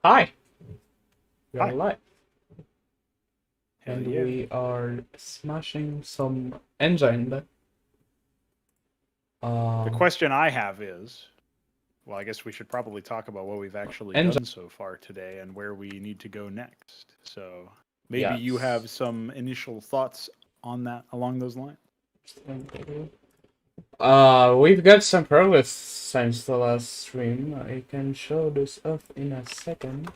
Hi, we are Hi. live, Hell and yeah. we are smashing some engine. The Um, question I have is, well, I guess we should probably talk about what we've actually engine. done so far today and where we need to go next. So maybe you Yes. have some initial thoughts on that along those lines. We've got some progress since the last stream. I can show this off in a second.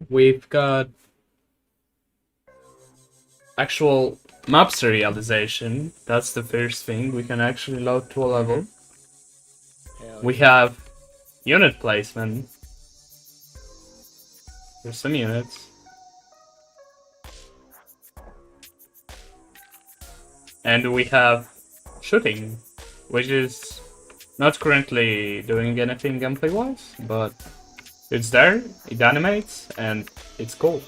We've got actual maps realization. That's the first thing. We can actually load to a level. Hell We yeah. have unit placement. There's some units. And we have shooting, which is not currently doing anything gameplay wise, but it's there, it animates, and it's cool.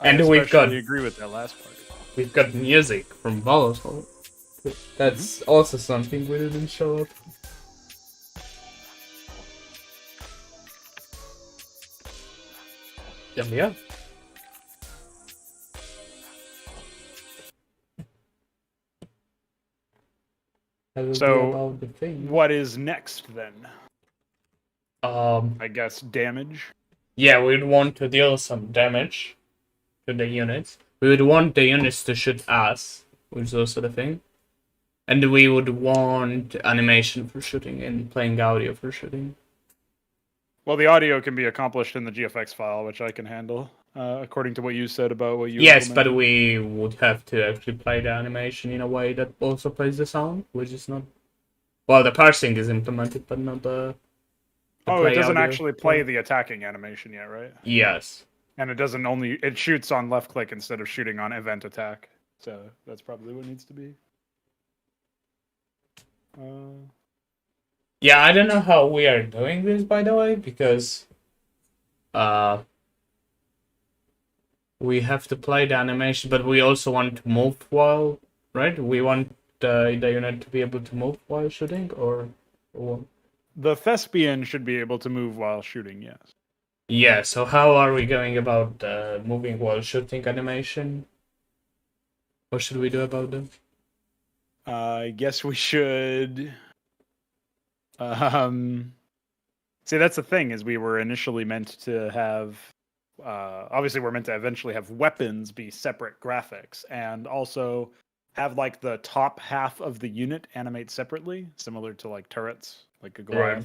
I And we've got especially agree with that last part. music from Volatile. Hmm. That's also something we didn't show up. Yeah. That will be So about the thing. what is next then? Um, I guess damage. yeah, we'd want to deal some damage to the units. We would want the units to shoot us, which is also the thing. And we would want animation for shooting and playing audio for shooting. Well, the audio can be accomplished in the GFX file, which I can handle, according to what you said about what you Yes, but implemented. we would have to actually play the animation in a way that also plays the sound, which is not. Well, the parsing is implemented, but not the Oh, it play doesn't audio. actually play the attacking animation yet, right? Yes. And it doesn't only it shoots on left click instead of shooting on event attack. So that's probably what needs to be. Uh, Yeah, I don't know how we are doing this, by the way, because uh, we have to play the animation, but we also want to move while, right? We want the unit to be able to move while shooting, or the thespian should be able to move while shooting. Yes. yeah. So how are we going about moving while shooting animation? What should we do about them? I guess we should. Um, See, that's the thing is we were initially meant to have. Obviously, we're meant to eventually have weapons be separate graphics, and also have like the top half of the unit animate separately, similar to like turrets, like a Right.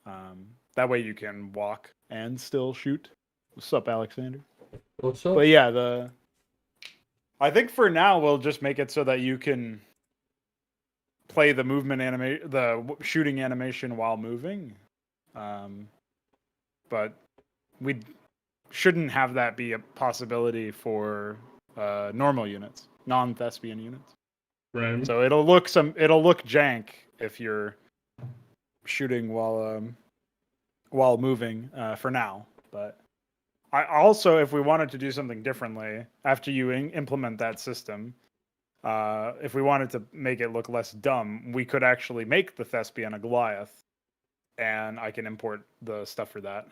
Goliath. That way you can walk and still shoot. What's up, Alexander? What's But up? yeah, the I think for now we'll just make it so that you can play the shooting animation while moving. Um, but we shouldn't have that be a possibility for normal units, non-thespian units. Right. So it'll look jank if you're shooting while moving for now, but I also, if we wanted to do something differently after you implement that system, if we wanted to make it look less dumb, we could actually make the Thespian a Goliath, and I can import the stuff for that.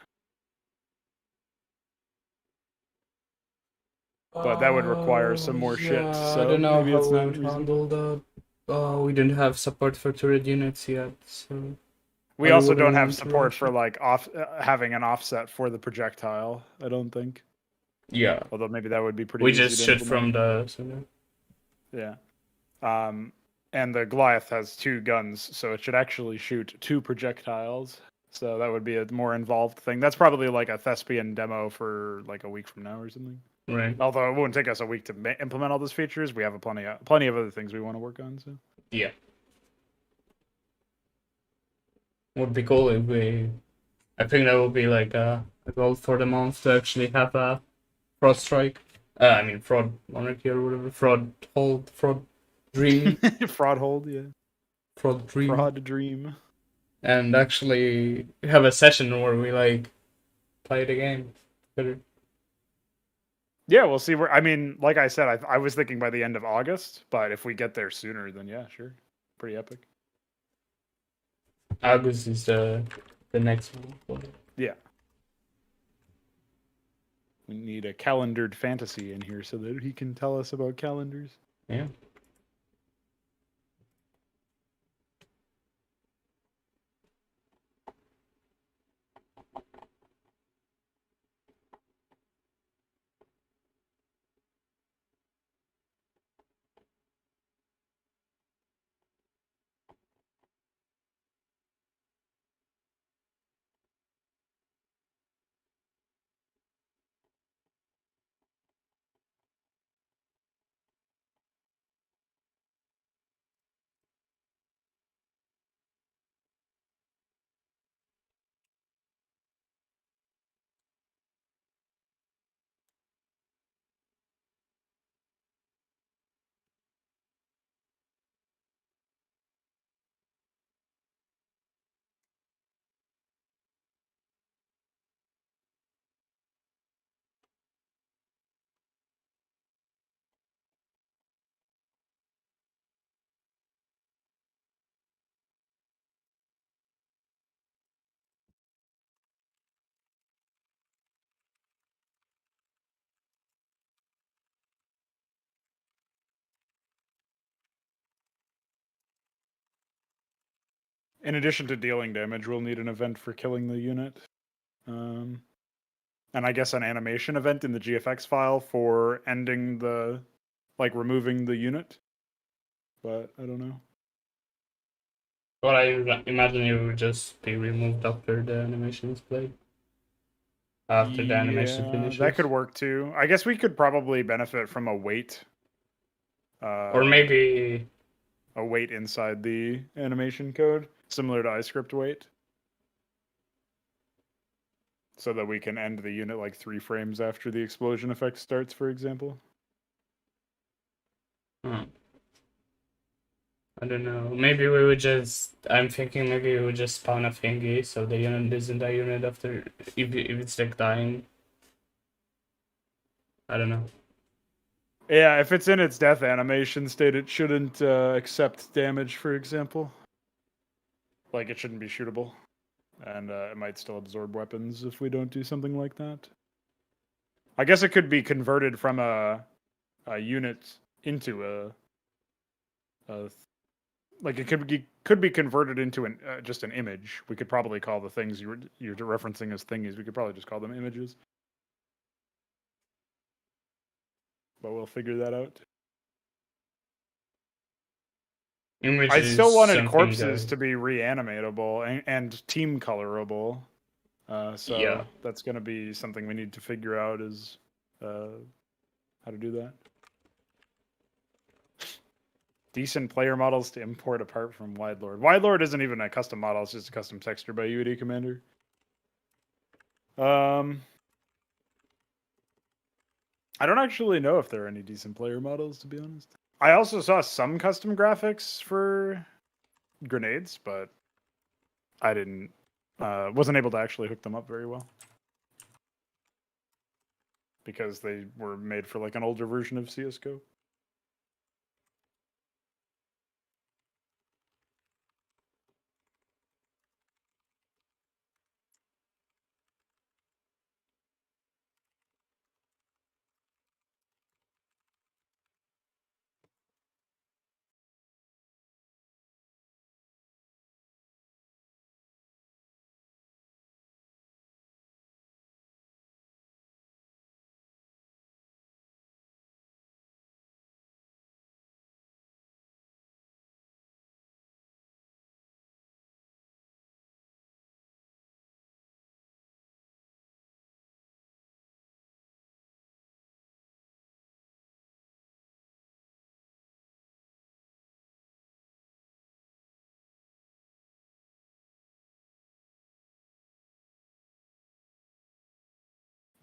But that would require some more shit, Yeah, I don't so know maybe how it's we not would reasonable. handle that. We didn't have support for turret units yet, so We I also wouldn't don't have want to support rush for it. like having an offset for the projectile. I don't think. Yeah, Although maybe that would be pretty we easy just to shoot implement. from the center. Yeah. Um, and the Goliath has two guns, so it should actually shoot two projectiles. So that would be a more involved thing. That's probably like a Thespian demo for like a week from now or something. Right. Although it wouldn't take us a week to implement all those features, we have plenty of other things we want to work on. So Yeah, would be cool if we. I think that would be like a goal for the month to actually have a fraud strike. I mean fraud monarchy or whatever. Fraud hold. Fraud dream. fraud hold, yeah, Fraud dream. fraud dream. And actually have a session where we like play the game together. Yeah, we'll see where. I mean, like I said, I was thinking by the end of August, but if we get there sooner, then yeah, sure, pretty epic. August is the next one. Yeah. We need a calendared fantasy in here so that he can tell us about calendars. Yeah. In addition to dealing damage, we'll need an event for killing the unit. And I guess an animation event in the GFX file for ending the, like, removing the unit. But I don't know. Well, I imagine it would just be removed after the animation is played. After the animation finishes. That could work too. I guess we could probably benefit from a wait. Or maybe a wait inside the animation code, similar to iScript wait. So that we can end the unit like 3 frames after the explosion effect starts, for example. I don't know. Maybe we would just. I'm thinking maybe we would just spawn a thingy so the unit isn't a unit after. If it's like dying. I don't know. Yeah, if it's in its death animation state, it shouldn't accept damage, for example. Like, it shouldn't be shootable. And it might still absorb weapons if we don't do something like that. I guess it could be converted from a unit into like it could be converted into an just an image. We could probably call the things you're referencing as thingies. We could probably just call them images. But we'll figure that out. Images I still wanted corpses to be reanimatable and team colorable. So yeah. That's going to be something we need to figure out is how to do that. Decent player models to import apart from Widelord. Widelord isn't even a custom model, it's just a custom texture by UAD Commander. I don't actually know if there are any decent player models, to be honest. I also saw some custom graphics for grenades, but I wasn't able to actually hook them up very well. Because they were made for like an older version of CSGO.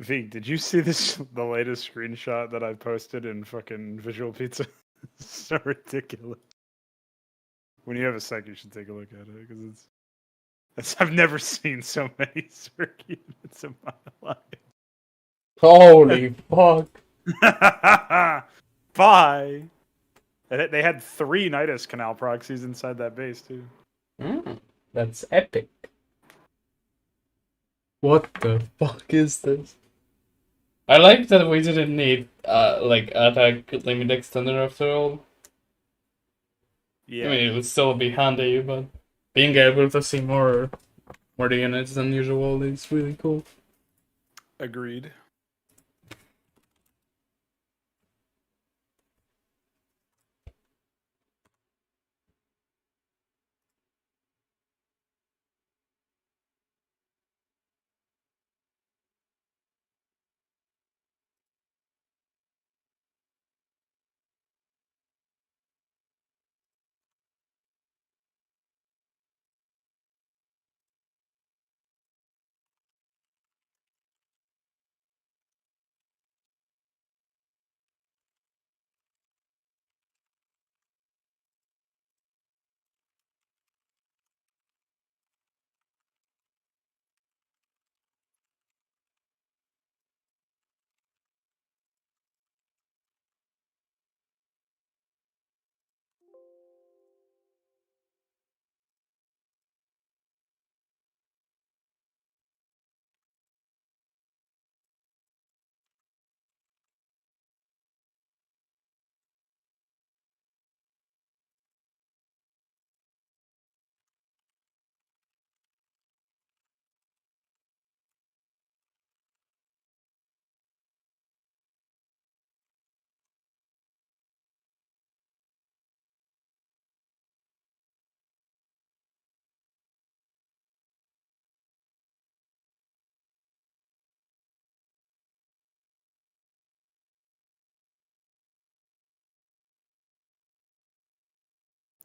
Vig, did you see the latest screenshot that I posted in fucking Visual Pizza? It's so ridiculous. When you have a sec, you should take a look at it because I've never seen so many Zerg units in my life. Holy fuck! Bye. They had 3 Nidus Canal proxies inside that base too. That's That's epic. What the fuck is this? I like that we didn't need like attack limit extender after all. Yeah. I mean, it would still be handy, but being able to see more the units than usual is really cool. Agreed.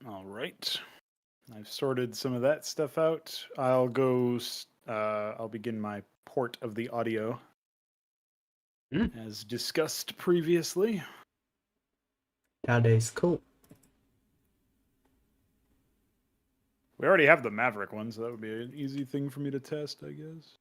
All right. I've sorted some of that stuff out. I'll go. I'll begin my port of the audio, as discussed previously. That is cool. We already have the Maverick one, so that would be an easy thing for me to test, I guess.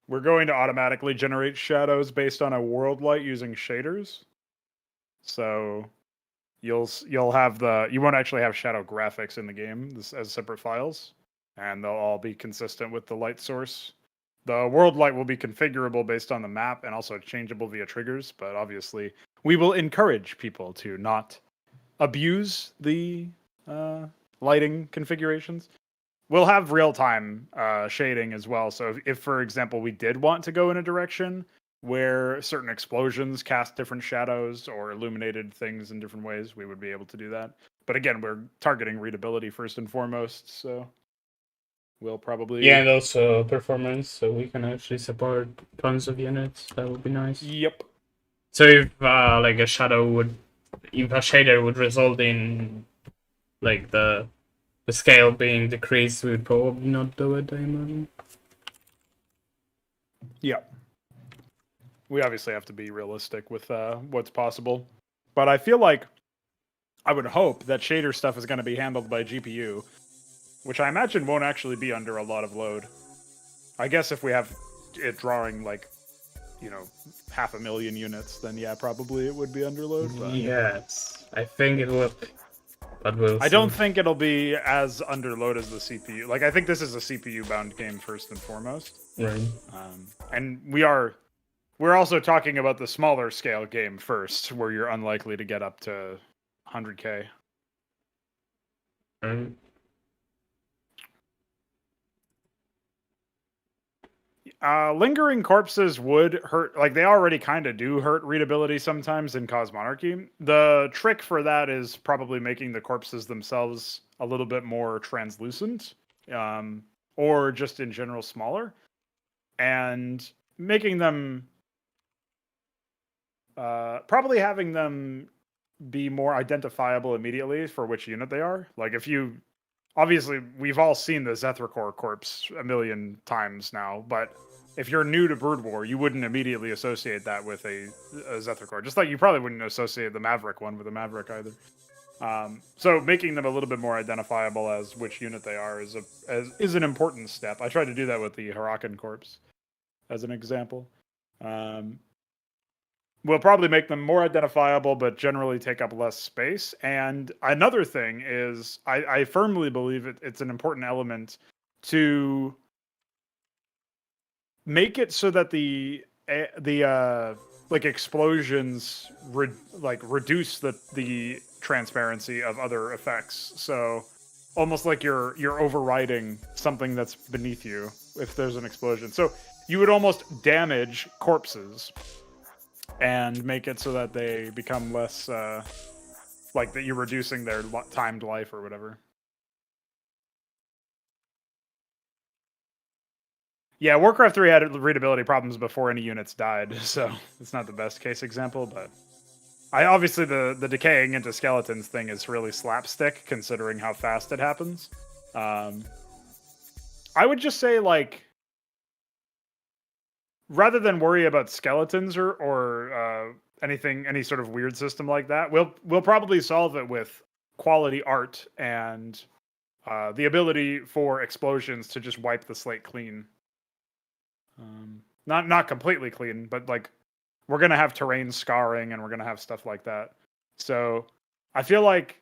We're going to automatically generate shadows based on a world light using shaders. So you'll have you won't actually have shadow graphics in the game as separate files, and they'll all be consistent with the light source. The world light will be configurable based on the map and also changeable via triggers, but obviously we will encourage people to not abuse the lighting configurations. We'll have real-time shading as well. So if, for example, we did want to go in a direction where certain explosions cast different shadows or illuminated things in different ways, we would be able to do that. But again, we're targeting readability first and foremost, so we'll probably... Yeah, and also performance, so we can actually support tons of units. That would be nice. Yep. So if like a shader would result in like the scale being decreased, we would probably not do it, I imagine. Yeah. We obviously have to be realistic with what's possible. But I feel like I would hope that shader stuff is going to be handled by GPU, which I imagine won't actually be under a lot of load. I guess if we have it drawing like, 500,000 units, then yeah, probably it would be under load. But... Yes, I think it will. But we'll I don't think it'll be as underload as the CPU. Like, I think this is a CPU-bound game first and foremost. Right. And we're also talking about the smaller scale game first, where you're unlikely to get up to 100K. Lingering corpses would hurt, like they already kind of do hurt readability sometimes in Cosmonarchy. The trick for that is probably making the corpses themselves a little bit more translucent, or just in general smaller, and making them probably having them be more identifiable immediately for which unit they are. Like if you obviously we've all seen the Zethrakor corpse a million times now, but if you're new to Brood War, you wouldn't immediately associate that with a Zethrakor. Just like you probably wouldn't associate the Maverick one with a Maverick either. So making them a little bit more identifiable as which unit they are is an important step. I tried to do that with the Harakan corpse as an example. We'll probably make them more identifiable, but generally take up less space. And another thing is, I firmly believe it's an important element to make it so that the like explosions reduce the transparency of other effects. So almost like you're overriding something that's beneath you if there's an explosion. So you would almost damage corpses and make it so that they become less like that you're reducing their timed life or whatever. Yeah, Warcraft 3 had readability problems before any units died, so it's not the best case example, but obviously the decaying into skeletons thing is really slapstick considering how fast it happens. I would just say, like, rather than worry about skeletons or any sort of weird system like that, we'll probably solve it with quality art and the ability for explosions to just wipe the slate clean. Not completely clean, but like we're gonna have terrain scarring and we're gonna have stuff like that. So I feel like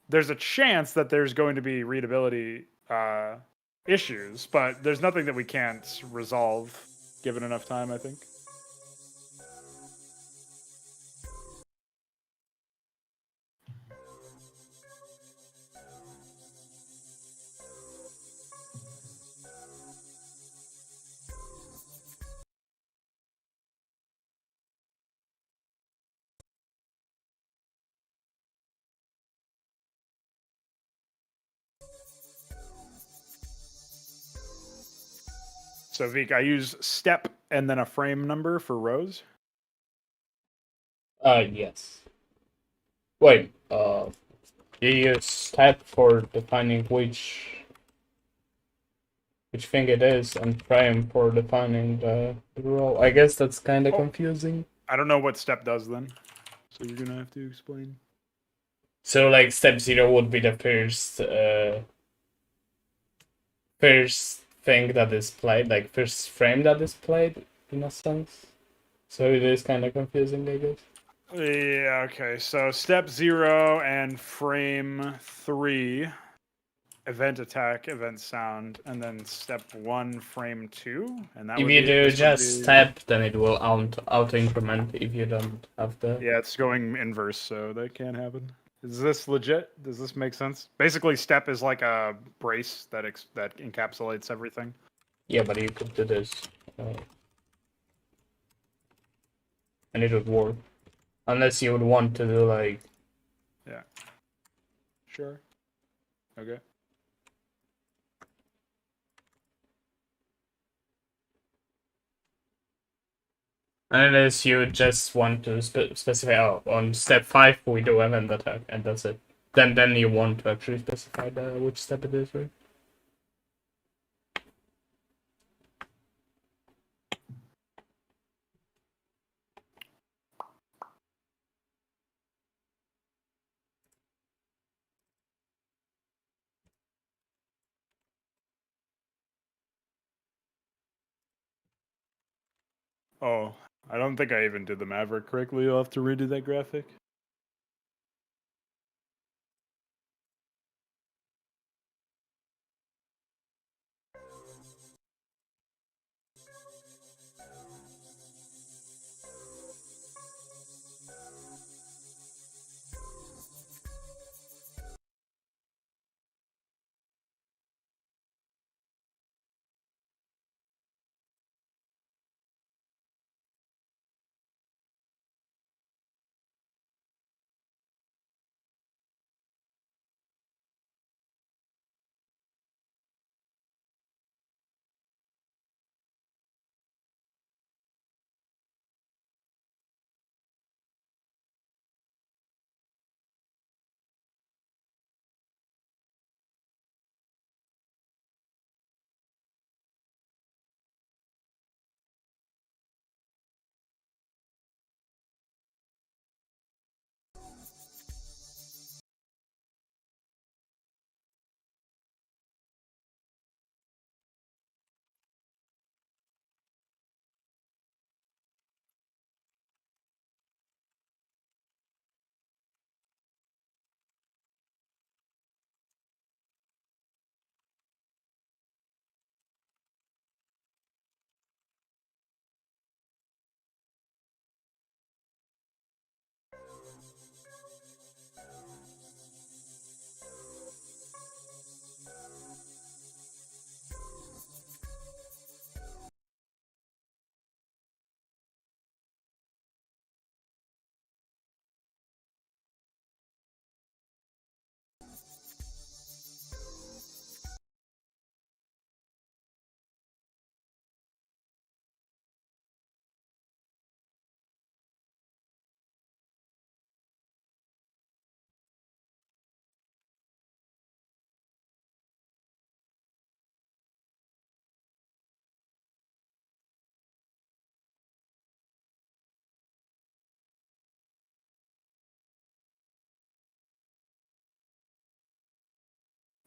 there's a chance that there's going to be readability issues, but there's nothing that we can't resolve given enough time, I think. So Vic, I use step and then a frame number for rows. Yes. Wait, you use step for defining which thing it is and frame for defining the row. I guess that's kind of confusing. I don't know what step does then. So you're gonna have to explain. So like step 0 would be the first thing that is played, like first frame that is played in a sense. So it is kind of confusing, I guess. Yeah, okay. So step 0 and frame 3, event attack, event sound, and then step 1, frame 2. And that If would you be, do just step, then it will auto increment if you don't have the. Yeah, it's going inverse, so that can't happen. Is this legit? Does this make sense? Basically, step is like a brace that encapsulates everything. Yeah, but you could do this, and it would work, unless you would want to do like. Yeah. Sure. Okay. Unless you just want to specify, oh, on step 5 we do event attack, and that's it. Then you want to actually specify which step it is, right? Oh, I don't think I even did the Maverick correctly. You'll have to redo that graphic.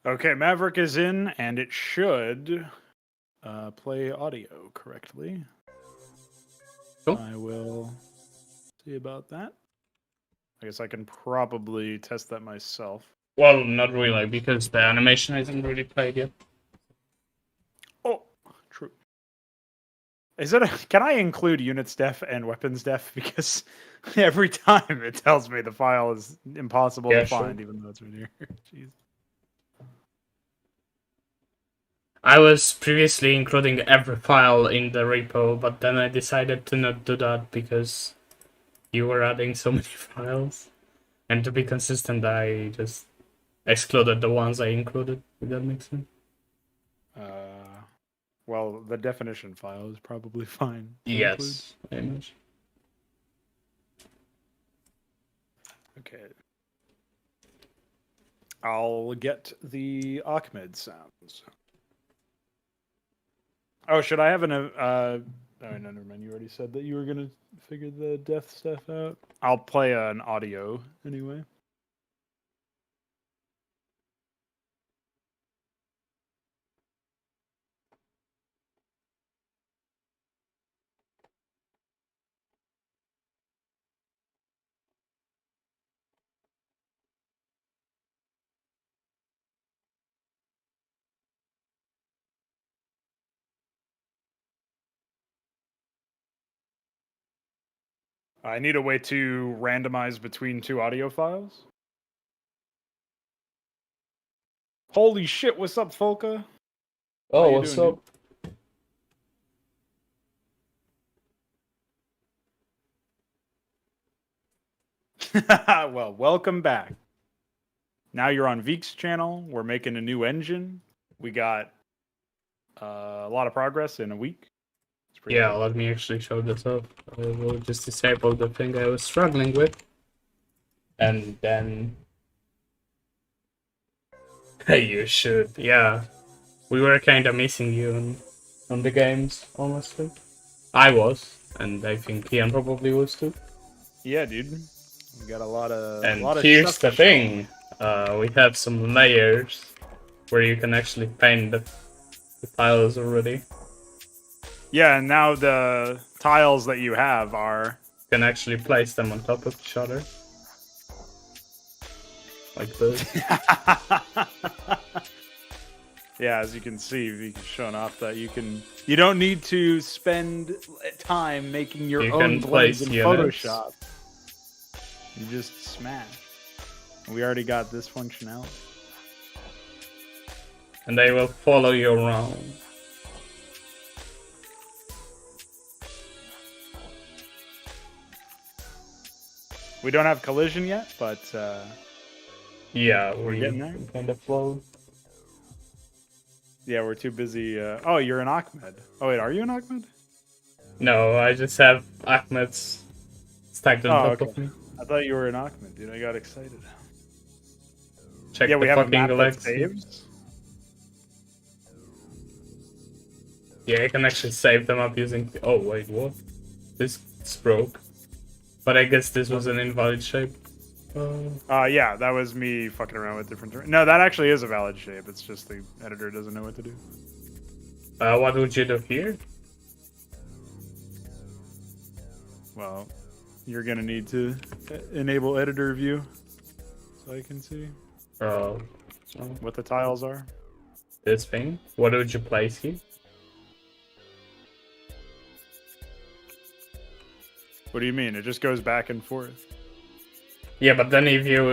Okay, Maverick is in, and it should play audio correctly. Cool. I will see about that. I guess I can probably test that myself. Well, not really, because the animation isn't really played yet. Oh, true. Is it? Can I include units def and weapons def? Because every time it tells me the file is impossible Yeah, to sure. find, even though it's right here. Jeez. I was previously including every file in the repo, but then I decided to not do that because you were adding so many files. And to be consistent, I just excluded the ones I included, if that makes sense. Well, the definition file is probably fine. to Yes, very much. include. Okay. I'll get the Ahmed sounds. Oh, should I have an? Oh, no, never mind. You already said that you were gonna figure the death stuff out. I'll play an audio anyway. I need a way to randomize between two audio files. Holy shit! What's up, Folka? Oh, you what's doing, up? Well, welcome back. Now you're on Veek's channel. We're making a new engine. We got a lot of progress in a week. It's pretty Yeah, good. let me actually show this up. I will just disable the thing I was struggling with. And then... Hey, you should. Yeah. We were kinda missing you on the games, honestly. I was, and I think Ian probably was too. Yeah, dude. We got a lot of. And lot of here's stuff the to show. thing. We have some layers where you can actually paint the tiles already. Yeah, and now the tiles that you have are. You can actually place them on top of each other. Like this. Yeah, as you can see, Veek is showing off that you don't need to spend time making your You own can blends place in units. Photoshop. You just smash. And we already got this functionality. And they will follow you around. We don't have collision yet, but Yeah, we're getting there. kind of flow. Yeah, we're too busy. Oh, you're an Ahmed. Oh wait, are you an Ahmed? No, I just have Ahmed's stacked on top of me. I thought you were an Ahmed, dude. I got excited. Check Yeah, the we have a fucking map that legs. saves. Yeah, I can actually save them up using... Oh, wait, what? This broke. But I guess this was an invalid shape. Yeah, that was me fucking around with different. No, that actually is a valid shape. It's just the editor doesn't know what to do. What would you do here? Well, you're gonna need to enable editor view so I can see what the tiles are. This thing? What would you place here? What do you mean? It just goes back and forth. Yeah, but then if you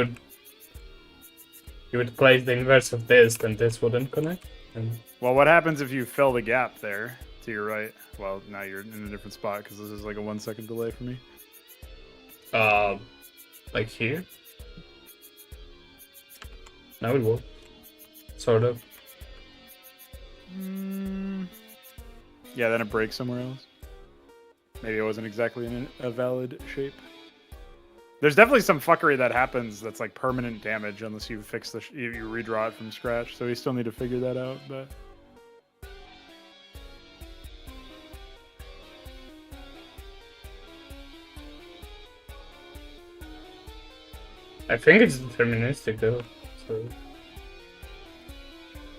would place the inverse of this, then this wouldn't connect. And Well, what happens if you fill the gap there to your right? Well, now you're in a different spot because this is like a 1 second delay for me. like here? Now it will. Sort of. Yeah, then it breaks somewhere else. Maybe it wasn't exactly in a valid shape. There's definitely some fuckery that happens that's like permanent damage unless you fix the you redraw it from scratch. So we still need to figure that out. But I think it's deterministic though. So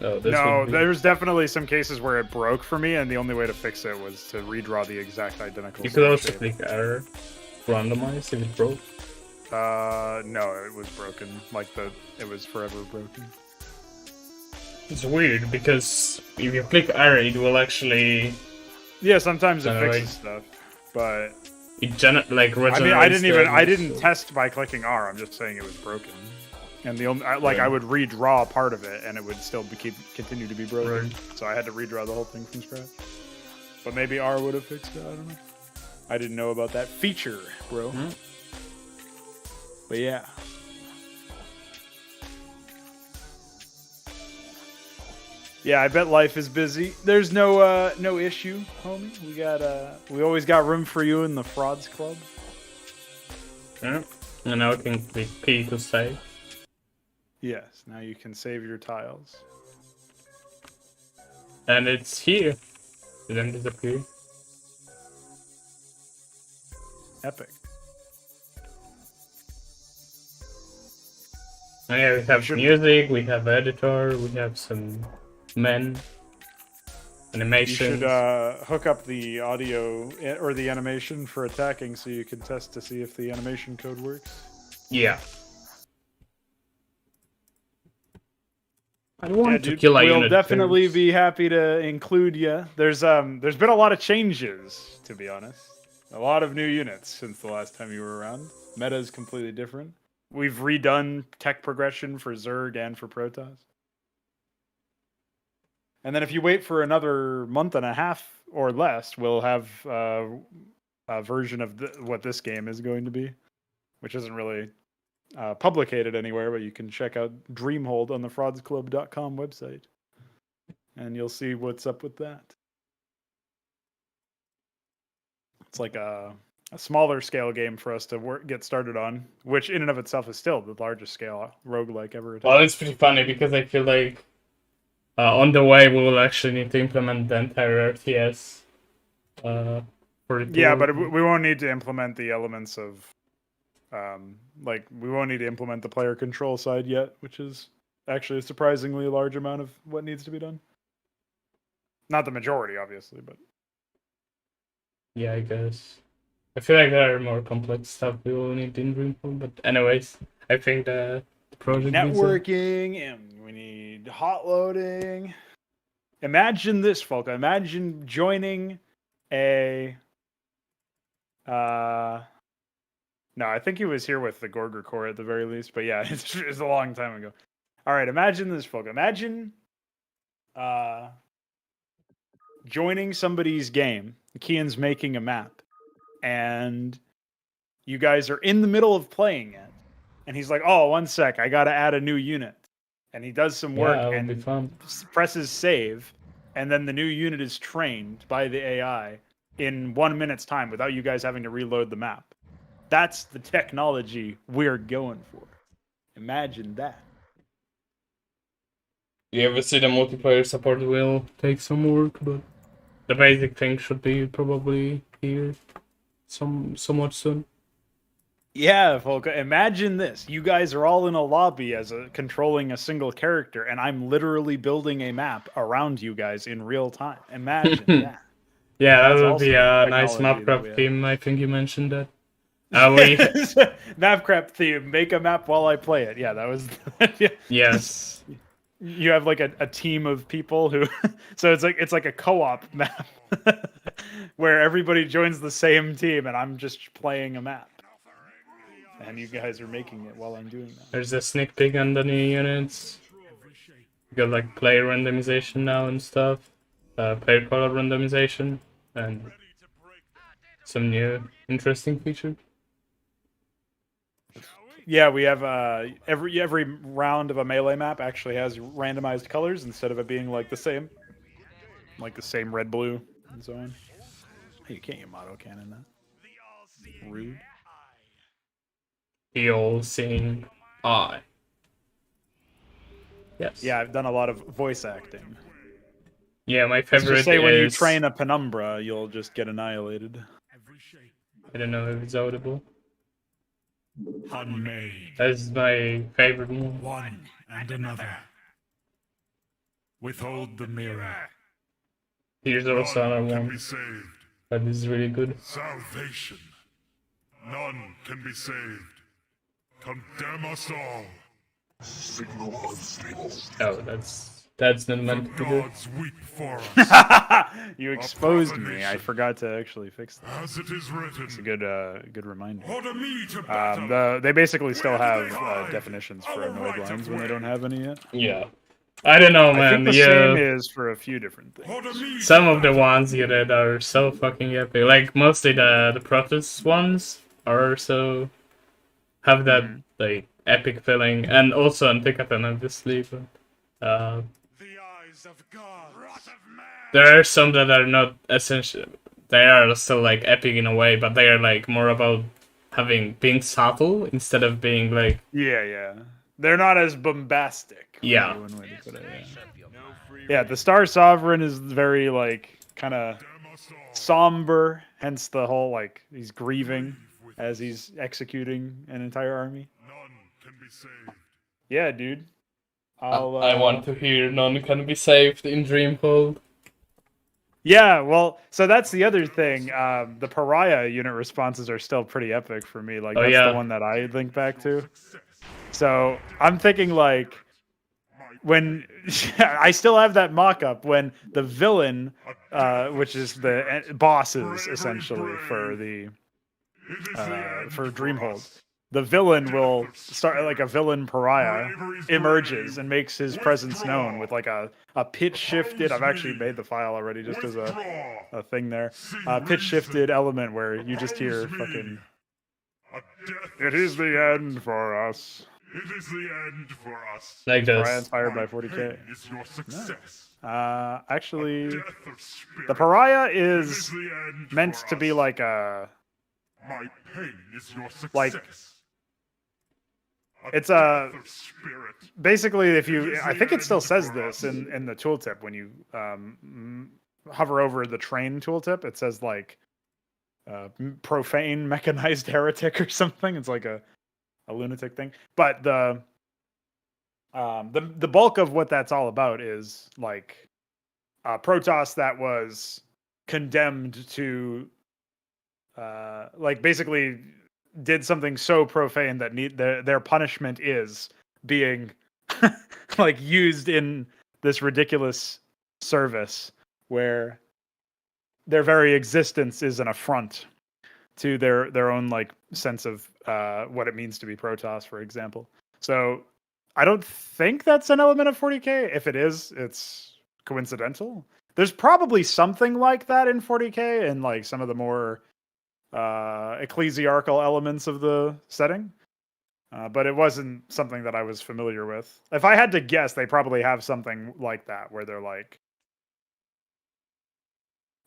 Oh, this No, would be... there's definitely some cases where it broke for me, and the only way to fix it was to redraw the exact identical You same could also shape. click error, randomize if it broke. No, it was broken. It was forever broken. It's weird because if you click error, it will actually Yeah, sometimes it Generate. fixes stuff, but like I regenerates. mean, I didn't so- test by clicking R. I'm just saying it was broken, and the only Yeah. I would redraw part of it, and it would still continue to be broken. Right. So I had to redraw the whole thing from scratch. But maybe R would have fixed it. I don't know. I didn't know about that feature, bro. Hmm. But yeah. Yeah, I bet life is busy. There's no issue, homie. We always got room for you in the frauds club. Yeah. And now I can click P to save. Yes, now you can save your tiles. And it's here. It didn't disappear. Epic. And yeah, we have should- music, we have editor, we have some men, You animations. should hook up the audio or the animation for attacking so you can test to see if the animation code works. Yeah. I want to Dude, kill a we'll unit definitely first. be happy to include you. There's been a lot of changes, to be honest. A lot of new units since the last time you were around. Meta is completely different. We've redone tech progression for Zerg and for Protoss. And then if you wait for another month and a half or less, we'll have a version of what this game is going to be, which isn't really publicated anywhere, but you can check out Dreamhold on the fraudsclub.com website, and you'll see what's up with that. It's like a smaller scale game for us to get started on, which in and of itself is still the largest scale roguelike ever. Well, it's pretty funny because I feel like on the way we will actually need to implement the entire RTS. For it to Yeah, work. but we won't need to implement the elements of, we won't need to implement the player control side yet, which is actually a surprisingly large amount of what needs to be done. Not the majority, obviously, but Yeah, I guess. I feel like there are more complex stuff we will need in Dreamfall, but anyways, I think the project needs a- networking, and we need hot loading. Imagine this, folk. Imagine joining a. No, I think he was here with the Gorger Corps at the very least, but yeah, it's a long time ago. All right, imagine this, folk. Imagine joining somebody's game. Kian's making a map, and you guys are in the middle of playing it, and he's like, "Oh, one sec, I got to add a new unit," and he does some work Yeah, that would be and fun. presses save, and then the new unit is trained by the AI in 1 minute's time without you guys having to reload the map. That's the technology we're going for. Imagine that. You ever see the multiplayer support will take some work, but the basic thing should be probably here somewhat soon. Yeah, Volka, imagine this. You guys are all in a lobby controlling a single character, and I'm literally building a map around you guys in real time. Imagine that. Yeah, that That's would also be a nice technology that we Mapcraft have. theme. I think you mentioned that. Mapcraft theme. Make a map while I play it. Yeah, that was. Yeah. Yes. You have like a team of people who, so it's like a co-op map where everybody joins the same team, and I'm just playing a map, and you guys are making it while I'm doing that. There's a sneak peek on the new units. You got like player randomization now and stuff. Player color randomization and some new interesting feature. Yeah, we have every round of a melee map actually has randomized colors instead of it being like the same red, blue, and so on. Hey, you can't use auto cannon that. Rude. The all-seeing eye. Yes. Yeah, I've done a lot of voice acting. Yeah, my Let's favorite just say when you is... train a penumbra, you'll just get annihilated. I don't know if it's audible. Unmade. That's my favorite one. One and another. Withhold the mirror. Here's also another None can one be saved. that is really good. Salvation. None can be saved. Condemn us all. Signal unstable. Oh, that's not meant to be good. Gods weep for us. You exposed me. I forgot to actually fix that. As it is written. It's a good reminder. Order me to battle. They basically still Where do have they hide? definitions for Our annoyed right of lines when they way. don't have any yet. Yeah. I don't know, I man. think the same is for a few different things. Order me Some to of the battle. ones you did are so fucking epic. Like mostly the Protoss ones are so have that like epic feeling, and also on Picapen obviously. But The eyes of God. Wrath of man. there are some that are not essential. They are still like epic in a way, but they are like more about being subtle instead of being like Yeah. They're not as bombastic. would Yeah. be one way to put it, yeah, the Star Sovereign is very like kind of Condemn us all. somber, hence the whole like he's grieving as he's executing an entire army. None can be saved. Yeah, dude. I want to hear none can be saved in Dreamhold. Yeah, well, so that's the other thing. The Pariah unit responses are still pretty epic for me. Like Oh, that's yeah. the one that I link back to. So I'm thinking like when I still have that mock-up when the villain, which is the bosses essentially for the It is the end for for Dreamhold. us. The villain will start like a villain pariah emerges and makes his presence known with like a pitch shifted. I've actually made the file already just as a thing there. Pitch shifted element where you just hear fucking. A death It is the end for us. It is the end for us. Like Pariah this. inspired by My 40k. pain is your success. Actually, Death of spirit. the pariah It is is the end meant for to be us. like a. My pain is your success. Like- A it's death of spirit. Basically, if you, I think it still says this in the tooltip when you hover over the train tooltip, it says like profane mechanized heretic or something. It's like a lunatic thing. But the bulk of what that's all about is like Protoss that was condemned to like basically did something so profane that their punishment is being like used in this ridiculous service where their very existence is an affront to their own like sense of what it means to be Protoss, for example. So I don't think that's an element of 40k. If it is, it's coincidental. There's probably something like that in 40k and like some of the more ecclesiarchal elements of the setting. But it wasn't something that I was familiar with. If I had to guess, they probably have something like that where they're like,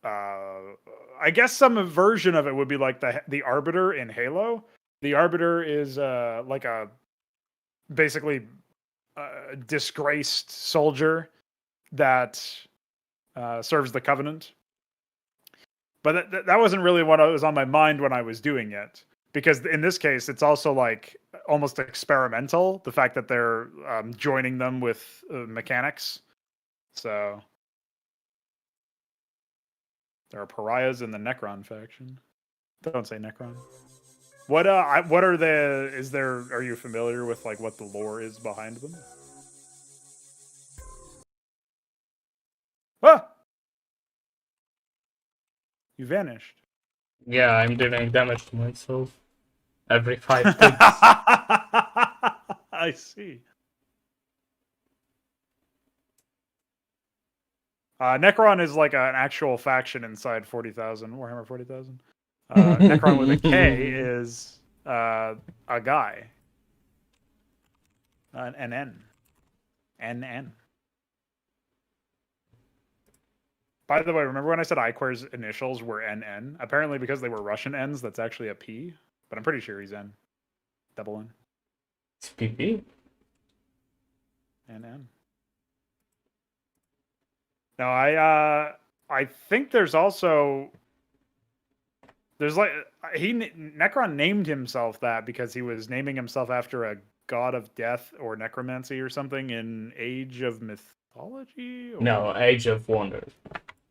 I guess some version of it would be like the Arbiter in Halo. The Arbiter is like a basically disgraced soldier that serves the Covenant. But that wasn't really what was on my mind when I was doing it. Because in this case, it's also like almost experimental. The fact that they're joining them with mechanics. So there are pariahs in the Necron faction. Don't say Necron. What are the? Is there? Are you familiar with like what the lore is behind them? Ah! You vanished. Yeah, I'm dealing damage to myself every 5 ticks. I see. Necron is like an actual faction inside 40,000, Warhammer 40,000. Necron with a K is a guy. An NN. NN. By the way, remember when I said Iquare's initials were NN? Apparently because they were Russian N's, that's actually a P. But I'm pretty sure he's N. Double N. It's PP. NN. No, I think there's also Necron named himself that because he was naming himself after a god of death or necromancy or something in Age of Mythology? Or... No, Age of Wonder.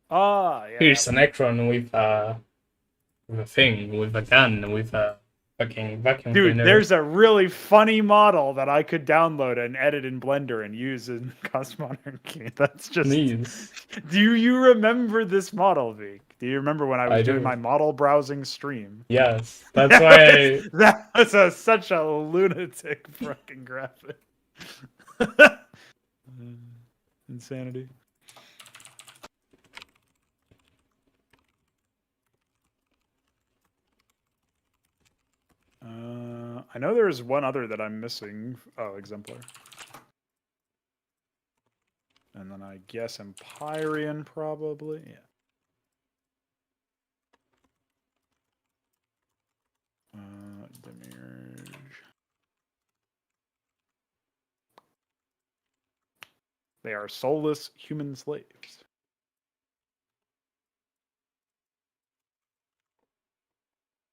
Ah, yeah. Here's an Necron with a thing, with a gun, with a fucking vacuum Dude, cleaner. there's a really funny model that I could download and edit in Blender and use in Cosmonarchy. That's just. Please. Do you remember this model, Vic? Do you remember when I was I doing do. my model browsing stream? Yes, that's why. That was such a lunatic fucking graphic. Insanity. I know there's one other that I'm missing. Oh, Exemplar. And then I guess Empyrean probably. Yeah. Demiurge. They are soulless human slaves.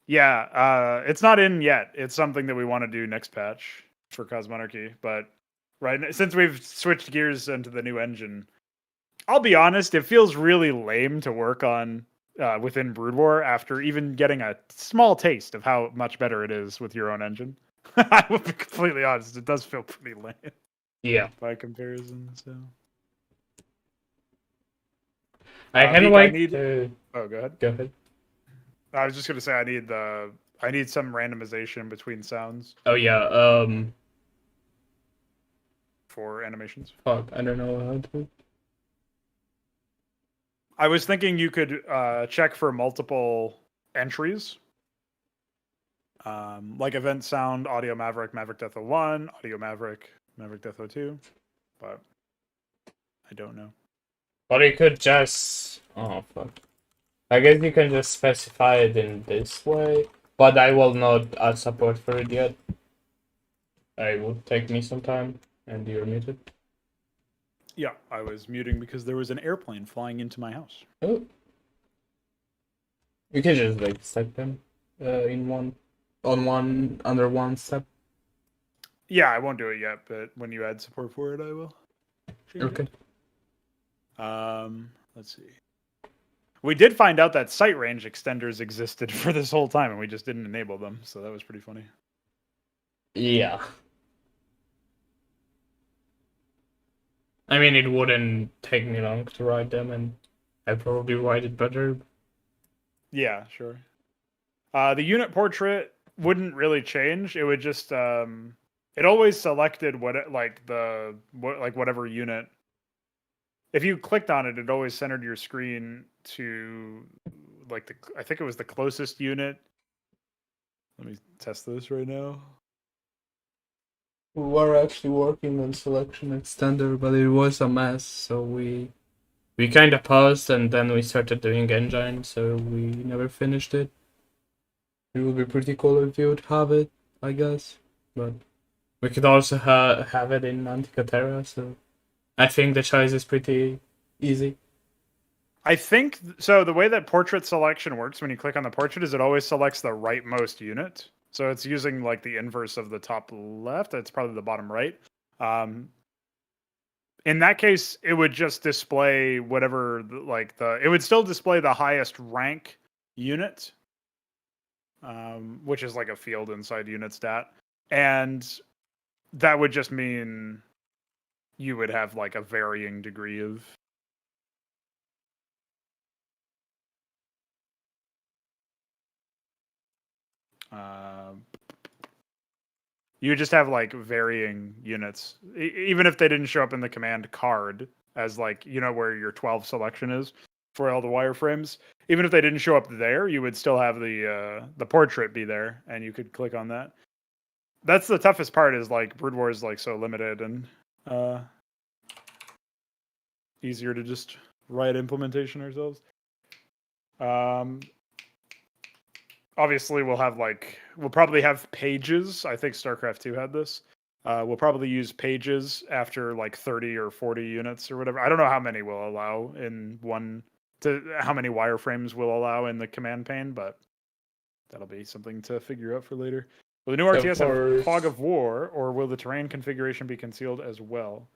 Yeah, it's not in yet. It's something that we want to do next patch for Cosmonarchy. But since we've switched gears into the new engine, I'll be honest, it feels really lame to work on within Brood War after even getting a small taste of how much better it is with your own engine. I will be completely honest, it does feel pretty lame. Yeah. By comparison, so. I can Beak, wait to... Oh, go ahead. Go ahead. I was just gonna say I need some randomization between sounds Oh yeah, for animations. fuck, I don't know how to... I was thinking you could check for multiple entries. Like event sound, audio Maverick, Maverick Death 01, audio Maverick, Maverick Death 02, but I don't know. Or you could just... Oh, fuck. I guess you can just specify it in this way, but I will not add support for it yet. It would take me some time, and you're muted. Yeah, I was muting because there was an airplane flying into my house. Oh. You can just like set them under one step. Yeah, I won't do it yet, but when you add support for it, I will. Okay. Let's see. We did find out that sight range extenders existed for this whole time, and we just didn't enable them, so that was pretty funny. Yeah. I mean, it wouldn't take me long to write them, and I'd probably write it better. Yeah, sure. The unit portrait wouldn't really change. It would just it always selected whatever unit. If you clicked on it, it always centered your screen to I think it was the closest unit. Let me test this right now. We were actually working on selection extender, but it was a mess, so we kind of paused, and then we started doing engine, so we never finished it. It would be pretty cool if you would have it, I guess, but we could also have it in Antica Terra, so I think the choice is pretty easy. I think so. The way that portrait selection works when you click on the portrait is it always selects the rightmost unit. So it's using like the inverse of the top left. It's probably the bottom right. In that case, it would just display whatever it would still display the highest rank unit, which is like a field inside unit stat, and that would just mean you would have like a varying degree of. You would just have like varying units, even if they didn't show up in the command card as where your 12 selection is for all the wireframes. Even if they didn't show up there, you would still have the portrait be there, and you could click on that. That's the toughest part. Is like Brood War is like so limited and easier to just write implementation ourselves. Obviously, we'll probably have pages. I think StarCraft 2 had this. We'll probably use pages after like 30 or 40 units or whatever. I don't know how many we'll allow how many wireframes we'll allow in the command pane, but that'll be something to figure out for later. Will the new RTS have Fog of War, or will the terrain configuration be concealed as well?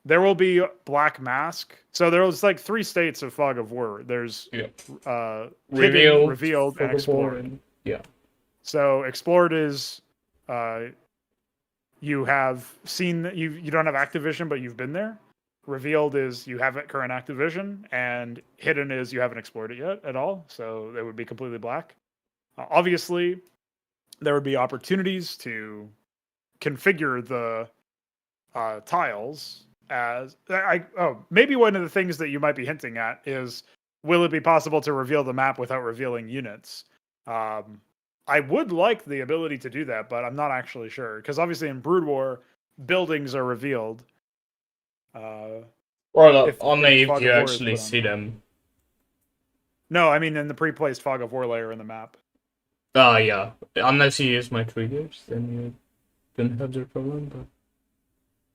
there will be Black Mask. So there's like 3 states of Fog of War. There's hidden, revealed, and explored. Yeah. So explored is you have seen you don't have Activision, but you've been there. Revealed is you have current Activision, and hidden is you haven't explored it yet at all. So it would be completely black. Obviously, there would be opportunities to configure the tiles as maybe one of the things that you might be hinting at is, will it be possible to reveal the map without revealing units? I would like the ability to do that, but I'm not actually sure, because obviously in Brood War, buildings are revealed. Or only if you actually see them. No, I mean in the pre-placed Fog of War layer in the map. Oh yeah, unless you use my triggers, then you don't have the problem.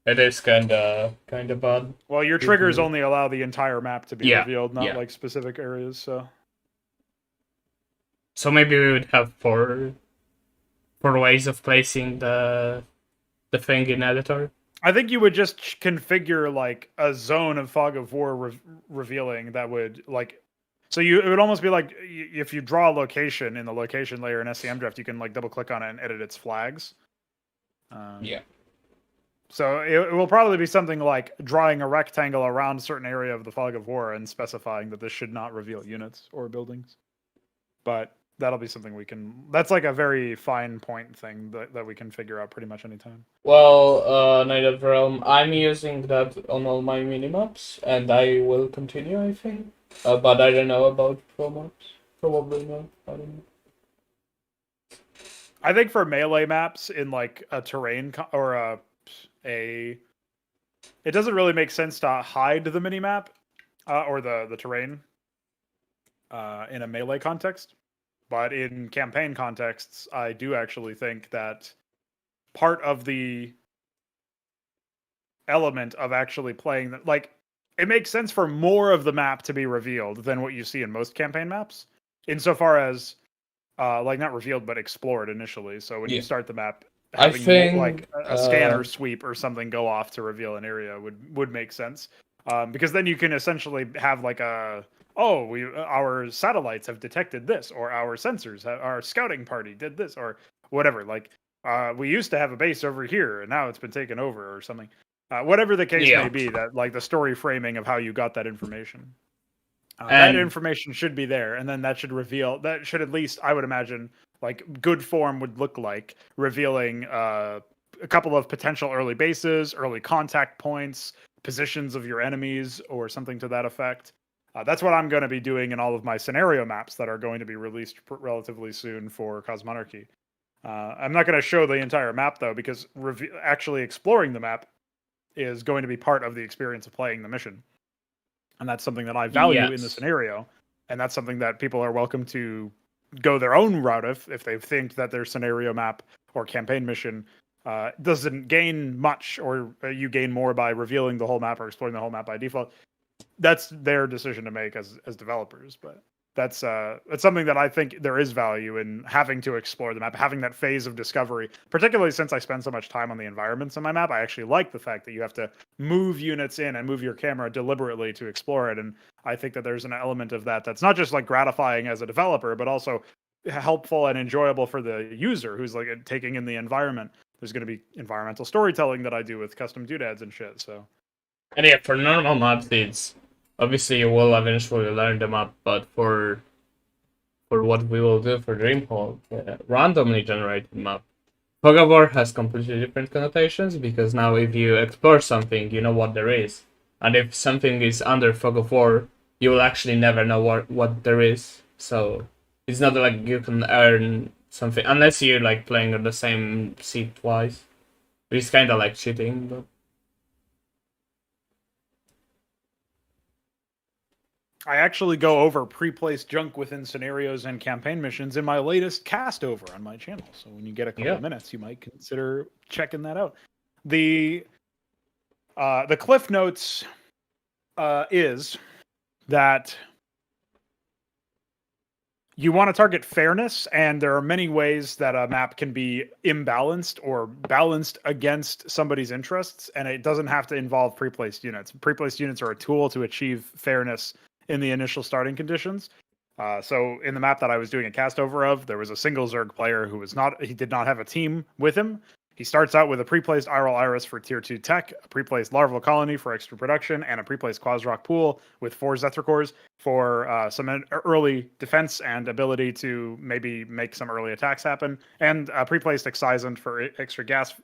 But it is kind of bad. Well, your triggers only allow the entire map to be revealed, not like specific areas. So maybe we would have four ways of placing the thing in editor. I think you would just configure like a zone of Fog of War revealing that would like. So it would almost be like if you draw a location in the location layer in SCM Draft, you can like double click on it and edit its flags. Yeah. So it will probably be something like drawing a rectangle around a certain area of the Fog of War and specifying that this should not reveal units or buildings. But that'll be something that's like a very fine point thing that we can figure out pretty much anytime. Well, Night of Realm, I'm using that on all my minimaps, and I will continue, I think. But I don't know about pro maps. Probably not. I don't know. I think for melee maps in like a terrain or it doesn't really make sense to hide the minimap or the terrain in a melee context. But in campaign contexts, I do actually think that part of the element of actually playing that, like, it makes sense for more of the map to be revealed than what you see in most campaign maps, insofar as, like, not revealed, but explored initially. So when you start the map, having like a scanner sweep or something go off to reveal an area would make sense, because then you can essentially have like our satellites have detected this, or our sensors, our scouting party did this, or whatever. Like, we used to have a base over here, and now it's been taken over, or something. Whatever the case may be, that like the story framing of how you got that information. That information should be there, and then that should at least, I would imagine, like good form would look like revealing a couple of potential early bases, early contact points, positions of your enemies, or something to that effect. That's what I'm going to be doing in all of my scenario maps that are going to be released relatively soon for Cosmonarchy. I'm not going to show the entire map, though, because actually exploring the map is going to be part of the experience of playing the mission. And that's something that I value in the scenario. And that's something that people are welcome to go their own route if they think that their scenario map or campaign mission doesn't gain much, or you gain more by revealing the whole map or exploring the whole map by default. That's their decision to make as developers, but that's something that I think there is value in having to explore the map, having that phase of discovery, particularly since I spend so much time on the environments on my map. I actually like the fact that you have to move units in and move your camera deliberately to explore it, and I think that there's an element of that that's not just like gratifying as a developer, but also helpful and enjoyable for the user who's like taking in the environment. There's going to be environmental storytelling that I do with custom doodads and shit, so. And yeah, for normal maps, it's obviously you will eventually learn the map, but for what we will do for Dreamhold, randomly generated map, Fog of War has completely different connotations, because now if you explore something, you know what there is, and if something is under Fog of War, you will actually never know what there is. So it's not like you can earn something unless you're like playing on the same seat twice, which is kind of like cheating, but. I actually go over pre-placed junk within scenarios and campaign missions in my latest cast over on my channel. So when you get a couple of minutes, you might consider checking that out. The Cliff Notes is that you want to target fairness, and there are many ways that a map can be imbalanced or balanced against somebody's interests, and it doesn't have to involve pre-placed units. Pre-placed units are a tool to achieve fairness in the initial starting conditions. So in the map that I was doing a cast over of, there was a single Zerg player who he did not have a team with him. He starts out with a pre-placed Iral Iris for tier 2 tech, a pre-placed Larval Colony for extra production, and a pre-placed Quasrock Pool with 4 Zetracores for some early defense and ability to maybe make some early attacks happen, and a pre-placed Excisant for extra gas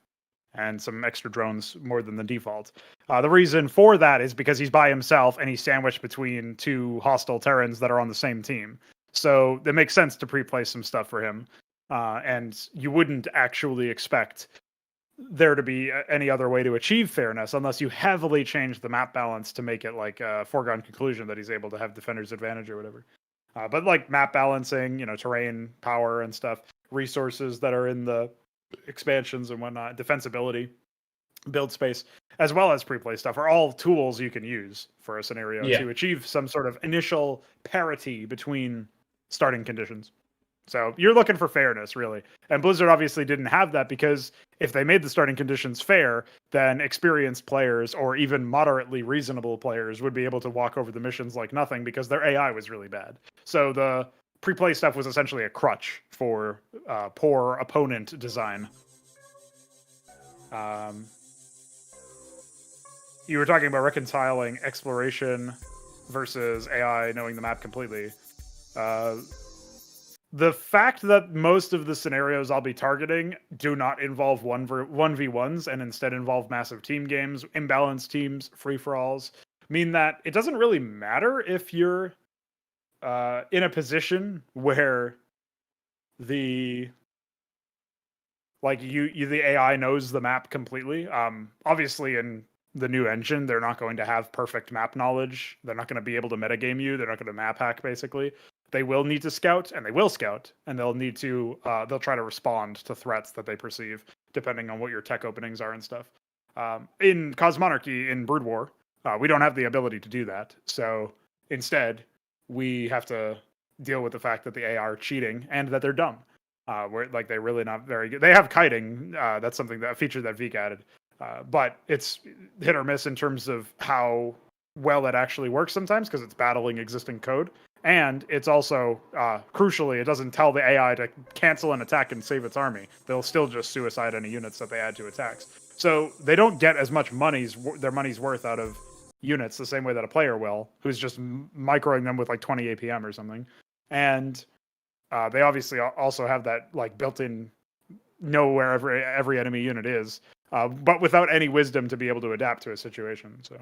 and some extra drones more than the default. The reason for that is because he's by himself and he's sandwiched between 2 hostile Terrans that are on the same team. So it makes sense to pre-place some stuff for him. And you wouldn't actually expect there to be any other way to achieve fairness unless you heavily change the map balance to make it like a foregone conclusion that he's able to have defender's advantage or whatever. But like map balancing, terrain, power and stuff, resources that are in the expansions and whatnot, defensibility, build space, as well as pre-play stuff are all tools you can use for a scenario to achieve some sort of initial parity between starting conditions. So you're looking for fairness, really. And Blizzard obviously didn't have that because if they made the starting conditions fair, then experienced players or even moderately reasonable players would be able to walk over the missions like nothing because their AI was really bad. So the pre-play stuff was essentially a crutch for poor opponent design. You were talking about reconciling exploration versus AI knowing the map completely. The fact that most of the scenarios I'll be targeting do not involve 1v1s and instead involve massive team games, imbalanced teams, free-for-alls, mean that it doesn't really matter if you're in a position where the AI knows the map completely. Obviously, in the new engine, they're not going to have perfect map knowledge. They're not going to be able to metagame you. They're not going to map hack, basically. They will need to scout, and they will scout, and they'll need to, they'll try to respond to threats that they perceive, depending on what your tech openings are and stuff. In Cosmonarchy, in Brood War, we don't have the ability to do that. So instead, we have to deal with the fact that the AI are cheating and that they're dumb. They're really not very good. They have kiting. That's a feature that Veek added. But it's hit or miss in terms of how well it actually works sometimes because it's battling existing code. And it's also, crucially, it doesn't tell the AI to cancel an attack and save its army. They'll still just suicide any units that they add to attacks. So they don't get as much their money's worth out of units the same way that a player will, who's just microing them with like 20 APM or something. And they obviously also have that like built-in know where every enemy unit is, but without any wisdom to be able to adapt to a situation. So.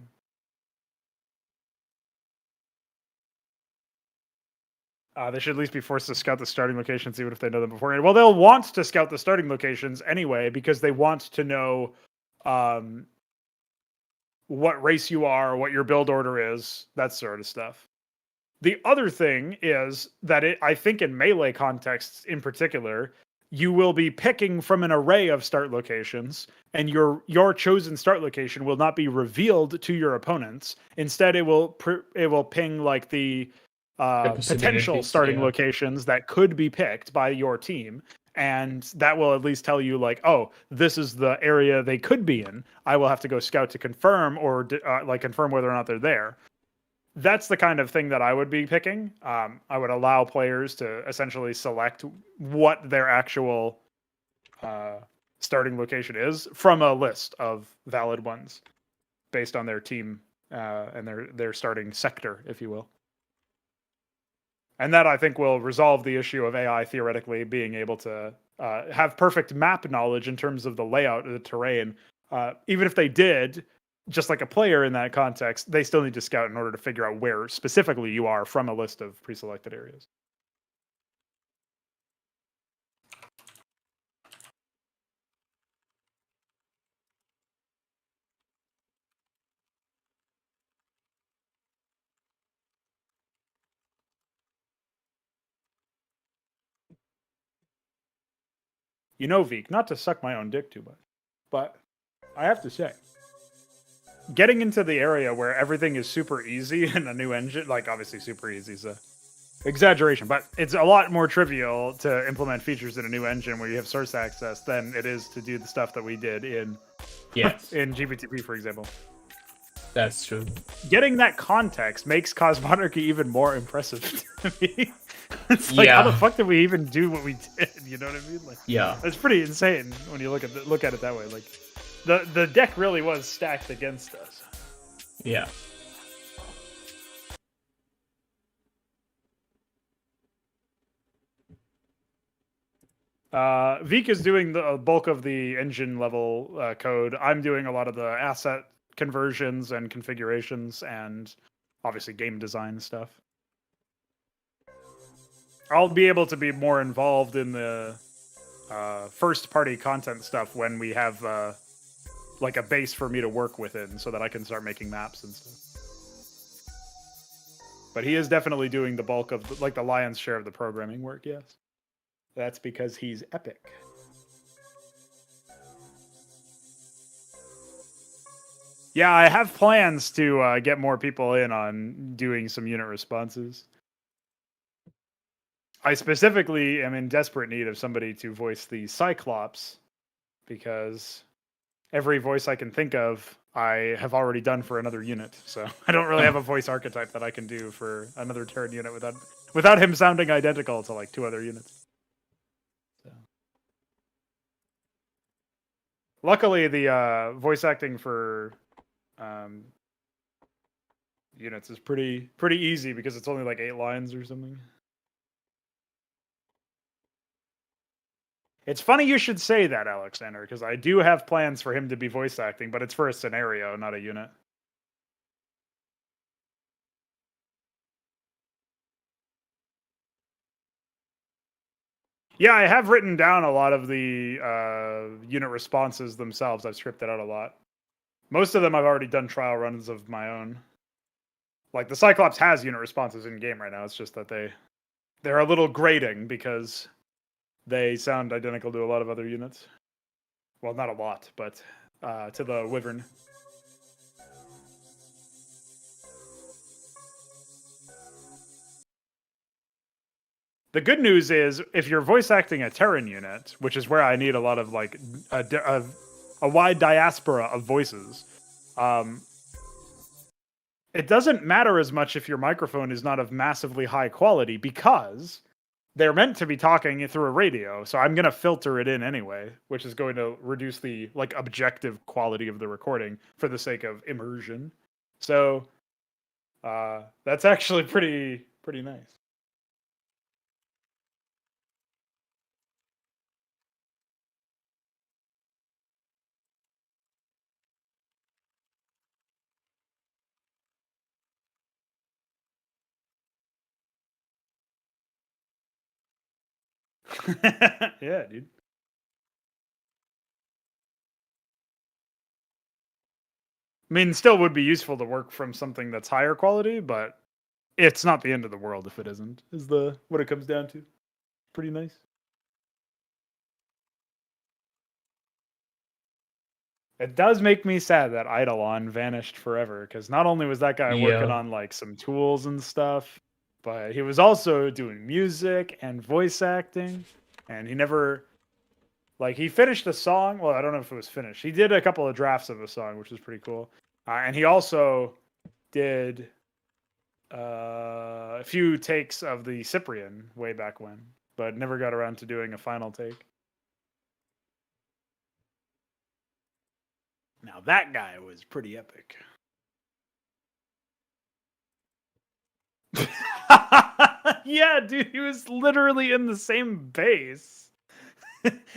They should at least be forced to scout the starting locations, even if they know them beforehand. Well, they'll want to scout the starting locations anyway, because they want to know what race you are, what your build order is, that sort of stuff. The other thing is that I think in melee contexts in particular, you will be picking from an array of start locations, and your chosen start location will not be revealed to your opponents. Instead, it will ping like the potential starting locations that could be picked by your team, and that will at least tell you like, oh, this is the area they could be in. I will have to go scout to confirm or confirm whether or not they're there. That's the kind of thing that I would be picking. I would allow players to essentially select what their actual starting location is from a list of valid ones based on their team and their starting sector, if you will. And that, I think, will resolve the issue of AI theoretically being able to have perfect map knowledge in terms of the layout of the terrain. Even if they did, just like a player in that context, they still need to scout in order to figure out where specifically you are from a list of pre-selected areas. You know, Veek, not to suck my own dick too much, but I have to say, getting into the area where everything is super easy in a new engine, like obviously super easy is a exaggeration, but it's a lot more trivial to implement features in a new engine where you have source access than it is to do the stuff that we did in Yes, in GPTP, for example. that's true. Getting that context makes Cosmonarchy even more impressive to me. It's like, how the Yeah. fuck did we even do what we did? You know what I mean? Like, Yeah. it's pretty insane when you look at it that way. Like, the deck really was stacked against us. Yeah. Veek is doing the bulk of the engine level code. I'm doing a lot of the asset conversions and configurations and obviously game design stuff. I'll be able to be more involved in the first party content stuff when we have like a base for me to work within so that I can start making maps and stuff. But he is definitely doing the bulk of like the lion's share of the programming work, yes. That's because he's epic. Yeah, I have plans to get more people in on doing some unit responses. I specifically am in desperate need of somebody to voice the Cyclops because every voice I can think of, I have already done for another unit. So I don't really have a voice archetype that I can do for another Terran unit without him sounding identical to like 2 other units. So. Luckily, the voice acting for units is pretty easy because it's only like 8 lines or something. It's funny you should say that, Alexander, because I do have plans for him to be voice acting, but it's for a scenario, not a unit. Yeah, I have written down a lot of the unit responses themselves. I've scripted out a lot. Most of them I've already done trial runs of my own. Like the Cyclops has unit responses in game right now. It's just that they're a little grating because they sound identical to a lot of other units. Well, not a lot, but to the Wyvern. The good news is, if you're voice acting a Terran unit, which is where I need a lot of like a wide diaspora of voices, it doesn't matter as much if your microphone is not of massively high quality because they're meant to be talking through a radio. So I'm going to filter it in anyway, which is going to reduce the like objective quality of the recording for the sake of immersion. So that's actually pretty nice. Yeah, dude. I mean, still would be useful to work from something that's higher quality, but it's not the end of the world if it isn't. Is what it comes down to. Pretty nice. It does make me sad that Eidolon vanished forever, because not only was that guy working on like some tools and stuff, but he was also doing music and voice acting, and he never like he finished a song. Well, I don't know if it was finished. He did a couple of drafts of a song, which was pretty cool. And he also did a few takes of the Cyprian way back when, but never got around to doing a final take. Now that guy was pretty epic. Yeah, dude, he was literally in the same base.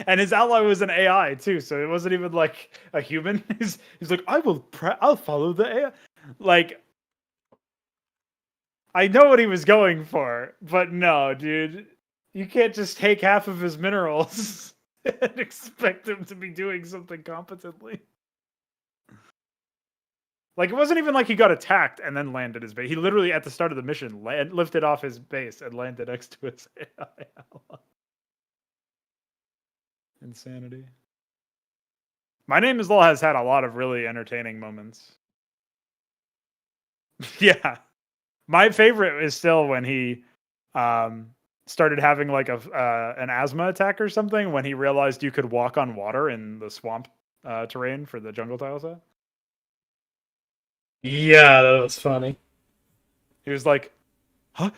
And his ally was an AI too, so it wasn't even like a human. He's like, I'll follow the AI. Like, I know what he was going for, but no, dude, you can't just take half of his minerals and expect him to be doing something competently. Like, it wasn't even like he got attacked and then landed his base. He literally, at the start of the mission, lifted off his base and landed next to his AI ally. Insanity. My Name is Lol has had a lot of really entertaining moments. Yeah. My favorite is still when he started having like an asthma attack or something when he realized you could walk on water in the swamp terrain for the jungle tile set. Yeah, that was funny. He was like, "Huh?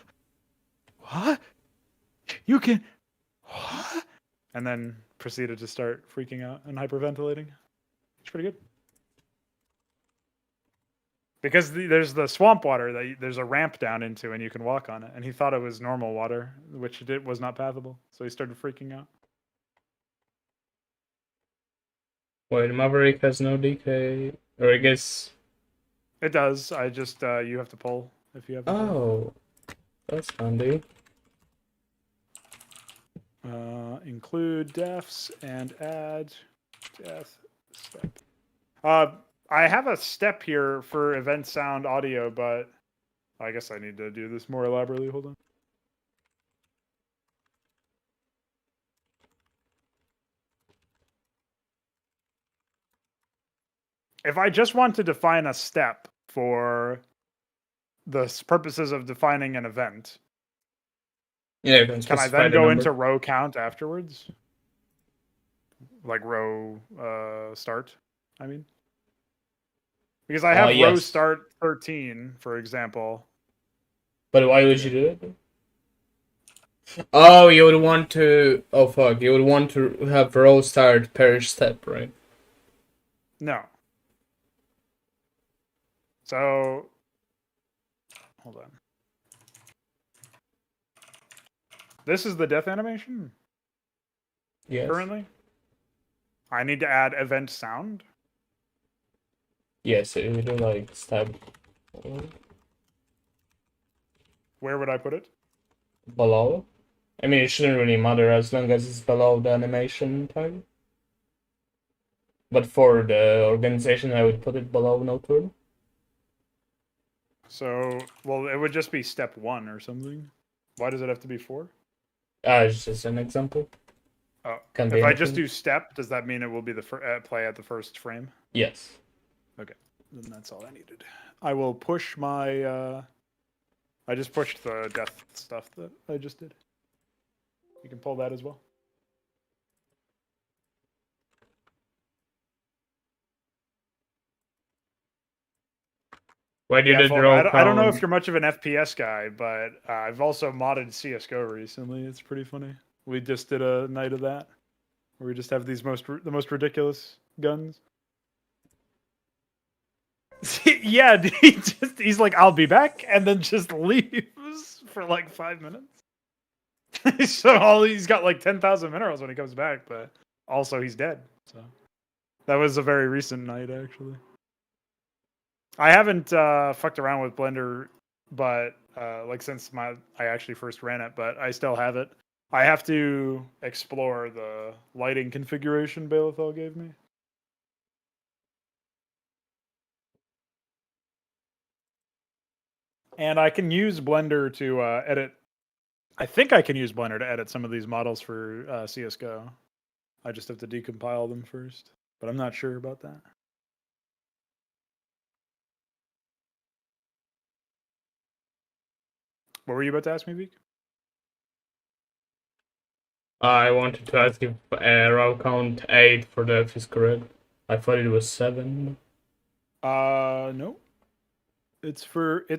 What? You can what?" And then proceeded to start freaking out and hyperventilating. It's pretty good. Because there's the swamp water that there's a ramp down into and you can walk on it. And he thought it was normal water, which it was not pathable. So he started freaking out. Wait, Maverick has no DK. Or I guess... It does. I just, you have to pull if you have. Oh, that's handy. Include deaths and add death step. I have a step here for event sound audio, but I guess I need to do this more elaborately. Hold on. If I just want to define a step for the purposes of defining an event, Yeah, you can can I specify then the go number. into row count afterwards? Like row start, I mean? Because I have row yes. start 13, for example. But why would you do it? Oh, you would want to... Oh, fuck. You would want to have row start per step, right? No. So, hold on. This is the death animation Yes. currently. I need to add event sound. Yes, it would like step Where would I put it? below. I mean, it shouldn't really matter as long as it's below the animation time. But for the organization, I would put it below noteboard. So, well, it would just be step 1 or something. Why does it have to be 4? It's just an example. Oh, Can be if I just anything. do step, does that mean it will be the play at the first frame? Yes. Okay, then that's all I needed. I will push my. I just pushed the death stuff that I just did. You can pull that as well. Why did Yeah, it Fulton, draw I don't know if you're much of an FPS guy, but I've also modded CS:GO recently. It's pretty funny. We just did a night of that, where we just have these the most ridiculous guns. Yeah, he's like, I'll be back, and then just leaves for like 5 minutes. So he's got like 10,000 minerals when he comes back, but also he's dead. So that was a very recent night, actually. I haven't fucked around with Blender, but like since I actually first ran it, but I still have it. I have to explore the lighting configuration Balethel gave me. And I can use Blender to edit. I think I can use Blender to edit some of these models for CS:GO. I just have to decompile them first, but I'm not sure about that. What were you about to ask me, Vic? I wanted to ask if row count 8 for death is correct. I thought it was 7. No. It's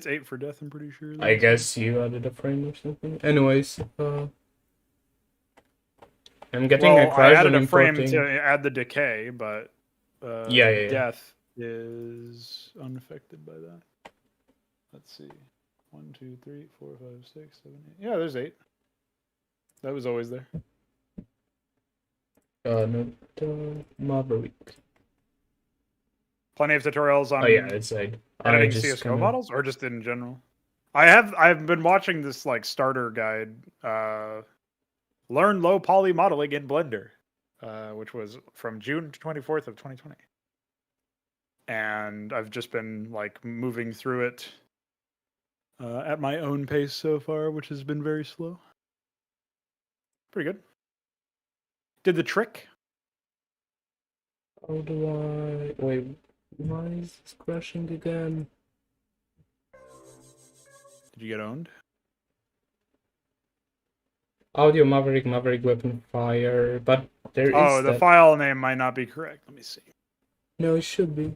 8 for death, I'm pretty sure. I guess you added a frame or something. Anyways, I'm getting a I crash added on a frame importing. to add the decay, but Yeah. death is unaffected by that. Let's see. 1, 2, 3, 4, 5, 6, 7, 8. Yeah, there's 8. That was always there. Not Maverick. Plenty of tutorials on Oh yeah, it's 8. editing CS:GO models, or just in general. I've been watching this like starter guide, learn low poly modeling in Blender, which was from June 24th of 2020, and I've just been like moving through it at my own pace so far, which has been very slow. Pretty good. Did the trick. How do I... Wait, why is this crashing again? Did you get owned? Audio Maverick, Maverick Weapon Fire, but there Oh, is the that. file name might not be correct. Let me see. No, it should be.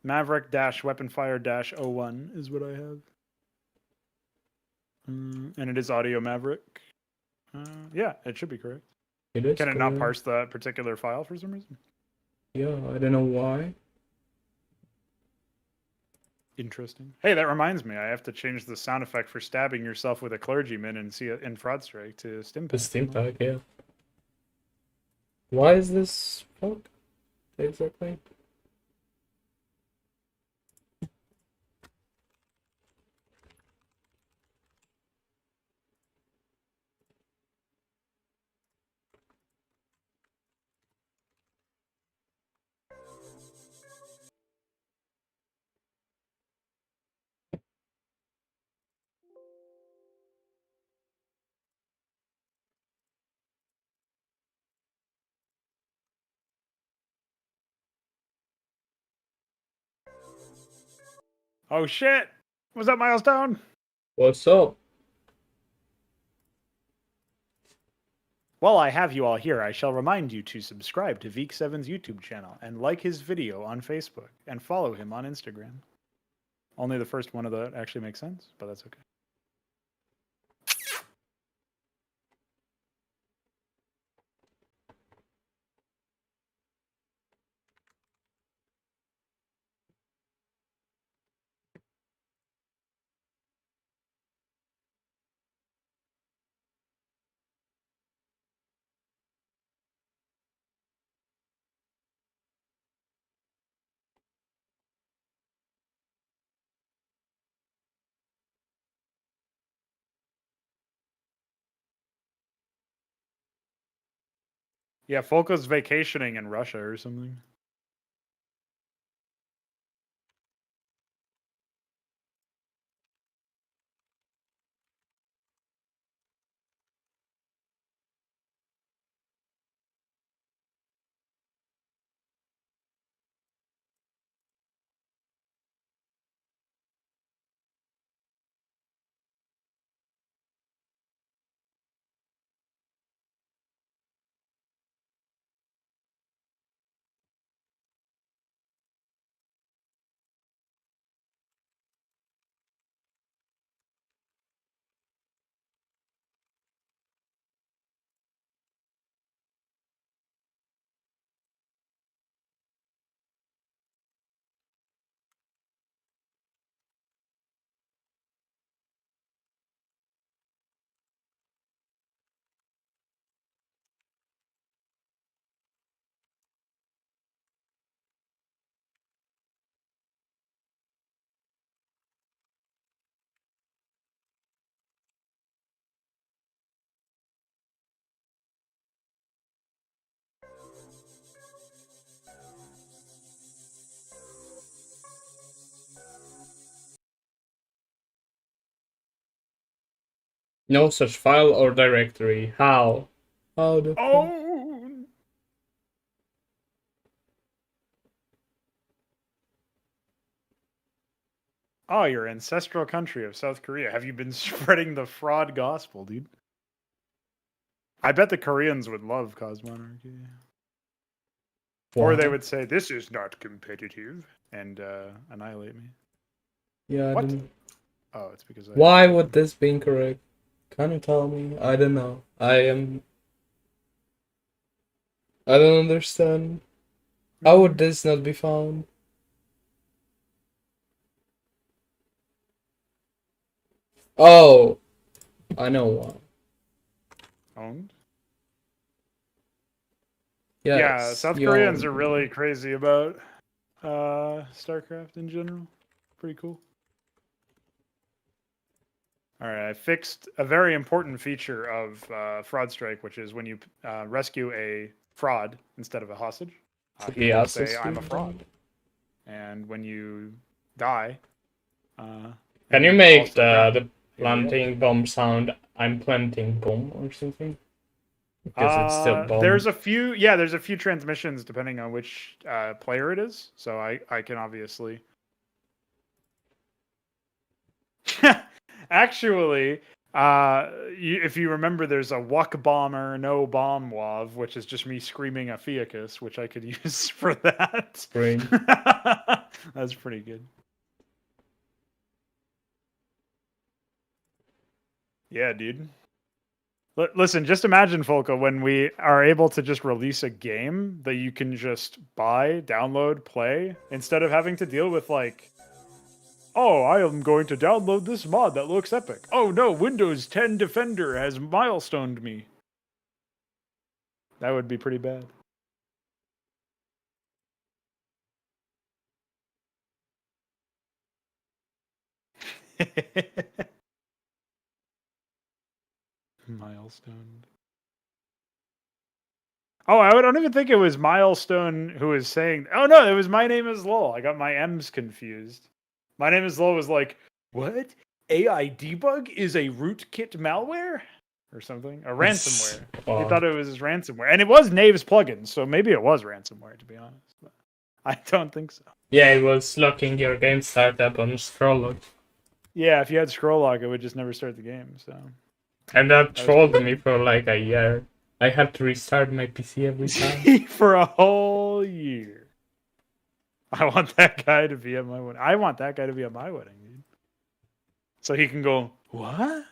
Maverick-weaponfire-01 is what I have. And it is Audio Maverick. Yeah, it should be correct. It is. Can it not correct. parse that particular file for some reason? Yeah, I don't know why. Interesting. Hey, that reminds me. I have to change the sound effect for stabbing yourself with a clergyman and see it in Fraud Strike to Stimpak. The Steam Pack, yeah. Why is this fuck? Exactly. Oh shit! Was that Milestone? What's up? While I have you all here, I shall remind you to subscribe to Veek7's YouTube channel and like his video on Facebook and follow him on Instagram. Only the first one of that actually makes sense, but that's okay. Yeah, Folka's vacationing in Russia or something. No such file or directory. How? How the fuck? Oh! Oh, your ancestral country of South Korea. Have you been spreading the fraud gospel, dude? I bet the Koreans would love Cosmonarchy. Or they would say, this is not competitive, and annihilate me. Yeah, I What? don't know. Oh, it's because I... Why would this be incorrect? Can you tell me? I don't know. I don't understand. How would this not be found? Oh, I know why. Owned? Yes, Yeah, South you Koreans own- are really crazy about StarCraft in general. Pretty cool. All right, I fixed a very important feature of Fraud Strike, which is when you rescue a fraud instead of a hostage, he Yeah, will say, "I'm a assistant. fraud." And when you die, Can you and make also drown, the he will- planting bomb sound? I'm planting bomb or something. Because it's still bomb. There's a few, yeah, there's a few transmissions depending on which player it is. So I can obviously. Actually, If you remember, there's a Wuck Bomber No Bomb Wav, which is just me screaming a Fiacus, which I could use for that. Great. That's pretty good. Yeah, dude. Listen, just imagine, Folka, when we are able to just release a game that you can just buy, download, play, instead of having to deal with like, oh, I am going to download this mod that looks epic. Oh no, Windows 10 Defender has milestoned me. That would be pretty bad. Milestone. Oh, I don't even think it was Milestone who was saying. Oh no, it was My Name Is Lol. I got my M's confused. My Name Is Lol was like, what? AI debug is a rootkit malware or something? A ransomware. Wow. He thought it was ransomware, and it was Knave's plugin, so maybe it was ransomware. To be honest, but I don't think so. Yeah, it was locking your game startup on Scroll. Yeah, if you had scroll lock, it would just never start the game. So. And that trolled me for like a year. I had to restart my PC every time. For a whole year. I want that guy to be at my wedding. I want that guy to be at my wedding, dude. So he can go, what?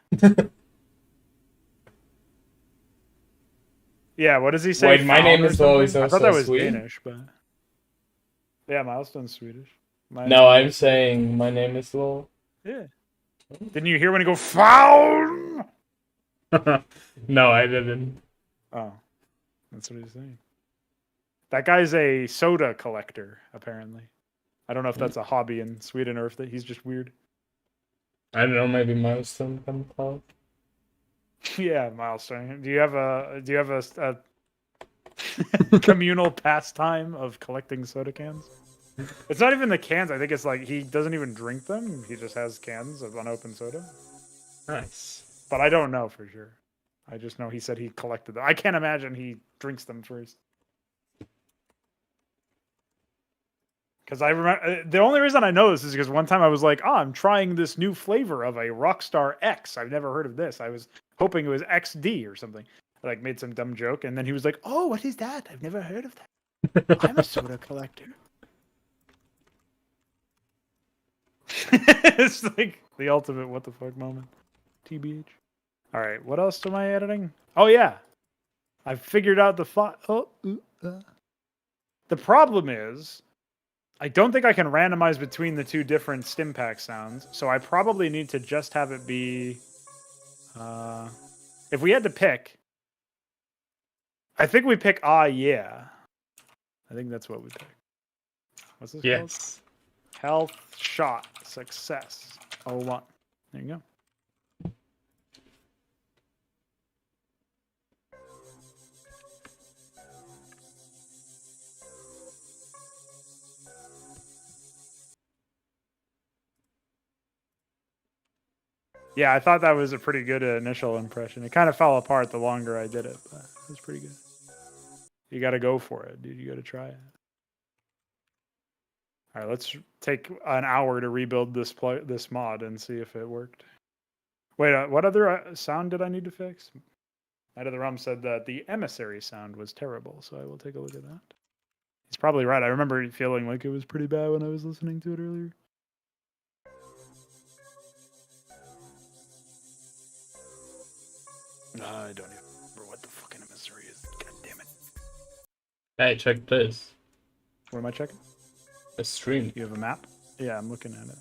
Yeah, what does he say? Wait, My Name Is Lol is I thought also that was Swedish? Danish, but yeah, Milestone's Swedish. No, I'm saying My Name Is Lol. Yeah. Didn't you hear when he go found? No, I didn't. Oh, that's what he's saying. That guy's a soda collector, apparently. I don't know if that's a hobby in Sweden or if he's just weird. I don't know, maybe Milestone can call. Yeah, Milestone. Do you have a communal pastime of collecting soda cans? It's not even the cans. I think it's like he doesn't even drink them. He just has cans of unopened soda. Nice. But I don't know for sure. I just know he said he collected them. I can't imagine he drinks them first. Because I remember the only reason I know this is because one time I was like, "Oh, I'm trying this new flavor of a Rockstar X. I've never heard of this. I was hoping it was XD or something." I like made some dumb joke, and then he was like, "Oh, what is that? I've never heard of that. I'm a soda collector." It's like the ultimate what the fuck moment. TBH. All right, what else am I editing? Oh yeah, I figured out the The problem is, I don't think I can randomize between the two different stim pack sounds, so I probably need to just have it be. If we had to pick, I think we pick yeah. I think that's what we pick. What's this called? Yes. Health shot success 01. There you go. Yeah, I thought that was a pretty good initial impression. It kind of fell apart the longer I did it, but it was pretty good. You got to go for it, dude. You got to try it. All right, let's take an hour to rebuild this mod and see if it worked. Wait, what other sound did I need to fix? Night of the Rum said that the emissary sound was terrible, so I will take a look at that. He's probably right. I remember feeling like it was pretty bad when I was listening to it earlier. I don't even remember what the fucking emissary is. God damn it. Hey, check this. What am I checking? A stream. You have a map? Yeah, I'm looking at it.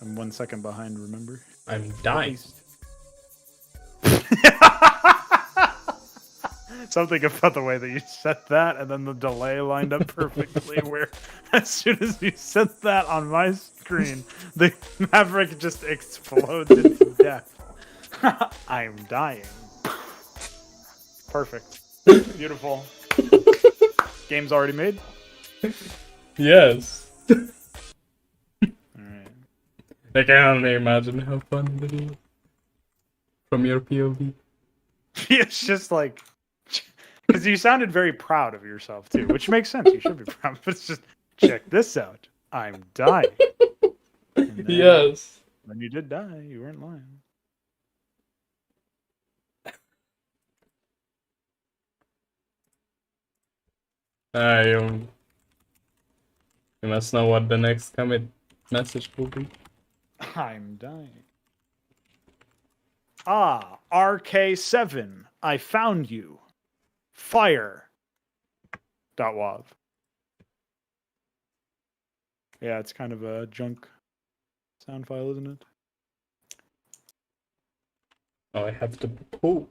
I'm 1 second behind, remember? I'm dying. Something about the way that you said that, and then the delay lined up perfectly. Where as soon as you said that on my screen, the Maverick just explodes into death. I'm dying. Perfect. Beautiful. Game's already made? Yes. Alright. I can only imagine how fun it is. From your POV. It's just like... Because you sounded very proud of yourself, too. Which makes sense. You should be proud. But it's just, check this out. I'm dying. Yes. When you did die, you weren't lying. You must know what the next commit message will be. I'm dying. Ah, RK7, I found you. Fire. .wav. Yeah, it's kind of a junk sound file, isn't it? Oh, I have to poop.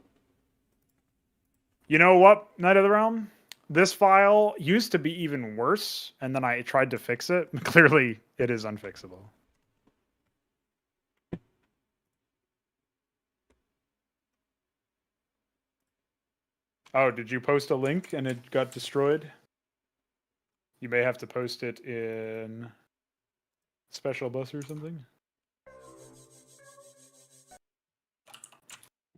You know what, Knight of the Realm? This file used to be even worse, and then I tried to fix it. Clearly, it is unfixable. Oh, did you post a link and it got destroyed? You may have to post it in Special Bus or something.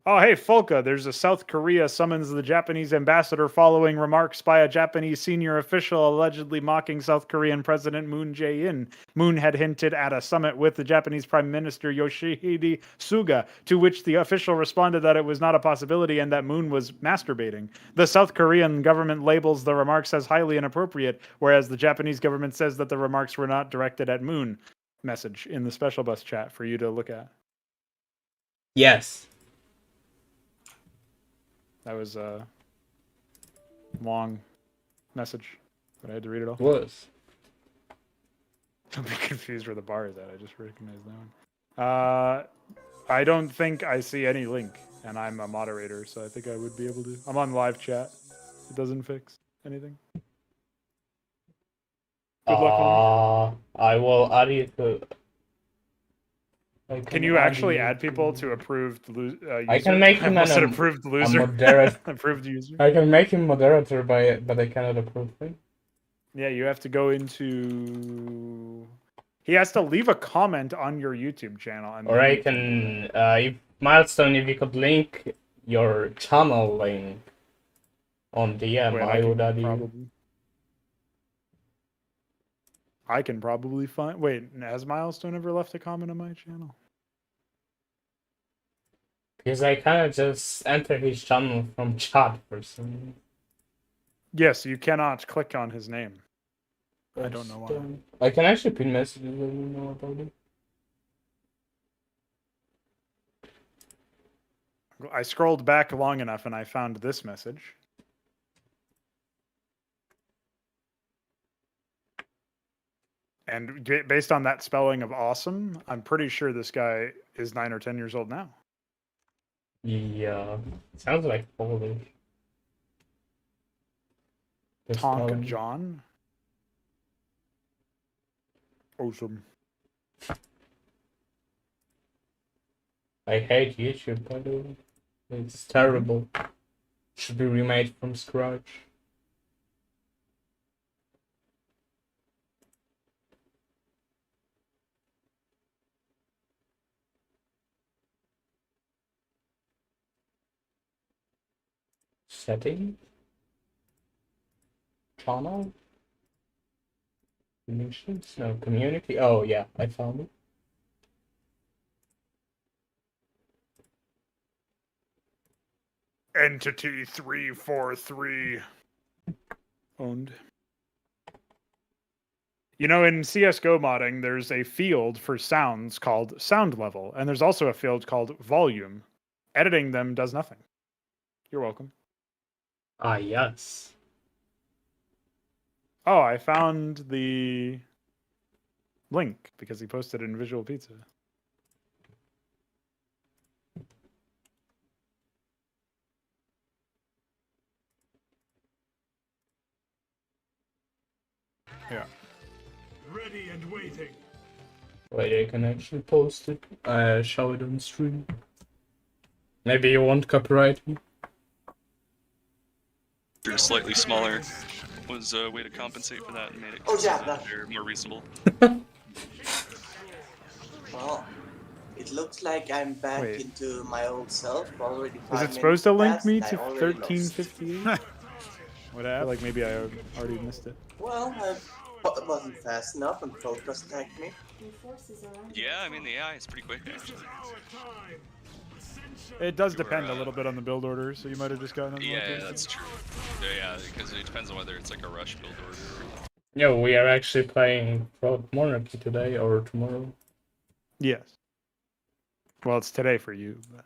Oh, hey, Folka, there's a South Korea summons the Japanese ambassador following remarks by a Japanese senior official allegedly mocking South Korean President Moon Jae-in. Moon had hinted at a summit with the Japanese Prime Minister Yoshihide Suga, to which the official responded that it was not a possibility and that Moon was masturbating. The South Korean government labels the remarks as highly inappropriate, whereas the Japanese government says that the remarks were not directed at Moon. Message in the Special Bus chat for you to look at. Yes. That was a long message, but I had to read it all. Was. Don't be confused where the bar is at. I just recognized that one. I don't think I see any link, and I'm a moderator, so I think I would be able to. I'm on live chat. It doesn't fix anything. Good luck, homie. I will add you to. Can you actually add people to approved user? I can make him an an approved loser. moderator. Approved user. I can make him moderator but I cannot approve him. Yeah, you have to go into. He has to leave a comment on your YouTube channel, and Or I can, if Milestone, if you could link your channel link on DM, Wait, I would add you. probably. I can probably find. Wait, has Milestone ever left a comment on my channel? Because I kind of just enter his channel from chat for some reason. Yes, you cannot click on his name. I don't know why. I can actually pin messages if you know about it. I scrolled back long enough and I found this message. And based on that spelling of awesome, I'm pretty sure this guy is 9 or 10 years old now. Yeah, sounds like Polish. The Tonk spelling. John. Awesome. I hate YouTube, by the way. It's terrible. Should be remade from scratch. Setting? Channel? Permissions? No, community? Oh, yeah, I found it. Entity 343. Owned. You know, in CSGO modding, there's a field for sounds called sound level, and there's also a field called volume. Editing them does nothing. You're welcome. Ah, yes. Oh, I found the link because he posted it in Visual Pizza. Yeah. Ready and waiting. Wait, I can actually post it. Show it on stream. Maybe you won't copyright me. Slightly smaller was a way to compensate for that and made it more reasonable. Well, it looks like I'm back Wait. into my old self already. Is 5 it supposed to link minutes me passed, to I already lost. 1358? What I feel like maybe I already missed it. Well, I wasn't fast enough and Focus tagged me. Yeah, I mean the AI is pretty quick actually. It does You were, depend a little bit on the build order, so you might have just gotten Yeah, unlucky. that's true. Yeah, because it depends on whether it's like a rush build order. Yeah, we are actually playing Proud Monarchy today or tomorrow. Yes. Well, it's today for you. But...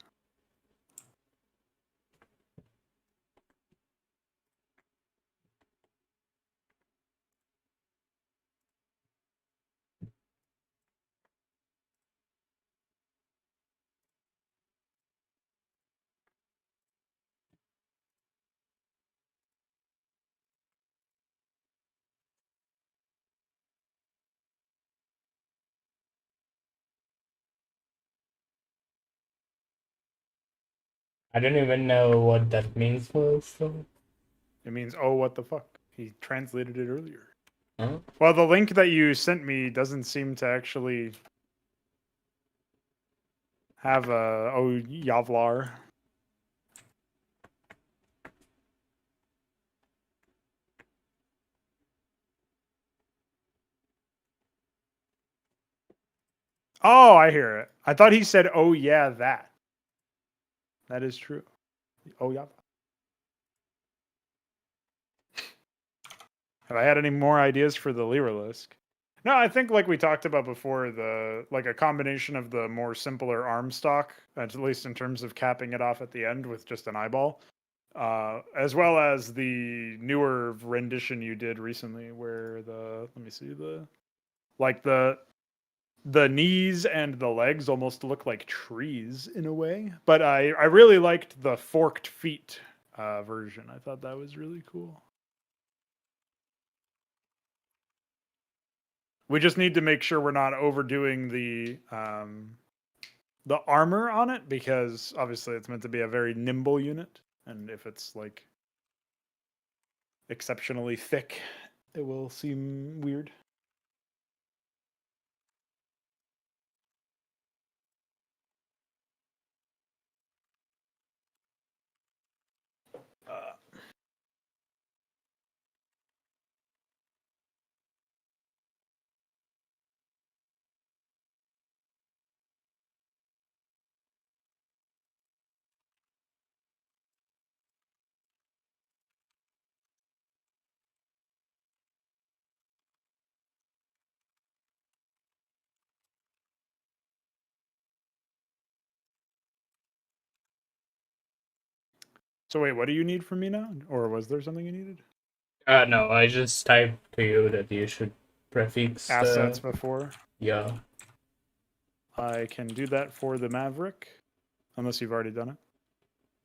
I don't even know what that means for us, so. It means, oh, what the fuck? He translated it earlier. Huh? Well, the link that you sent me doesn't seem to actually have a oh Yavlar. Oh, I hear it. I thought he said, oh yeah, that. That is true. Oh yeah. Have I had any more ideas for the Lyrilusk? No, I think like we talked about before, the like a combination of the more simpler arm stock, at least in terms of capping it off at the end with just an eyeball, as well as the newer rendition you did recently, where the let me see the knees and the legs almost look like trees in a way. But I really liked the forked feet version. I thought that was really cool. We just need to make sure we're not overdoing the armor on it, because obviously it's meant to be a very nimble unit, and if it's like exceptionally thick, it will seem weird. So wait, what do you need from me now? Or was there something you needed? No, I just typed to you that you should prefix Assets the... before. Yeah. I can do that for the Maverick, unless you've already done it.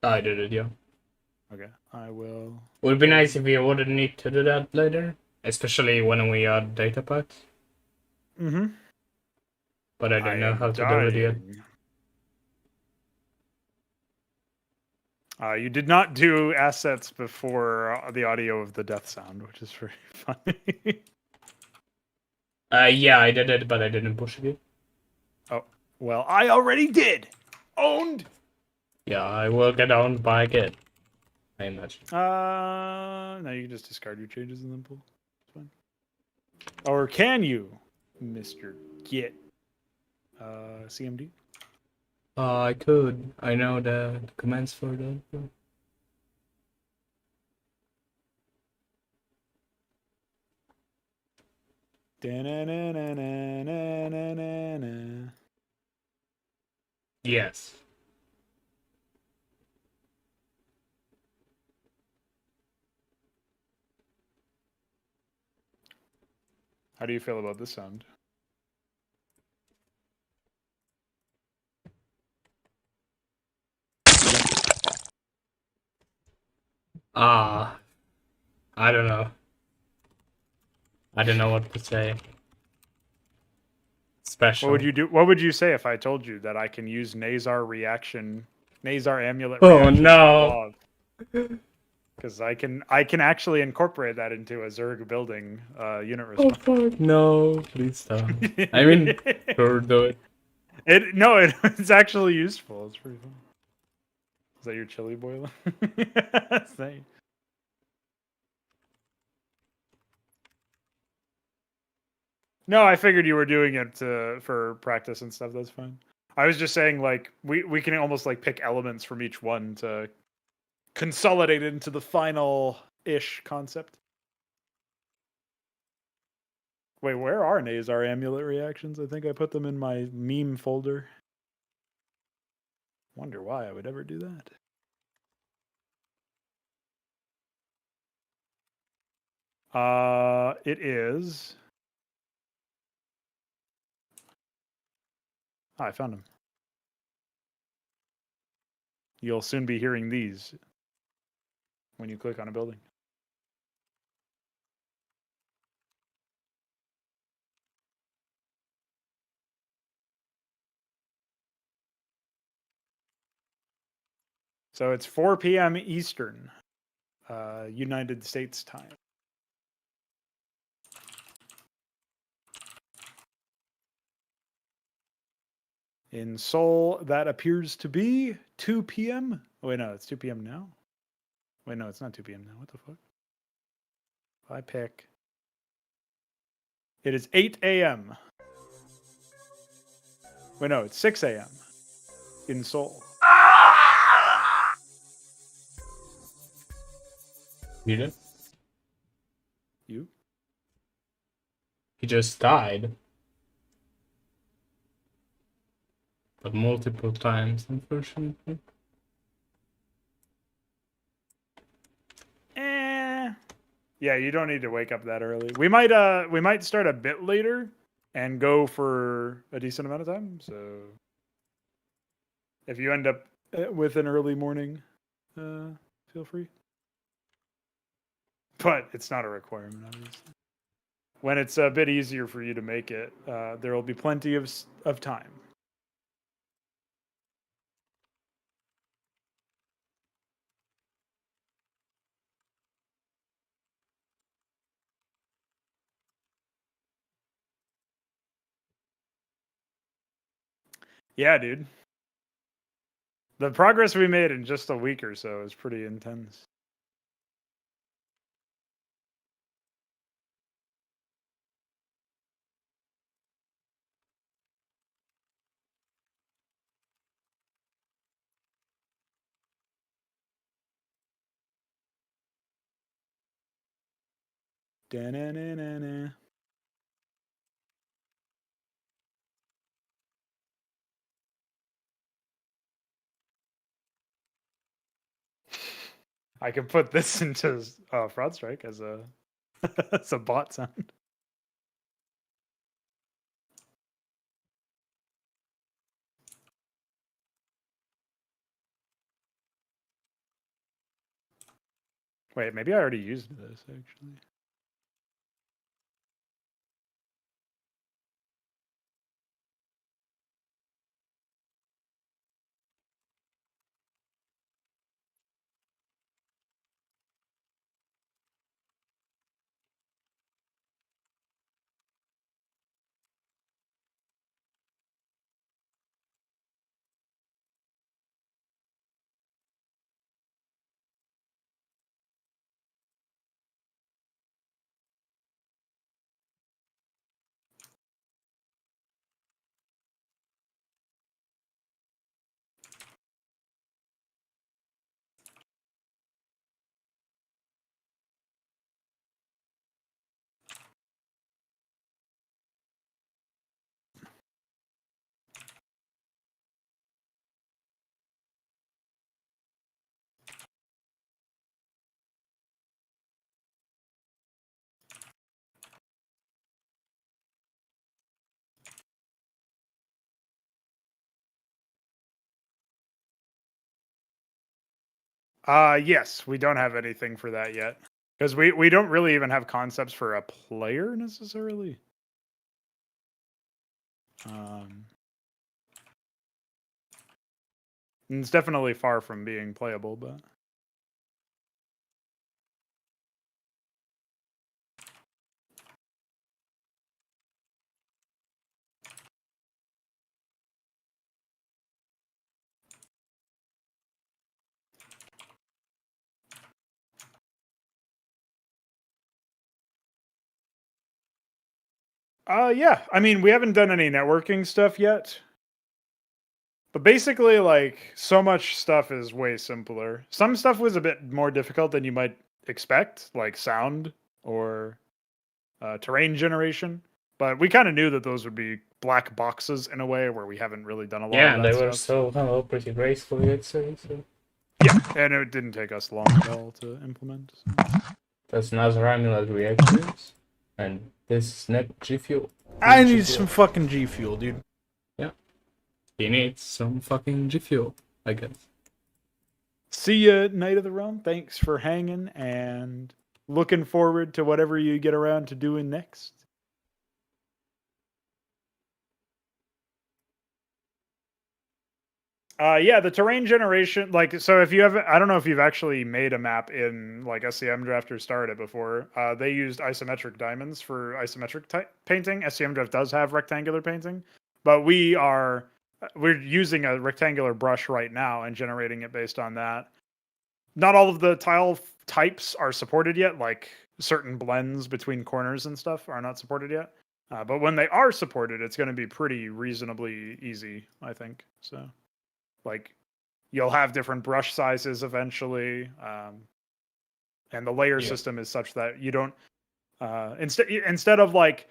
I did it, yeah. Okay, I will. Would be nice if we wouldn't need to do that later, especially when we add data packs. Mm-hmm. But I don't know how to do it yet. You did not do assets before the audio of the death sound, which is very funny. Yeah, I did it, but I didn't push it yet. Oh, well, I already did. Owned. Yeah, I will get owned by Git, I imagine. No, you can just discard your changes and then pull. It's fine. Or can you, Mr. Git? CMD? I could. I know the commands for that. Yes. How do you feel about this sound? I don't know. I don't know what to say. Special. What would you do? What would you say if I told you that I can use Nazar reaction, Nazar amulet? Oh no! Because I can actually incorporate that into a Zerg building unit response. Oh fuck no! Please stop. I mean, sure, do it. It's actually useful. It's pretty fun. Is that your chili boiler? That's nice. No, I figured you were doing it for practice and stuff. That's fine. I was just saying, like, we can almost like pick elements from each one to consolidate it into the final-ish concept. Wait, where are Nazar amulet reactions? I think I put them in my meme folder. Wonder why I would ever do that. It is. I found him. You'll soon be hearing these when you click on a building. So it's 4 p.m. Eastern, United States time. In Seoul, that appears to be 2 p.m. Oh, wait, no, it's 2 p.m. now. Wait, no, it's not 2 p.m. now. What the fuck? If I pick. It is 8 a.m. Wait, no, it's 6 a.m. in Seoul. You did? You? He just died. But multiple times, unfortunately. Yeah, you don't need to wake up that early. We might start a bit later and go for a decent amount of time. So if you end up with an early morning, feel free. But it's not a requirement, obviously. When it's a bit easier for you to make it, there will be plenty of time. Yeah, dude. The progress we made in just a week or so is pretty intense. Da-na-na-na-na. I can put this into Fraud Strike as a as a bot sound. Wait, maybe I already used this actually. Yes, we don't have anything for that yet. Because we don't really even have concepts for a player necessarily. It's definitely far from being playable, but Yeah. I mean, we haven't done any networking stuff yet. But basically, like, so much stuff is way simpler. Some stuff was a bit more difficult than you might expect, like sound or terrain generation. But we kind of knew that those would be black boxes in a way where we haven't really done a lot Yeah, of and that they were stuff. so pretty gracefully, I'd say. So. Yeah, and it didn't take us long at all to implement. That's another amulet reactors, and this is net G fuel. I need some fucking G Fuel, dude. Yeah. He needs some fucking G fuel, I guess. See ya, Knight of the Realm. Thanks for hanging, and looking forward to whatever you get around to doing next. Yeah, the terrain generation, like, so if you have, I don't know if you've actually made a map in like SCM Draft or started before. They used isometric diamonds for isometric painting. SCM Draft does have rectangular painting, but we're using a rectangular brush right now and generating it based on that. Not all of the tile types are supported yet, like certain blends between corners and stuff are not supported yet. But when they are supported, it's going to be pretty reasonably easy, I think. So, like, you'll have different brush sizes eventually, and the layer system is such that you don't instead of like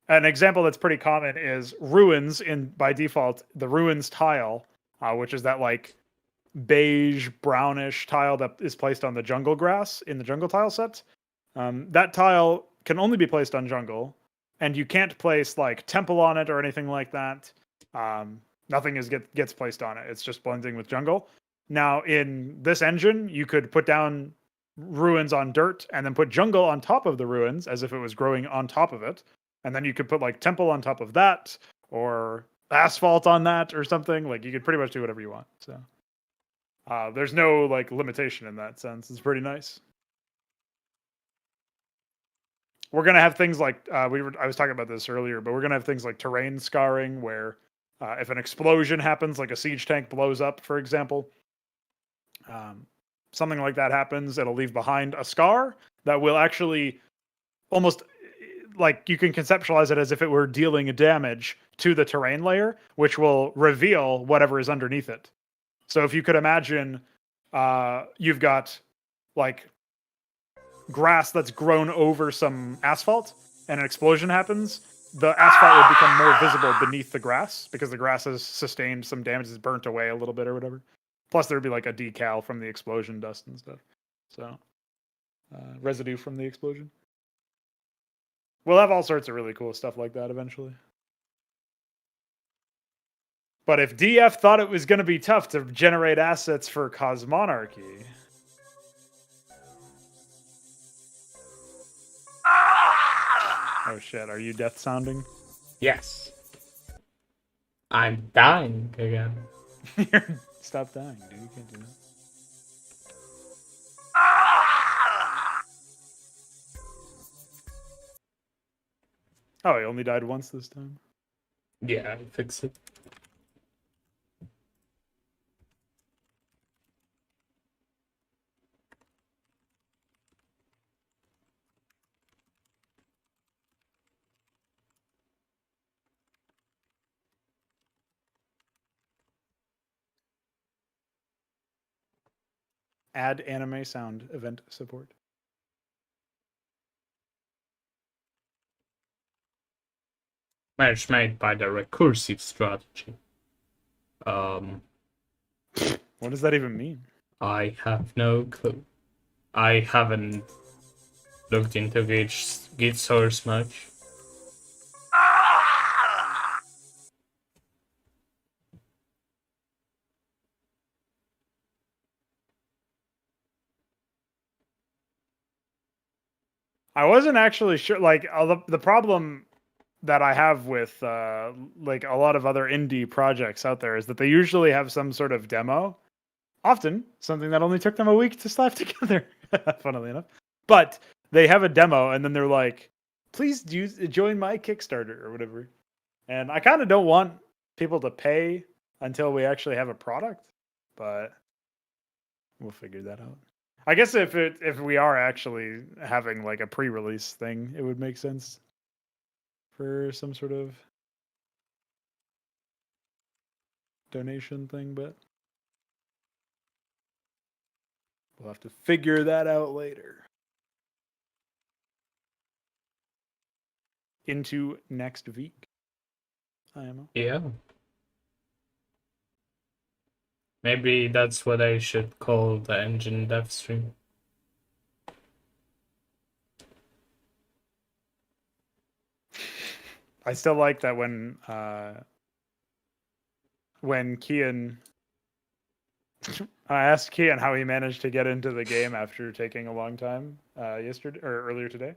an example that's pretty common is ruins by default, the ruins tile, which is that like beige brownish tile that is placed on the jungle grass in the jungle tile set. That tile can only be placed on jungle, and you can't place like temple on it or anything like that. Nothing gets placed on it. It's just blending with jungle. Now in this engine, you could put down ruins on dirt and then put jungle on top of the ruins as if it was growing on top of it. And then you could put like temple on top of that or asphalt on that or something. Like, you could pretty much do whatever you want. So there's no like limitation in that sense. It's pretty nice. We're gonna have things like I was talking about this earlier, but we're gonna have things like terrain scarring, where if an explosion happens, like a siege tank blows up, for example, something like that happens, it'll leave behind a scar that will actually almost, like, you can conceptualize it as if it were dealing a damage to the terrain layer, which will reveal whatever is underneath it. So if you could imagine, you've got like grass that's grown over some asphalt and an explosion happens, the asphalt will become more visible beneath the grass because the grass has sustained some damage, is burnt away a little bit or whatever. Plus there would be like a decal from the explosion dust and stuff. So residue from the explosion. We'll have all sorts of really cool stuff like that eventually. But if DF thought it was going to be tough to generate assets for Cosmonarchy... Oh shit, are you death sounding? Yes. I'm dying again. Stop dying, dude. You can't do that. Oh, he only died once this time? Yeah, I fixed it. Add anime sound event support. Match made by the recursive strategy. What does that even mean? I have no clue. I haven't looked into Git source much. I wasn't actually sure. Like, the problem that I have with like a lot of other indie projects out there is that they usually have some sort of demo. Often something that only took them a week to slap together, funnily enough. But they have a demo and then they're like, please join my Kickstarter or whatever. And I kind of don't want people to pay until we actually have a product, but we'll figure that out. I guess if we are actually having like a pre-release thing, it would make sense for some sort of donation thing, but we'll have to figure that out later. Into next week. IMO. Yeah. Maybe that's what I should call the engine dev stream. I still like that when Kian I asked Kian how he managed to get into the game after taking a long time yesterday or earlier today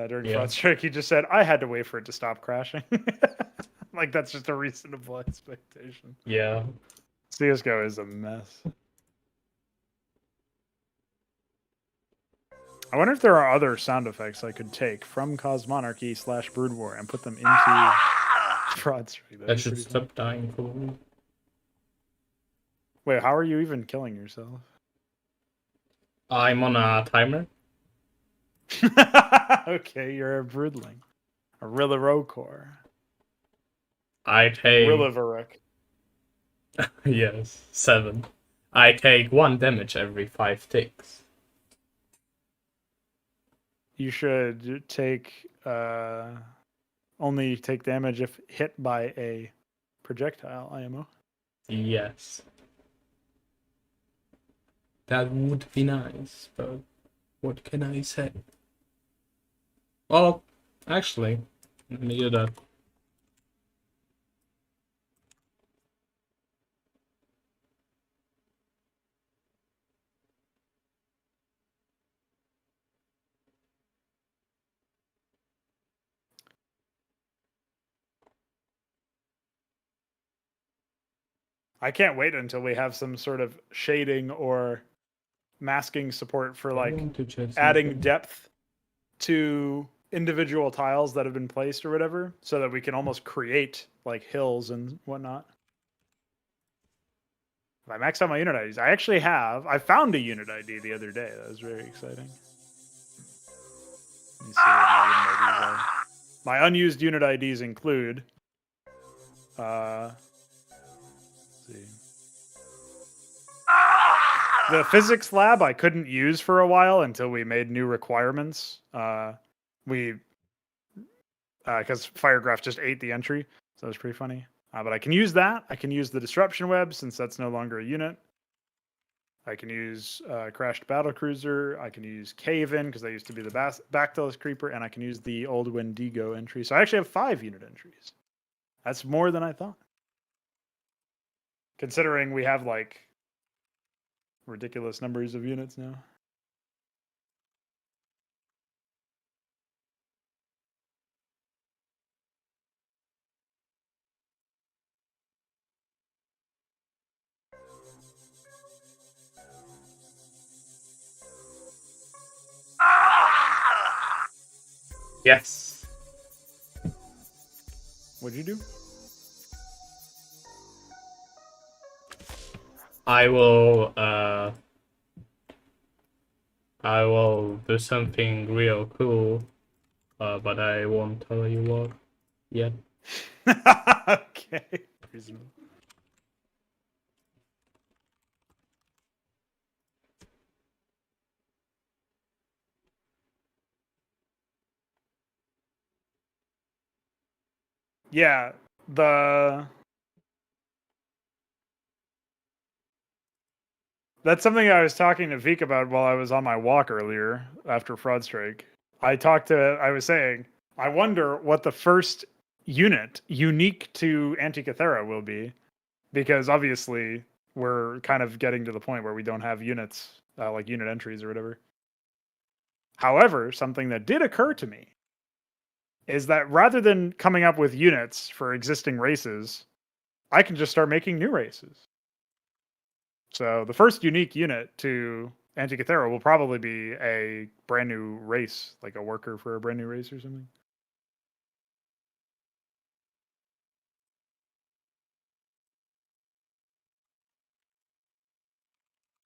during Fraud Strike. He just said, I had to wait for it to stop crashing. Like, that's just a reasonable expectation. Yeah. CSGO is a mess. I wonder if there are other sound effects I could take from Cosmonarchy / Brood War and put them into Fraud Strike. That should stop dying for me. Wait, how are you even killing yourself? I'm on a timer. Okay, you're a broodling. A Rillarokor. I take... Rillavarek. Yes, 7. I take 1 damage every 5 ticks. You should take... only take damage if hit by a projectile, IMO. Yes. That would be nice, but what can I say? Well, actually, let me do that. I can't wait until we have some sort of shading or masking support for like adding depth to individual tiles that have been placed or whatever, so that we can almost create like hills and whatnot. If I max out my unit IDs, I found a unit ID the other day. That was very exciting. Let me see what my unit IDs are. My unused unit IDs include let's see. The physics lab I couldn't use for a while until we made new requirements. Because Firegraph just ate the entry, so it was pretty funny. But I can use that. I can use the disruption web since that's no longer a unit. I can use crashed battlecruiser. I can use Cave-In because that used to be the Bactylus creeper, and I can use the old Wendigo entry. So I actually have 5 unit entries. That's more than I thought. Considering we have like ridiculous numbers of units now. Yes. What'd you do? I will do something real cool, but I won't tell you what yet. Okay. Reasonable. Yeah, that's something I was talking to Veek about while I was on my walk earlier after Fraud Strike. I was saying, I wonder what the first unit unique to Antikythera will be, because obviously we're kind of getting to the point where we don't have units, like unit entries or whatever. However, something that did occur to me is that rather than coming up with units for existing races, I can just start making new races. So the first unique unit to Antikythera will probably be a brand new race, like a worker for a brand new race or something.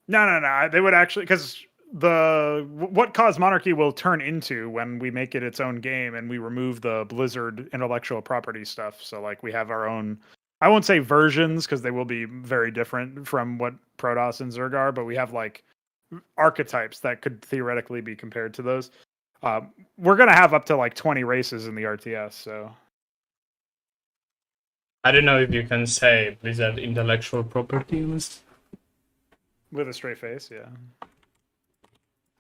No. They would actually, because what Cause Monarchy will turn into when we make it its own game and we remove the Blizzard intellectual property stuff. So like we have our own, I won't say versions because they will be very different from what Protoss and Zerg are, but we have like archetypes that could theoretically be compared to those. We're gonna have up to like 20 races in the RTS, so I don't know if you can say Blizzard intellectual property was. with a straight face, yeah.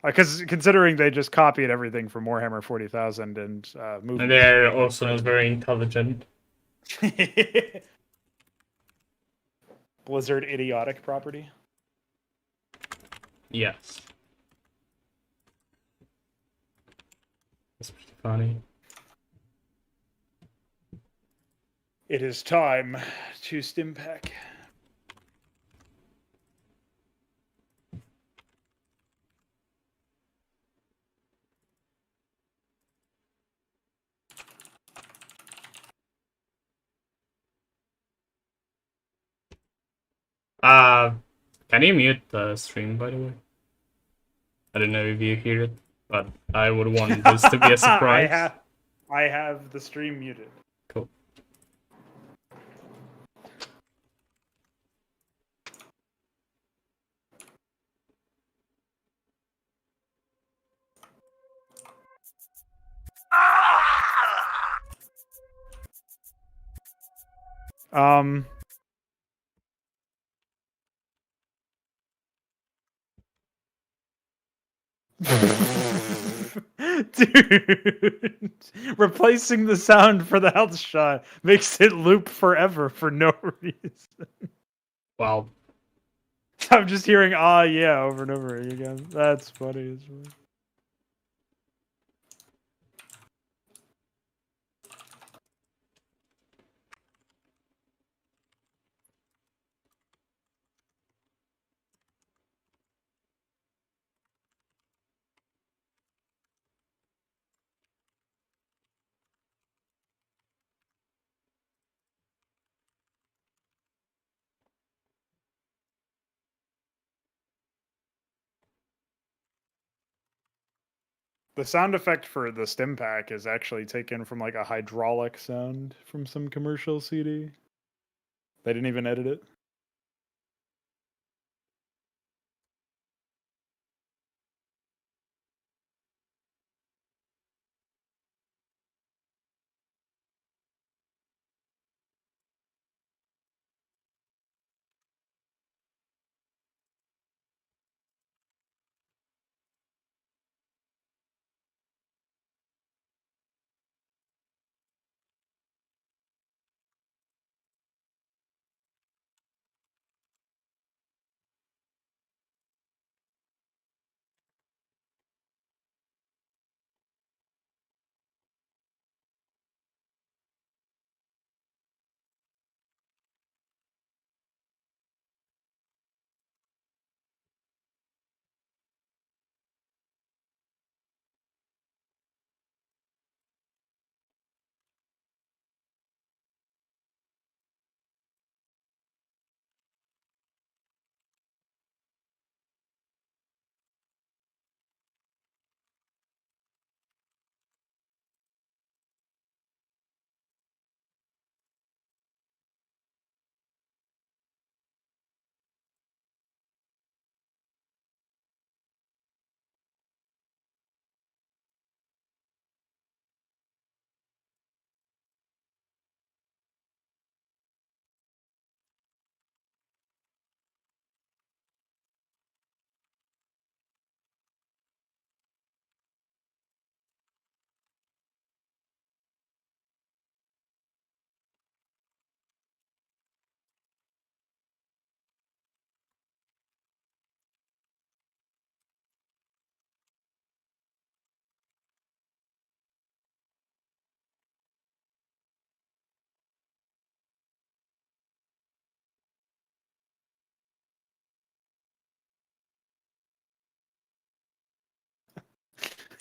Because considering they just copied everything from Warhammer 40,000 and movies. And they're also not very intelligent. Blizzard idiotic property. Yes. That's pretty funny. It is time to Stimpack. Can you mute the stream, by the way? I don't know if you hear it, but I would want this to be a surprise. I have the stream muted. Cool. Dude, replacing the sound for the health shot makes it loop forever for no reason. Well, I'm just hearing "ah yeah" over and over again. That's funny as well. The sound effect for the Stimpack is actually taken from like a hydraulic sound from some commercial CD. They didn't even edit it.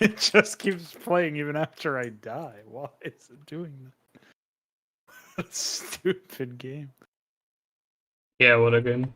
It just keeps playing even after I die. Why is it doing that? What a stupid game. yeah, what a game.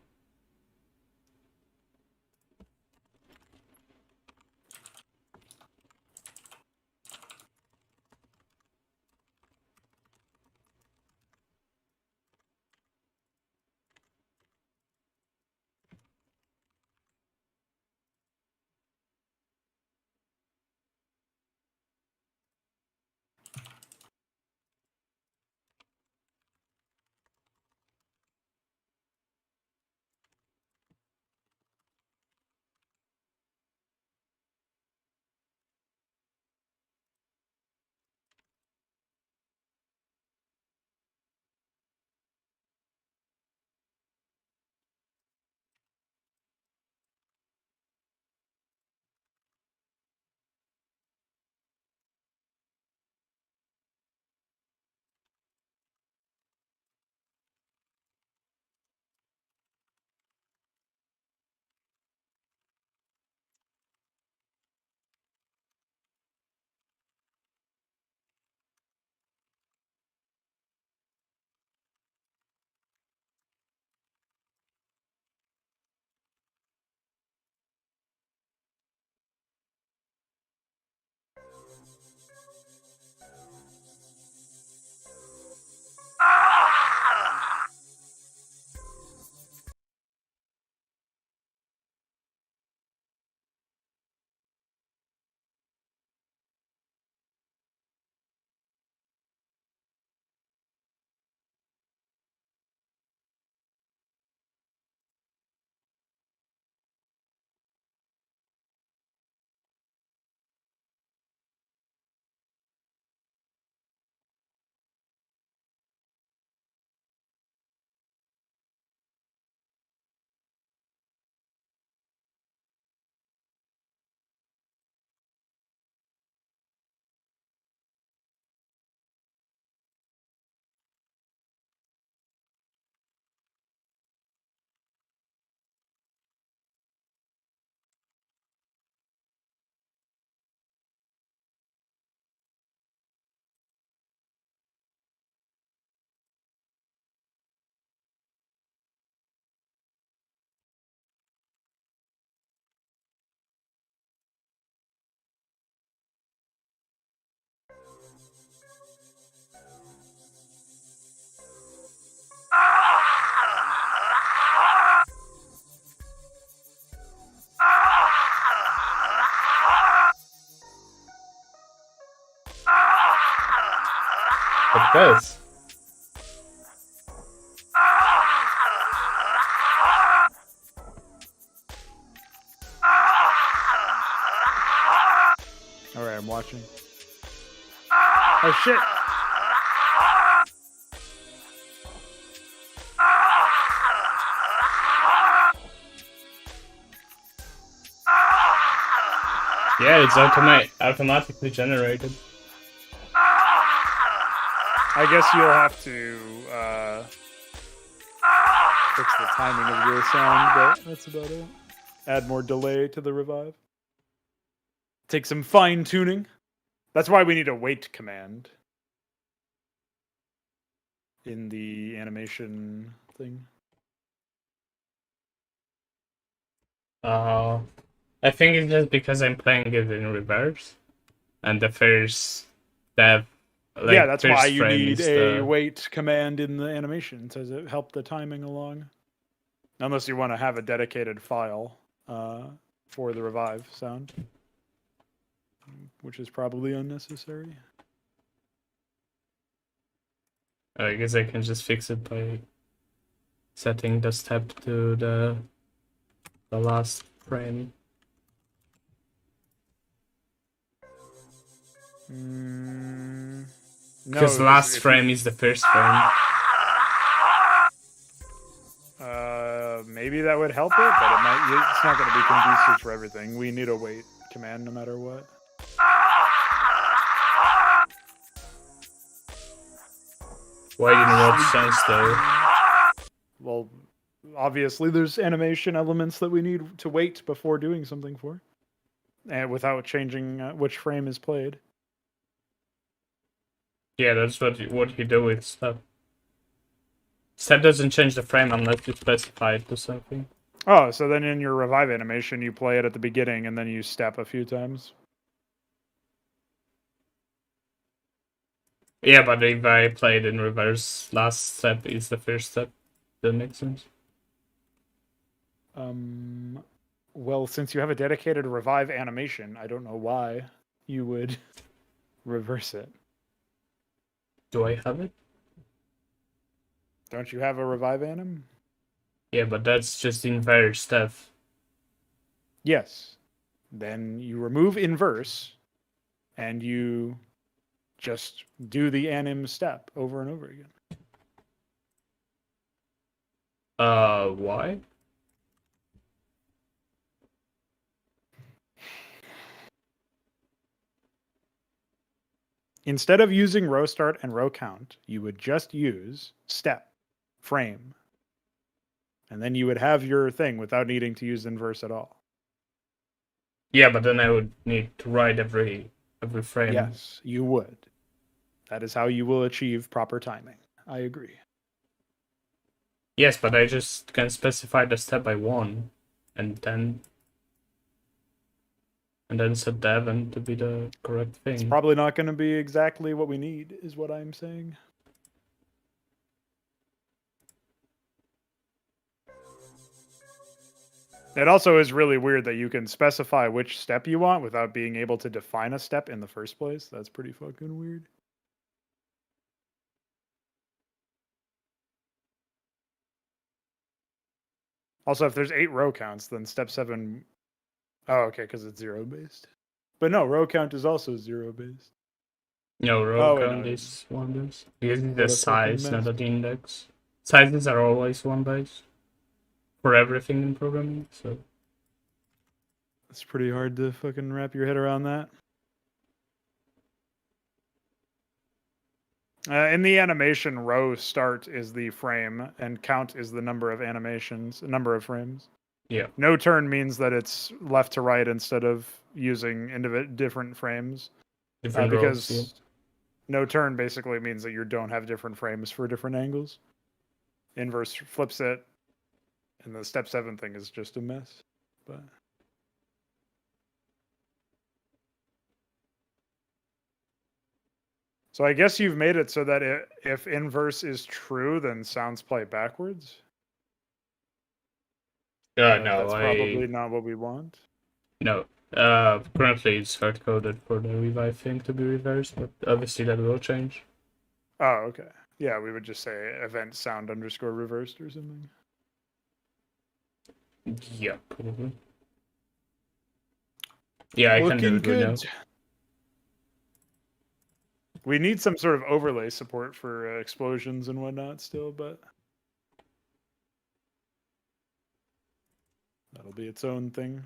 Like this. Alright, I'm watching. Oh shit! Yeah, it's automatically generated. I guess you'll have to fix the timing of your sound, but that's about it. Add more delay to the revive. Take some fine tuning. That's why we need a wait command in the animation thing. I think it's just because I'm playing it in reverse, and the first step. Like, yeah, that's why first you frame need is a the- wait command in the animation to help the timing along. Unless you want to have a dedicated file for the revive sound, which is probably unnecessary. I guess I can just fix it by setting the step to the last frame. Because No, last if frame is the first frame. maybe that would help it, but it's not going to be conducive for everything. We need a wait command no matter what. Why in what sense though? Well, obviously there's animation elements that we need to wait before doing something for, and without changing which frame is played. Yeah, that's what you do with step. Step doesn't change the frame unless you specify it to something. Oh, so then in your revive animation, you play it at the beginning and then you step a few times. Yeah, but if I play it in reverse, last step is the first step. That makes sense. Well, since you have a dedicated revive animation, I don't know why you would reverse it. Do I have it? Don't you have a revive anim? Yeah, but that's just inverse stuff. Yes. Then you remove inverse and you just do the anim step over and over again. Why? Instead of using row start and row count, you would just use step, frame, and then you would have your thing without needing to use inverse at all. Yeah, but then I would need to write every frame. Yes, you would. That is how you will achieve proper timing. I agree. Yes, but I just can specify the step I want, and then set the event to be the correct thing. It's probably not going to be exactly what we need, is what I'm saying. It also is really weird that you can specify which step you want without being able to define a step in the first place. That's pretty fucking weird. Also, if there's 8 row counts, then step 7... Oh, okay, because it's 0 based. But no, row count is also 0 based. No, row wait, count no. is 1 base. Because it's What the a size, fucking not mess. the index. Sizes are always 1 base. For everything in programming, so... It's pretty hard to fucking wrap your head around that. In the animation, row start is the frame, and count is the number of number of frames. Yeah. No turn means that it's left to right instead of using different frames. Different Because rows, yeah. no turn basically means that you don't have different frames for different angles. Inverse flips it, and the step 7 thing is just a mess. But so I guess you've made it so that if inverse is true, then sounds play backwards. No, That's probably not what we want. No. Currently it's hard-coded for the revive thing to be reversed, but obviously that will change. Oh, okay. Yeah, we would just say event sound underscore reversed or something. Yeah, probably. Yeah, I can do Looking it right now. good. We need some sort of overlay support for explosions and whatnot still, but that'll be its own thing.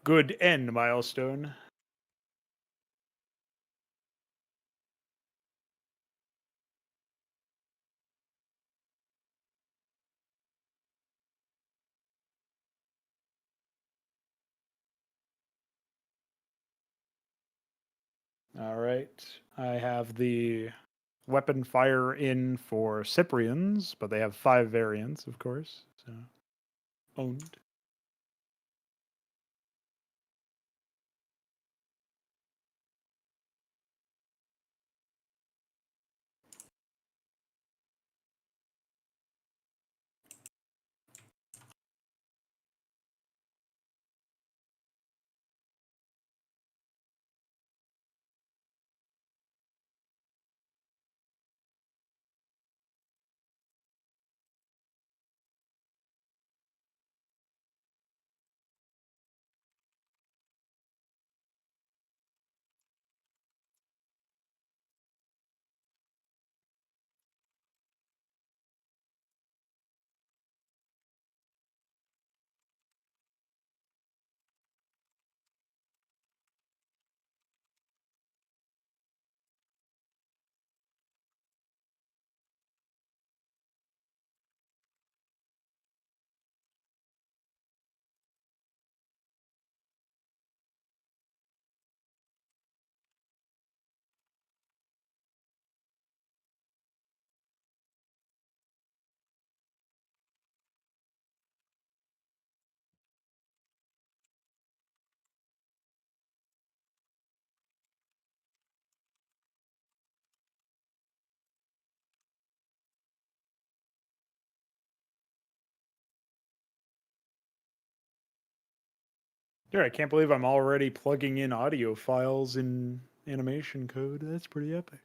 Good end milestone. All right. I have the weapon fire in for Cyprians, but they have 5 variants, of course. So owned. Dude, I can't believe I'm already plugging in audio files in animation code. That's pretty epic.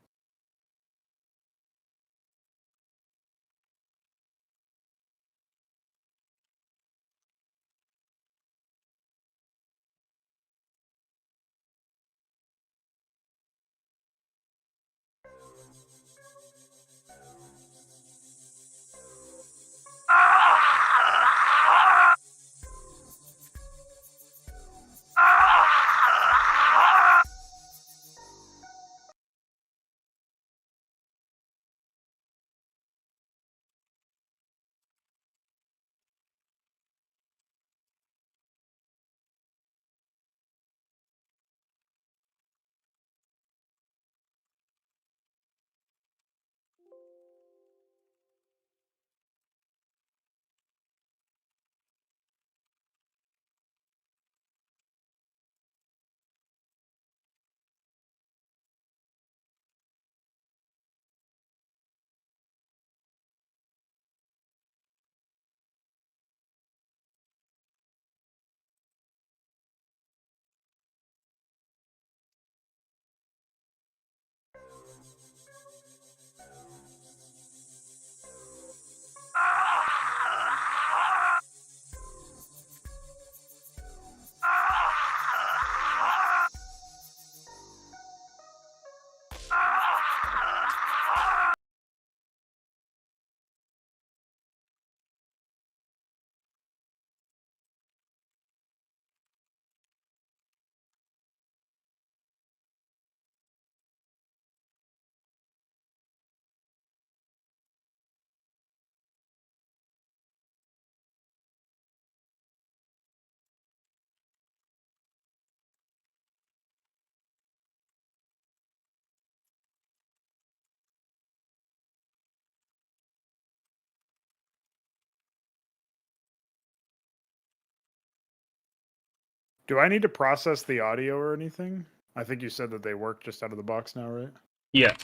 Do I need to process the audio or anything? I think you said that they work just out of the box now, right? Yeah.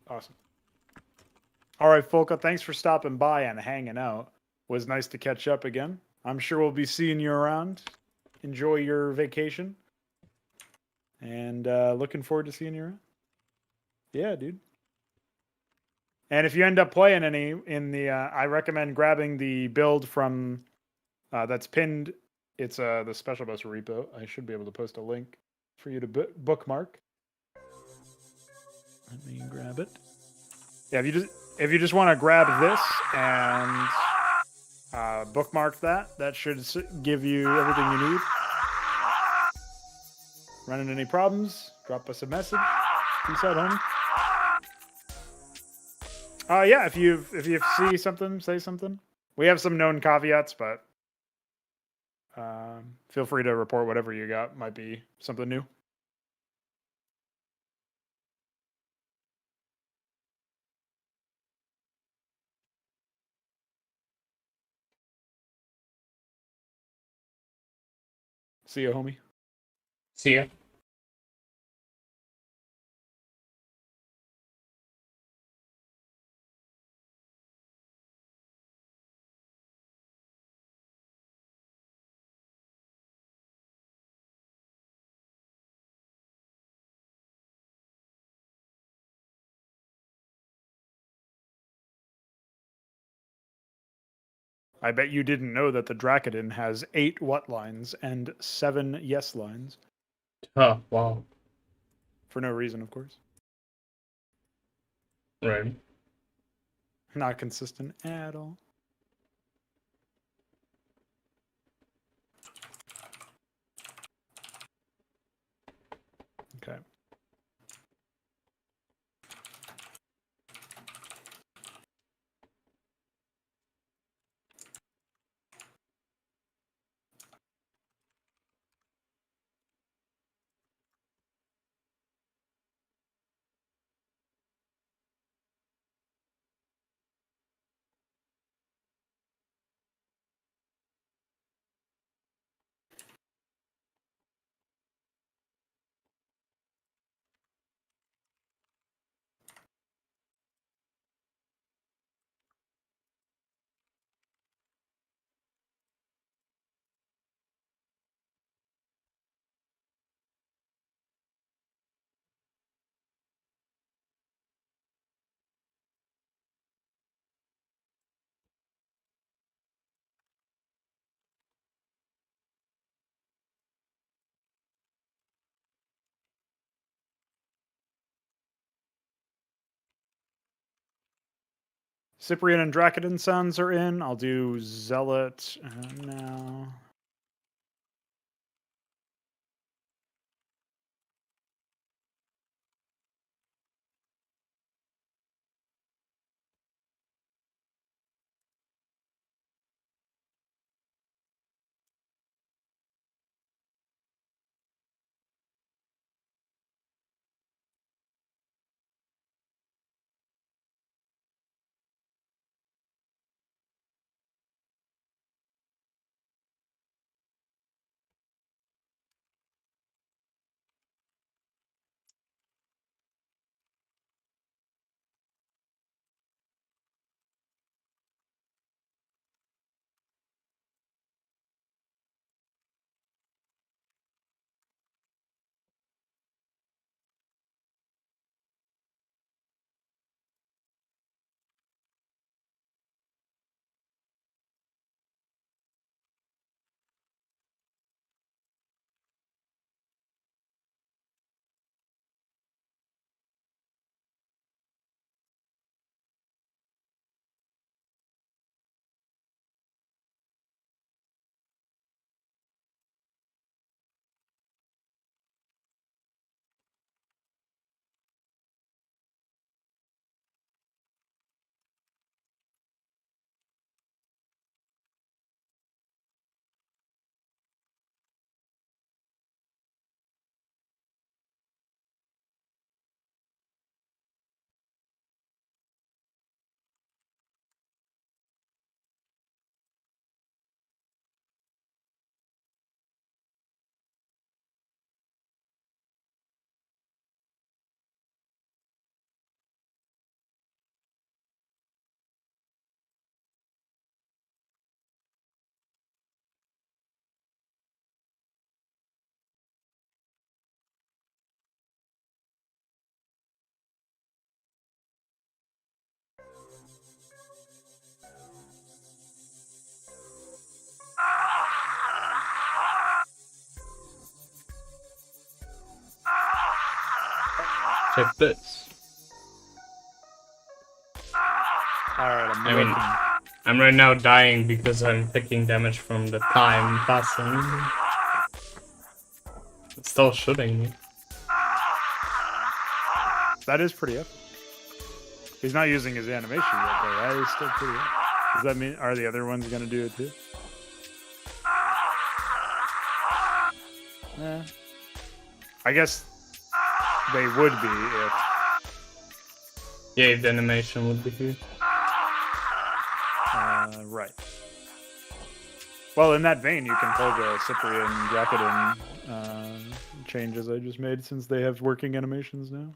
Awesome. All right, Folka, thanks for stopping by and hanging out. Was nice to catch up again. I'm sure we'll be seeing you around. Enjoy your vacation. And looking forward to seeing you around. Yeah, dude. And if you end up playing any in the, I recommend grabbing the build from that's pinned. It's the special bus repo. I should be able to post a link for you to bookmark. Let me grab it. Yeah, if you just want to grab this and bookmark that, that should give you everything you need. Running any problems? Drop us a message. Peace out, homie. Yeah, if you see something, say something. We have some known caveats, but feel free to report whatever you got. Might be something new. See you, homie. See ya. I bet you didn't know that the Dracodon has 8 what lines and 7 yes lines. Oh, wow. For no reason, of course. Right. Not consistent at all. Okay. Cyprian and Dracodon Sons are in. I'll do Zealot now. check this. Alright, I mean, I'm right now dying because I'm taking damage from the time passing. It's still shooting me. that is pretty epic. He's not using his animation yet, but that is still pretty epic. Does that mean, are the other ones gonna do it too? I guess they would be if... Yeah, the animation would be here. Right. Well, in that vein, you can pull the Cyprian Jacketin changes I just made since they have working animations now.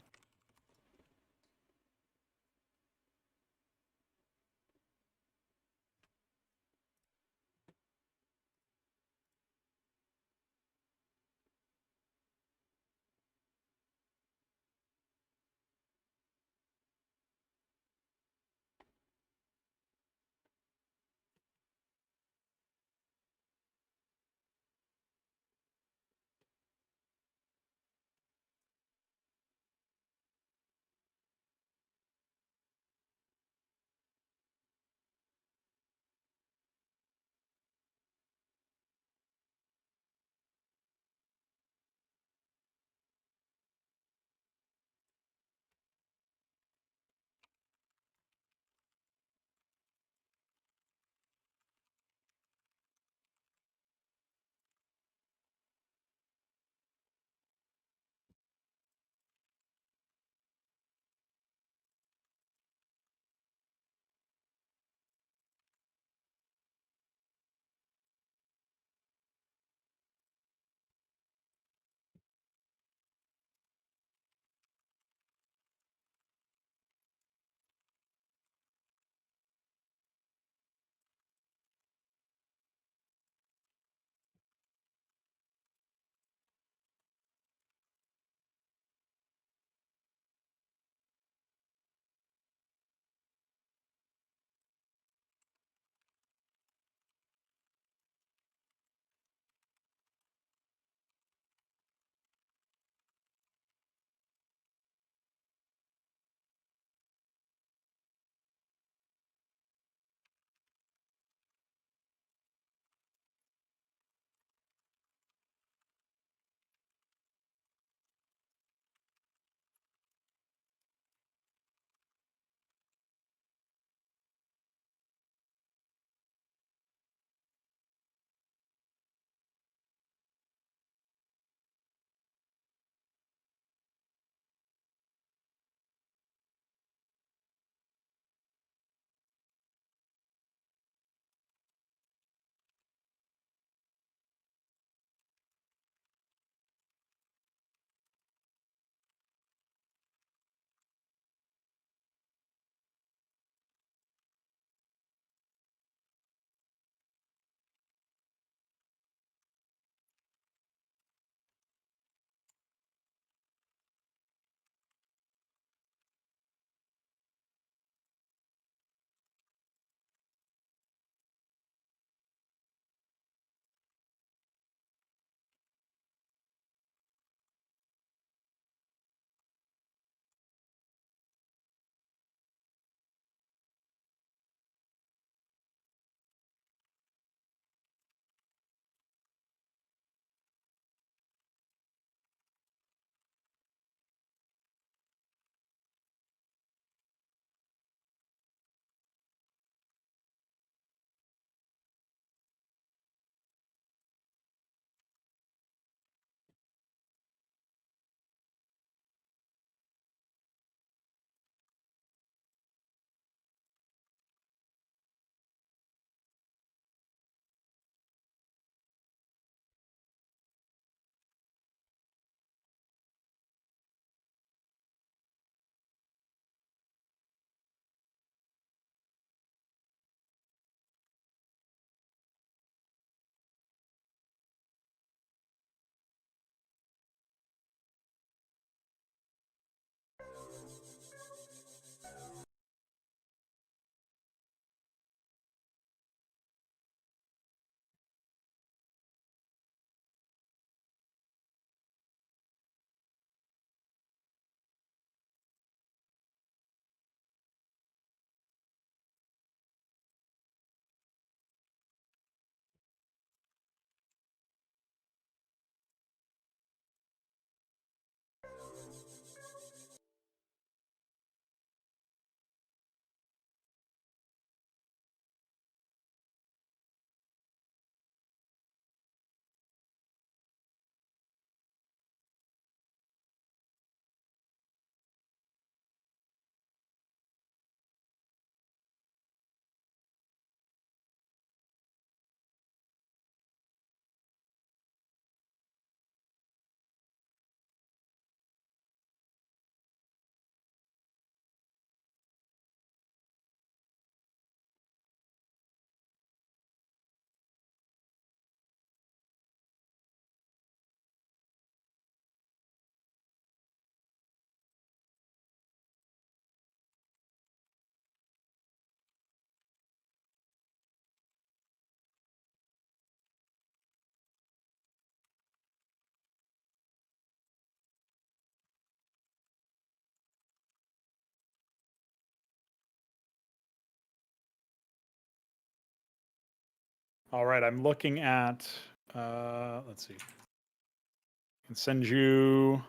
All right, I'm looking at. Let's see. I can send you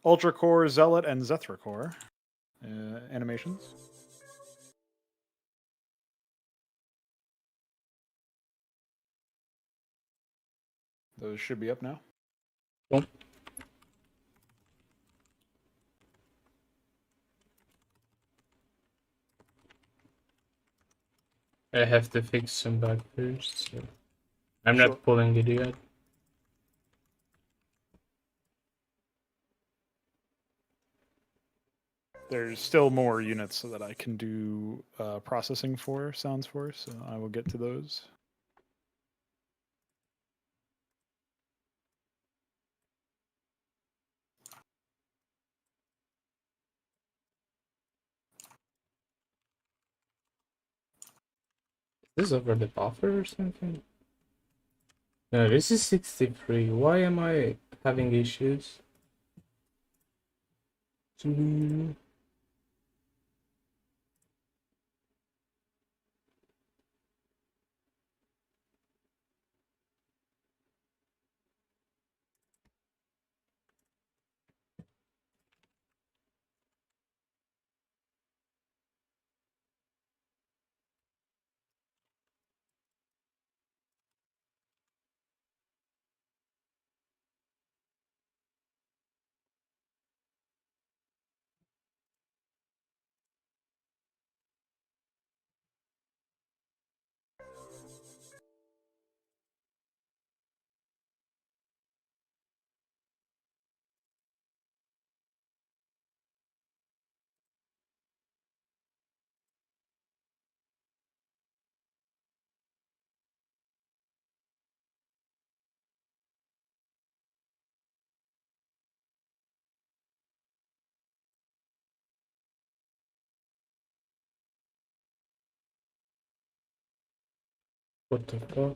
Ultra Core, Zealot, and Zethra Core animations. Those should be up now. Cool. I have to fix some bug first. So I'm Sure. not pulling it yet. There's still more units that I can do processing for, sounds for, so I will get to those. Is this over the buffer or something? No, this is 63. Why am I having issues? What the fuck?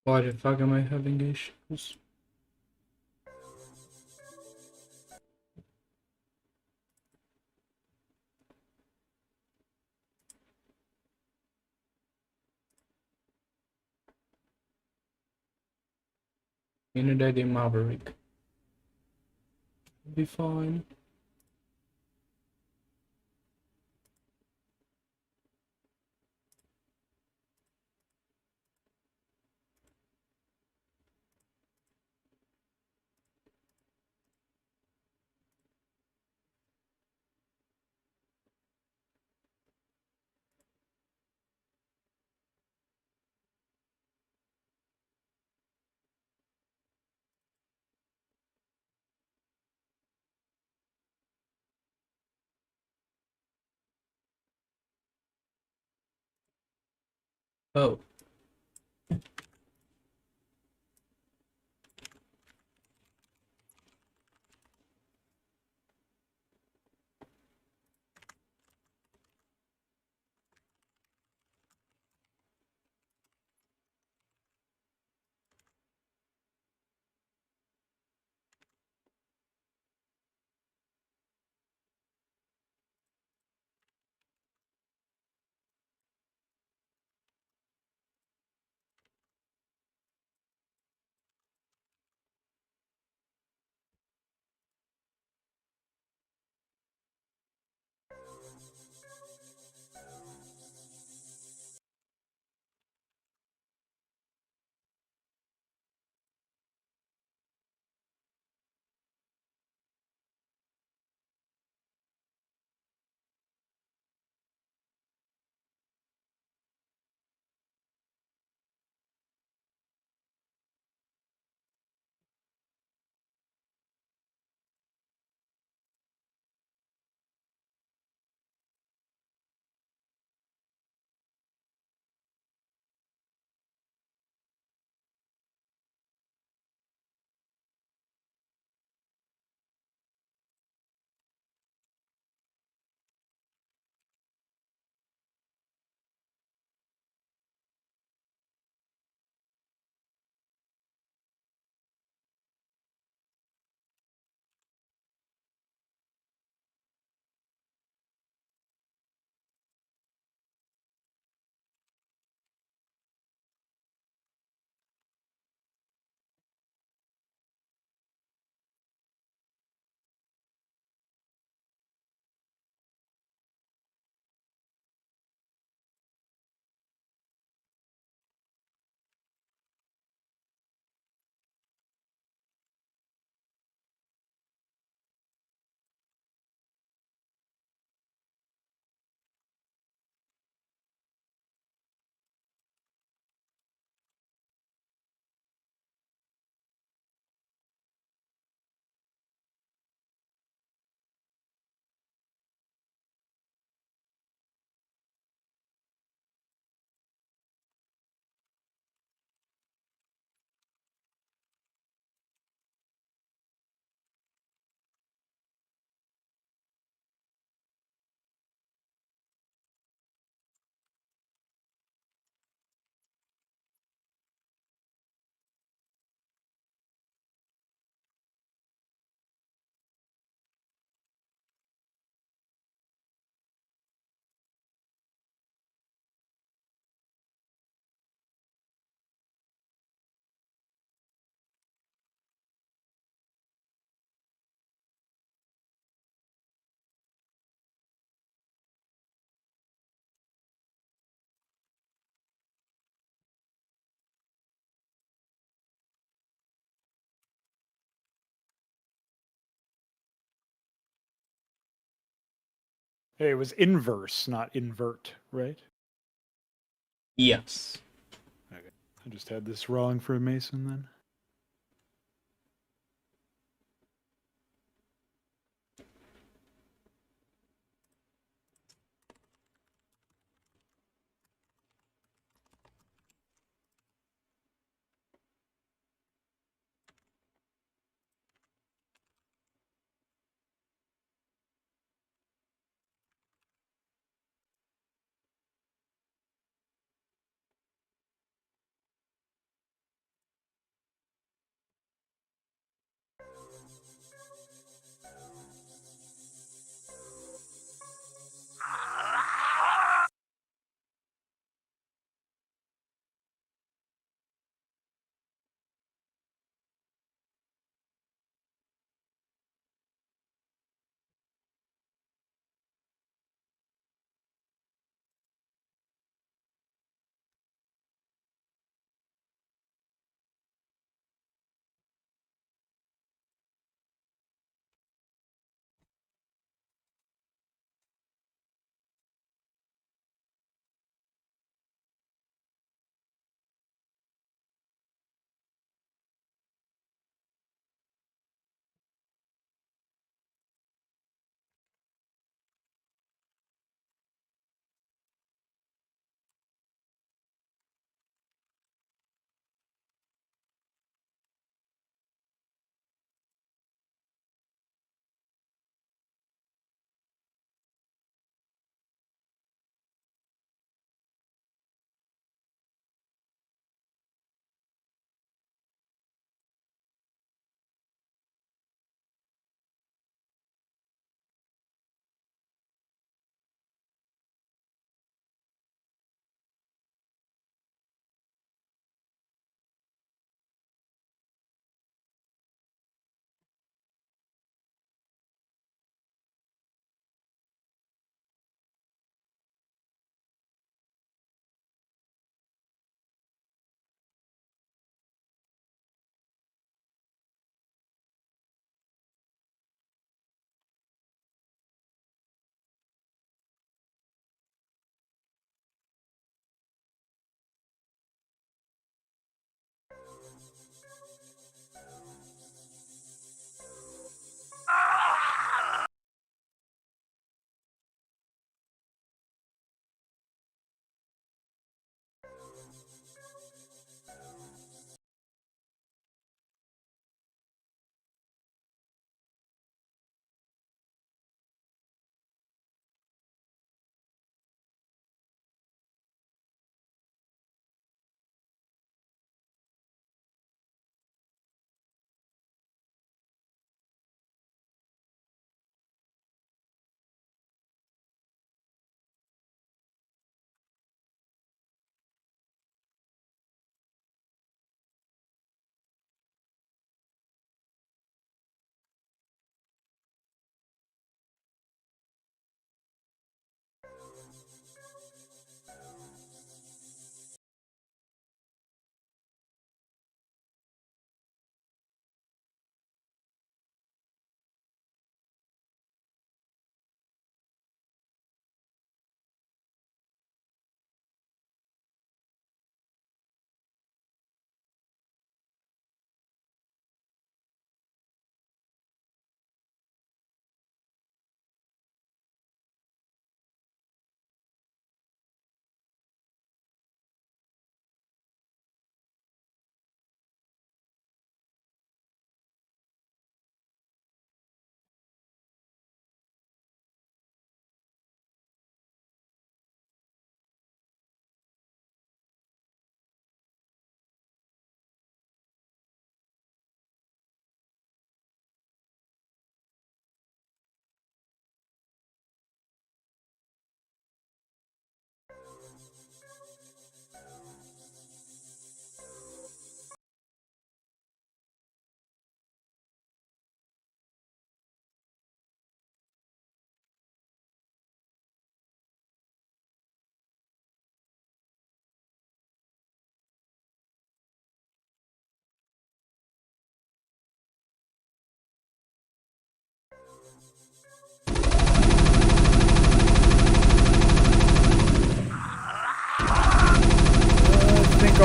Why the fuck am I having issues? Unidad Maverick. Be fine. Oh. Hey, it was inverse, not invert, right? Yes. Okay. I just had this wrong for a Mason then.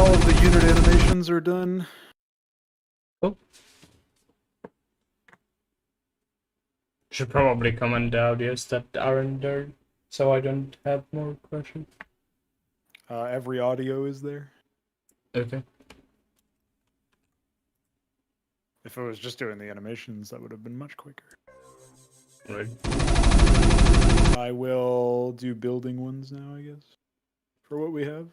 all of the unit animations are done. Cool. Should probably comment the audios that aren't there, so I don't have more questions. Every audio is there. Okay. If it was just doing the animations, that would have been much quicker. Right. I will do building ones now, I guess, for what we have.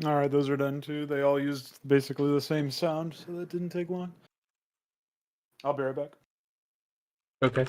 All right, those are done too. They all used basically the same sound, so that didn't take long. I'll be right back. Okay.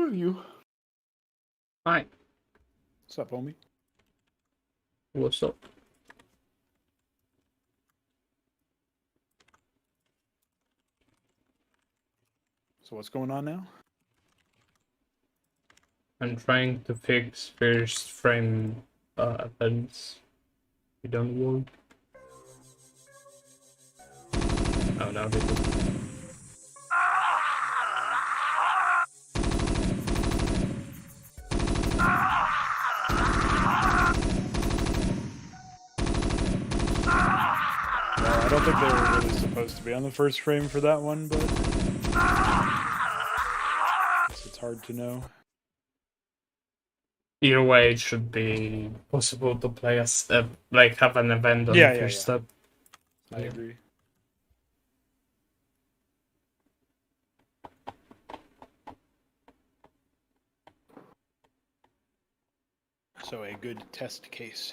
of you. Hi. What's up, homie? What's up? So what's going on now? I'm trying to fix first frame events. You don't work. Oh, now they do. I don't think they were really supposed to be on the first frame for that one, but it's hard to know. Either way, it should be possible to play as like have an event on Yeah, the yeah, first yeah. step. I agree. So a good test case.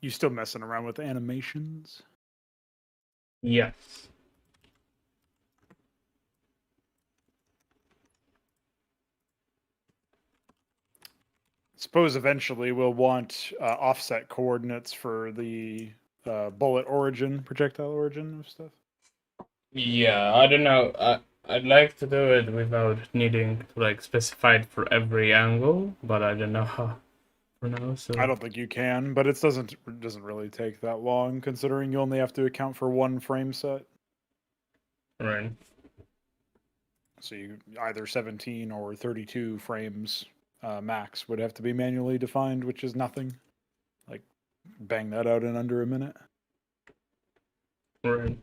You still messing around with animations? Yes. Suppose eventually we'll want offset coordinates for the bullet origin, projectile origin of stuff. Yeah, I don't know. I'd like to do it without needing to like specify it for every angle, but I don't know how for now. So I don't think you can, but it doesn't really take that long considering you only have to account for one frame set. right. So you either 17 or 32 frames max would have to be manually defined, which is nothing. Like bang that out in under a minute. Right.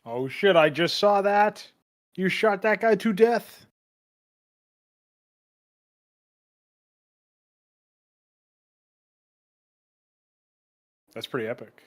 Oh shit, I just saw that. You shot that guy to death. That's pretty epic.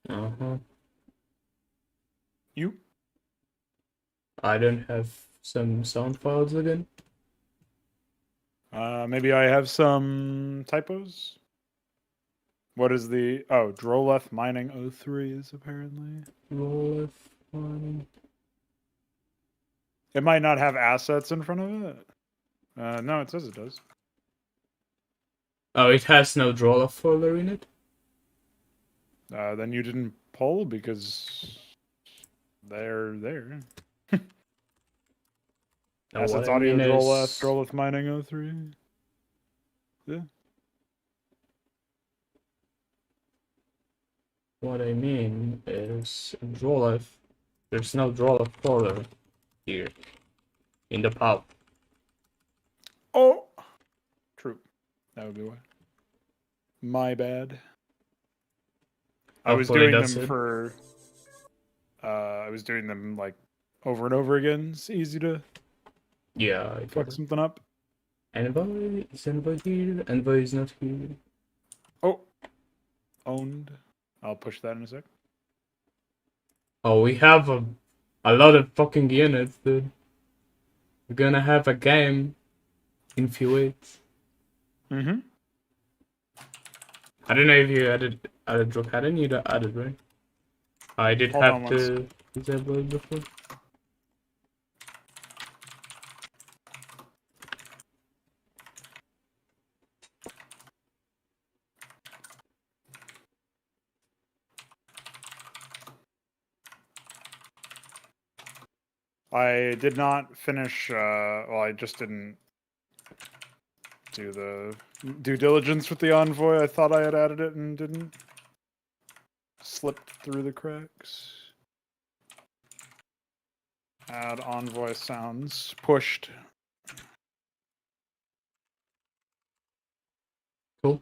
Uh-huh. You? I don't have some sound files again. Maybe I have some typos. What is the Drolef Mining 03 is apparently. Roll F1. It might not have assets in front of it. No, it says it does. Oh, it has no draw folder in it? Then you didn't pull because they're there. No, Assets what I audio mean Drolef Mining 03. Yeah. What I mean is Drolef. There's no Drolef folder here in the pub. Oh, true. That would be why. My bad. I was Hopefully doing that's them it. for. I was doing them like over and over again. It's easy to Yeah, I fuck got it. something up. Envoy? Is Envoy here? Envoy is not here. Oh, owned. I'll push that in a sec. Oh, we have a lot of fucking units, dude. We're gonna have a game in few weeks. Mm-hmm. I don't know if you added drop. I didn't need to add it, right? I did Hold on have one to disable it before. I did not finish. Well, I just didn't do the due diligence with the envoy. I thought I had added it and didn't. Slipped through the cracks. Add envoy sounds. Pushed. Cool.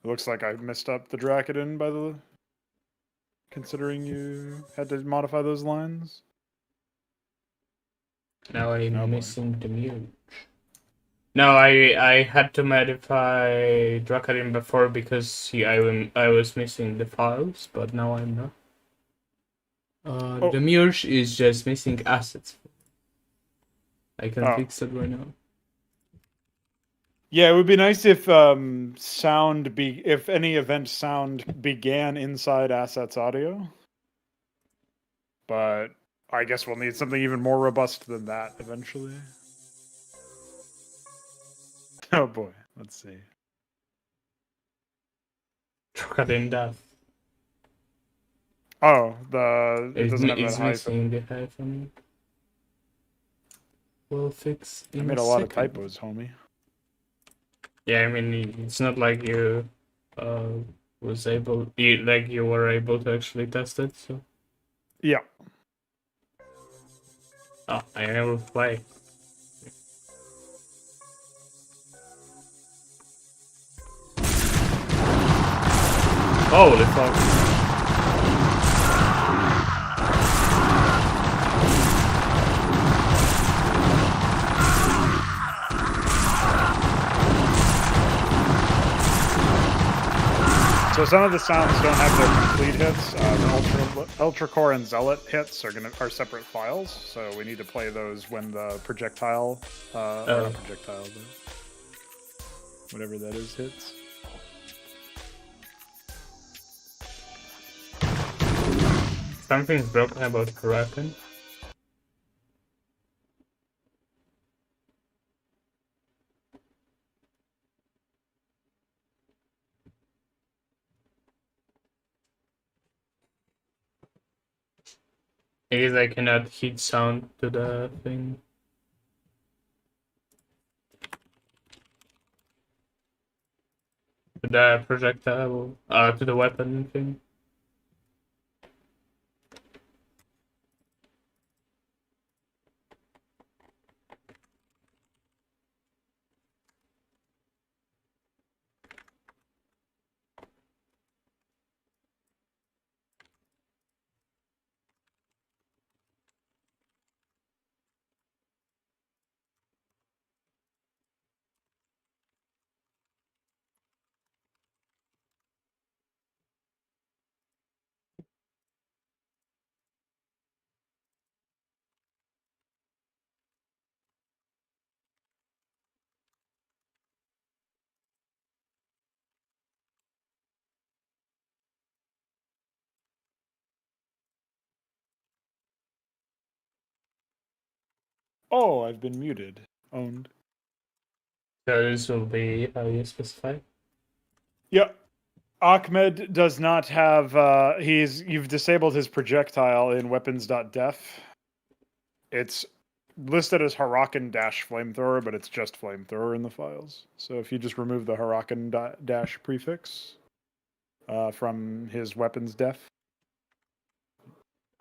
It looks like I messed up the Dracodon by the. Considering you had to modify those lines. Now I'm Oh, boy. missing the mute. No, I had to modify Dracodon before because I was missing the files, but now I'm not. Oh. The Murge is just missing assets. I can Oh. fix it right now. Yeah, it would be nice if if any event sound began inside assets audio. But I guess we'll need something even more robust than that eventually. Oh boy, let's see. Dracodon death. Oh, it doesn't have that It's hyphen. missing the hyphen. We'll fix. I made a lot of typos, homie. Yeah, I mean, it's not like you you were able to actually test it. So. Yeah. Oh, I never play. Holy fuck. So some of the sounds don't have their complete hits. The Ultra Core and Zealot hits are separate files, so we need to play those when the projectile, or not projectile, but whatever that is, hits. Something's broken about Huracan. I guess I cannot heat sound to the thing. To the projectile, to the weapon thing. Oh, I've been muted. Owned. So this will be how you specify. Yep. Ahmed does not have you've disabled his projectile in weapons.def. It's listed as Huracan-flamethrower, but it's just flamethrower in the files. So if you just remove the Huracan- prefix from his weapons def.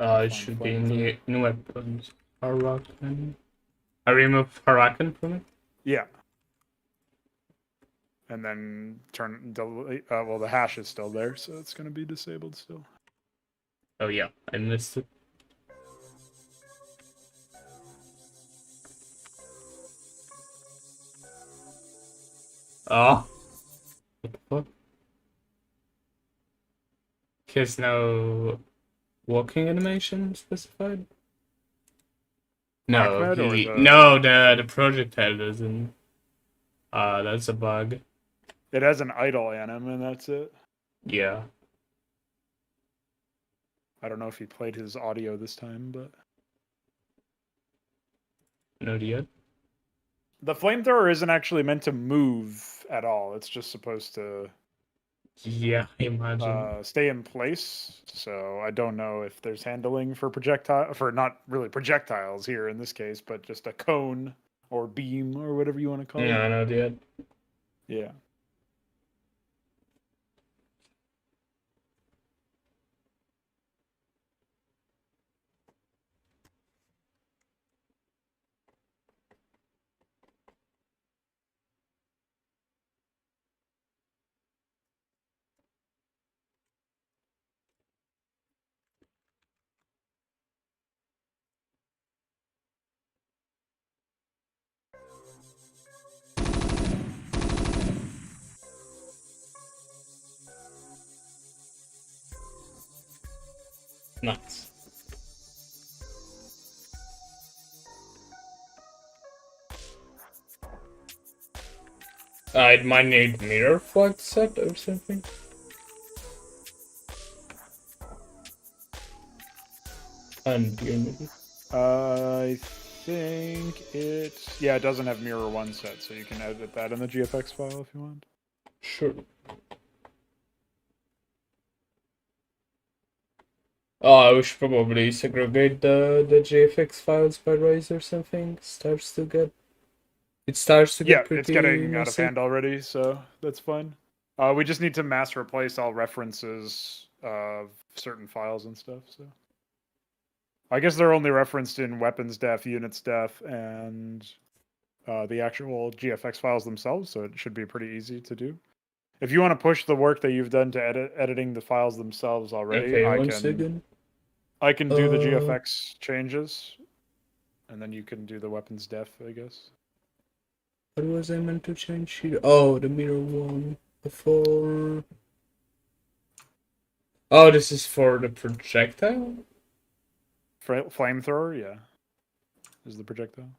It should be new weapons. Huracan. I remove Huracan from it? Yeah. And then delete. Well, the hash is still there, so it's going to be disabled still. Oh yeah, I missed it. Oh. What the fuck? There's no walking animation specified? No, the projectile doesn't. That's a bug. It has an idle anim, and that's it. Yeah. I don't know if he played his audio this time, but Not yet. the flamethrower isn't actually meant to move at all. It's just supposed to Yeah, imagine. stay in place. So I don't know if there's handling for not really projectiles here in this case, but just a cone or beam or whatever you want to call Yeah, it. I know that. Yeah. Nice. It might need mirror flag set or something. And Unity. I think it doesn't have mirror 1 set, so you can edit that in the GFX file if you want. Sure. Oh, we should probably segregate the GFX files by race or something. It starts to get pretty it's getting out of messy. hand already, so that's fine. We just need to mass replace all references of certain files and stuff. So I guess they're only referenced in weapons def, units def, and the actual GFX files themselves. So it should be pretty easy to do. If you want to push the work that you've done to editing the files themselves already, Okay, one second. I can do the GFX changes, and then you can do the weapons def, I guess. What was I meant to change here? Oh, the mirror one before. Oh, this is for the projectile? Flamethrower, yeah. Is the projectile.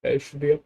Okay, it should be up.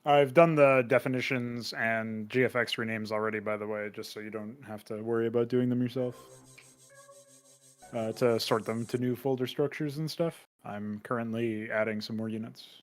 I've done the definitions and GFX renames already, by the way, just so you don't have to worry about doing them yourself. To sort them to new folder structures and stuff. I'm currently adding some more units.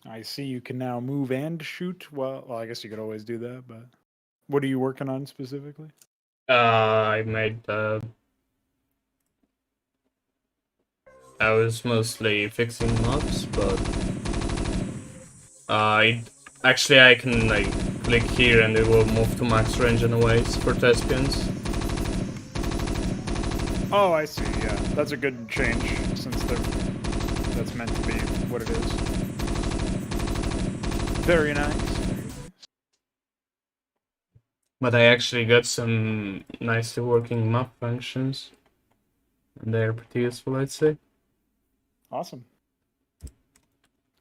I see you can now move and shoot. Well, I guess you could always do that, but what are you working on specifically? I made I was mostly fixing mobs, but I actually I can like click here and it will move to max range anyways for Thespians. Oh, I see. Yeah, that's a good change since that's meant to be what it is. Very nice. But I actually got some nicely working map functions, and they're pretty useful, I'd say. Awesome.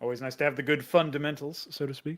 Always nice to have the good fundamentals, so to speak.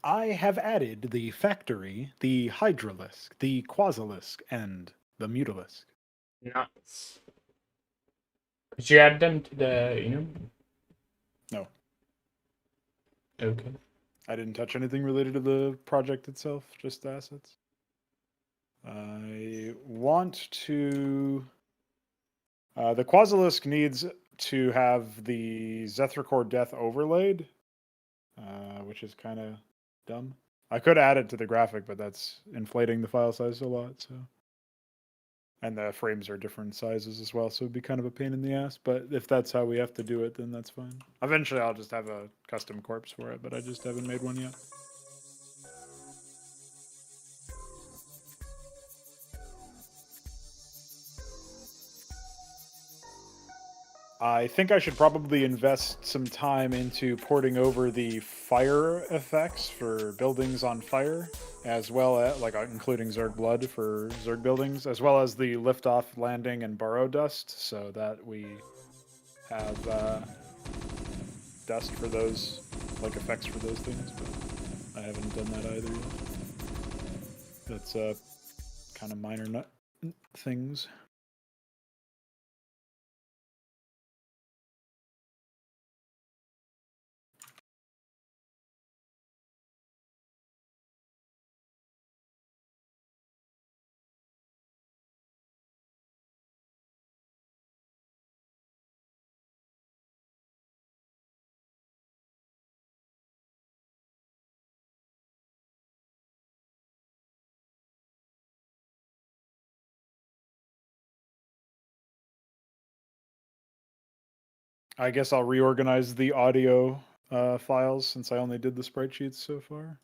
I have added the factory, the hydralisk, the quasilisk, and the mutalisk. Nice. Could you add them to the No, Okay. I didn't touch anything related to the project itself, just the assets. I want to. The quasilisk needs to have the Zethricore death overlaid, which is kind of dumb. I could add it to the graphic, but that's inflating the file size a lot. So, and the frames are different sizes as well, so it'd be kind of a pain in the ass. But if that's how we have to do it, then that's fine. Eventually, I'll just have a custom corpse for it, but I just haven't made one yet. I think I should probably invest some time into porting over the fire effects for buildings on fire, as well as, like, including Zerg Blood for Zerg buildings, as well as the liftoff, landing, and burrow dust, so that we have dust for those, like, effects for those things, but I haven't done that either yet. That's kind of minor things. I guess I'll reorganize the audio files since I only did the sprite sheets so far.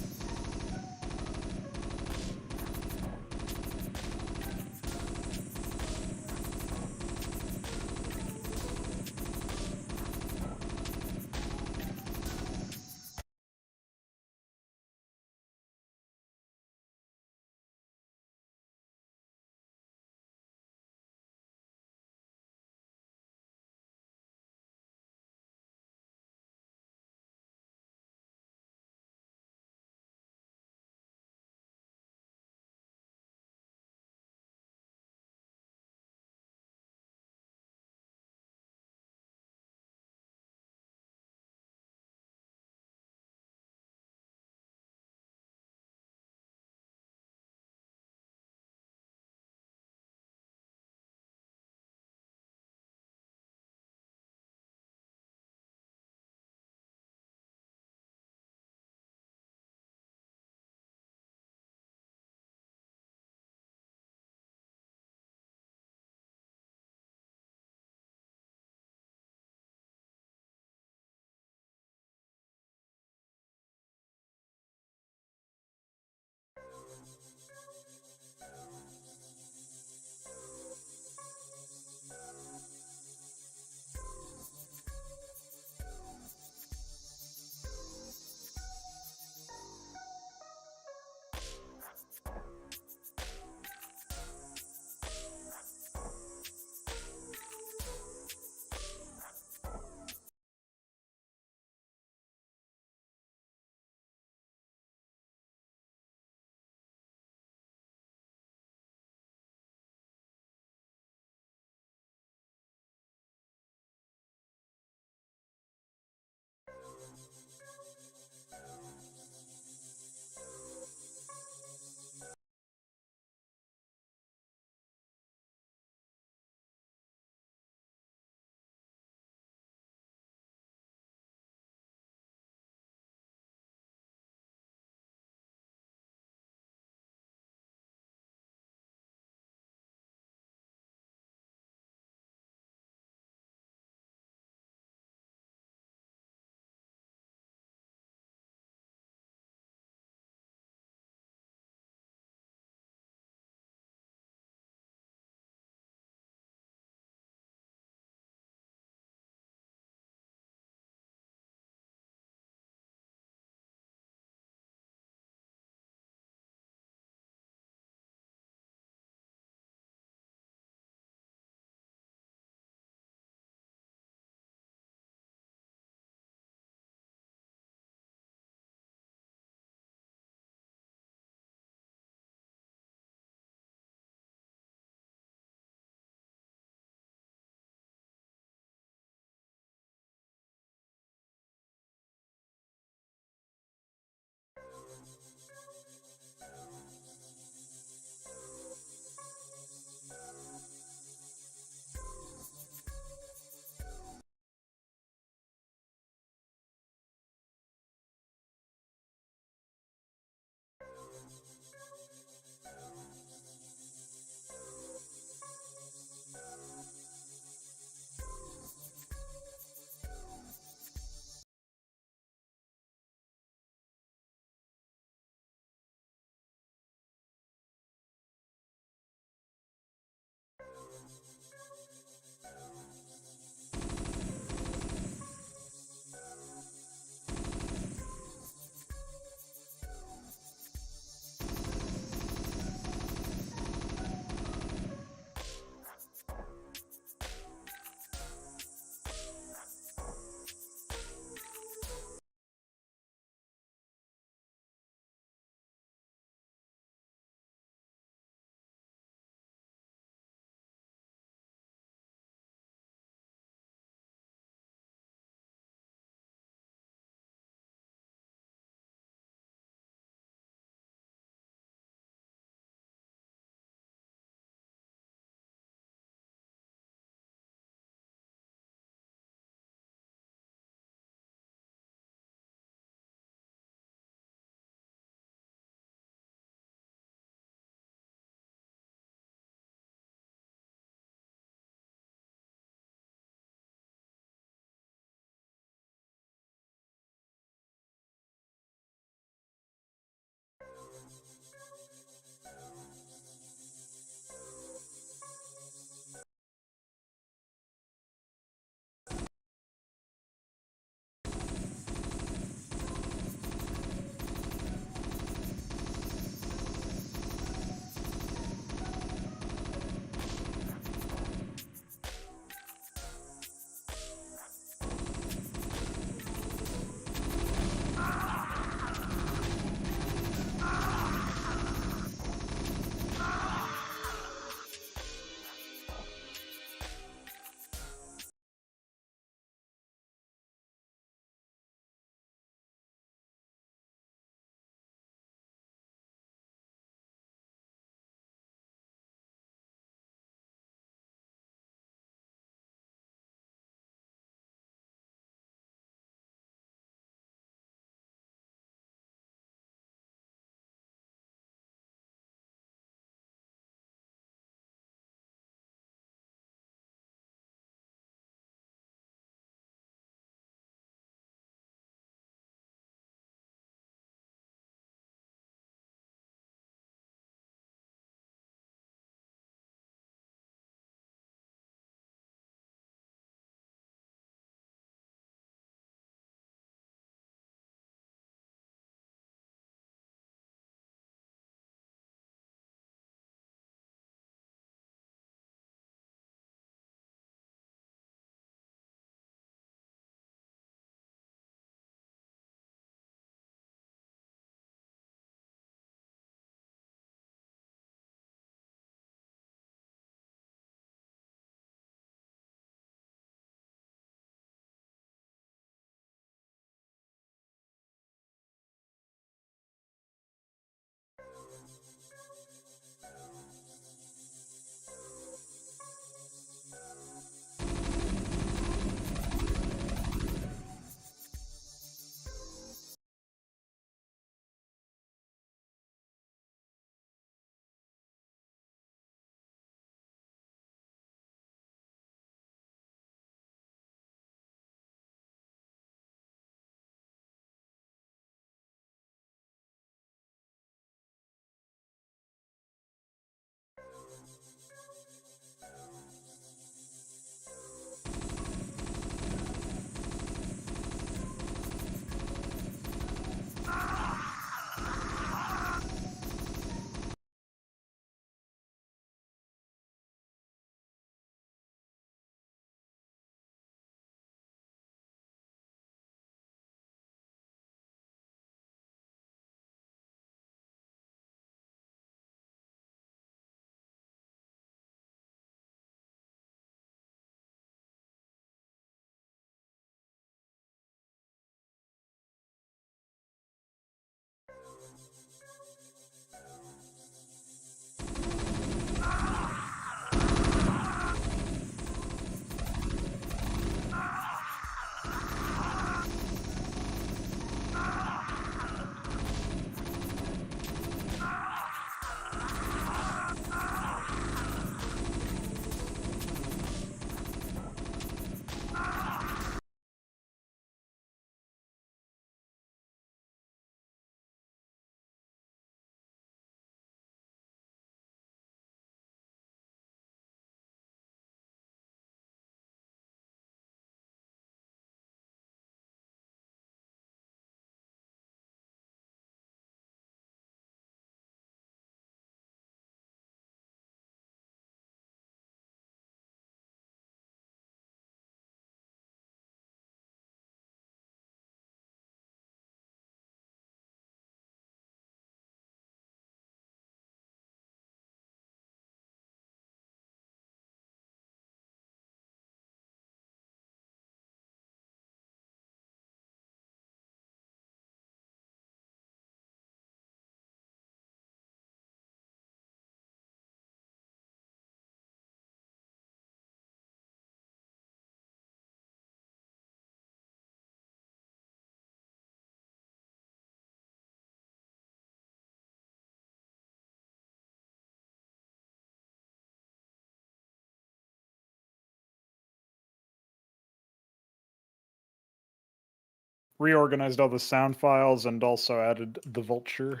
reorganized all the sound files and also added the vulture.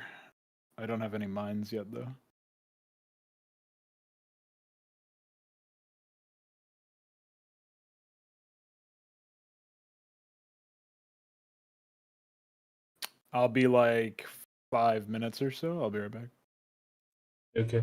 I don't have any mines yet though. I'll be like 5 minutes or so. I'll be right back. Okay.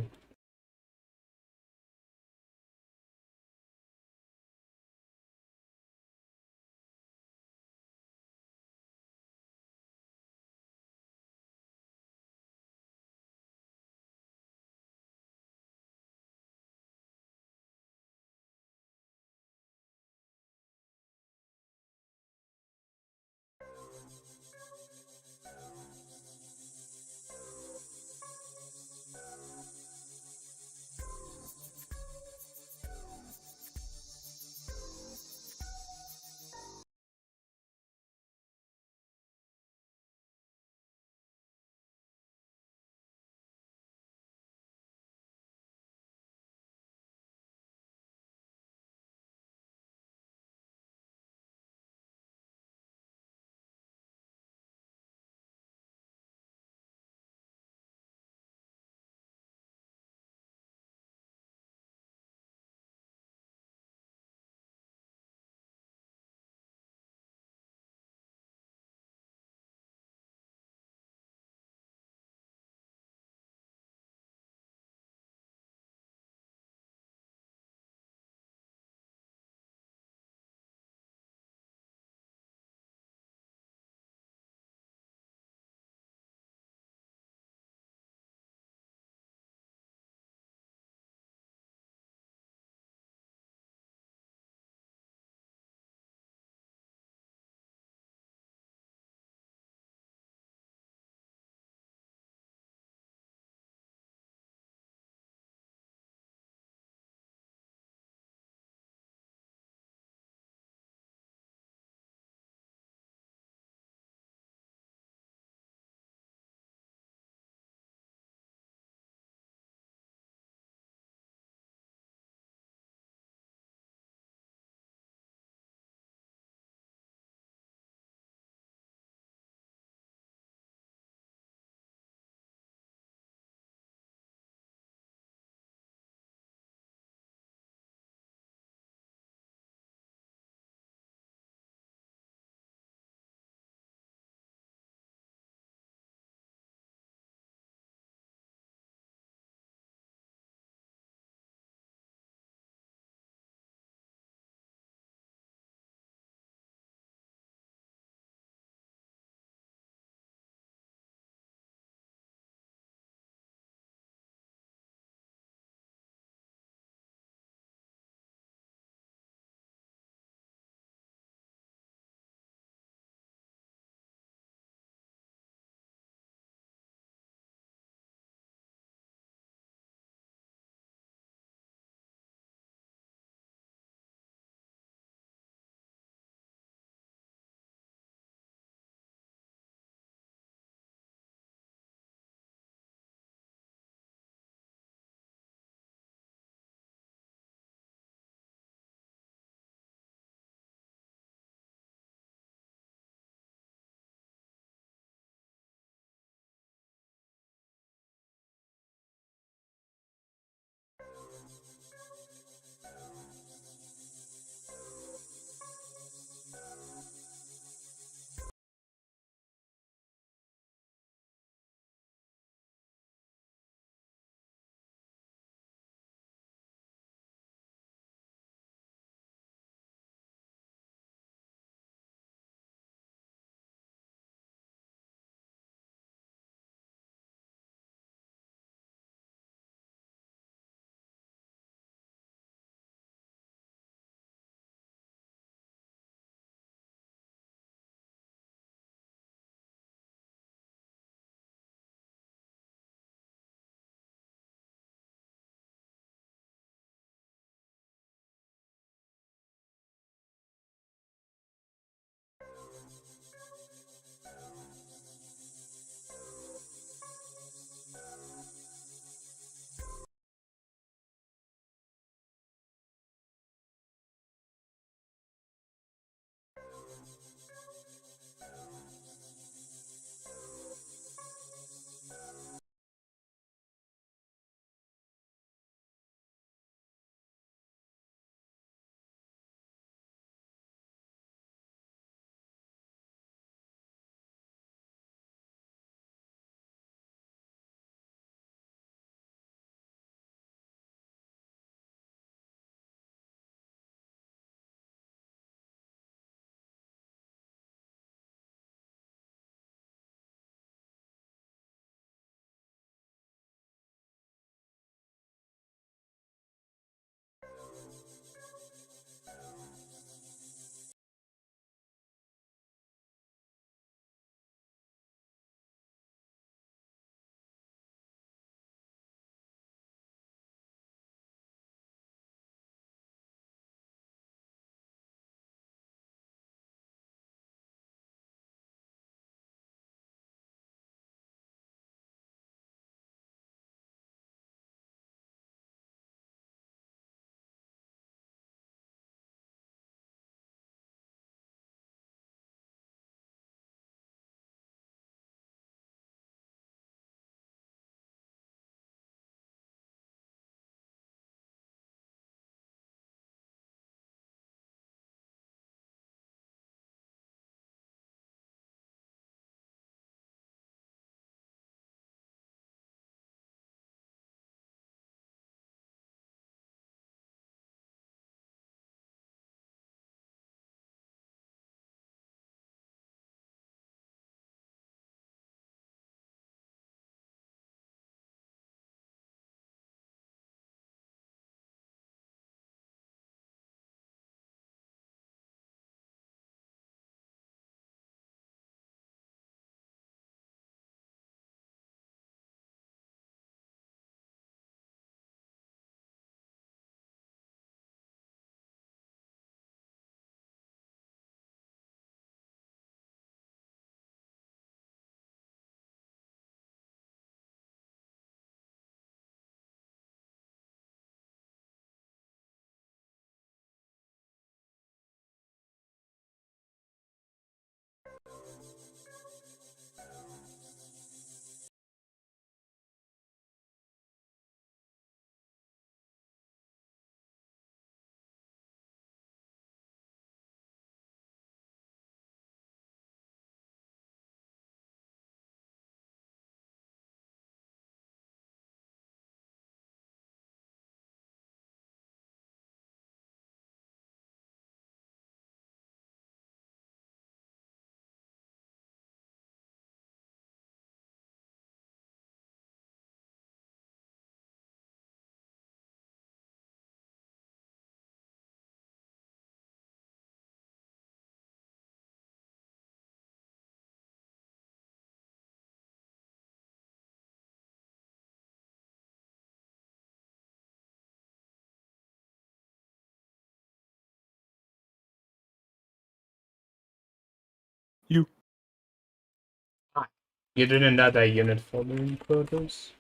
You didn't add a unit folder in Protoss?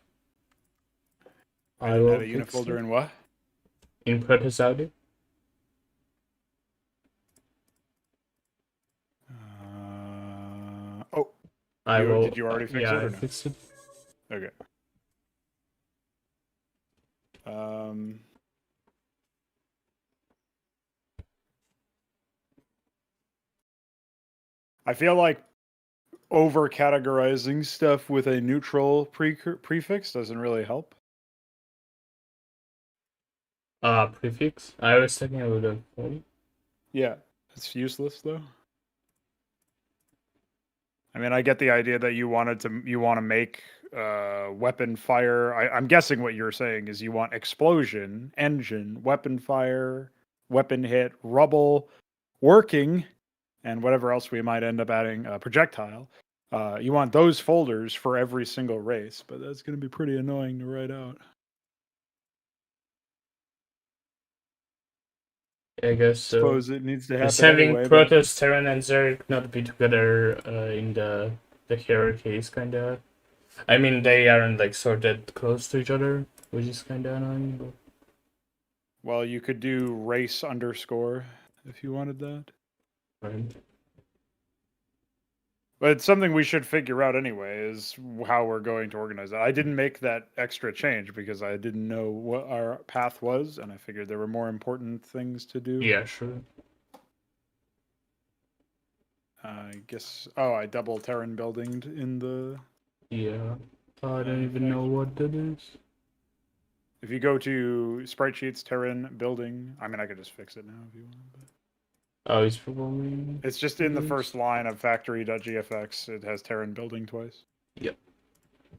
I didn't will have a unit fix folder it. in what? In Protoss Audio? Oh, did you already fix it or I no? fixed it. Okay. I feel like over categorizing stuff with a neutral prefix doesn't really help. Prefix? I was talking about a folder. Yeah, it's useless though. I mean, I get the idea that you want to make weapon fire. I'm guessing what you're saying is you want explosion, engine, weapon fire, weapon hit, rubble, working, and whatever else we might end up adding, projectile. You want those folders for every single race, but that's going to be pretty annoying to write out. I guess so. Suppose it needs to happen Just having anyway. Protoss, Terran, and Zerg not be together in the hierarchy is kinda. I mean, they aren't like sorted close to each other, which is kinda annoying. But... Well, you could do race underscore if you wanted that. Right. But it's something we should figure out anyway, is how we're going to organize that. I didn't make that extra change because I didn't know what our path was, and I figured there were more important things to do. Yeah, sure. I guess... Oh, I double Terran buildinged in the... Yeah. I don't even know what that is. If you go to Sprite Sheets, Terran building... I mean, I could just fix it now if you want. But... Oh, it's probably... It's just in the first line of factory.gfx. It has Terran building twice. Yep.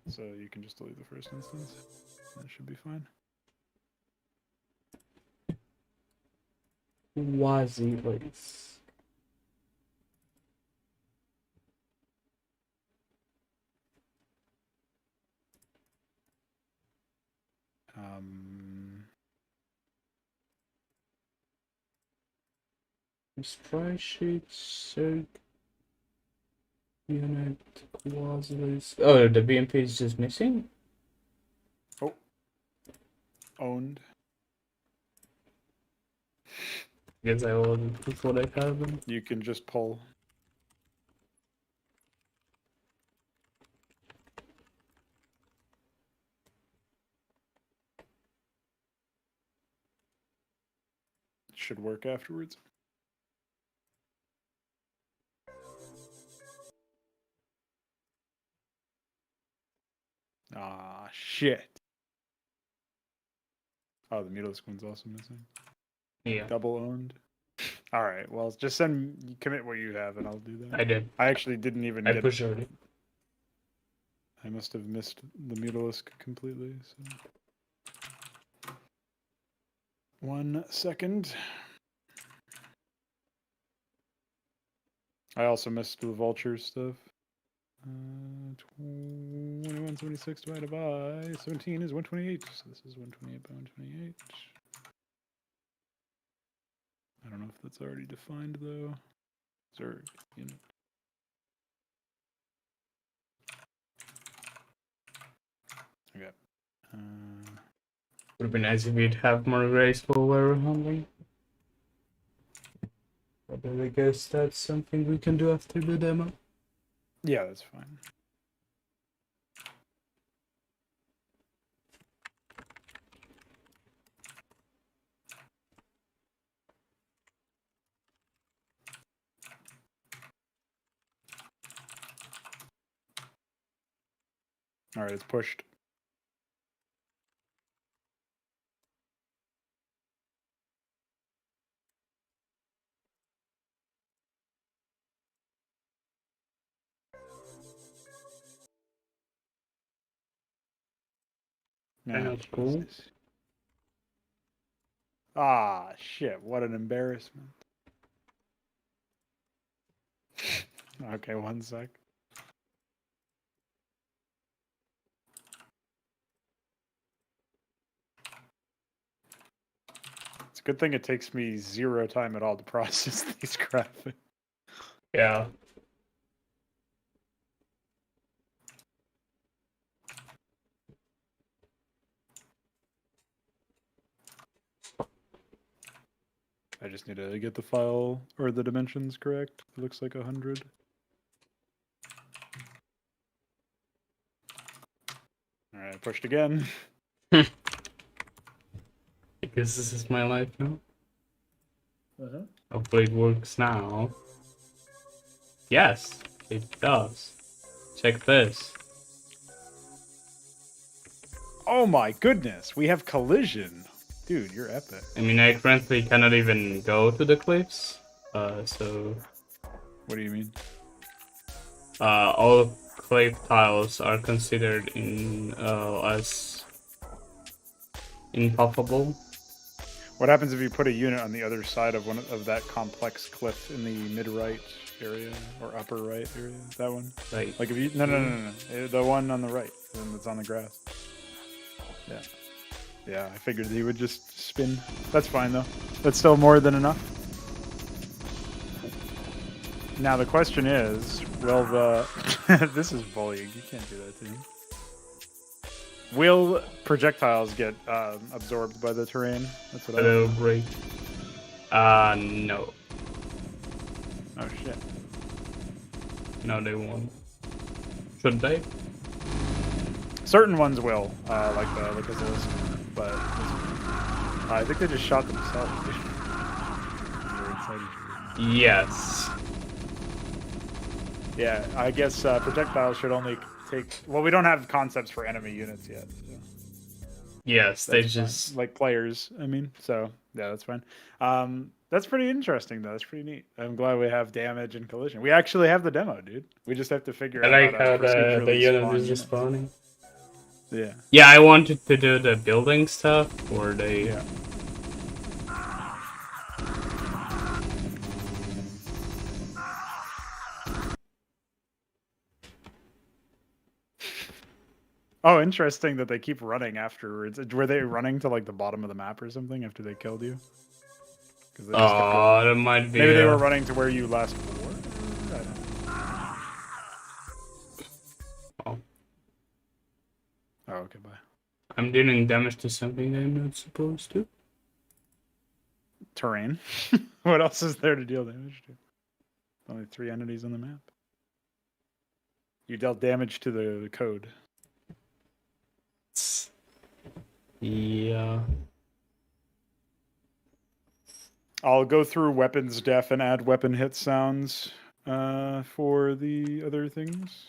So you can just delete the first instance. That should be fine. Wazy place. Sprite sheets, Zerg, unit, quasi. Oh, the BMP is just missing? Oh. Owned. Guess I will before I have them. You can just pull. It should work afterwards. Ah, shit. Oh, the Mutalisk one's also missing. Yeah. Double owned. All right. Well, just commit what you have, and I'll do that. I did. I actually didn't even. I pushed already. I must have missed the Mutalisk completely. So. 1 second. I also missed the vulture stuff. 2176 divided by 17 is 128. So this is 128 by 128. I don't know if that's already defined though. Zerg unit. Okay. Would be nice if we'd have more graceful wear handling. But I guess that's something we can do after the demo. Yeah, that's fine. All right, it's pushed. That's cool. Ah, shit, what an embarrassment. Okay, 1 sec. It's a good thing it takes me 0 time at all to process these graphics. Yeah. I just need to get the file or the dimensions correct. It looks like 100. All right, pushed again. Because this is my life now. Uh-huh. Hopefully it works now. Yes, it does. Check this. Oh my goodness, we have collision. Dude, you're epic. I mean, I currently cannot even go to the cliffs. So What do you mean? all cliff tiles are considered as impassable. What happens if you put a unit on the other side of one of that complex cliff in the mid-right area or upper right area? That one? Like Like if you no. The one on the right, the one that's on the grass. Yeah. Yeah, I figured he would just spin. That's fine though. That's still more than enough. Now the question is, will the this is bullying. You can't do that to him. Will projectiles get absorbed by the terrain? That's what I. Hello, break. No. Oh shit. No, they won't. Should they? Certain ones will, like the Zillis, but I think they just shot themselves. Yes. Yeah, I guess projectiles should only take. Well, we don't have concepts for enemy units yet. So Yes, they that's fine. just. Like players. I mean, so yeah, that's fine. That's pretty interesting though. That's pretty neat. I'm glad we have damage and collision. We actually have the demo, dude. We just have to figure I out like how how to the procedurally unit spawn is units. spawning. Yeah. Yeah, I wanted to do the building stuff, or they. Yeah. Oh, interesting that they keep running afterwards. Were they running to like the bottom of the map or something after they killed you? 'Cause they just kept going. That might be. Maybe they were running to where you last were. I don't know. Oh. Oh, okay, bye. I'm dealing damage to something I'm not supposed to. Terrain. What else is there to deal damage to? Only 3 entities on the map. You dealt damage to the code. Yeah. I'll go through weapons def and add weapon hit sounds for the other things.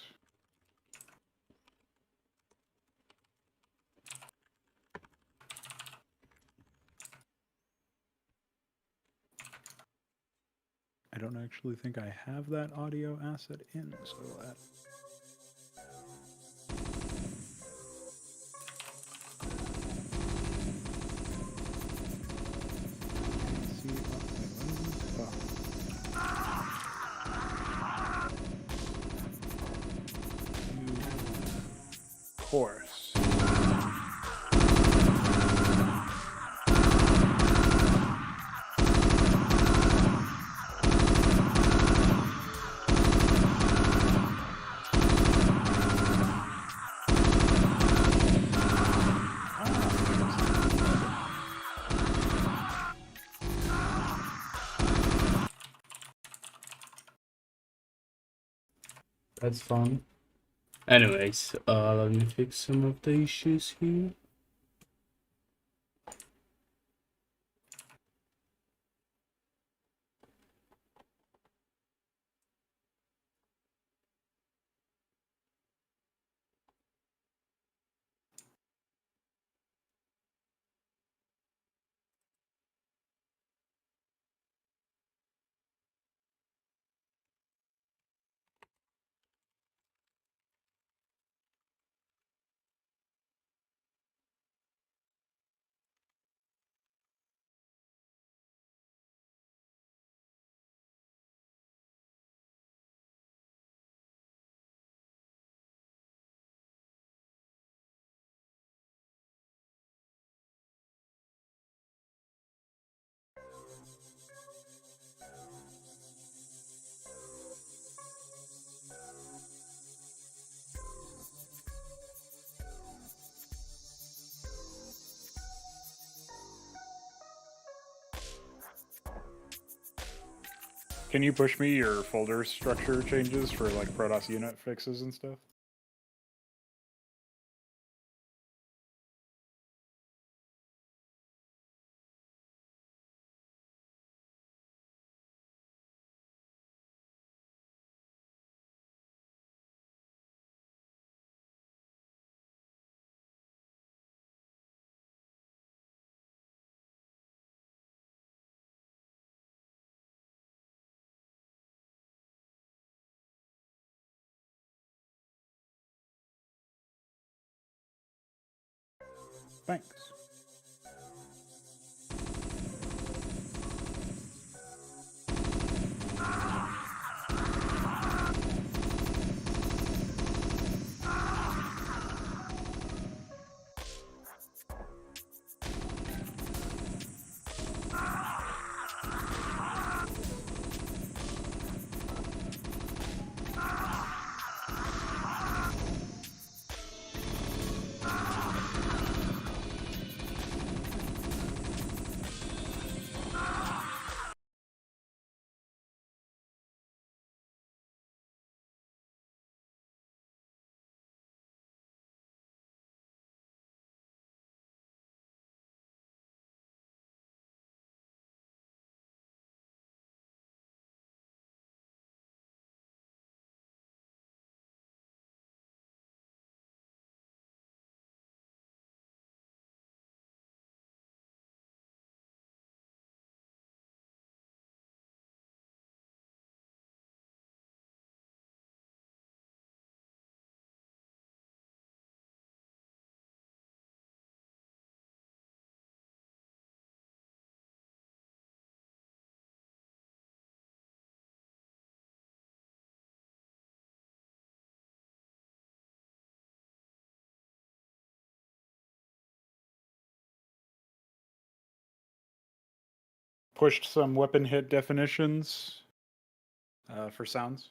I don't actually think I have that audio asset in, so we'll add. Course. That's fun. Anyways, let me fix some of the issues here. Can you push me your folder structure changes for like Protoss unit fixes and stuff? Thanks. Pushed some weapon hit definitions for sounds.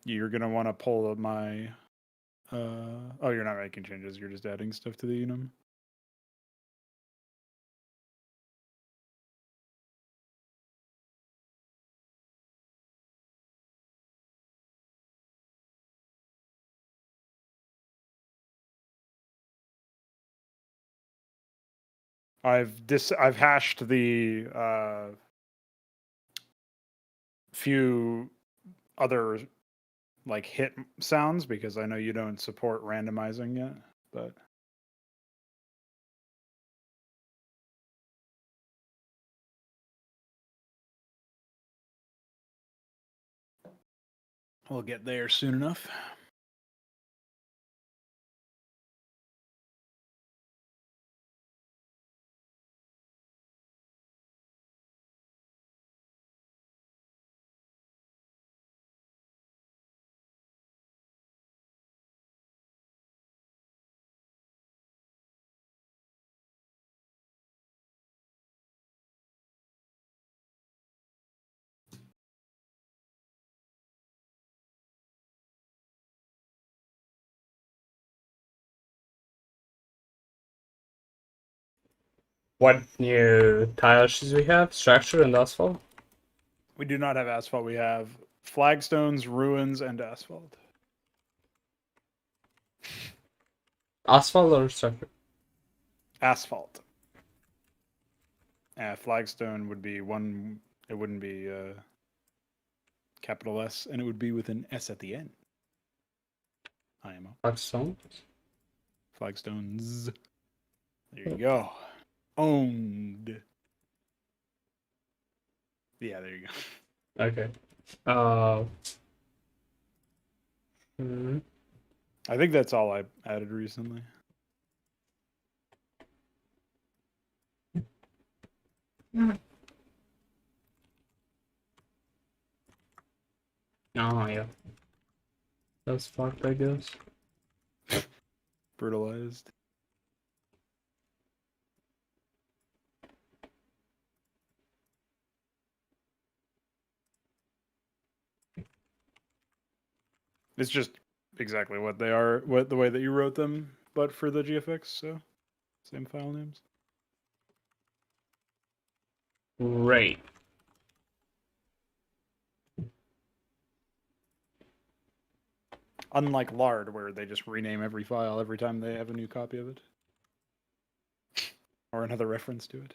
You're gonna want to pull up my. Oh, you're not making changes. You're just adding stuff to the unum. I've hashed the few other like hit sounds because I know you don't support randomizing yet, but we'll get there soon enough. What new tiles do we have? Structure and asphalt? We do not have asphalt. We have flagstones, ruins, and asphalt. Asphalt or structure? Asphalt. Flagstone would be one. It wouldn't be capital S, and it would be with an S at the end. IMO. Flagstone? Flagstones. There you go. Owned. Yeah, there you go. Okay. I think that's all I added recently. Oh, yeah. That's fucked, I guess. Brutalized. It's just exactly what they are, what the way that you wrote them. but for the GFX, so same file names. Right. Unlike Lard, where they just rename every file every time they have a new copy of it. Or another reference to it.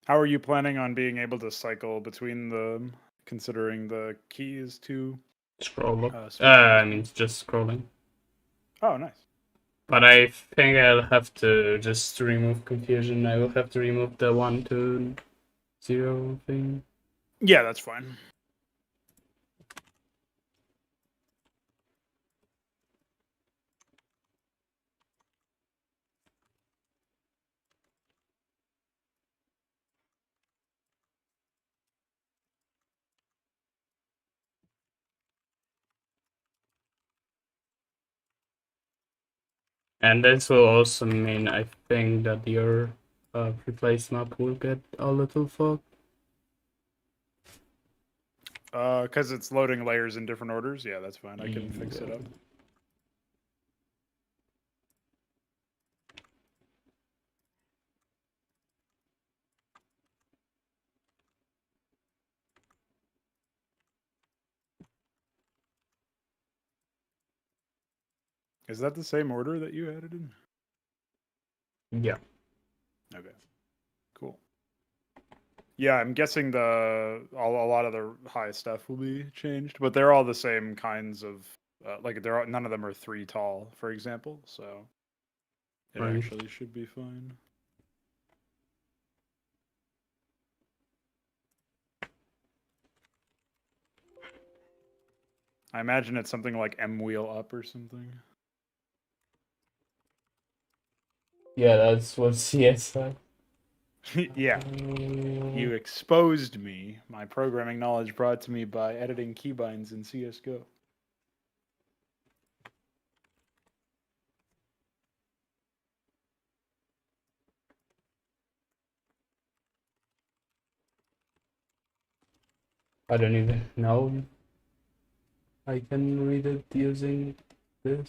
How are you planning on being able to cycle between them, considering the keys to... Scroll up. switch I between? mean, just scrolling. Oh, nice. But I think I'll have to just remove confusion. I will have to remove the 1 to 0 thing. Yeah, that's fine. And this will also mean, I think, that your replace map will get a little fucked. Because it's loading layers in different orders? Yeah, that's fine. I can fix it up. Is that the same order that you added in? Yeah. Okay. Cool. Yeah, I'm guessing a lot of the high stuff will be changed, but they're all the same kinds of like none of them are 3 tall, for example, so it Right. actually should be fine. I imagine it's something like M wheel up or something. Yeah, that's what CS said. Yeah. You exposed me. My programming knowledge brought to me by editing keybinds in CSGO. I don't even know I can read it using this.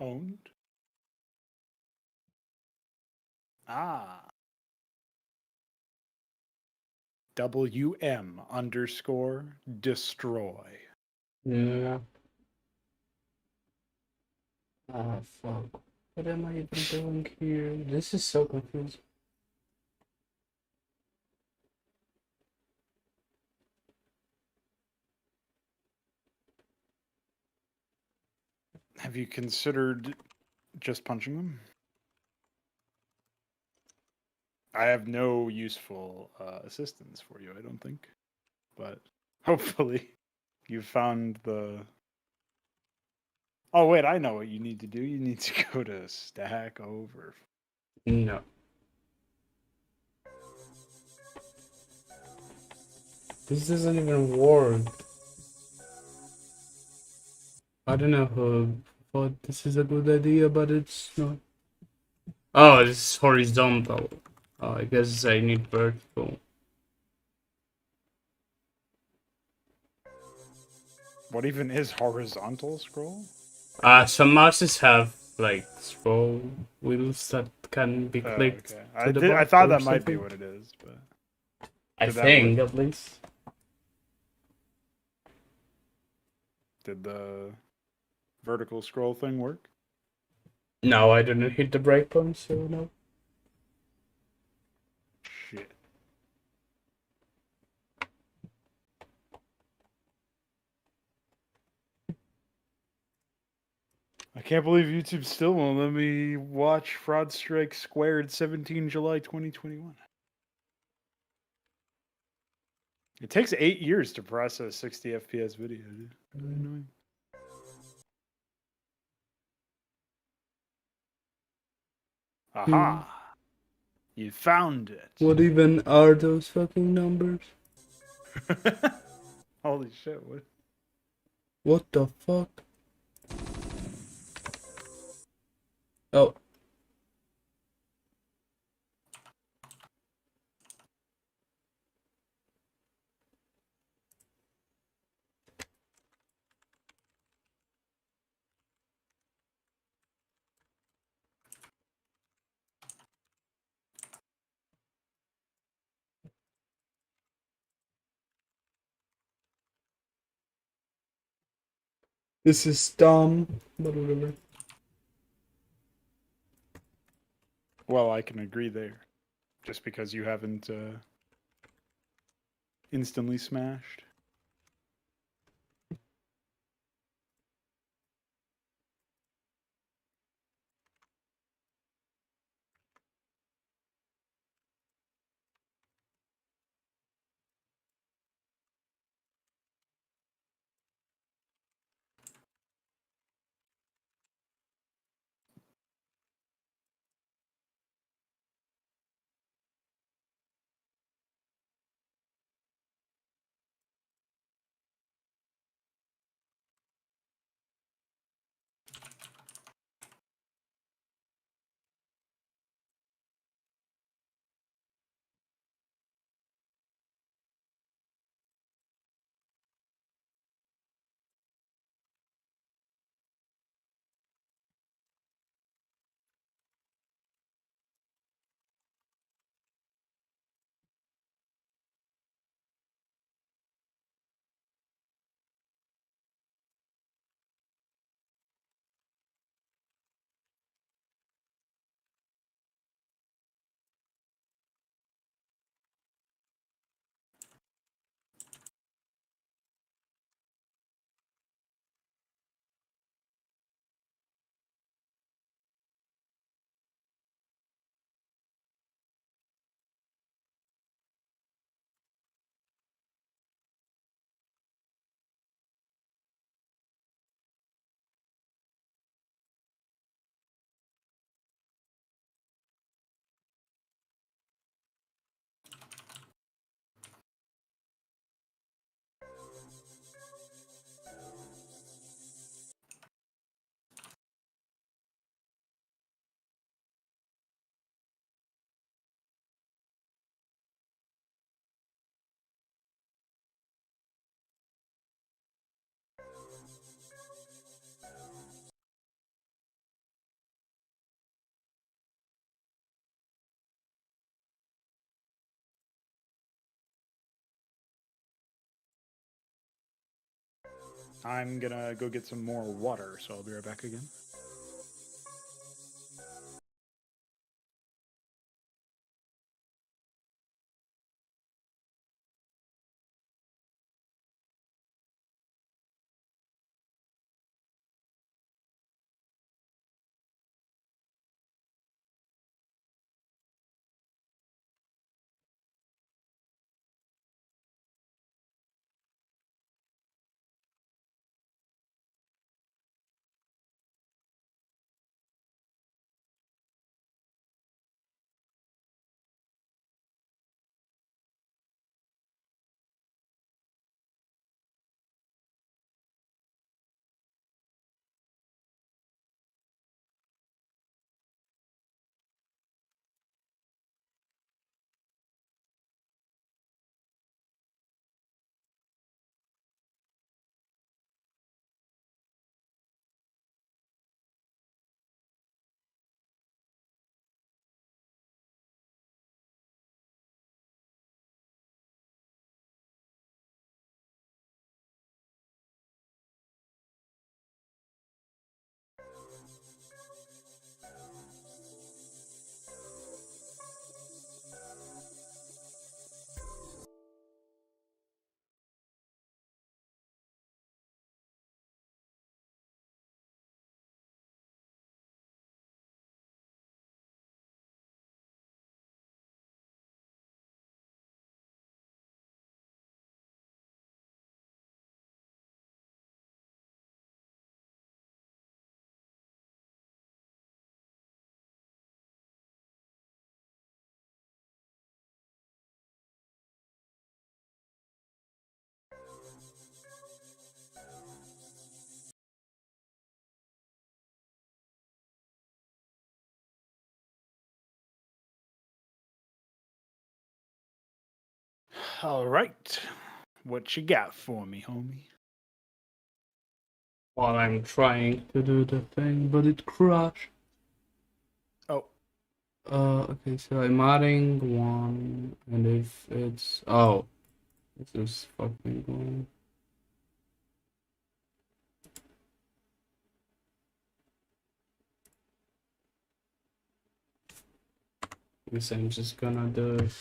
Owned. Ah. WM_destroy. Yeah. Ah, fuck. What am I even doing here? This is so confusing. Have you considered just punching them? I have no useful assistance for you, I don't think. But hopefully you found the... Oh, wait, I know what you need to do. You need to go to Stack Over. No. This doesn't even work. I don't know who thought this is a good idea, but it's not. Oh, it's horizontal. Oh, I guess I need vertical. What even is horizontal scroll? Some mouses have like scroll wheels that can be clicked. Okay. To the I back thought or that might be something. what it is, but I Did that think at least. did the vertical scroll thing work? No, I didn't hit the breakpoint, so no. Shit. I can't believe YouTube still won't let me watch Fraud Strike Squared 17 July 2021. It takes 8 years to process 60 FPS video, dude. Really annoying. Aha! You found it. What even are those fucking numbers? Holy shit, what? What the fuck? Oh. This is dumb, but whatever. Well, I can agree there. Just because you haven't instantly smashed. I'm gonna go get some more water, so I'll be right back again. All right. What you got for me, homie? While I'm trying to do the thing, but it crashed. Oh, Okay, so I'm adding one, and if it's... Oh, this is fucking going. Guess I'm just gonna do it.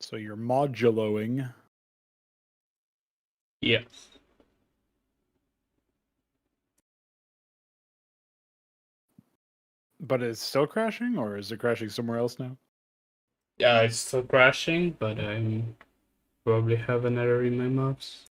so you're moduloing. Yes. But it's still crashing, or is it crashing somewhere else now? Yeah, it's still crashing, but I probably have an error in my maps.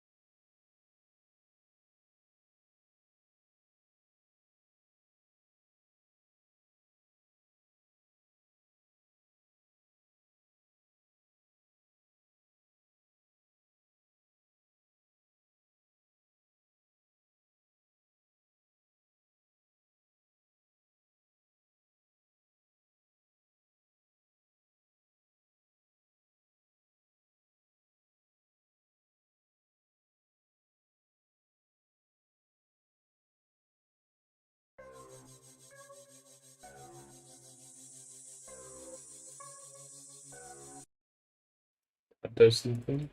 But there's nothing.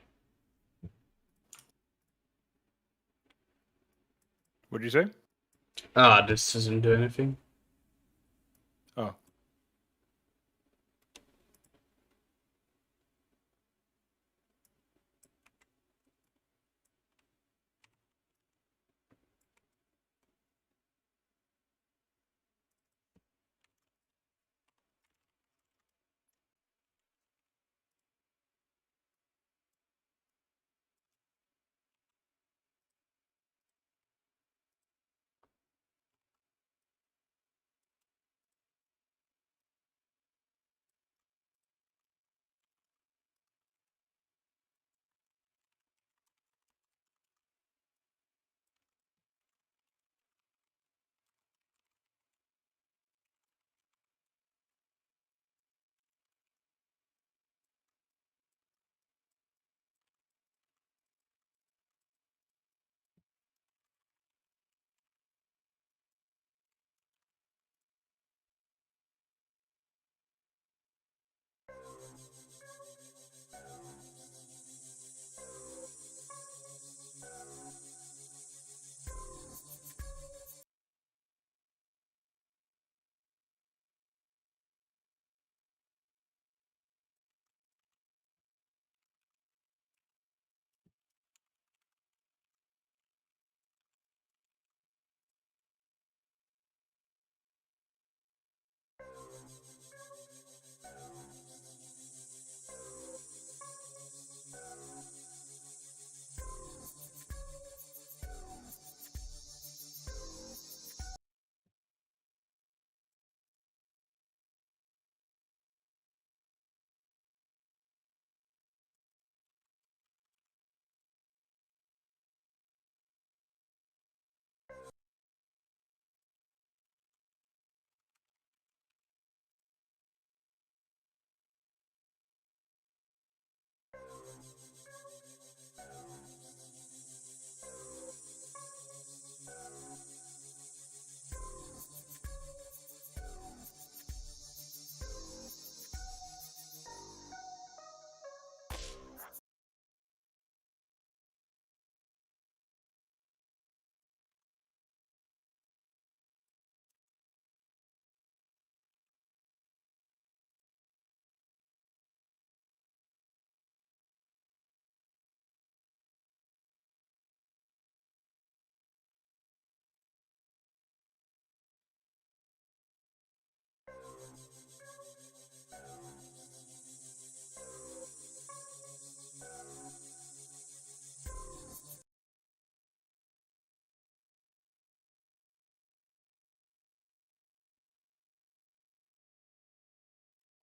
What'd you say? Ah, this doesn't do anything. Oh.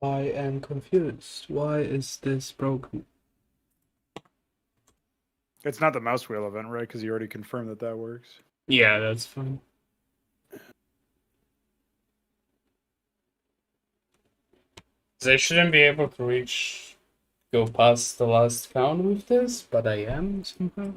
I am confused. Why is this broken? It's not the mouse wheel event, right? Because you already confirmed that that works. Yeah, that's fine. I shouldn't be able to go past the last count with this, but I am somehow.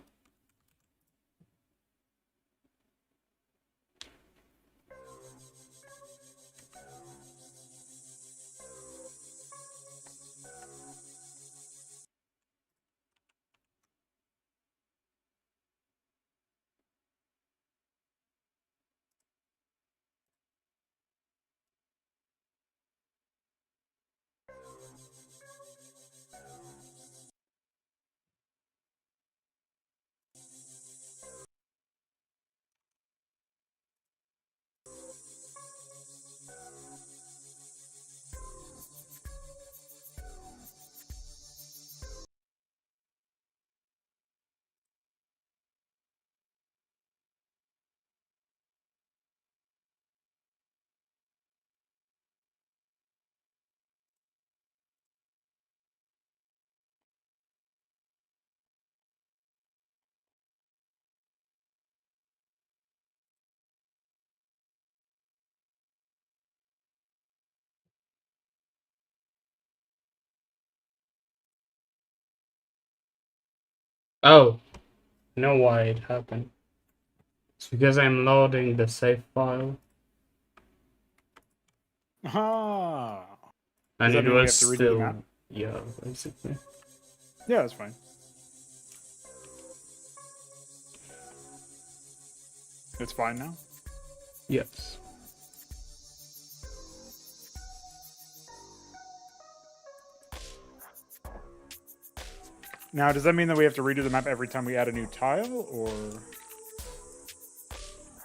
Oh, I know why it happened. It's because I'm loading the save file. Ah. And Does that it mean we have was to redo the map? still... Yeah, basically. Yeah, that's fine. It's fine now? Yes. Now, does that mean that we have to redo the map every time we add a new tile, or...?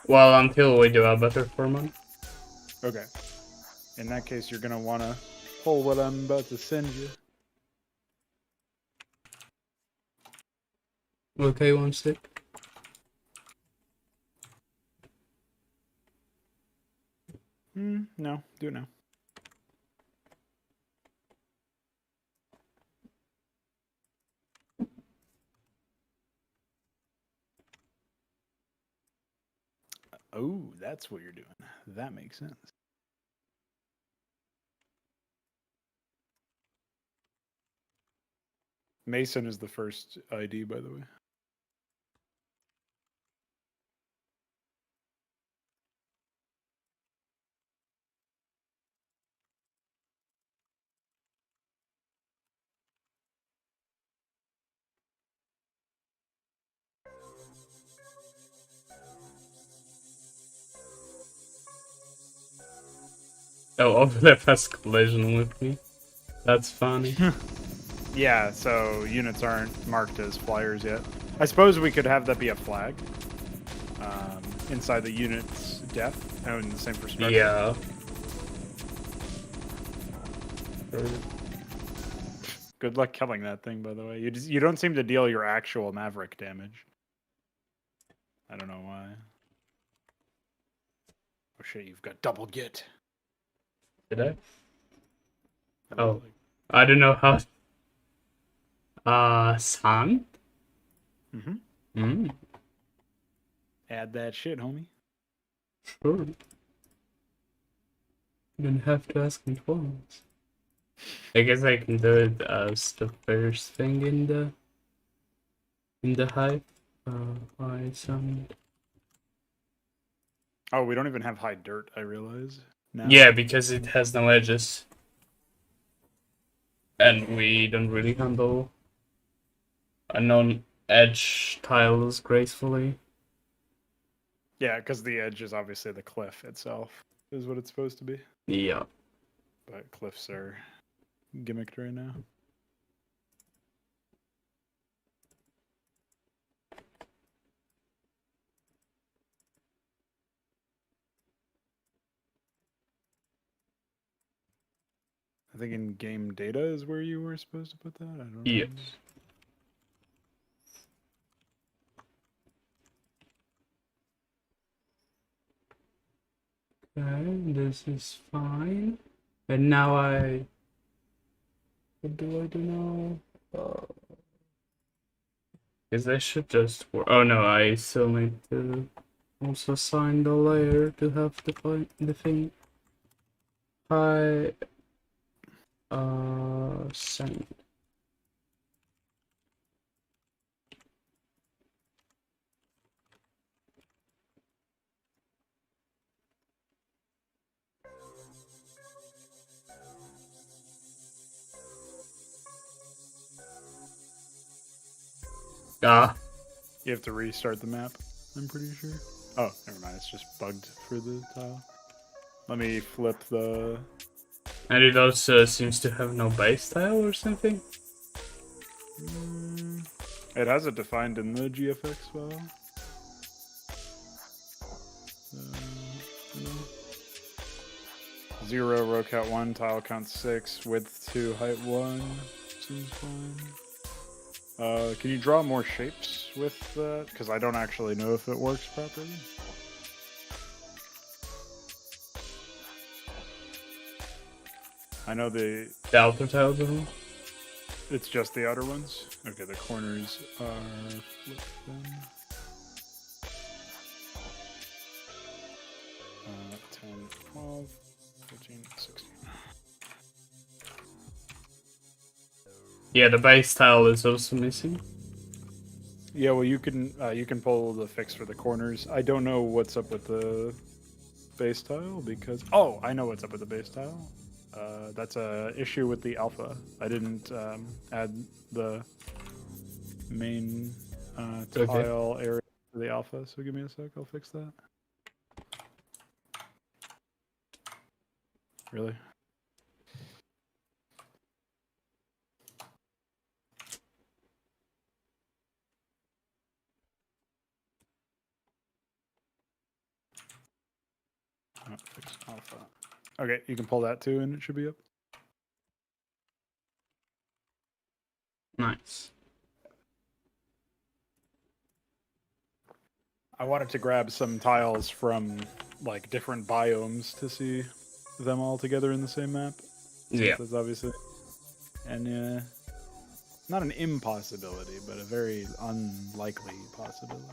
Well, until we do a better format. Okay. In that case, you're gonna wanna pull what I'm about to send you. Okay, 1 sec. No, do it now. Oh, that's what you're doing. That makes sense. Mason is the first ID, by the way. Oh, Overlap has collision with me. That's funny. Yeah, so units aren't marked as flyers yet. I suppose we could have that be a flag inside the unit's depth. Oh, and the same for structure. Yeah. Good luck killing that thing, by the way. You don't seem to deal your actual Maverick damage. I don't know why. Oh shit, you've got double git. Did I? Oh. I don't know how... Sand? Mm-hmm. Add that shit, homie. Sure. You don't have to ask me twice. I guess I can do it as the first thing in the hive. High sand. Oh, we don't even have high dirt, I realize. Now. Yeah, because it has no edges. And we don't really handle a non-edge tiles gracefully. Yeah, because the edge is obviously the cliff itself, is what it's supposed to be. Yeah. But cliffs are gimmicked right now. I think in game data is where you were supposed to put that? I don't know. Yes. Okay, this is fine. And now what do I do now? Guess I should just oh no, I still need to also assign the layer to have the thing. Hi. Send. Ah. You have to restart the map, I'm pretty sure. Oh, never mind. It's just bugged for the tile. Let me flip the... And it also seems to have no base tile or something? It has it defined in the GFX file. No. 0, row count 1, tile count 6, width 2, height 1. Seems fine. Can you draw more shapes with that? Because I don't actually know if it works properly. I know the outer tiles of them? It's just the outer ones? Okay, the corners are flipped then. 10, 12, 14, 16. Yeah, the base tile is also missing. Yeah, well, you can pull the fix for the corners. I don't know what's up with the base tile because I know what's up with the base tile. That's a issue with the alpha. I didn't add the main Okay. tile area for the alpha. So give me a sec. I'll fix that. Really? Fix alpha. Okay, you can pull that too, and it should be up. Nice. I wanted to grab some tiles from like different biomes to see them all together in the same map. Yeah. That's obviously, and not an impossibility, but a very unlikely possibility.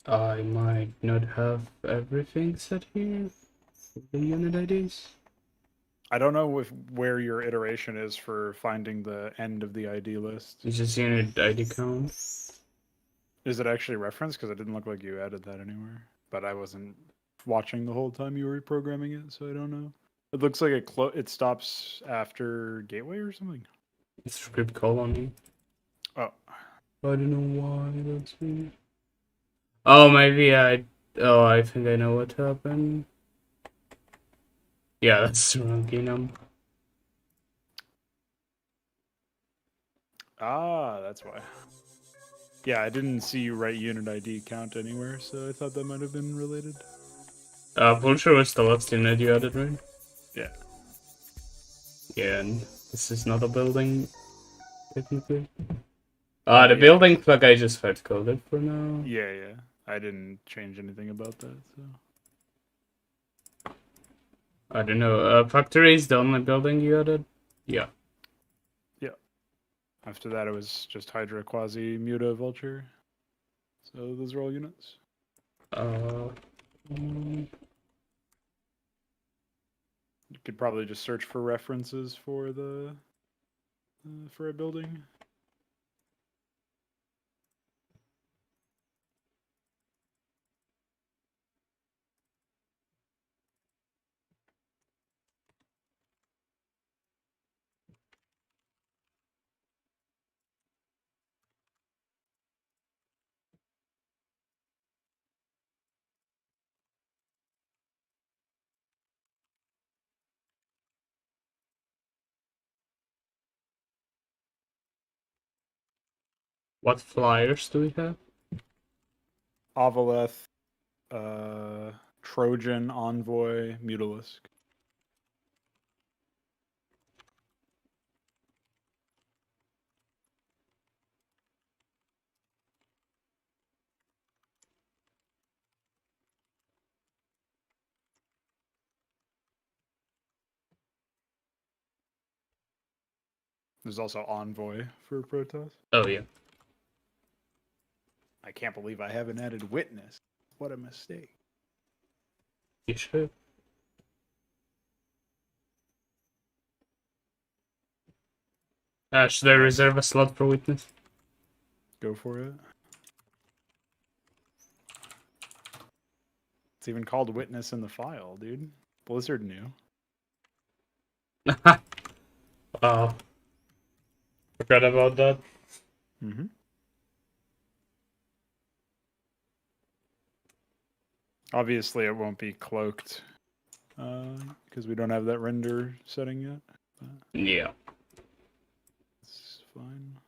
I might not have everything set here for the unit IDs. I don't know where your iteration is for finding the end of the ID list. It's just unit ID count. Is it actually referenced? Because it didn't look like you added that anywhere. But I wasn't watching the whole time you were reprogramming it, so I don't know. It looks like it stops after gateway or something. It's script colony. Oh, I don't know why that's weird. Oh, maybe I think I know what happened. Yeah, that's the wrong enum. that's why. Yeah, I didn't see you write unit ID count anywhere, so I thought that might have been related. Vulture was the last unit you added, right? Yeah. Yeah, and this is not a building, technically. The building plug I just had coded for now. Yeah. I didn't change anything about that, so. I don't know. Factory is the only building you added? Yeah. After that, it was just Hydra, Quasi, Muta, Vulture. So those are all units. Mm, You could probably just search for references for the for a building. what flyers do we have? Avaleth, Trojan, Envoy, Mutalisk. There's also Envoy for Protoss. Oh, yeah. I can't believe I haven't added Witness. What a mistake. You should. Should I reserve a slot for witness? Go for it. It's even called Witness in the file, dude. Blizzard knew. Wow. Forgot about that. Mm-hmm. Obviously, it won't be cloaked because we don't have that render setting yet. Yeah. It's fine.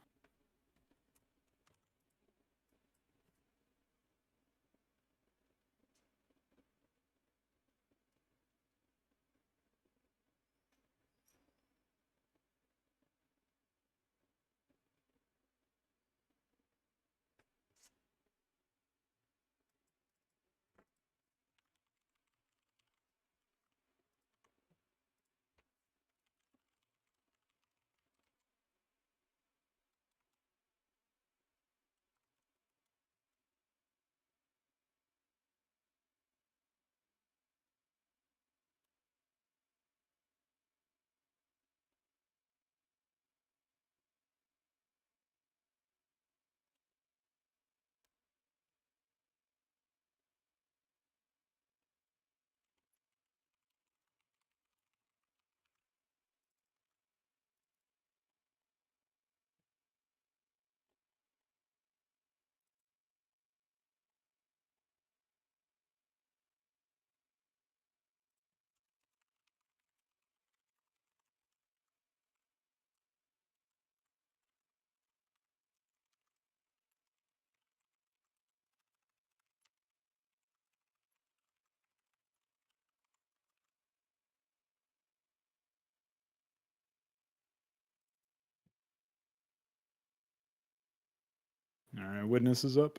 All right, witness is up.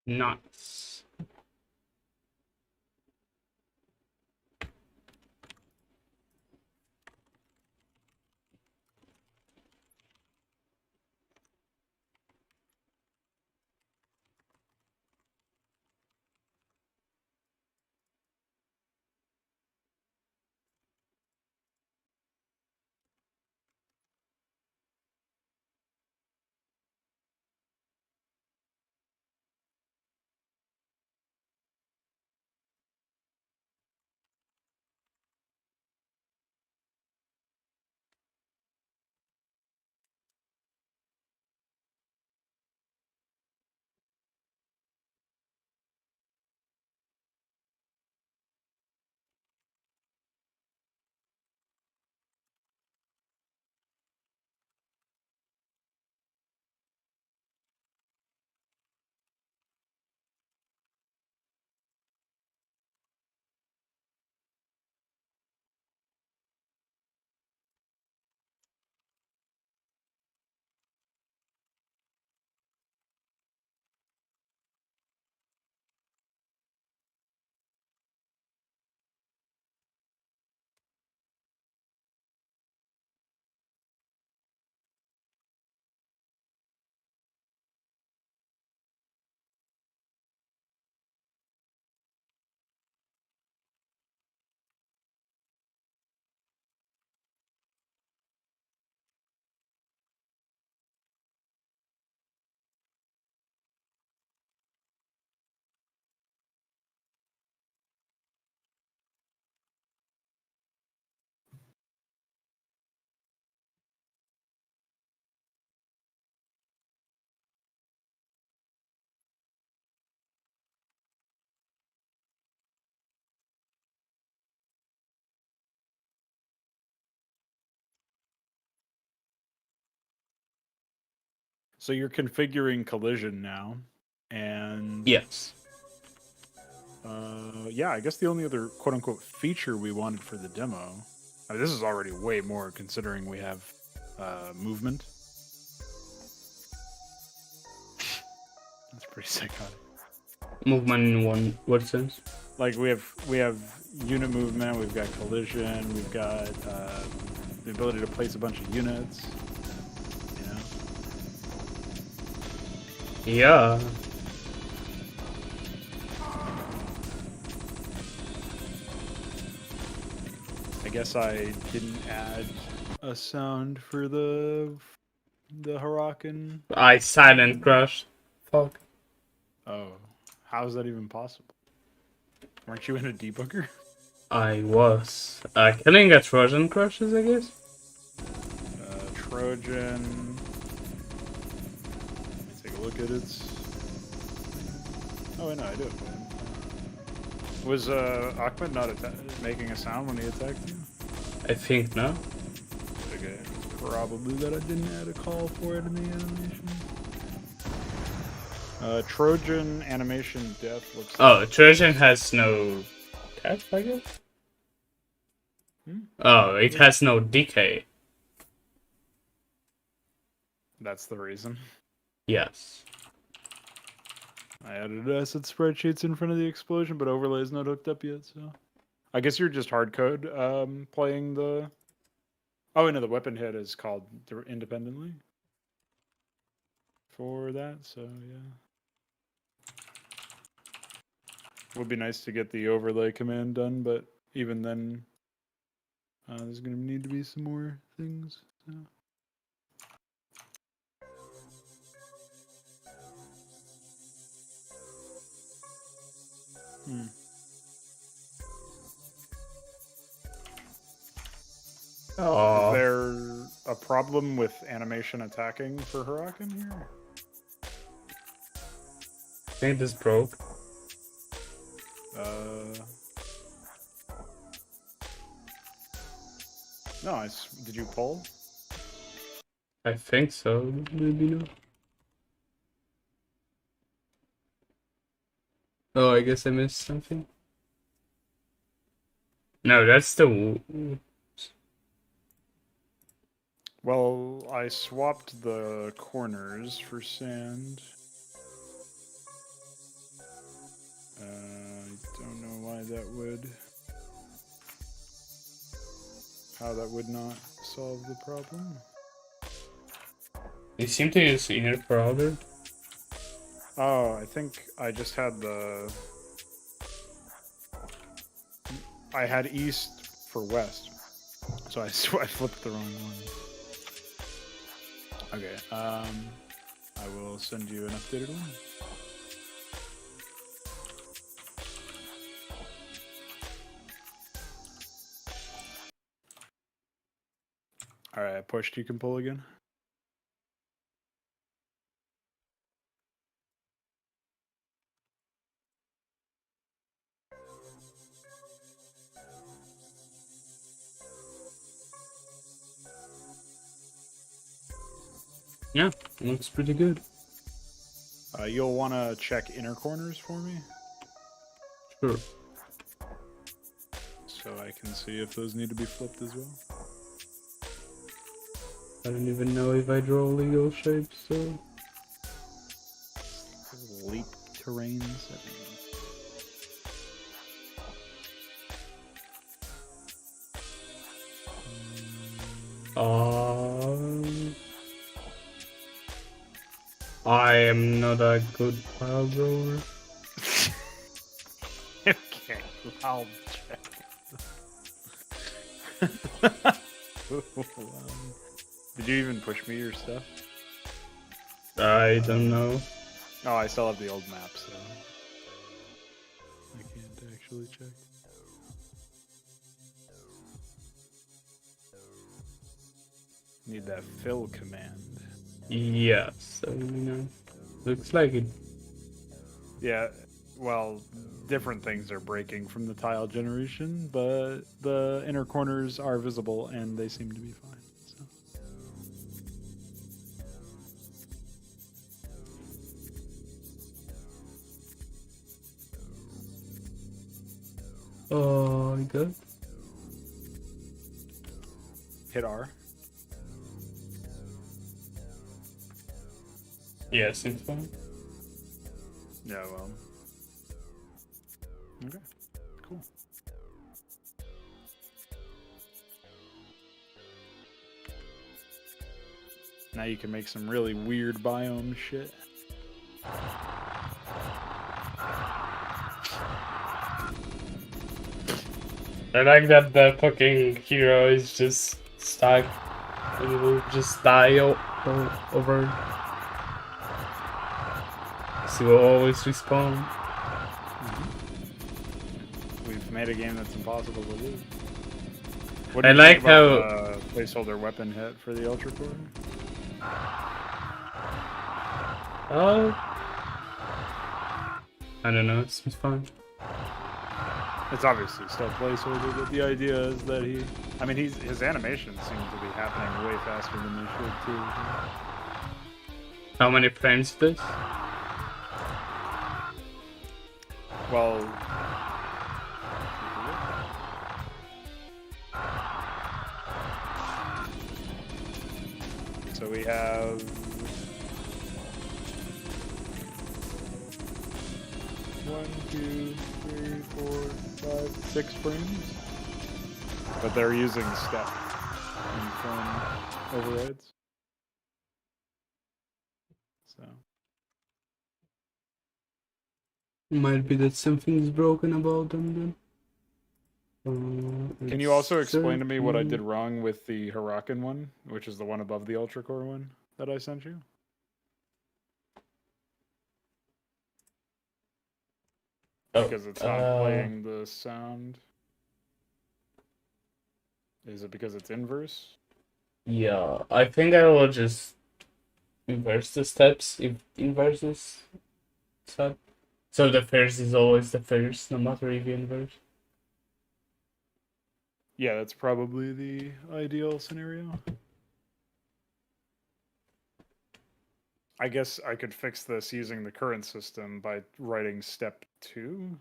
Nice. So you're configuring collision now, and Yes. yeah, I guess the only other quote unquote feature we wanted for the demo. I mean, this is already way more considering we have movement. That's pretty psychotic. Movement in what sense? Like we have unit movement, we've got collision, we've got the ability to place a bunch of units. You know. Yeah. I guess I didn't add a sound for the Huracan. I silent crashed. Fuck. Oh, how is that even possible? Weren't you in a debugger? I was. Killing a Trojan crashes, I guess? Trojan. Let me take a look at it. Oh, wait, no, I do. Was Ahmed not making a sound when he attacked you? I think no. Okay, probably that I didn't add a call for it in the animation. Trojan animation death looks. Oh, Trojan has no death, I guess? Oh, it has no decay. That's the reason. Yes. I added asset spreadsheets in front of the explosion, but overlay is not hooked up yet, so. I guess you're just hardcode playing the. Oh, no, the weapon hit is called independently for that, so yeah. Would be nice to get the overlay command done, but even then, there's going to need to be some more things. So. Oh. Is there a problem with animation attacking for Huracan here? I think this broke. No, did you pull? I think so. Maybe not. Oh, I guess I missed something. No, that's the. Well, I swapped the corners for sand. I don't know why that would... How that would not solve the problem. They seem to use inner for outer. Oh, I think I just had the... I had east for west. So I flipped the wrong one. Okay, I will send you an updated one. Alright, I pushed, you can pull again. Yeah, looks pretty good. You'll want to check inner corners for me, Sure. so I can see if those need to be flipped as well. I don't even know if I draw legal shapes, so... Leap terrains. I am not a good file drawer. Okay, I'll check. Did you even push me your stuff? I don't know. Oh, I still have the old map, so I can't actually check. Need that fill command. Yes, I know. Looks like it. Yeah, well, different things are breaking from the tile generation, but the inner corners are visible and they seem to be fine. So. Oh, good. Hit R. Yeah, seems fine. Yeah, well. Okay, cool. Now you can make some really weird biome shit. I like that the fucking hero is just stuck. He will just die over. So he will always respawn. We've made a game that's impossible to lose. I like how placeholder weapon hit for the Ultra Core. I don't know. It seems fine. It's obviously still placeholder, but the idea is that I mean, his animations seem to be happening way faster than they should too. How many frames is this? Well, so we have 1, 2, 3, 4, 5, 6 frames, but they're using step and frame overrides. So Might be that something's broken about them then. can you also explain to me what I did wrong with the Hurakan one, which is the one above the Ultra Core one that I sent you? Because it's not playing the sound. Is it because it's inverse? Yeah, I think I will just inverse the steps if inverses step. So the first is always the first, no matter if you inverse. Yeah, that's probably the ideal scenario. I guess I could fix this using the current system by writing step 2.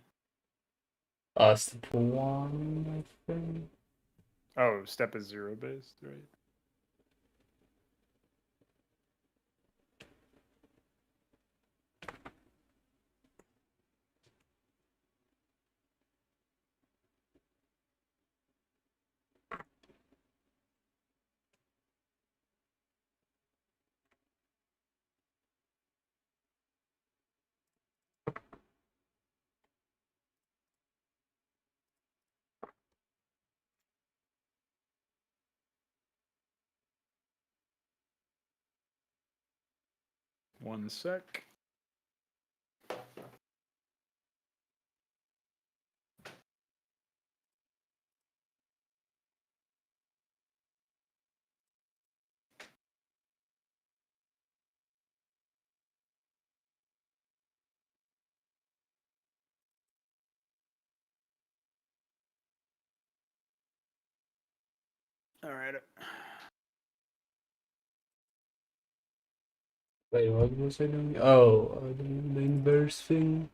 Step 1, I think. Oh, step is 0 based, right? 1 sec. All right. Wait, what was I doing? Oh, the inverse thing.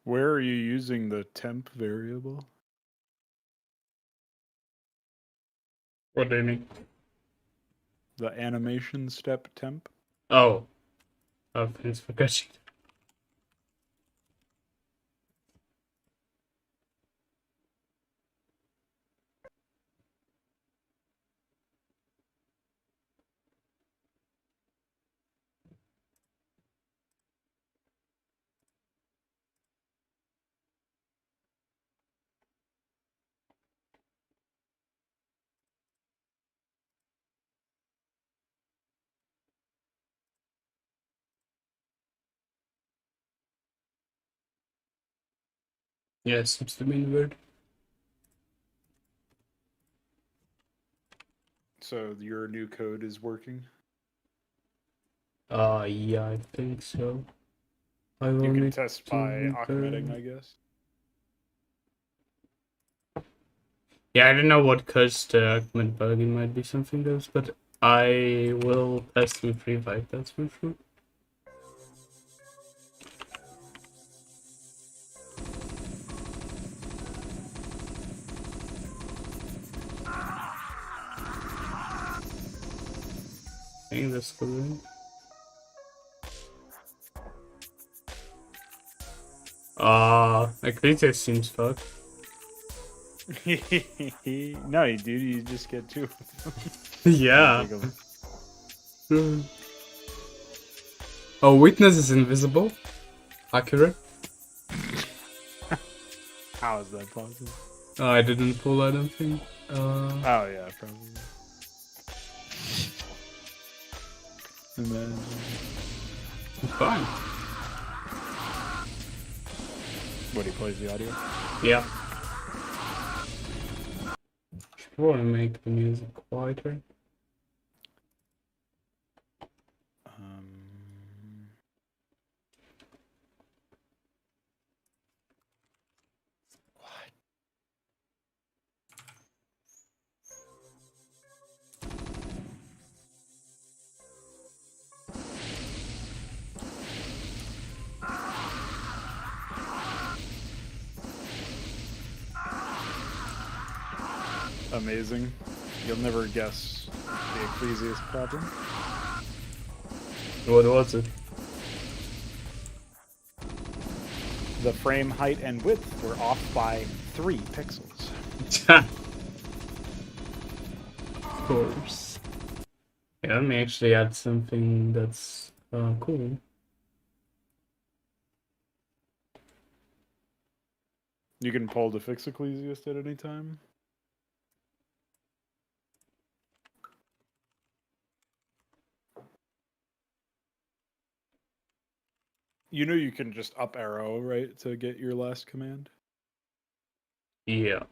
Where are you using the temp variable? What do you mean? The animation step temp? Oh, thanks for catching. Yeah, it seems to be inverted. So your new code is working? Yeah, I think so. I will You can need test to by return- Achmeding, I guess. Yeah, I don't know what caused the Ahmed bug. It might be something else, but I will test with Free Vitals for sure. I think that's good. Eclipse seems fucked. No, dude, you just get 2. Yeah. Oh, Witness is invisible. Accurate. How is that possible? Oh, I didn't pull, I don't think. Oh yeah, probably. And then It's fine. What, he plays the audio? Yeah. Should probably make the music quieter. Amazing. You'll never guess the Ecclesiast problem. What was it? The frame height and width were off by 3 pixels. Of course. Yeah, let me actually add something that's cool. You can pull to fix Ecclesiast at any time. You know you can just up arrow, right, to get your last command? Yeah.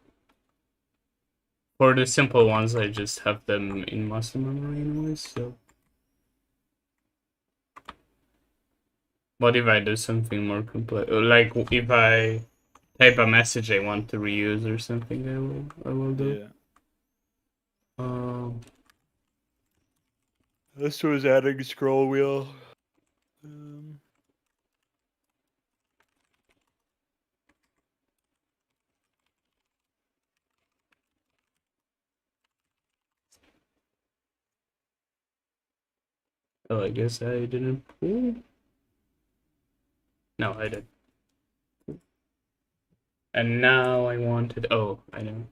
For the simple ones, I just have them in muscle memory anyways, so. What if I do something more complex? Like if I type a message I want to reuse or something, I will do. Yeah. This was adding scroll wheel. Oh, I guess I didn't pull. No, I did. And now I wanted. Oh, I know.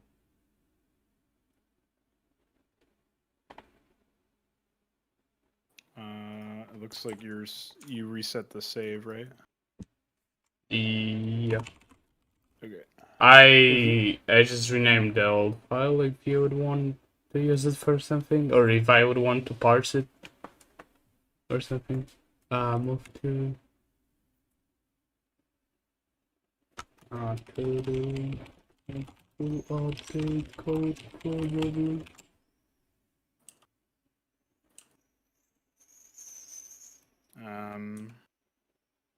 It looks like you reset the save, right? Yep. Okay. I just renamed the old file if you would want to use it for something, or if I would want to parse it or something. Move to to update code probably.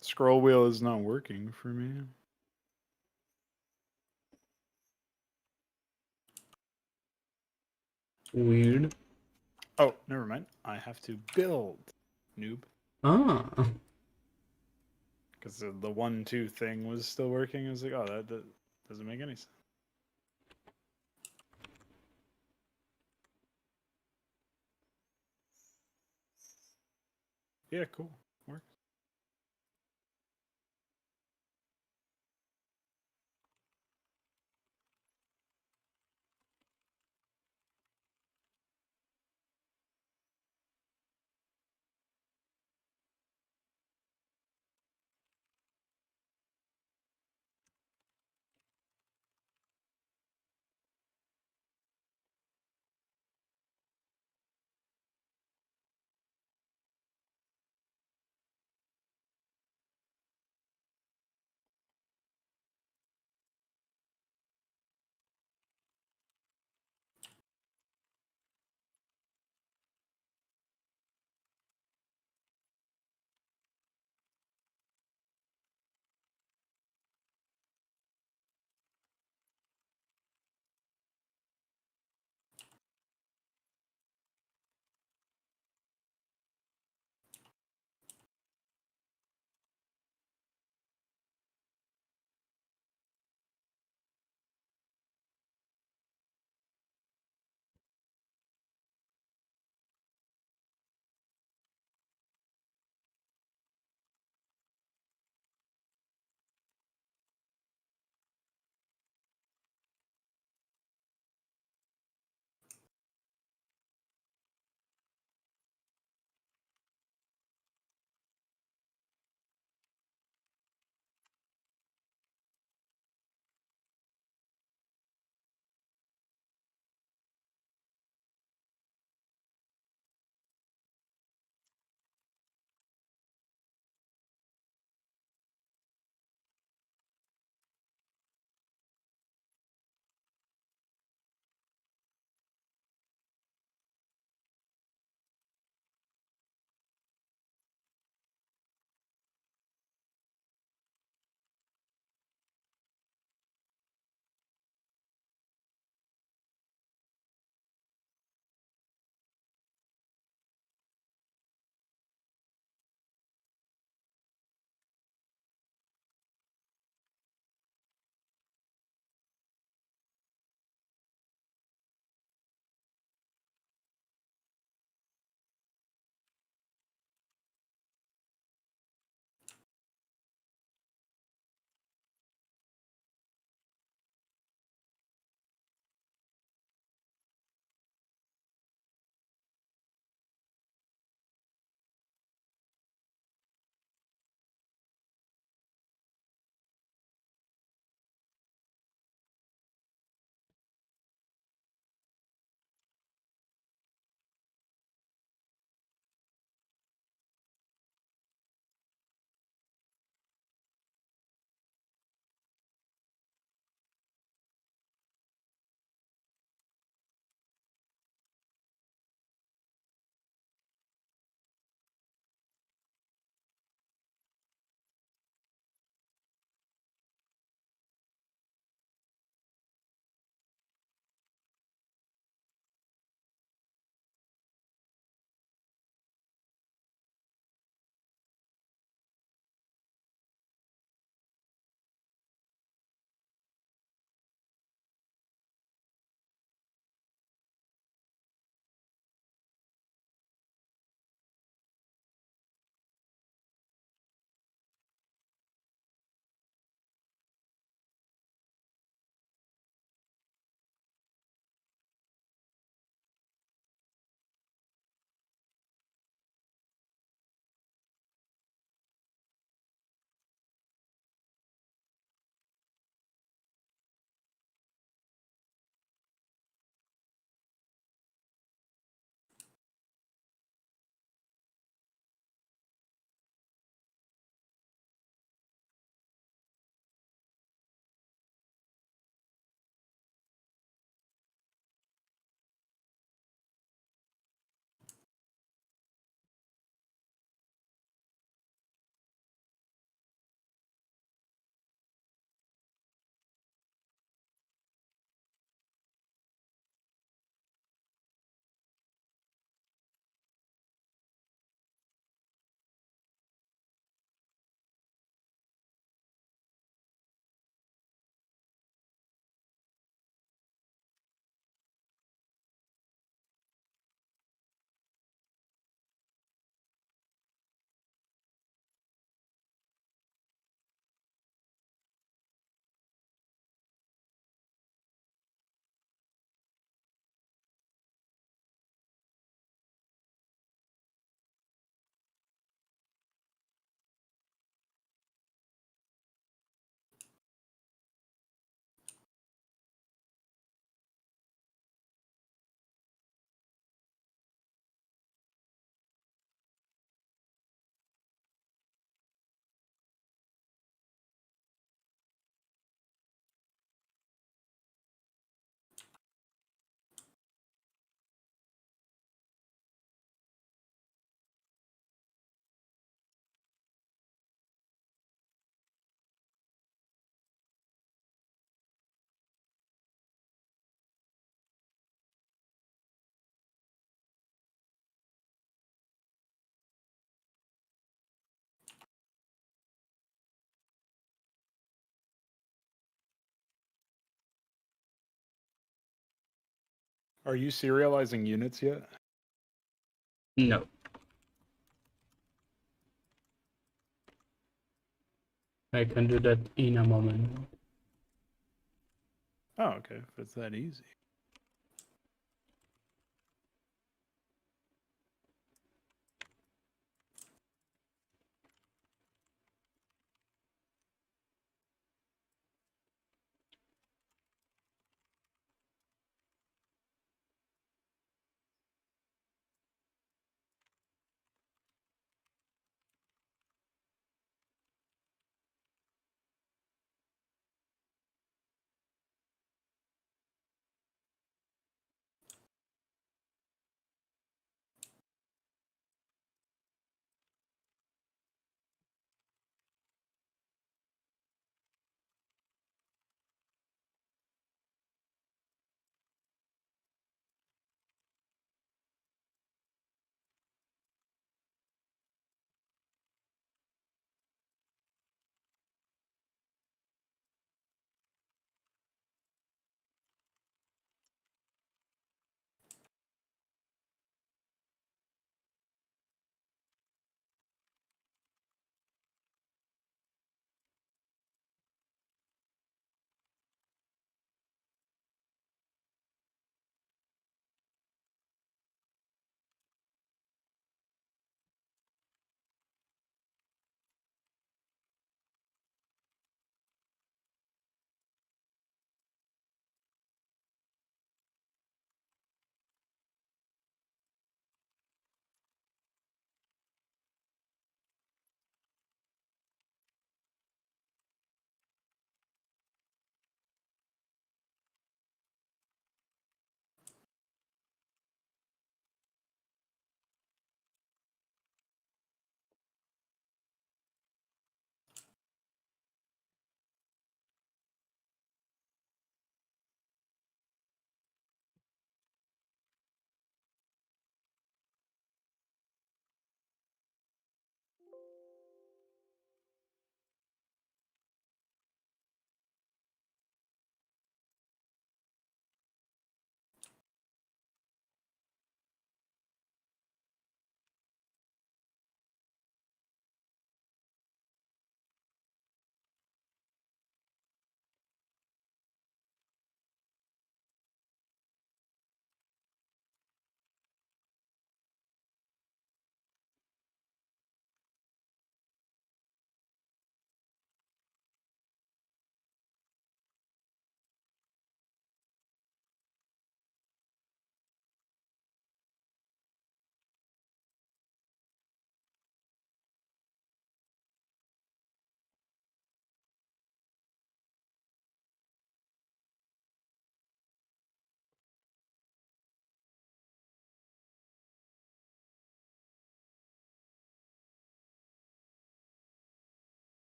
Scroll wheel is not working for me. Weird. Oh, never mind. I have to build, noob. Ah. Because the 1-2 thing was still working. I was like, oh, that doesn't make any sense. Yeah, cool. Works. Are you serializing units yet? No. I can do that in a moment. Oh, okay. If it's that easy.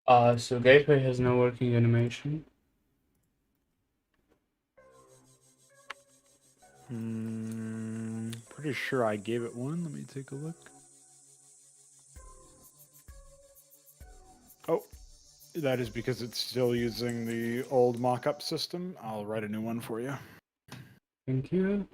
So Gateway has no working animation. Pretty sure I gave it one. Let me take a look. Oh, that is because it's still using the old mock-up system. I'll write a new one for you. Thank you.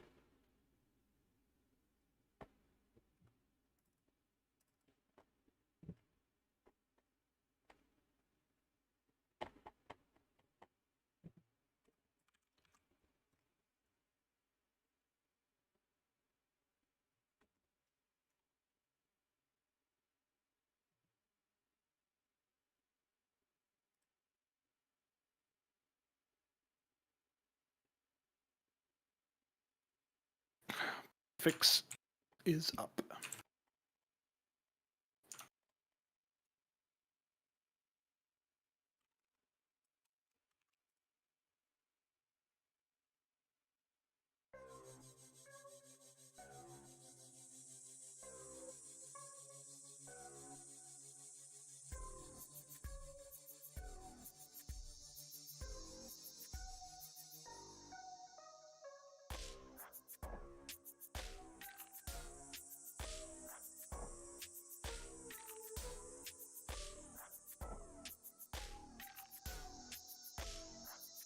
Fix is up.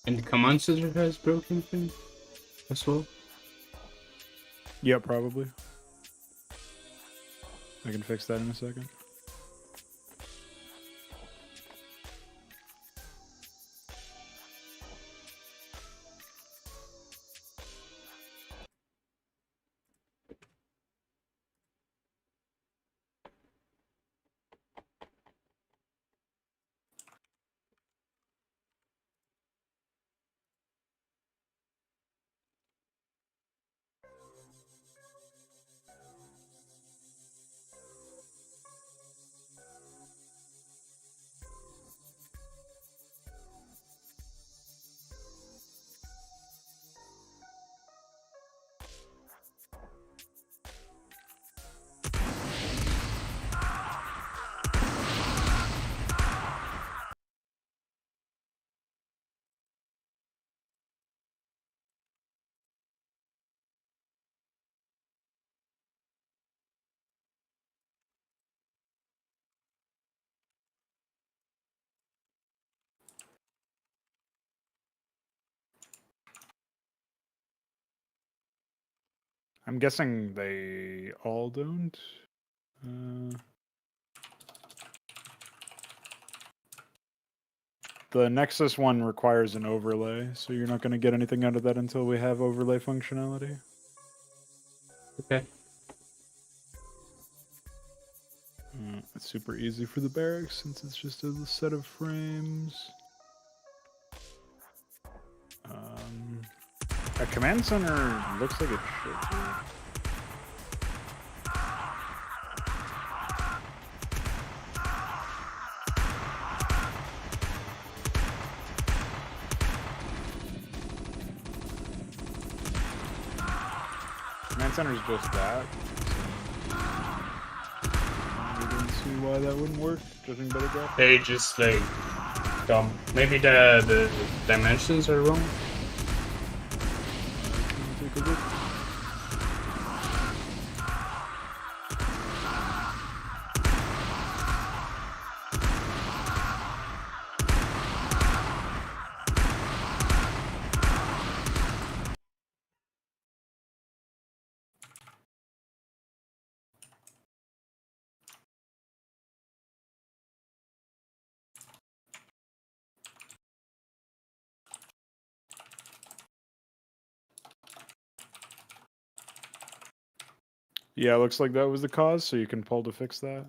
And the command center has broken things as well. Yeah, probably. I can fix that in a second. I'm guessing they all don't. The Nexus one requires an overlay, so you're not going to get anything out of that until we have overlay functionality. Okay. It's super easy for the barracks since it's just a set of frames. A command center looks like it should be. Command center is just that. I didn't see why that wouldn't work. Judging by the graph. They just like dumb. Maybe the dimensions are wrong. Take a look. Yeah, looks like that was the cause, so you can pull to fix that.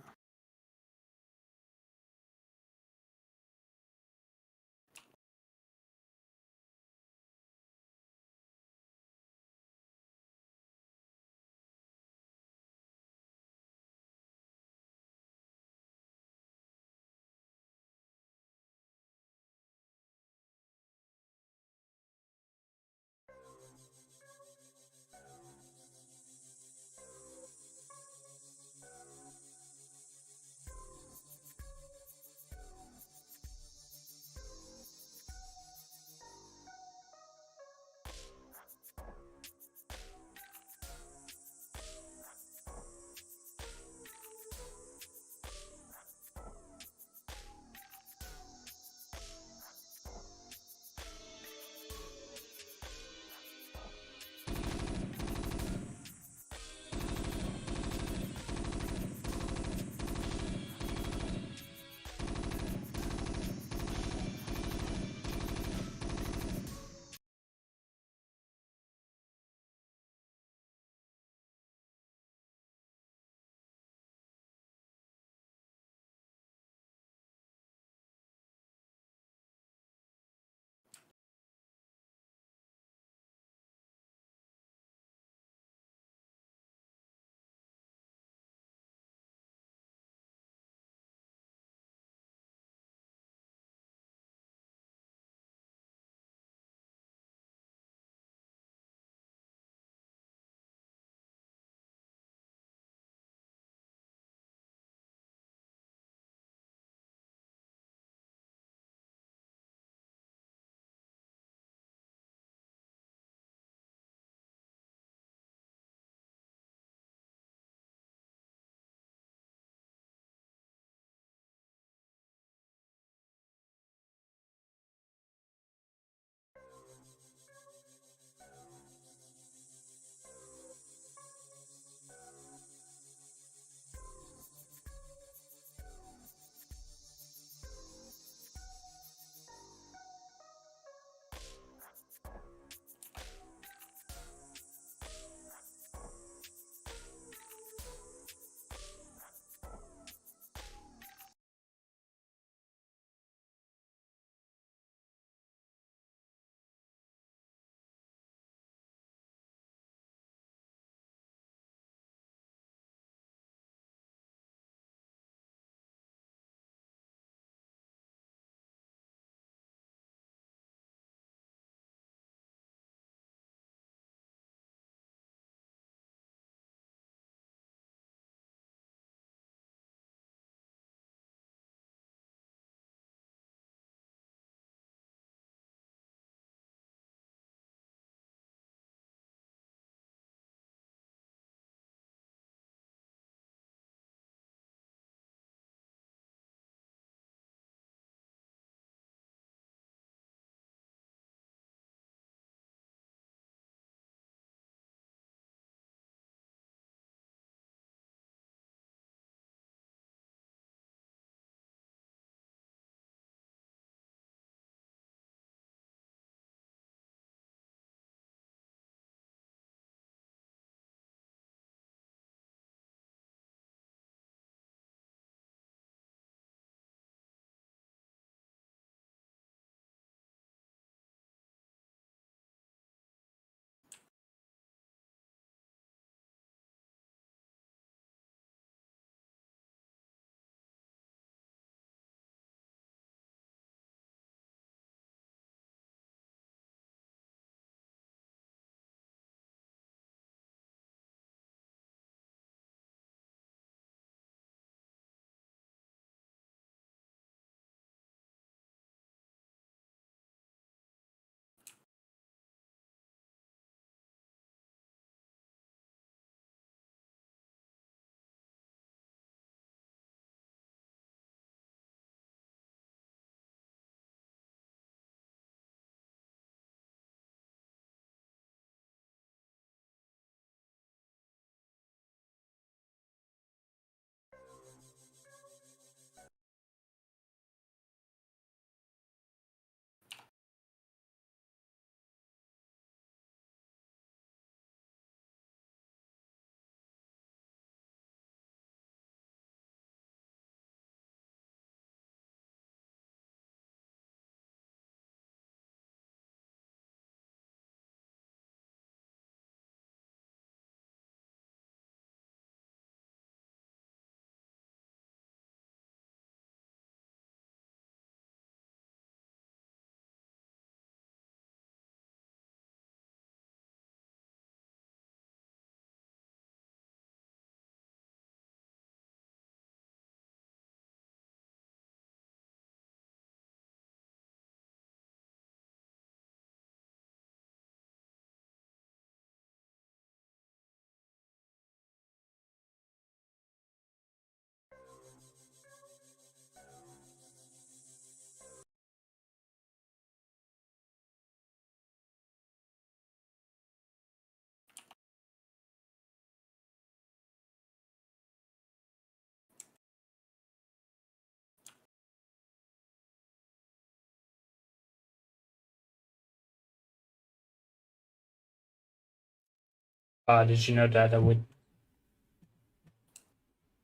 Did you know that I would?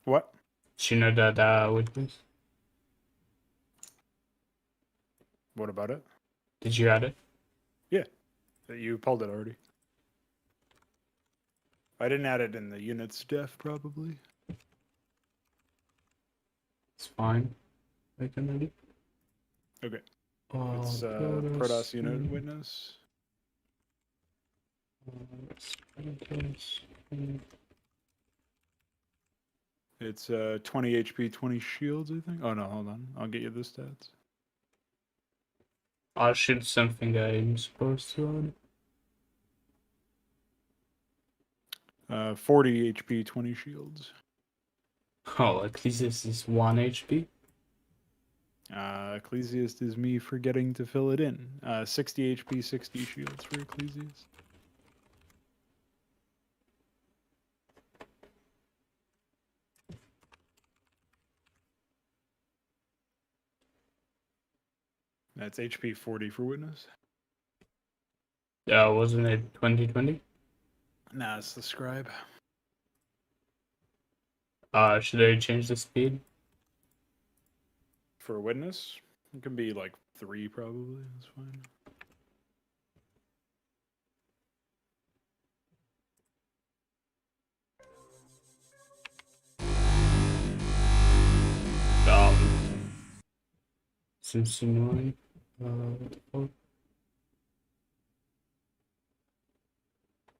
What? Did you know that witness? What about it? Did you add it? You pulled it already. I didn't add it in the units def, probably. It's fine. I can add it. Okay. It's Protoss unit witness. It's 20 HP, 20 shields, I think. Oh no, hold on. I'll get you the stats. I'll shoot something I'm supposed to add. 40 HP, 20 shields. Oh, at least this is 1 HP. Ecclesiast is me forgetting to fill it in. 60 HP, 60 shields for Ecclesiast. That's HP 40 for witness. Yeah, wasn't it 2020? Nah, it's the scribe. Should I change the speed? For witness, it can be like 3 probably. That's fine. Seems annoying. What the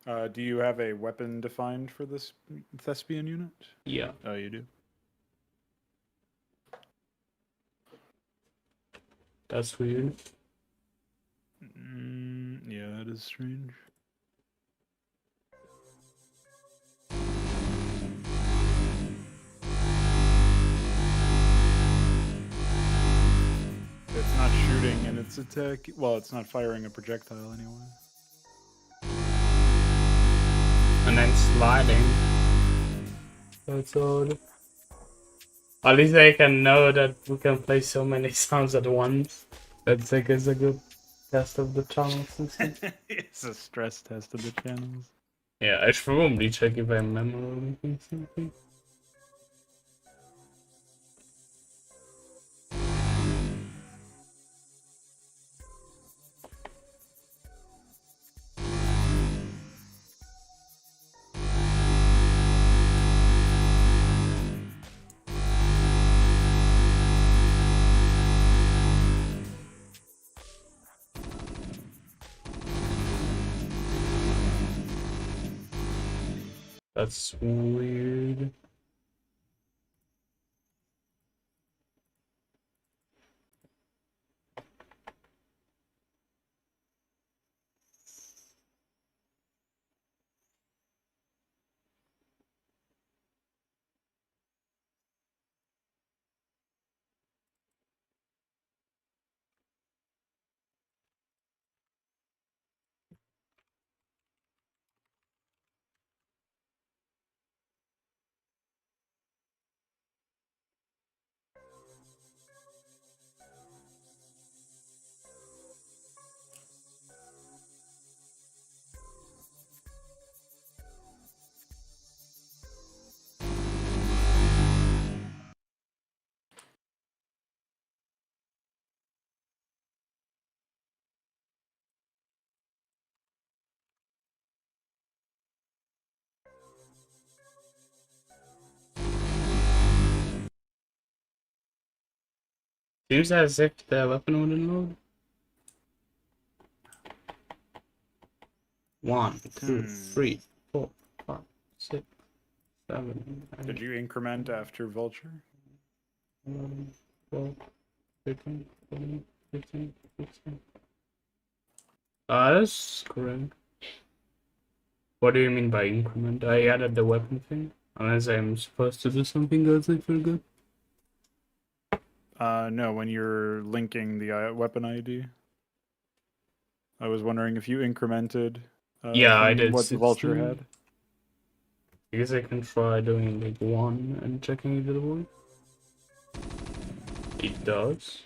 fuck? Do you have a weapon defined for this Thespian unit? Yeah. Oh, you do? That's weird. Yeah, that is strange. It's not shooting and it's attack. Well, it's not firing a projectile anyway. And then sliding. That's odd. At least I can know that we can play so many sounds at once. That's like is a good test of the channel system. It's a stress test of the channels. Yeah, I should probably check if I'm memorizing something. That's weird. Seems as if the weapon wouldn't load. 1, 2, 3, 4, 5, 6, 7. Did you increment after Vulture? 12, 13, 14, 15, 16. That's correct. What do you mean by increment? I added the weapon thing. Unless I'm supposed to do something else, I forgot. No, when you're linking the weapon ID. I was wondering if you incremented Yeah, I from did what the Vulture 16. had. I guess I can try doing like 1 and checking if it works. It does.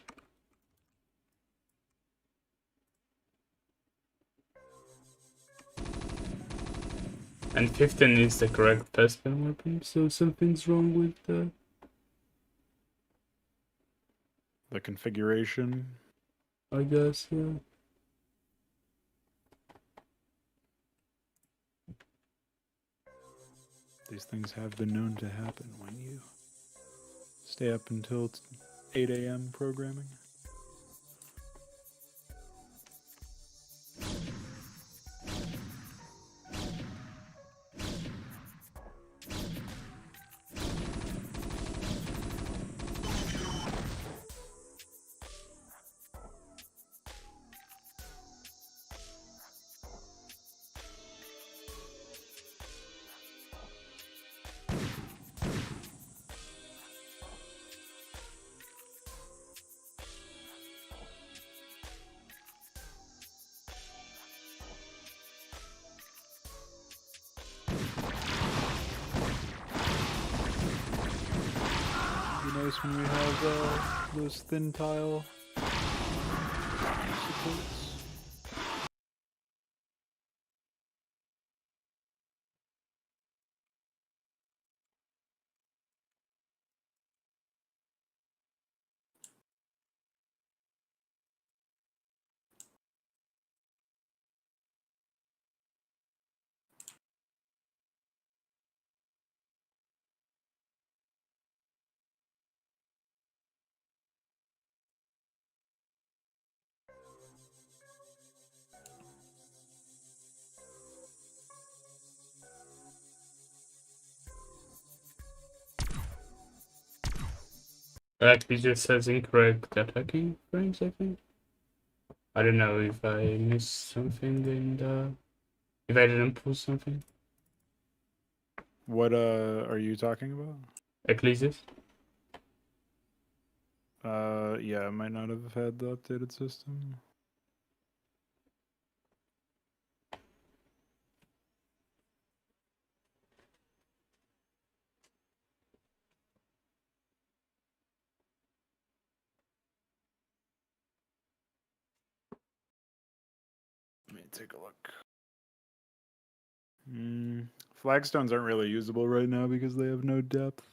And 15 is the correct Bespin weapon, so something's wrong with the configuration. I guess, yeah. These things have been known to happen when you stay up until 8 a.m. programming. Nice when we have those thin tile supports. Actually just says incorrect attacking frames, I think. I don't know if I missed something in the... If I didn't pull something. What are you talking about? Ecclesias? Yeah, I might not have had the updated system. Let me take a look. Flagstones aren't really usable right now because they have no depth.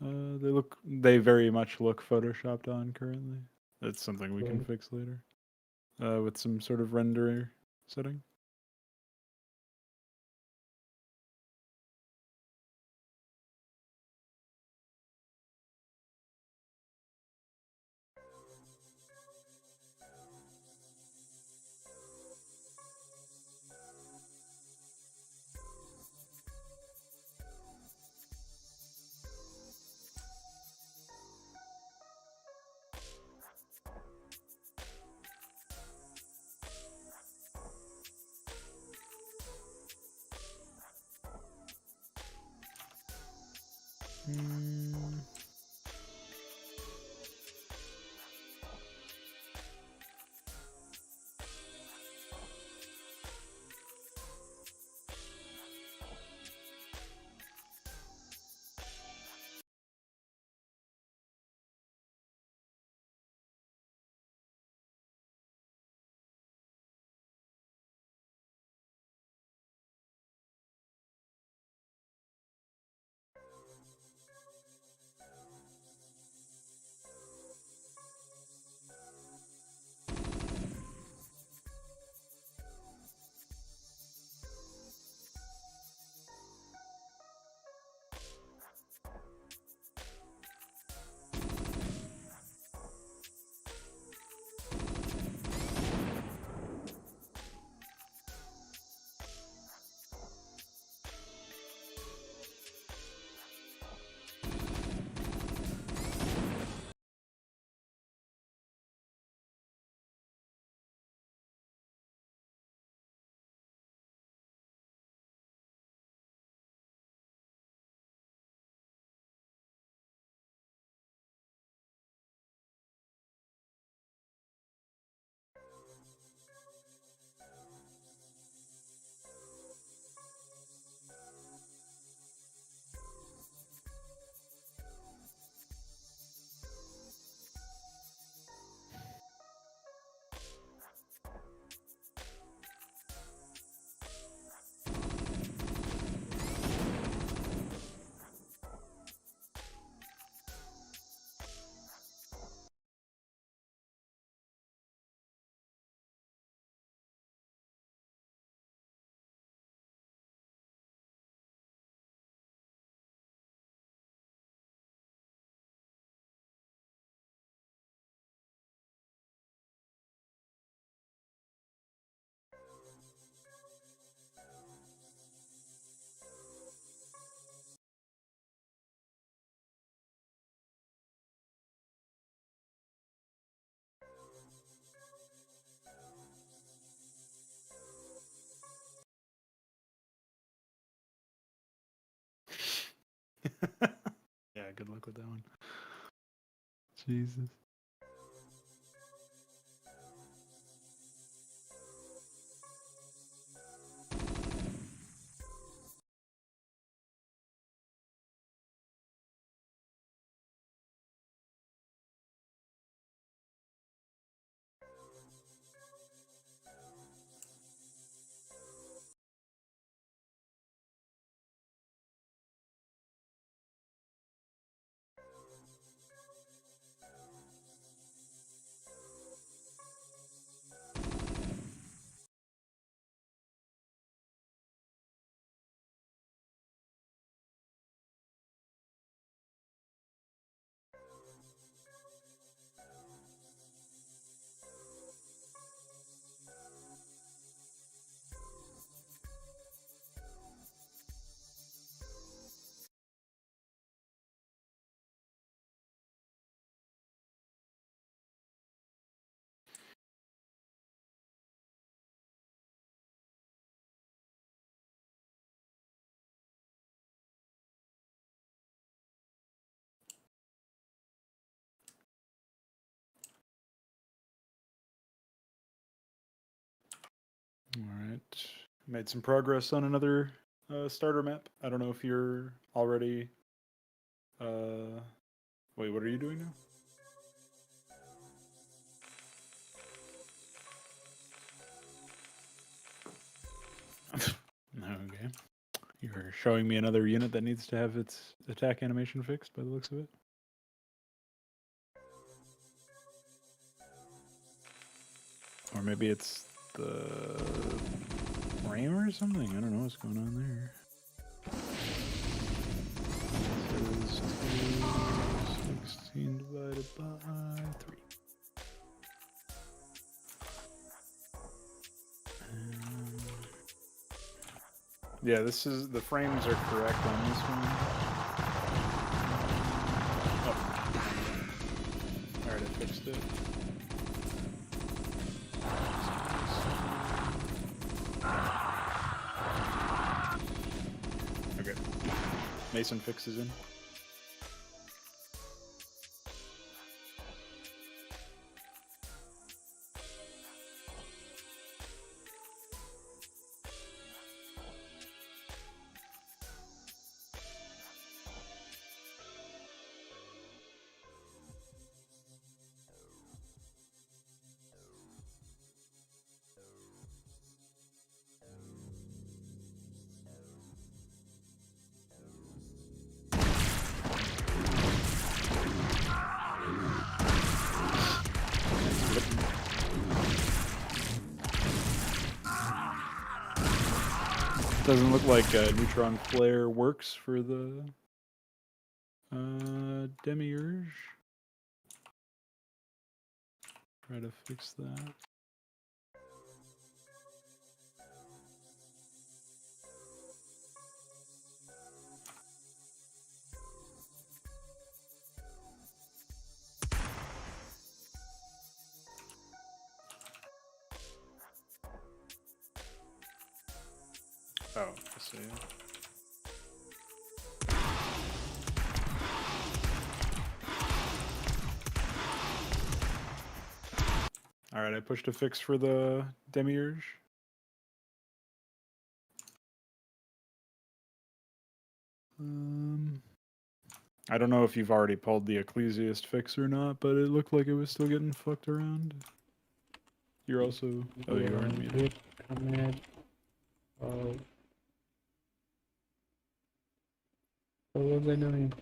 They very much look photoshopped on currently. That's something we can fix later. With some sort of renderer setting. Yeah, good luck with that one. Jesus. All right. Made some progress on another starter map. I don't know if you're already. Wait, what are you doing now? Okay. You're showing me another unit that needs to have its attack animation fixed by the looks of it. Or maybe it's the frame or something? I don't know what's going on there. Is 16 divided by 3. Yeah, this is the frames are correct on this one. Oh. Alright, I fixed it. Okay. Mason fixes in. Doesn't look like Neutron Flare works for the Demiurge. Try to fix that. Oh, I see. Alright, I pushed a fix for the Demiurge. I don't know if you've already pulled the Ecclesiast fix or not, but it looked like it was still getting fucked around. You're also... Oh, you are muted. Oh. What was I doing?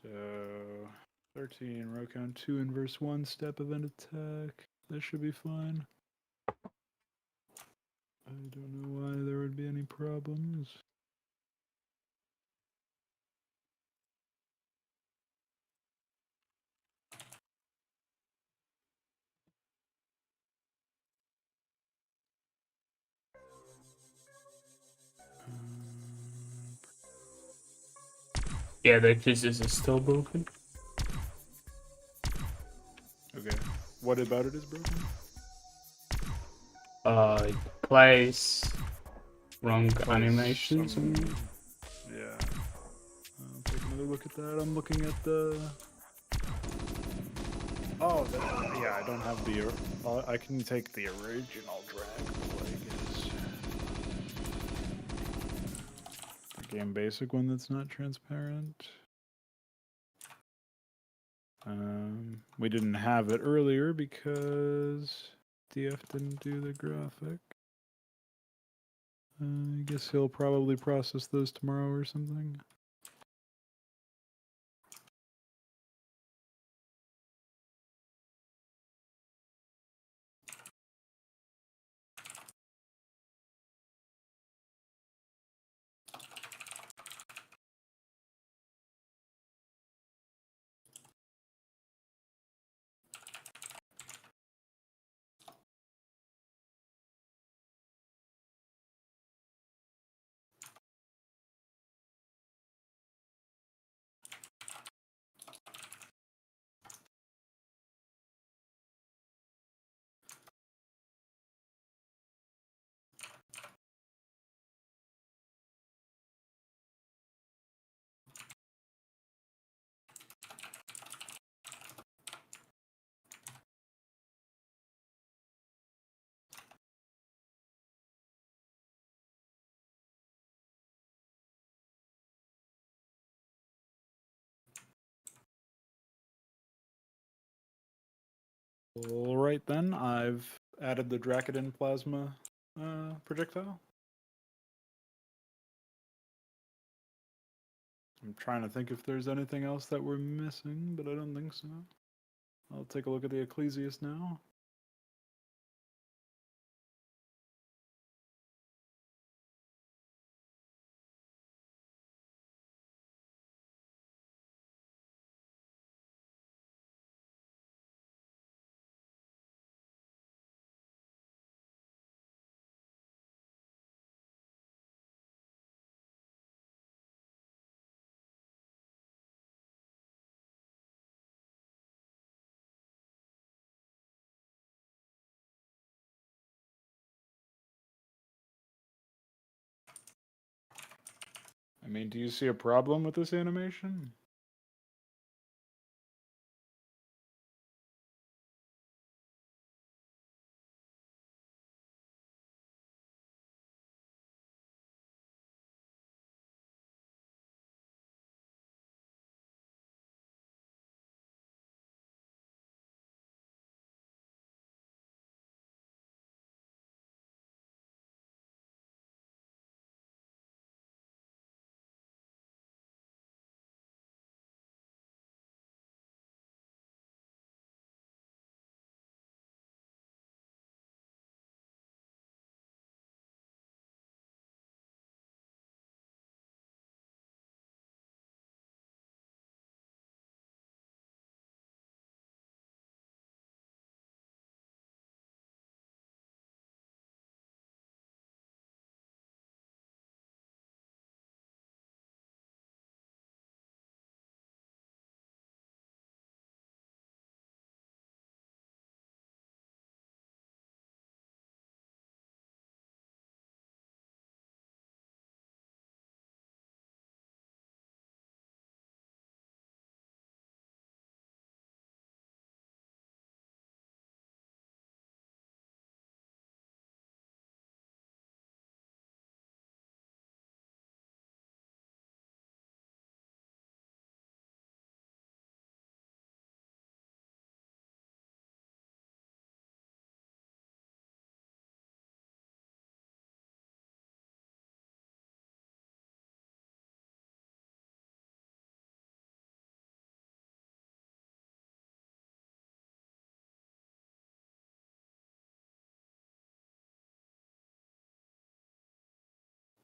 So 13, row count 2 inverse 1 step event attack. That should be fine. I don't know why there would be any problems. Yeah, the Thesis is still broken. Okay. What about it is broken? It plays wrong Plays animations. some- Yeah. I'll take another look at that. I'm looking at the. Oh, yeah. I don't have the. I can take the original Dragon Plague. The game basic one that's not transparent. We didn't have it earlier because DF didn't do the graphic. I guess he'll probably process those tomorrow or something. All right then, I've added the Dracodon Plasma projectile. I'm trying to think if there's anything else that we're missing, but I don't think so. I'll take a look at the Ecclesiast now. I mean, do you see a problem with this animation?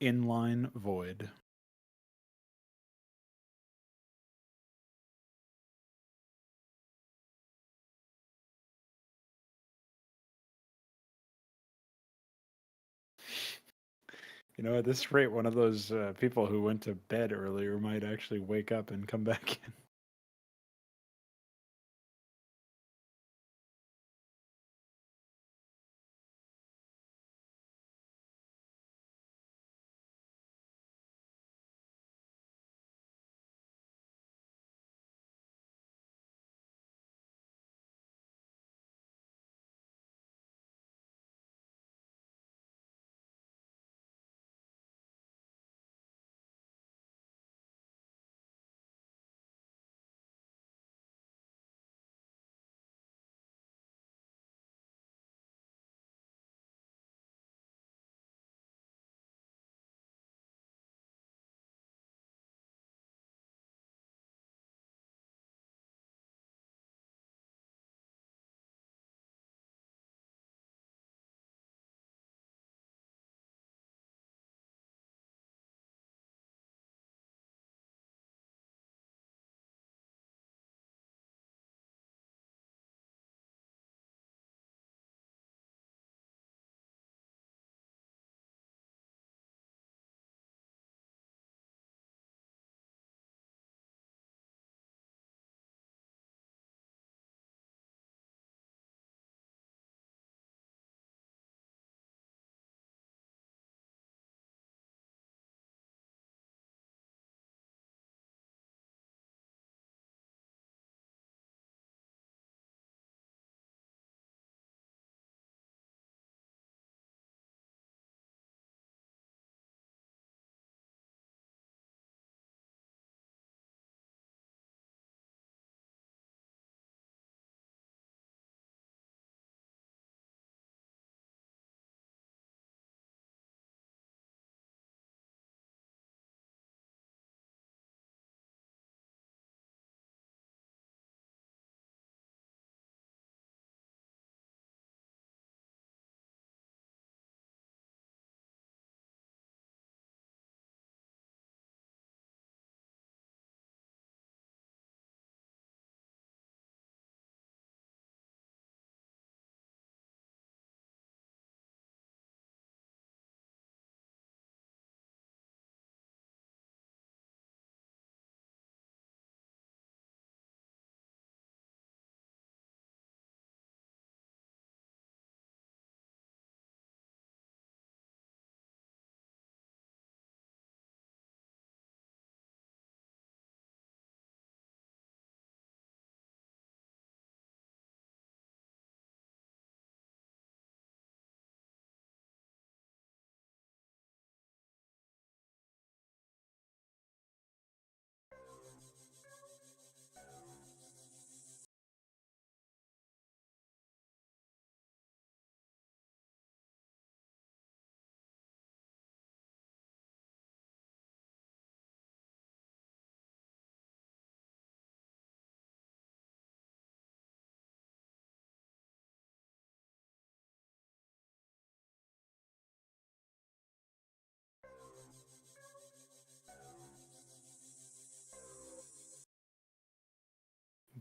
Inline void. You know, at this rate, one of those people who went to bed earlier might actually wake up and come back in.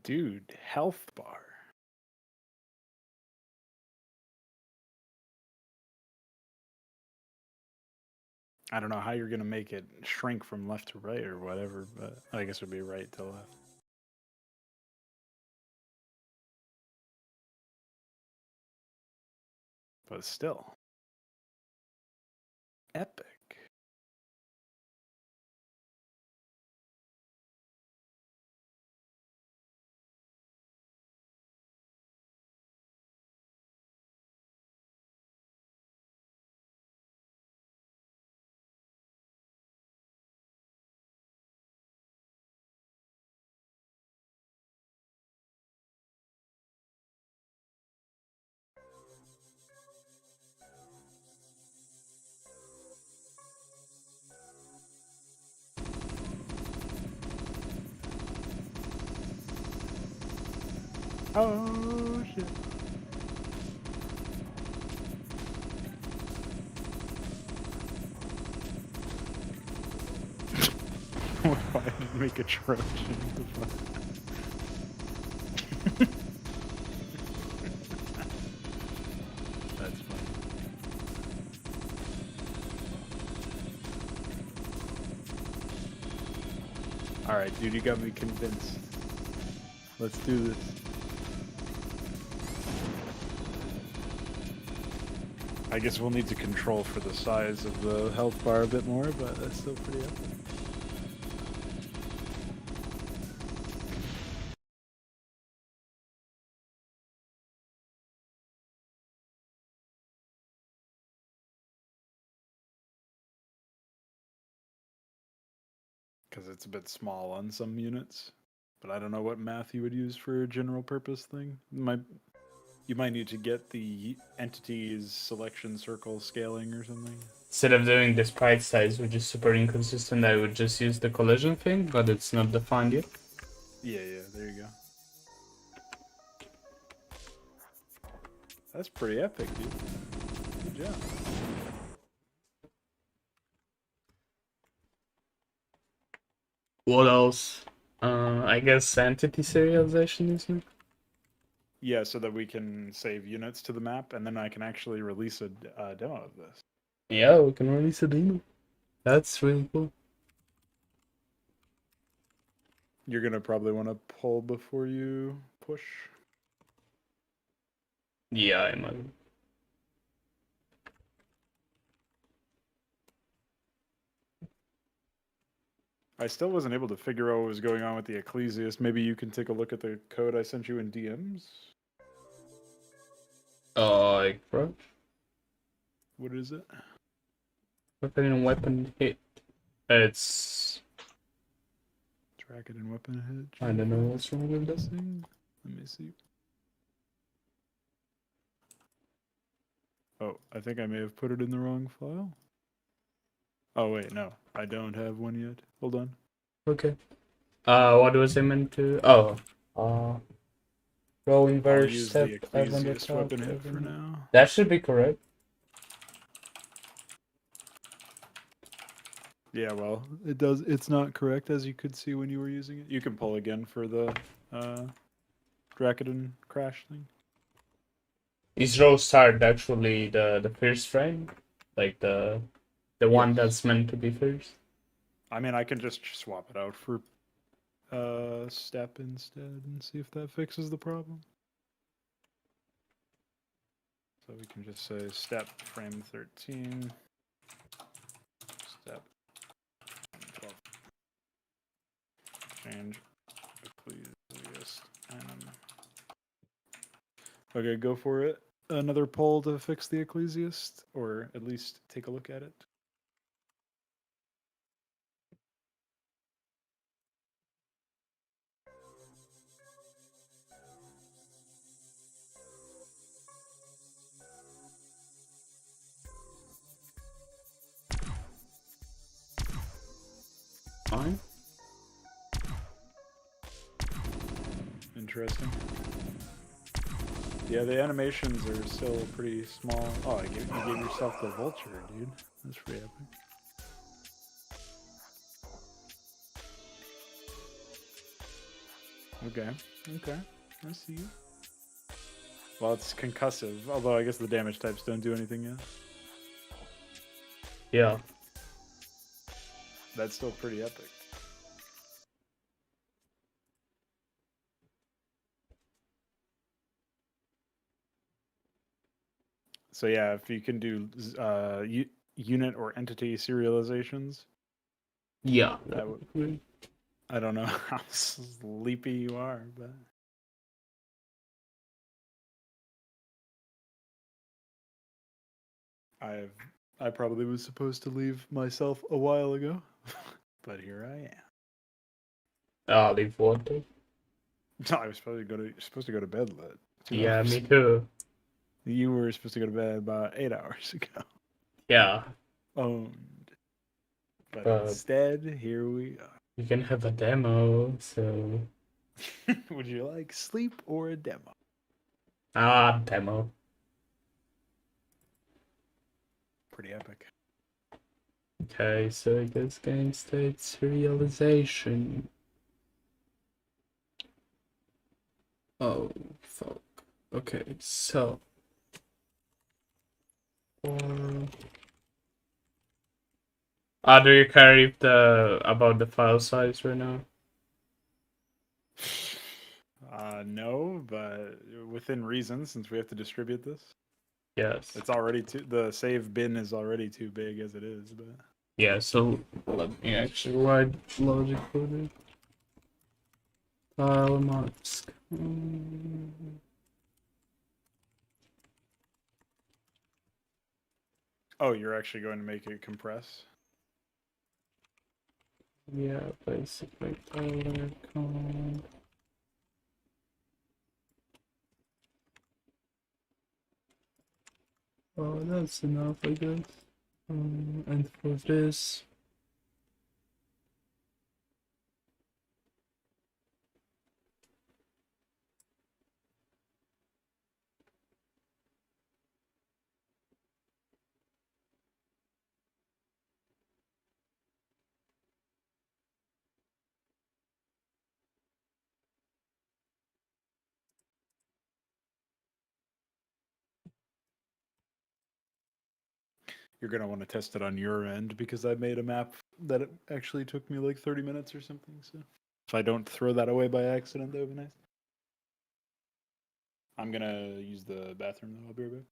Dude, health bar. I don't know how you're gonna make it shrink from left to right or whatever, but I guess it would be right to left. But still. Epic. Oh shit. Why did you make a Trojan? That's funny. Alright, dude, you got me convinced. Let's do this. I guess we'll need to control for the size of the health bar a bit more, but that's still pretty epic. Because it's a bit small on some units, but I don't know what math you would use for a general purpose thing. You might need to get the entity's selection circle scaling or something. Instead of doing the sprite size, which is super inconsistent, I would just use the collision thing, but it's not defined yet. Yeah, there you go. That's pretty epic, dude. Good job. What else? I guess entity serialization is it? Yeah, so that we can save units to the map, and then I can actually release a demo of this. Yeah, we can release a demo. That's really cool. You're gonna probably want to pull before you push. Yeah, I might. I still wasn't able to figure out what was going on with the Ecclesiast. Maybe you can take a look at the code I sent you in DMs. Bro. What is it? Weapon and weapon hit. It's. Track it in weapon hit. I don't know what's wrong with this. Let me see. Oh, I think I may have put it in the wrong file. Oh wait, no, I don't have one yet. Hold on. Okay. What was I meant to? Oh. Row I'll inverse use step the 500 Ecclesiast weapon hit for now. That should be correct. Yeah, well, it does. It's not correct as you could see when you were using it. You can pull again for the Dracodon crash thing. Is row start actually the first frame? Like the one that's meant to be first? I mean, I can just swap it out for step instead and see if that fixes the problem. So we can just say step frame 13, step 12, change Ecclesiast anim. Okay, go for it. Another poll to fix the Ecclesiast, or at least take a look at it. Fine. Interesting. Yeah, the animations are still pretty small. Oh, you gave yourself the vulture, dude. That's pretty epic. Okay, I see you. Well, it's concussive, although I guess the damage types don't do anything yet. Yeah. That's still pretty epic. So yeah, if you can do unit or entity serializations. Yeah. That would. I don't know how sleepy you are, but. I probably was supposed to leave myself a while ago, but here I am. Leave water. No, I was supposed to go to bed. Yeah, me too. You were supposed to go to bed about 8 hours ago. Yeah. Owned. But instead, here we are. You can have a demo, so. Would you like sleep or a demo? Demo. Pretty epic. Okay, so I guess game state serialization. Oh, fuck. Okay, so. Do you care about the file size right now? No, but within reason, since we have to distribute this. Yes. It's already the save bin is already too big as it is, but Yeah, so let me actually write logic code. File mask. oh, you're actually going to make it compress. Yeah, basically color con. Oh, that's enough, I guess. And for this, You're going to want to test it on your end because I made a map that it actually took me like 30 minutes or something. So if I don't throw that away by accident, that would be nice. I'm going to use the bathroom though. I'll be right back.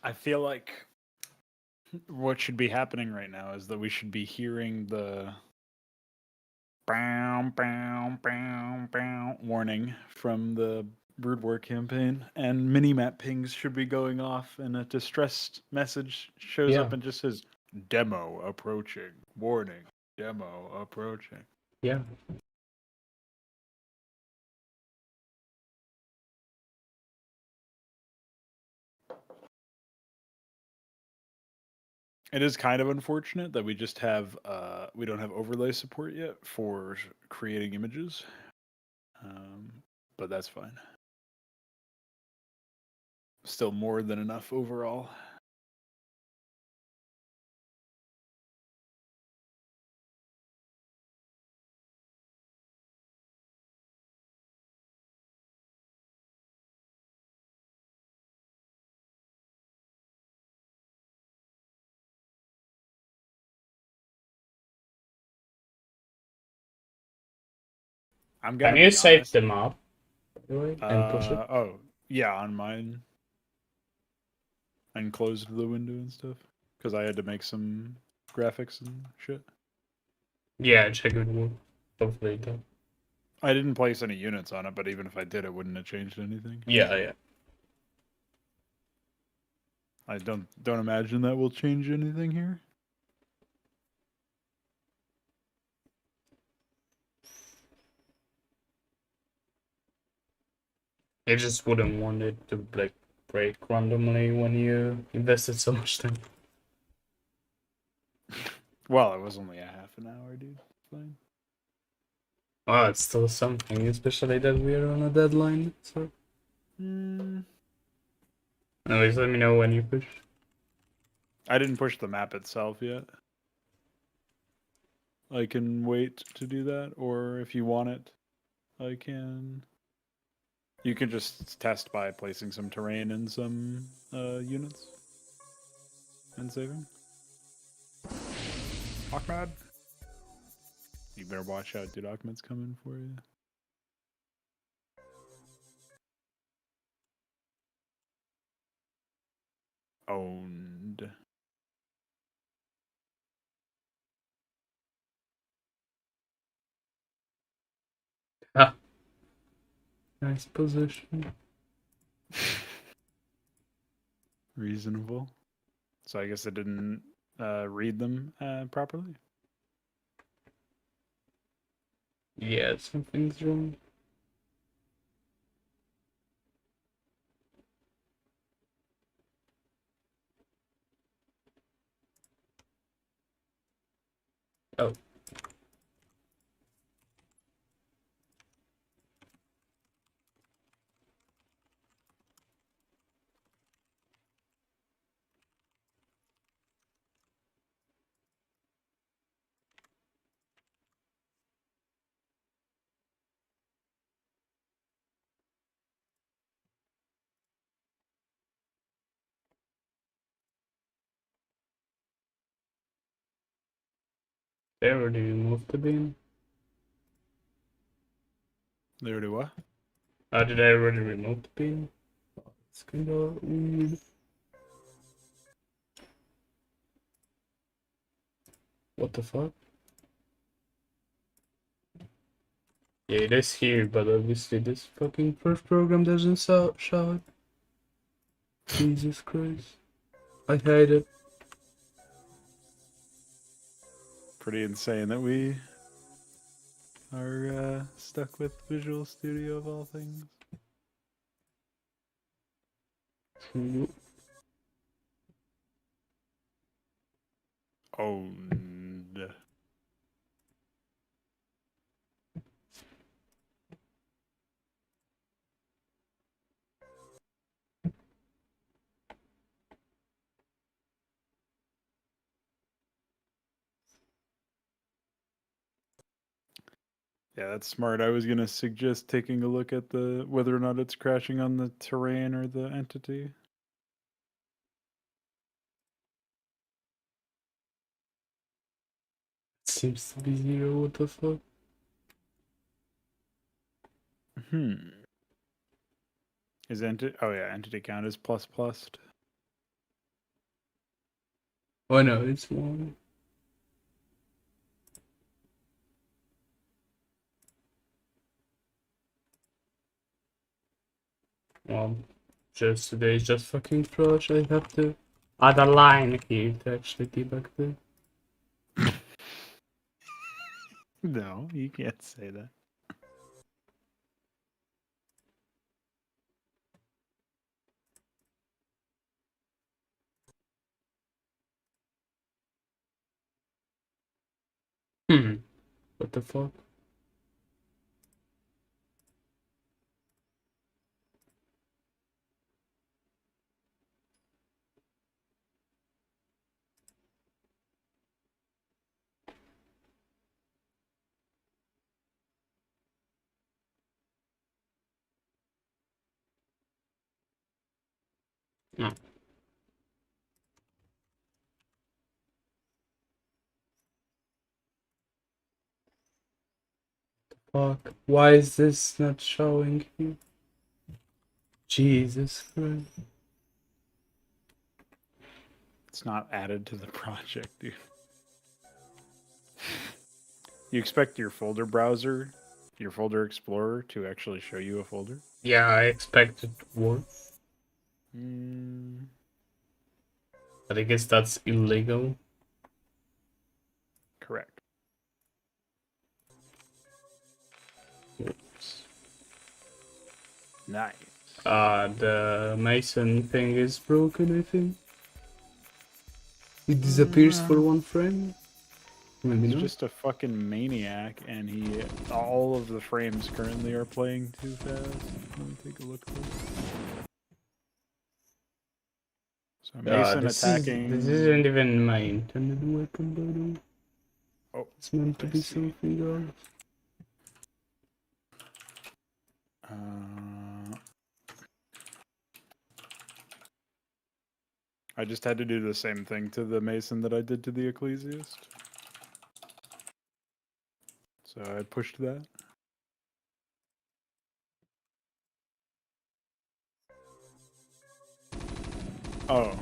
I feel like what should be happening right now is that we should be hearing the bow, bow, bow, bow warning from the Brood War campaign, and mini-map pings should be going off, and a distressed message shows up Yeah. and just says, demo approaching, warning, demo approaching. Yeah. It is kind of unfortunate that we just have we don't have overlay support yet for creating images, but that's fine. Still more than enough overall. I'm gonna Can you be save honest. the map by the way, and push it? Oh yeah, on mine. And closed the window and stuff because I had to make some graphics and shit. Yeah, check it will hopefully it does. I didn't place any units on it, but even if I did, it wouldn't have changed anything. Yeah, yeah. I don't imagine that will change anything here. I just wouldn't want it to like break randomly when you invested so much time. Well, it was only a half an hour, dude. Fine. Oh, it's still something, especially that we're on a deadline, so. Anyways, let me know when you push. I didn't push the map itself yet. I can wait to do that, or if you want it, I can. You can just test by placing some terrain in some units and saving. Ahmed, you better watch out, dude. Ahmed's coming for you. Owned. Ah. Nice position. Reasonable. So I guess I didn't read them properly. Yeah, something's wrong. Oh. They already removed the beam. They already what? Did I already remove the beam? It's kinda weird. What the fuck? Yeah, it is here, but obviously this fucking first program doesn't show it. Jesus Christ. I hate it. Pretty insane that we are stuck with Visual Studio of all things. Owned. Yeah, that's smart. I was gonna suggest taking a look at the whether or not it's crashing on the terrain or the entity. It seems to be 0, what the fuck? Is entity? Oh yeah, entity count is plus plus. Oh no, it's one. Well, just today is just fucking trash. I have to add a line here to actually debug this. No, you can't say that. What the fuck? No. Fuck. Why is this not showing here? Jesus Christ. It's not added to the project, dude. You expect your folder browser, your folder explorer, to actually show you a folder? Yeah, I expected work, but I guess that's illegal. Correct. Oops. Nice. The Mason thing is broken, I think. It disappears for one frame? Maybe He's not. just a fucking maniac, and all of the frames currently are playing too fast. Let me take a look at this. So Mason attacking. This isn't even my intended weapon, by the way. Oh, It's meant to I be see. something else. I just had to do the same thing to the Mason that I did to the Ecclesiast. So I pushed that. Oh.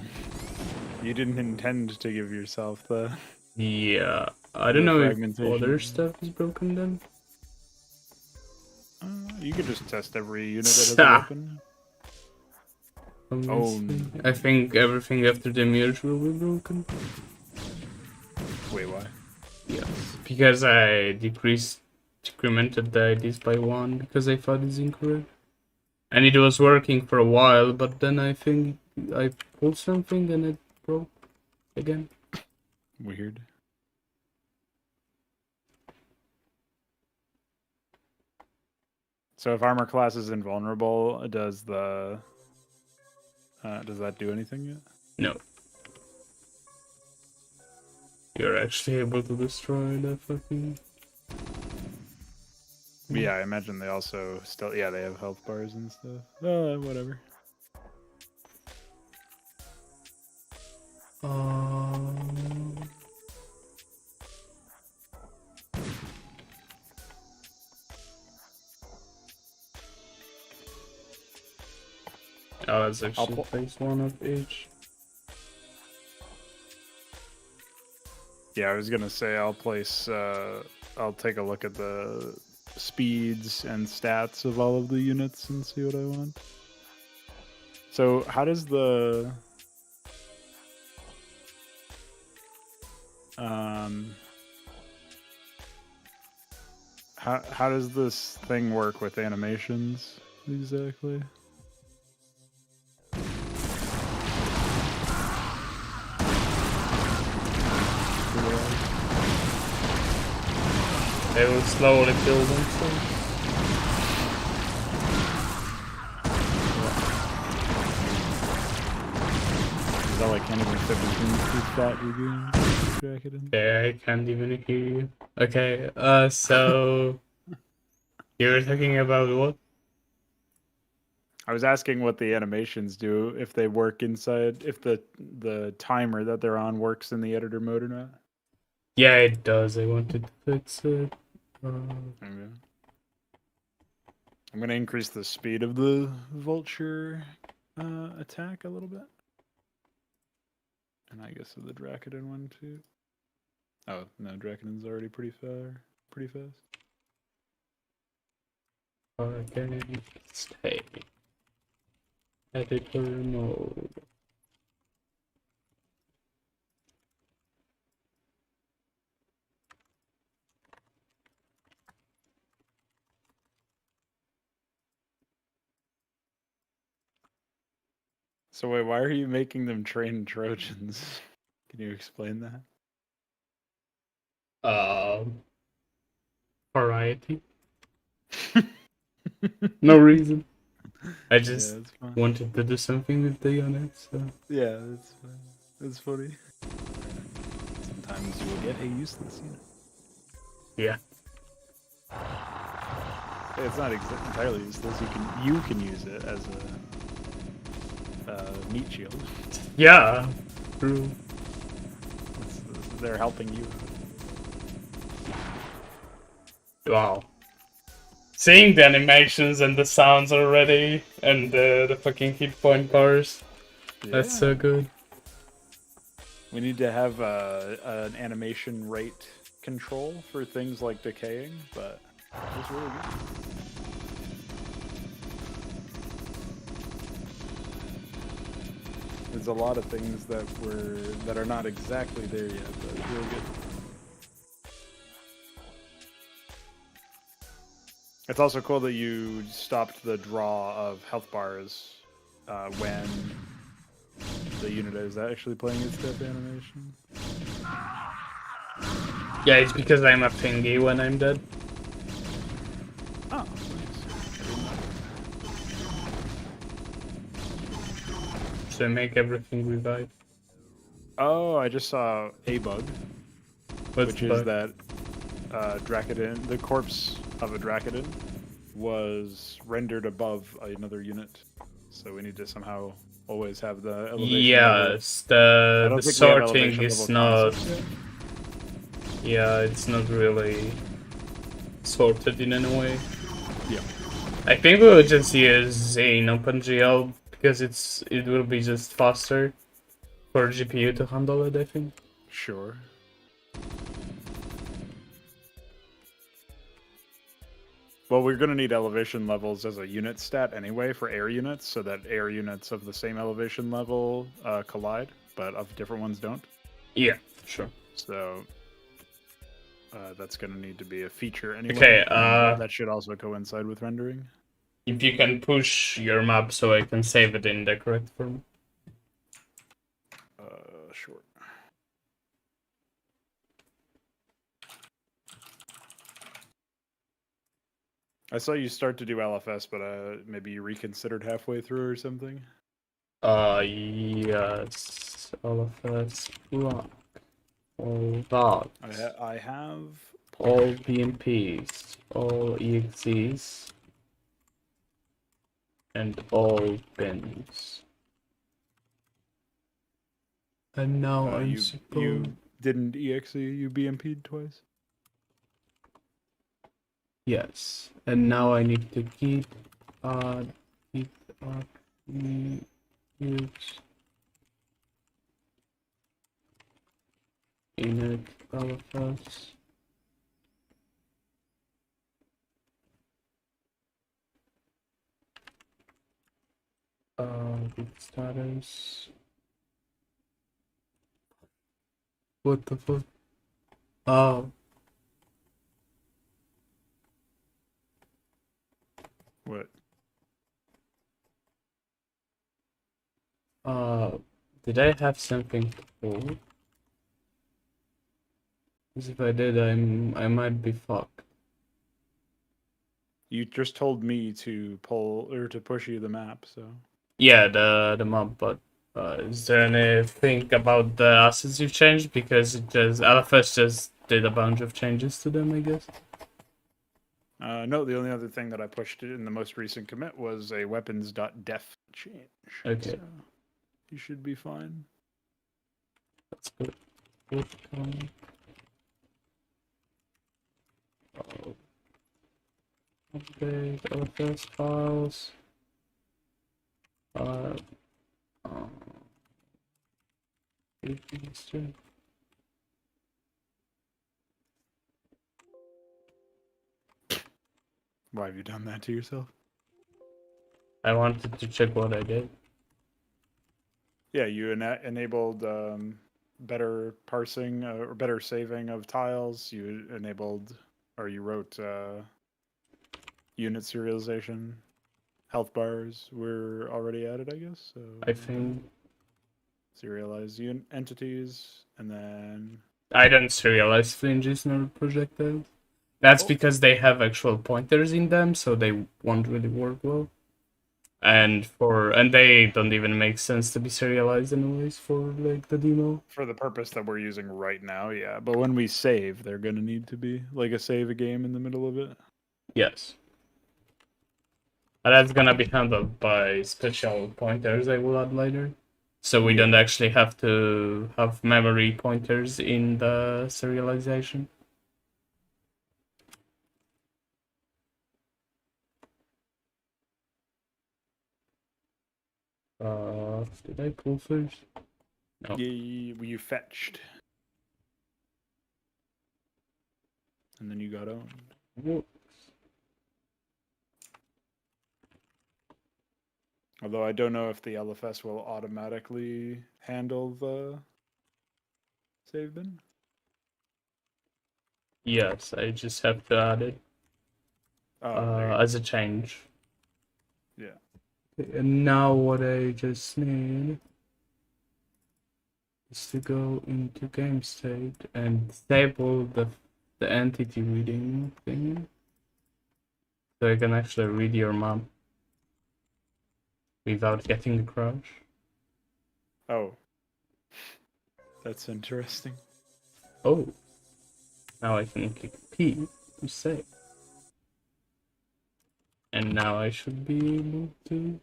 You didn't intend to give yourself the... Yeah, I don't The know if fragmentation. other stuff is broken then. You could just test every unit that has a weapon. I think everything after the merge will be broken. Wait, why? Yes, because I decremented the IDs by 1 because I thought it's incorrect. And it was working for a while, but then I think I pulled something and it broke again. Weird. So if armor class is invulnerable, does that do anything yet? No. You're actually able to destroy that fucking... Yeah, I imagine they also still... Yeah, they have health bars and stuff. Whatever. Oh, that's actually phase 1 of each. Yeah, I was gonna say I'll take a look at the speeds and stats of all of the units and see what I want. So how does the how does this thing work with animations exactly? They will slowly build themselves. Is that like can't even fit between the shot you're doing? Jacket in? Yeah, I can't even hear you. Okay, so you were talking about what? I was asking what the animations do, if they work inside, if the timer that they're on works in the editor mode or not. Yeah, it does. I wanted to fix it. Okay. I'm gonna increase the speed of the vulture attack a little bit, And I guess the Dracodon one too. Oh no, Dracodon's already pretty far, pretty fast. Okay, stay. Editor mode. So wait, why are you making them train Trojans? Can you explain that? Variety. No reason. I Yeah, just that's fine. wanted to do something with the units. So. Yeah, that's fine. That's funny. Sometimes you will get a useless unit. Yeah. It's not entirely useless. You can use it as a meat shield. Yeah. True. They're helping you. Wow. Seeing the animations and the sounds already, and the fucking hit point bars, that's so good. We need to have an animation rate control for things like decaying, but it's really good. There's a lot of things that are not exactly there yet, but it's really good. It's also cool that you stopped the draw of health bars when the unit is actually playing its death animation. Yeah, it's because I'm a thingy when I'm dead. Oh, nice. So make everything revive. Oh, I just saw a bug, What's which the is bug? that Dracodon, the corpse of a Dracodon, was rendered above another unit. So we need to somehow always have the elevation level. Yes, I the don't think we have sorting elevation is level not. concept yet. Yeah, it's not really sorted in any way. Yeah. I think we will just use an OpenGL because it will be just faster for GPU to handle it, I think. Sure. Well, we're going to need elevation levels as a unit stat anyway for air units, so that air units of the same elevation level collide, but of different ones don't. Yeah, sure. So that's going to need to be a feature anyway. Okay, that should also coincide with rendering. if you can push your map so I can save it in the correct form. Sure. I saw you start to do LFS, but maybe you reconsidered halfway through or something. Yes. All of that's block. All that. I have All PMPs. All EXEs. And all bins. And now I'm you didn't EXE, you BMP'd twice? Yes. And now I need to keep use init LFS. Git status. What the fuck? Oh. What? Did I have something to pull? Because if I did, I might be fucked. You just told me to pull or to push you the map, so. Yeah, the map, but is there anything about the assets you've changed? Because it just LFS just did a bunch of changes to them, I guess. No, the only other thing that I pushed in the most recent commit was a weapons.def change. Okay. So you should be fine. That's good. Oh. Update LFS files. Why have you done that to yourself? I wanted to check what I did. Yeah, you enabled better parsing or better saving of tiles. You enabled, or you wrote unit serialization. Health bars were already added, I guess. So I think serialize entities, and then I don't serialize flinges nor projectiles. That's Oh. because they have actual pointers in them, so they won't really work well. And they don't even make sense to be serialized anyways for like the demo. for the purpose that we're using right now, yeah. But when we save, they're gonna need to be like a save a game in the middle of it. Yes. And that's gonna be handled by special pointers I will add later. So we don't actually have to have memory pointers in the serialization. Did I pull first? No. You fetched, and then you got owned. Whoops. Although I don't know if the LFS will automatically handle the save bin. Yes, I just have to add it as a change. Yeah. Okay, and now what I just need is to go into game state and disable the entity reading thing, so I can actually read your map without getting the crash. Oh. That's interesting. Oh. Now I can click P to save. And now I should be able to...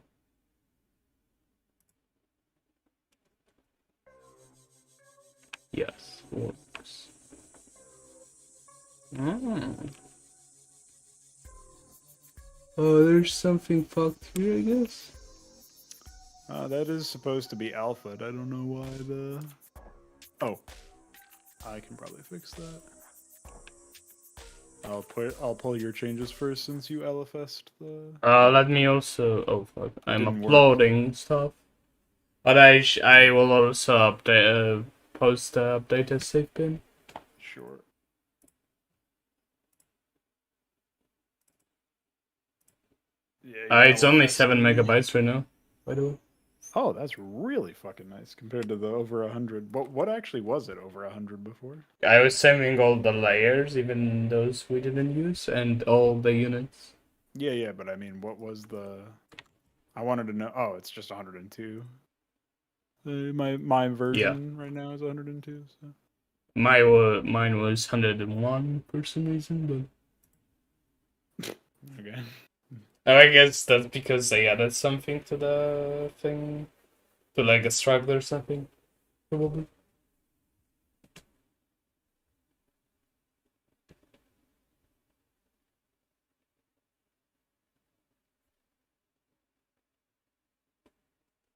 Yes, works. Oh, there's something fucked here, I guess. That is supposed to be alpha. I don't know why the... Oh. I can probably fix that. I'll pull your changes first since you LFS'd the... Let me also... Oh, fuck. I'm didn't work. uploading stuff. But I will also update... post the updated save bin. Sure. Yeah, It's only LFS 7 megabytes right now, by the way. Oh, that's really fucking nice compared to the over 100. What actually was it over 100 before? I was saving all the layers, even those we didn't use, and all the units. Yeah, but I mean, what was the... I wanted to know... Oh, it's just 102. My version right now is 102, so... Mine was 101 for some reason, but... Okay. Oh, I guess that's because they added something to the thing. To like a struggle or something, probably.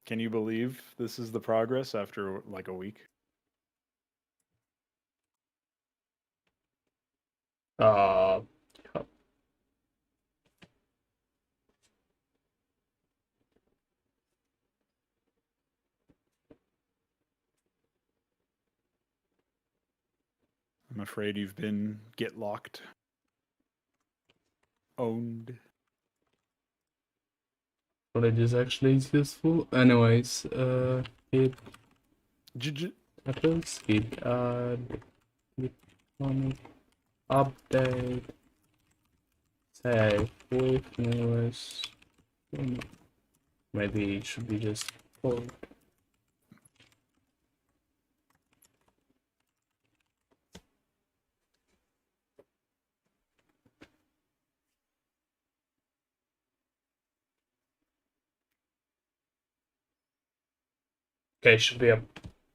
Can you believe this is the progress after like a week? Yeah. I'm afraid you've been get locked. Owned. But it is actually useful. Anyways, hit apples, hit add, hit on update, save with anyways. Maybe it should be just 4. Okay, should be up.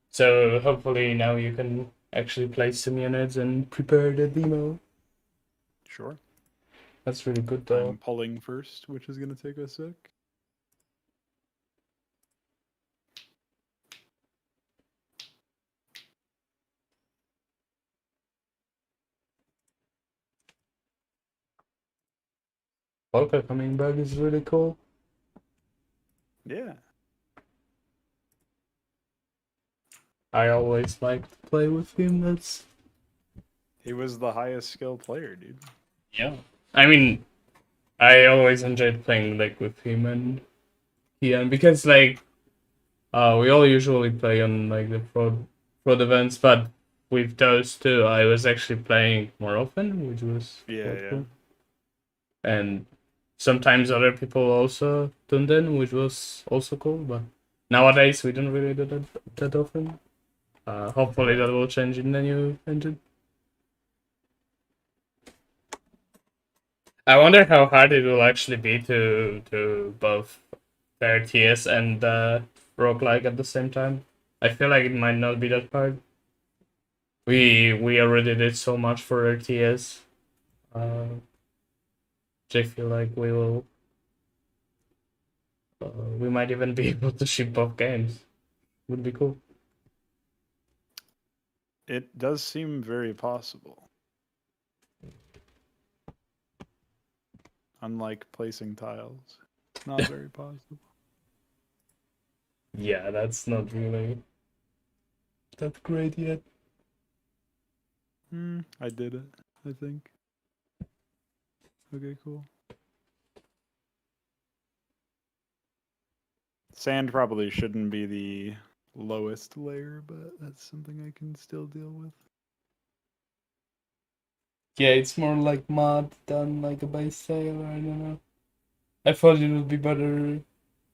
So hopefully now you can actually place some units and prepare the demo. Sure. That's really good though. I'm pulling first, which is going to take a sec. Volker coming back is really cool. Yeah. I always like to play with him. That's He was the highest skill player, dude. yeah. I mean, I always enjoyed playing like with him and Kian because like we all usually play on like the pro events, but with those two, I was actually playing more often, which was quite cool. And sometimes other people also tuned in, which was also cool. But nowadays we don't really do that often. Hopefully that will change in the new engine. I wonder how hard it will actually be to both the RTS and roguelike at the same time. I feel like it might not be that hard. We already did so much for RTS. I feel like we will. We might even be able to ship both games. Would be cool. It does seem very possible. Unlike placing tiles. Not very possible. Yeah, that's not really that great yet. I did it, I think. Okay, cool. Sand probably shouldn't be the lowest layer, but that's something I can still deal with. Yeah, it's more like mud than like a base sail, I don't know. I thought it would be better at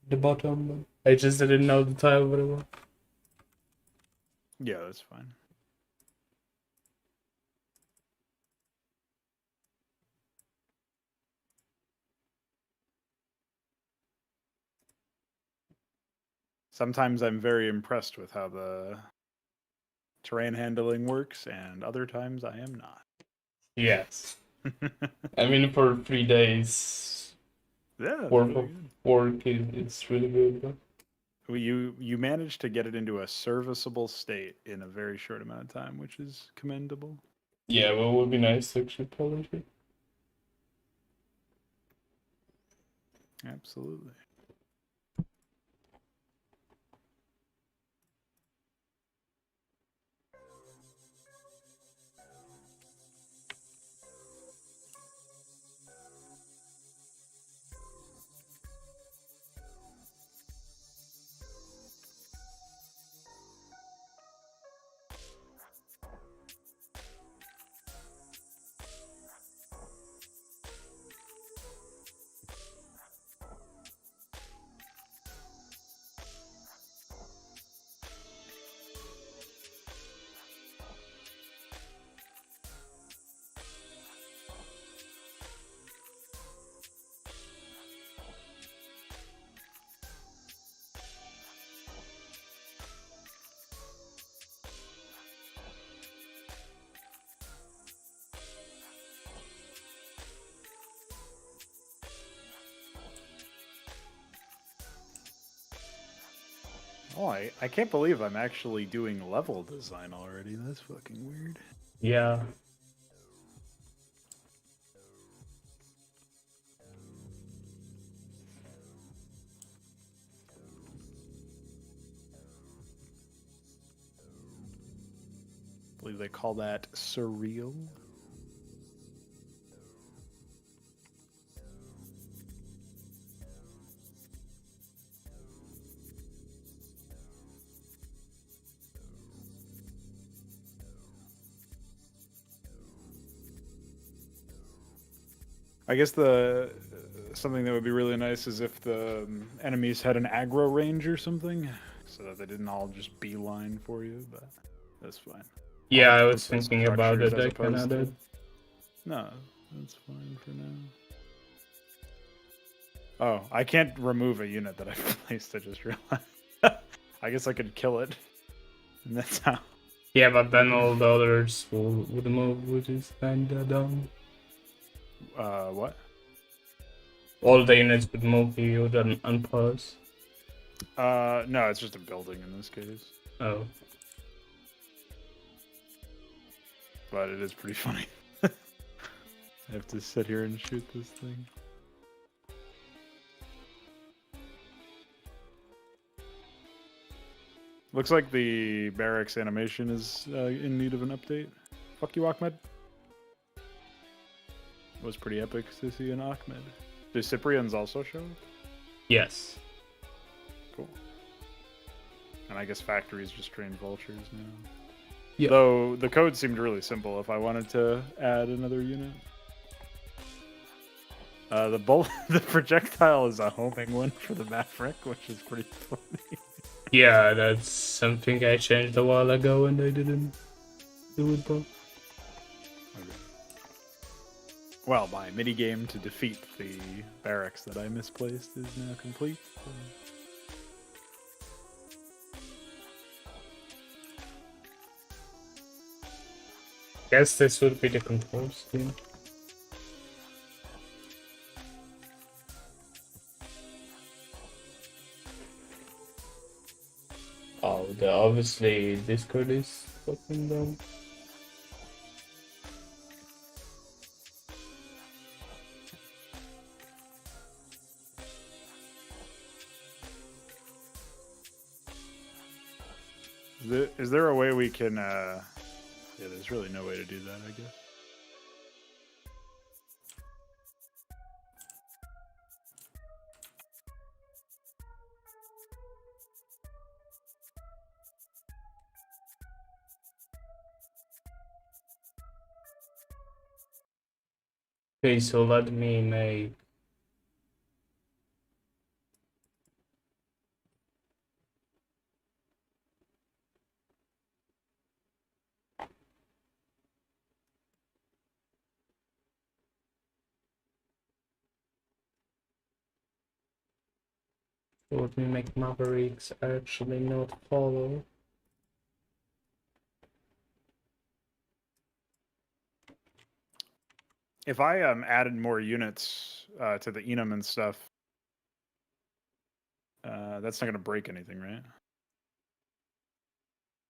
the bottom, but I just didn't know the tile very well. Yeah, that's fine. Sometimes I'm very impressed with how the terrain handling works, and other times I am not. Yes. I mean, for 3 days Yeah, worth of work, it's really good. But... Well, you managed to get it into a serviceable state in a very short amount of time, which is commendable. Yeah, well, it would be nice to actually polish it. Absolutely. Oh, I can't believe I'm actually doing level design already. That's fucking weird. Yeah. I believe they call that surreal. I guess the something that would be really nice is if the enemies had an aggro range or something, so that they didn't all just beeline for you. But that's fine. Yeah, I was thinking about it. I kind of did. No, that's fine for now. Oh, I can't remove a unit that I've placed. I just realized. I guess I could kill it, and that's how. Yeah, but then all the others would move, which is kinda dumb. What? All the units would move, you would unpause. No, it's just a building in this case. Oh. But it is pretty funny. I have to sit here and shoot this thing. Looks like the barracks animation is in need of an update. Fuck you, Ahmed. It was pretty epic to see an Ahmed. Do Cyprians also show? Yes. Cool. And I guess factories just train vultures now. Yeah. Though the code seemed really simple if I wanted to add another unit. The projectile is a homing one for the Maverick, which is pretty funny. Yeah, that's something I changed a while ago and I didn't do it though. Okay. Well, my minigame to defeat the barracks that I misplaced is now complete. So. Guess this would be the control scheme. Oh, obviously Discord is fucking dumb. Is there a way we can yeah, there's really no way to do that, I guess. Okay, so let me make Mavericks actually not follow. If I added more units to the enum and stuff, that's not going to break anything,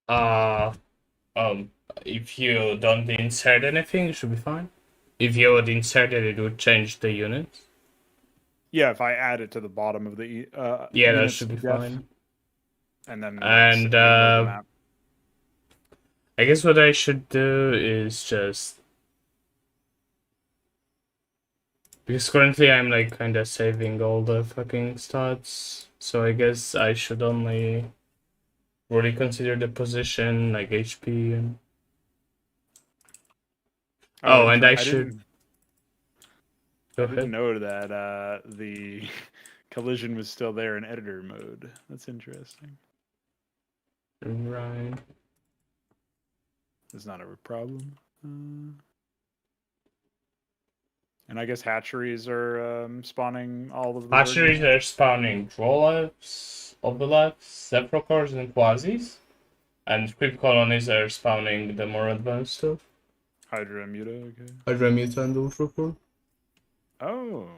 right? If you don't insert anything, it should be fine. If you would insert it, it would change the units. Yeah, if I add it to the bottom of the yeah, that should be fine. And then I guess what I should do is just, because currently I'm like kind of saving all the fucking stats, so I guess I should only really consider the position, like HP and. Oh, and I should. I didn't know that the collision was still there in editor mode. That's interesting. Right. It's not a problem. And I guess hatcheries are spawning all of the... Hatcheries are spawning Drolefs, Obelefs, Zephyrocars, and Quasis. And Creep Colonies are spawning the more advanced stuff. Hydra Muta, okay. Hydra Muta and Ultracore. Oh.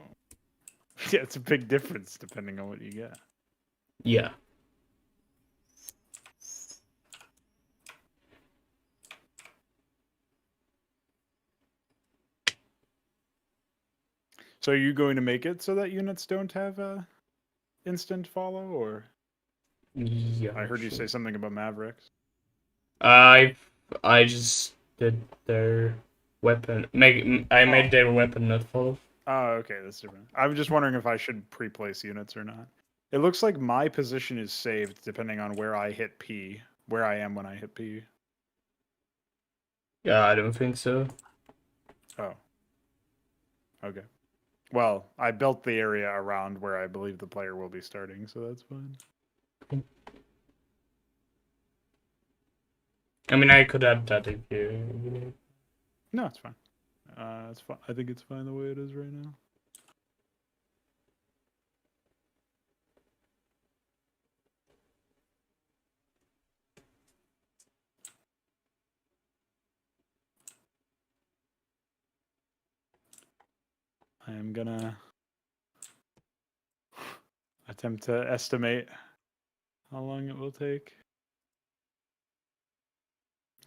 Yeah, it's a big difference depending on what you get. Yeah. So are you going to make it so that units don't have a instant follow, or? Yeah. I heard you say something about Mavericks. I just did their weapon. I made their weapon not follow. Oh, okay, that's different. I'm just wondering if I should pre-place units or not. It looks like my position is saved depending on where I hit P, where I am when I hit P. Yeah, I don't think so. Oh. Okay. Well, I built the area around where I believe the player will be starting, so that's fine. I mean, I could add that if you... No, it's fine. It's fine. I think it's fine the way it is right now. I am gonna attempt to estimate how long it will take.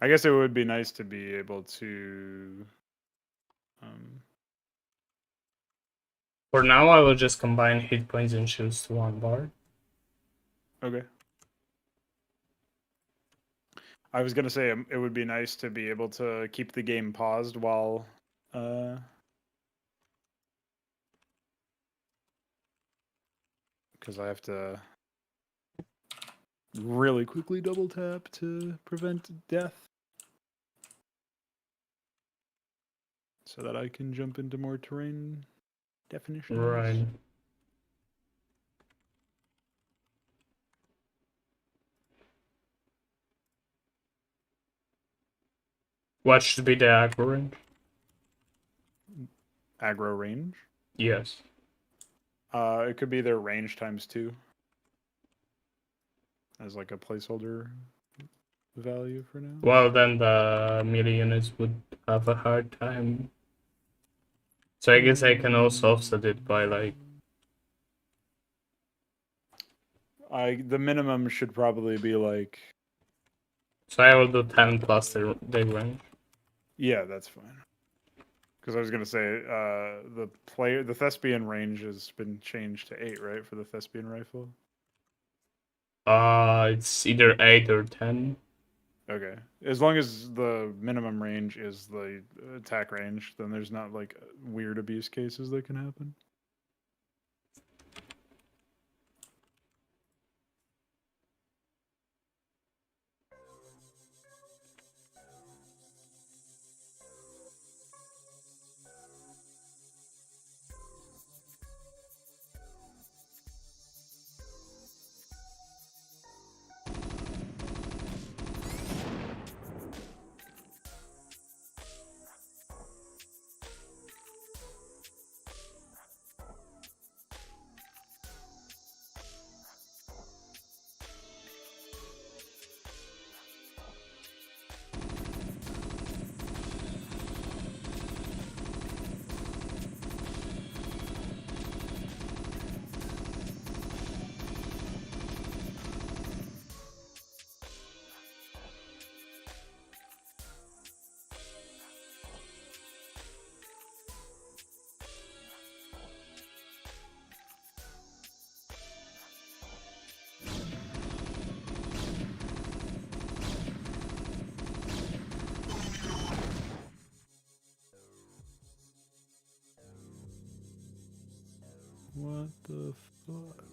I guess it would be nice to be able to... For now, I will just combine hit points and shields to one bar. Okay. I was gonna say it would be nice to be able to keep the game paused while because I have to really quickly double tap to prevent death so that I can jump into more terrain definitions. Right. What should be the aggro range? Aggro range? Yes. It could be their range times 2 as like a placeholder value for now. Well, then the melee units would have a hard time. So I guess I can also offset it by like. The minimum should probably be like. So I will do 10 plus the range. Yeah, that's fine. Because I was gonna say the Thespian range has been changed to 8, right, for the Thespian rifle. It's either 8 or 10. Okay, as long as the minimum range is the attack range, then there's not like weird abuse cases that can happen. What the fuck?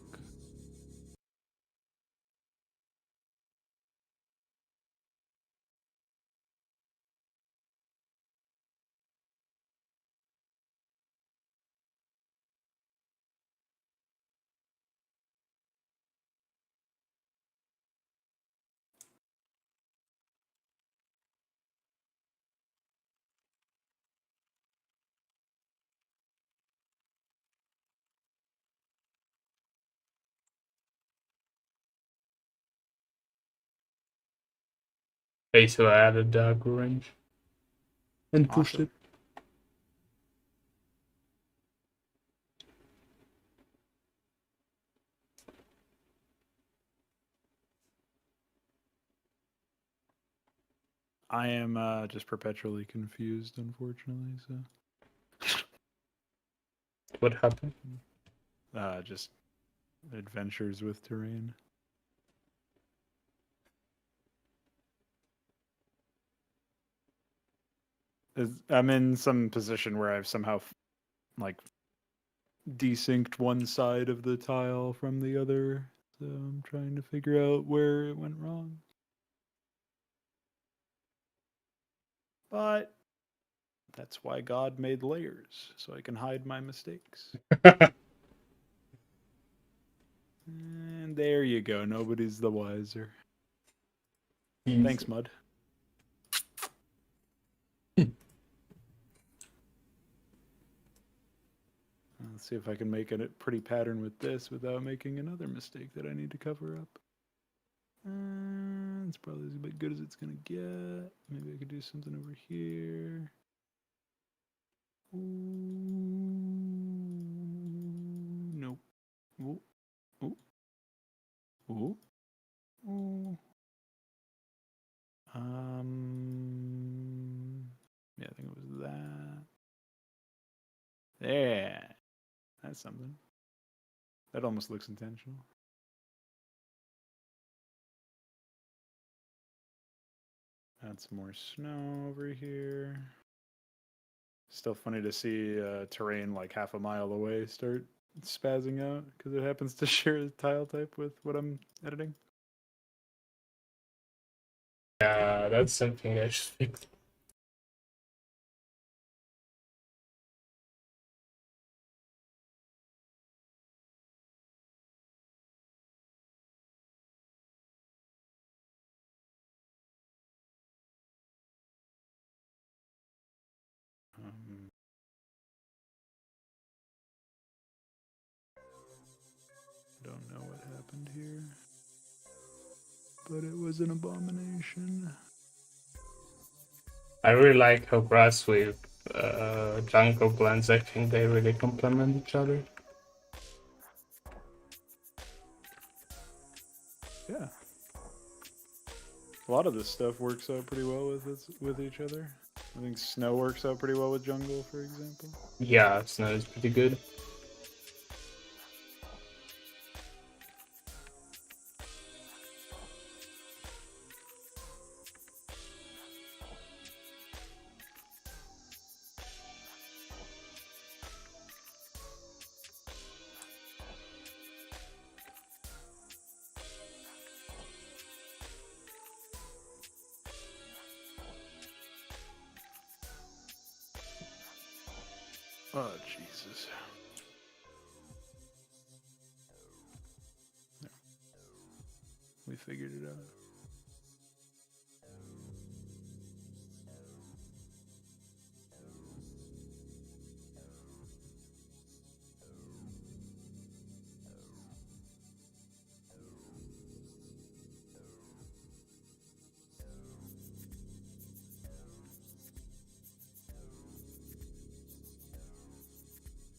Okay, so I added the aggro range. And pushed Awesome. it. I am just perpetually confused, unfortunately. So. What happened? Just adventures with terrain. I'm in some position where I've somehow like desynced one side of the tile from the other, so I'm trying to figure out where it went wrong. But that's why God made layers, so I can hide my mistakes. And there you go. Nobody's the wiser. Thanks, Mud. Let's see if I can make a pretty pattern with this without making another mistake that I need to cover up. It's probably as good as it's gonna get. Maybe I could do something over here. Ooh, nope. Ooh, ooh, ooh, ooh. Yeah, I think it was that. There. That's something. That almost looks intentional. Add some more snow over here. Still funny to see terrain like half a mile away start spazzing out because it happens to share a tile type with what I'm editing. Yeah, that's something I should fix. Don't know what happened here, but it was an abomination. I really like how grass with jungle blends. I think they really complement each other. Yeah. A lot of this stuff works out pretty well with each other. I think snow works out pretty well with jungle, for example. Yeah, snow is pretty good. Oh, Jesus. There. We figured it out.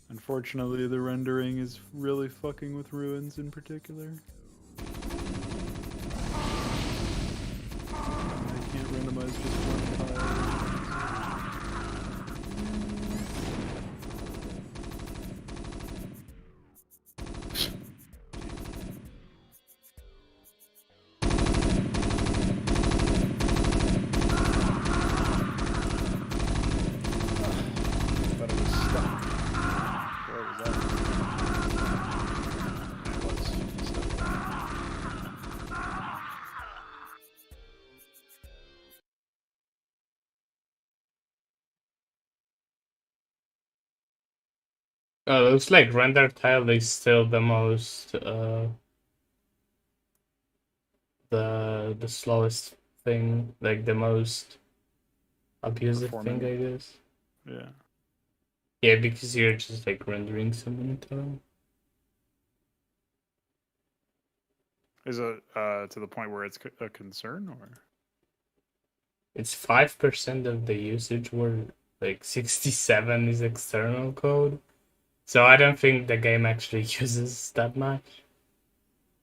Unfortunately, the rendering is really fucking with ruins in particular. I can't randomize just one tile. Thought it was stuck. Where was that? It was stuck. Looks like render tile is still the most the slowest thing, like the most abusive thing, I guess. Yeah. Yeah, because you're just like rendering something tile. Is it to the point where it's a concern, or? It's 5% of the usage, where like 67 is external code. So I don't think the game actually uses that much.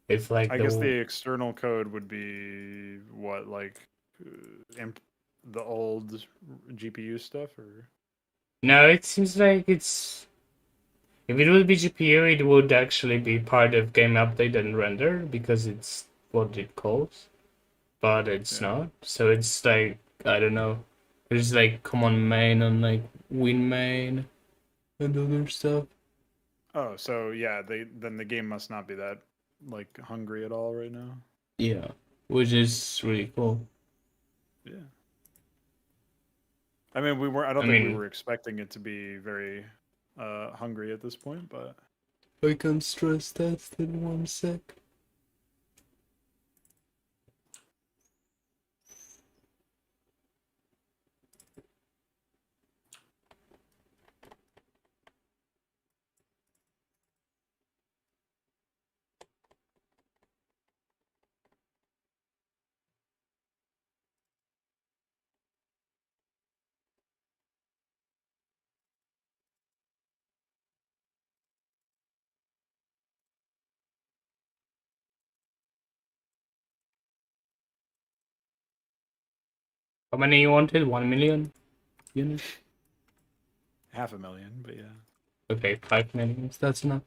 If like I guess the external code would be what, like the old GPU stuff, or? No, it seems like it's. If it would be GPU, it would actually be part of game update and render because it's what it calls. But it's not. So it's like, I don't know. There's like common main and like win main and other stuff. Oh, so yeah, then the game must not be that like hungry at all right now. Yeah, which is really cool. Yeah. I mean, I don't think we were expecting it to be very hungry at this point, but I can stress test in 1 sec. How many you wanted? 1 million units? 500,000, but yeah. Okay, 5 million. That's enough.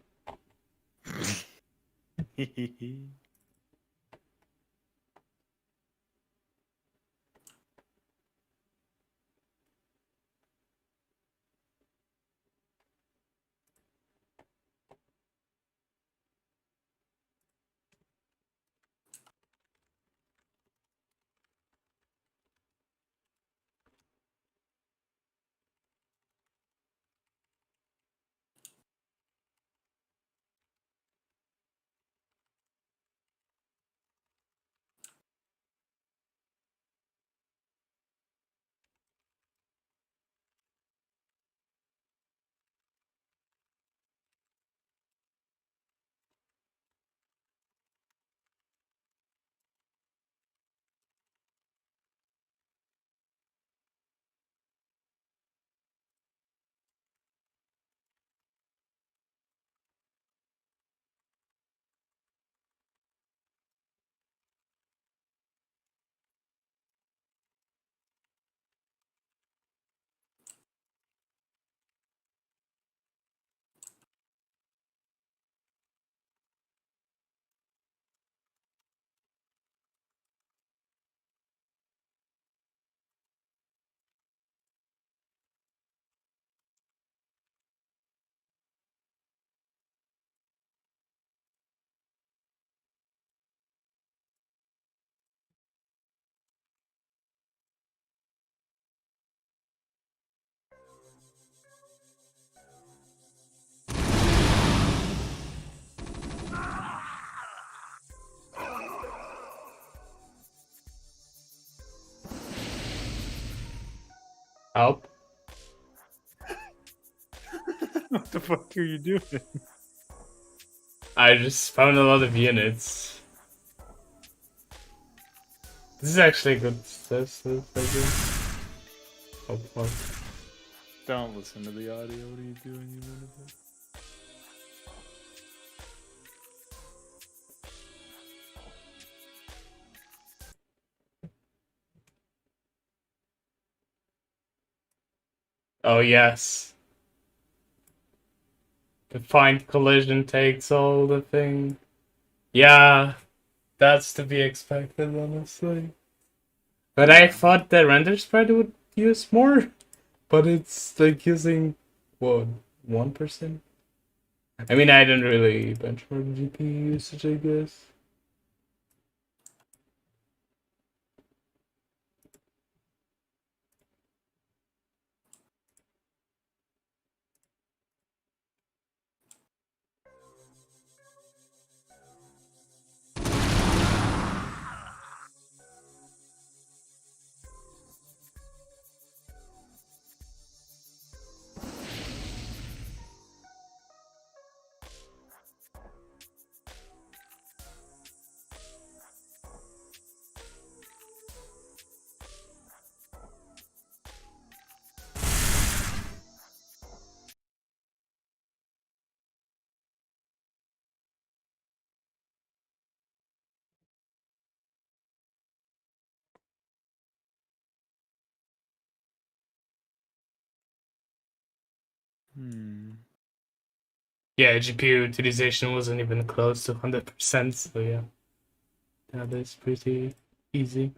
Help. What the fuck are you doing? I just found a lot of units. This is actually good stuff, I guess. Oh fuck. Don't listen to the audio. What are you doing, you lunatic? Oh yes. The find collision takes all the thing. Yeah, that's to be expected, honestly. But I thought the render spread would use more, but it's like using what 1%. I mean, I didn't really benchmark GPU usage, I guess. Yeah, GPU utilization wasn't even close to 100%, so yeah. That is pretty easy.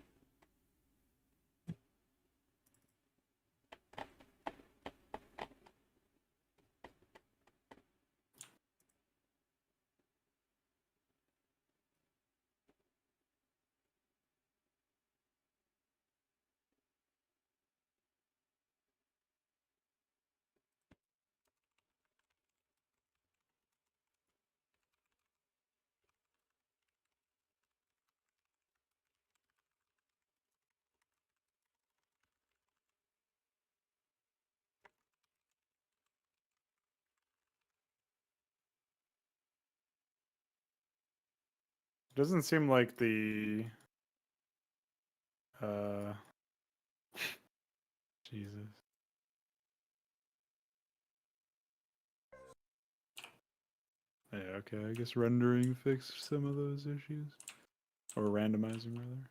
Doesn't seem like the Jesus. Yeah, okay, I guess rendering fixed some of those issues. Or randomizing, rather.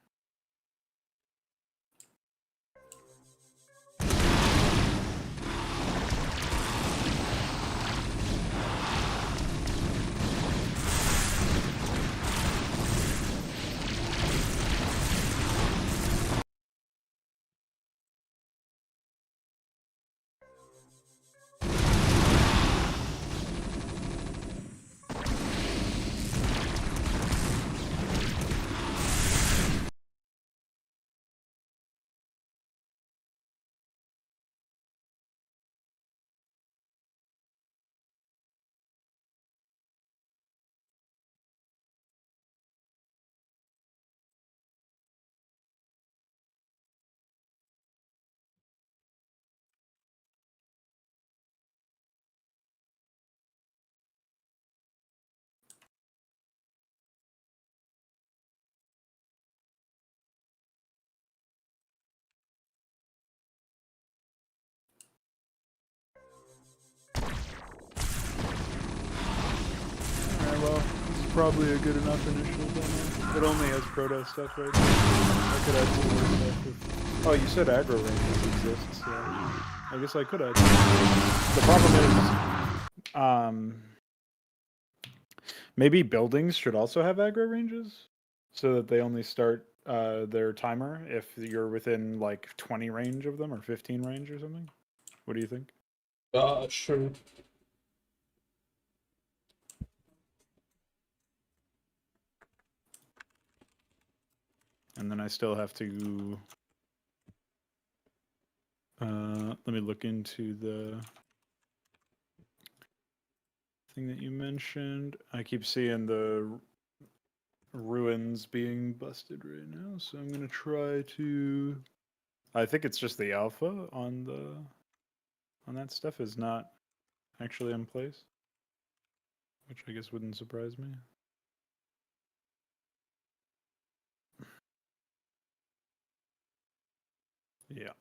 Alright, well, this is probably a good enough initial demo. It only has proto stuff right now. I could add some more stuff if... Oh, you said aggro ranges exist, so I guess I could add some. The problem is, maybe buildings should also have aggro ranges, so that they only start their timer if you're within like 20 range of them or 15 range or something. What do you think? Sure. And then I still have to let me look into the thing that you mentioned. I keep seeing the ruins being busted right now, so I'm gonna try to I think it's just the alpha on that stuff is not actually in place, which I guess wouldn't surprise me. Yeah.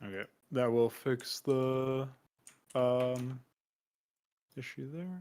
Okay, that will fix the issue there.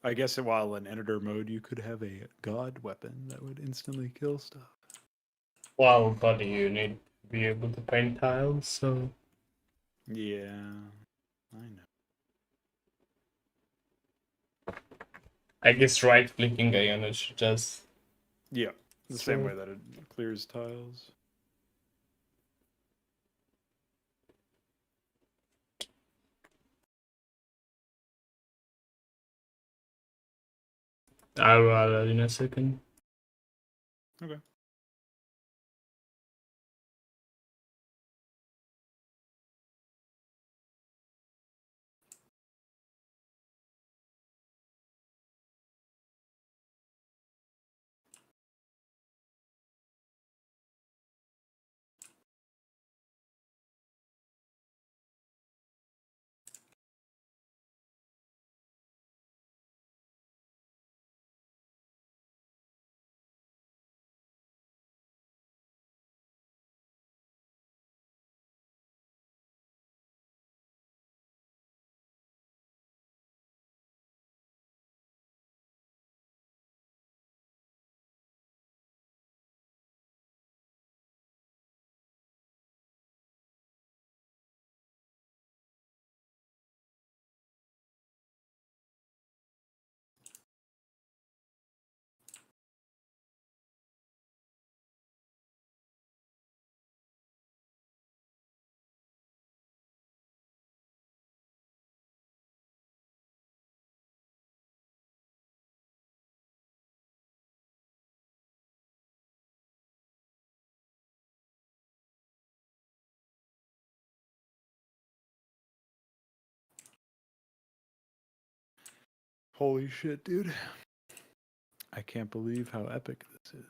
I guess while in editor mode, you could have a god weapon that would instantly kill stuff. Well, but you need to be able to paint tiles, so... Yeah, I know. I guess right-clicking a unit should just... Yeah, the same way that it clears tiles. I'll add in a second. Okay. Holy shit, dude. I can't believe how epic this is.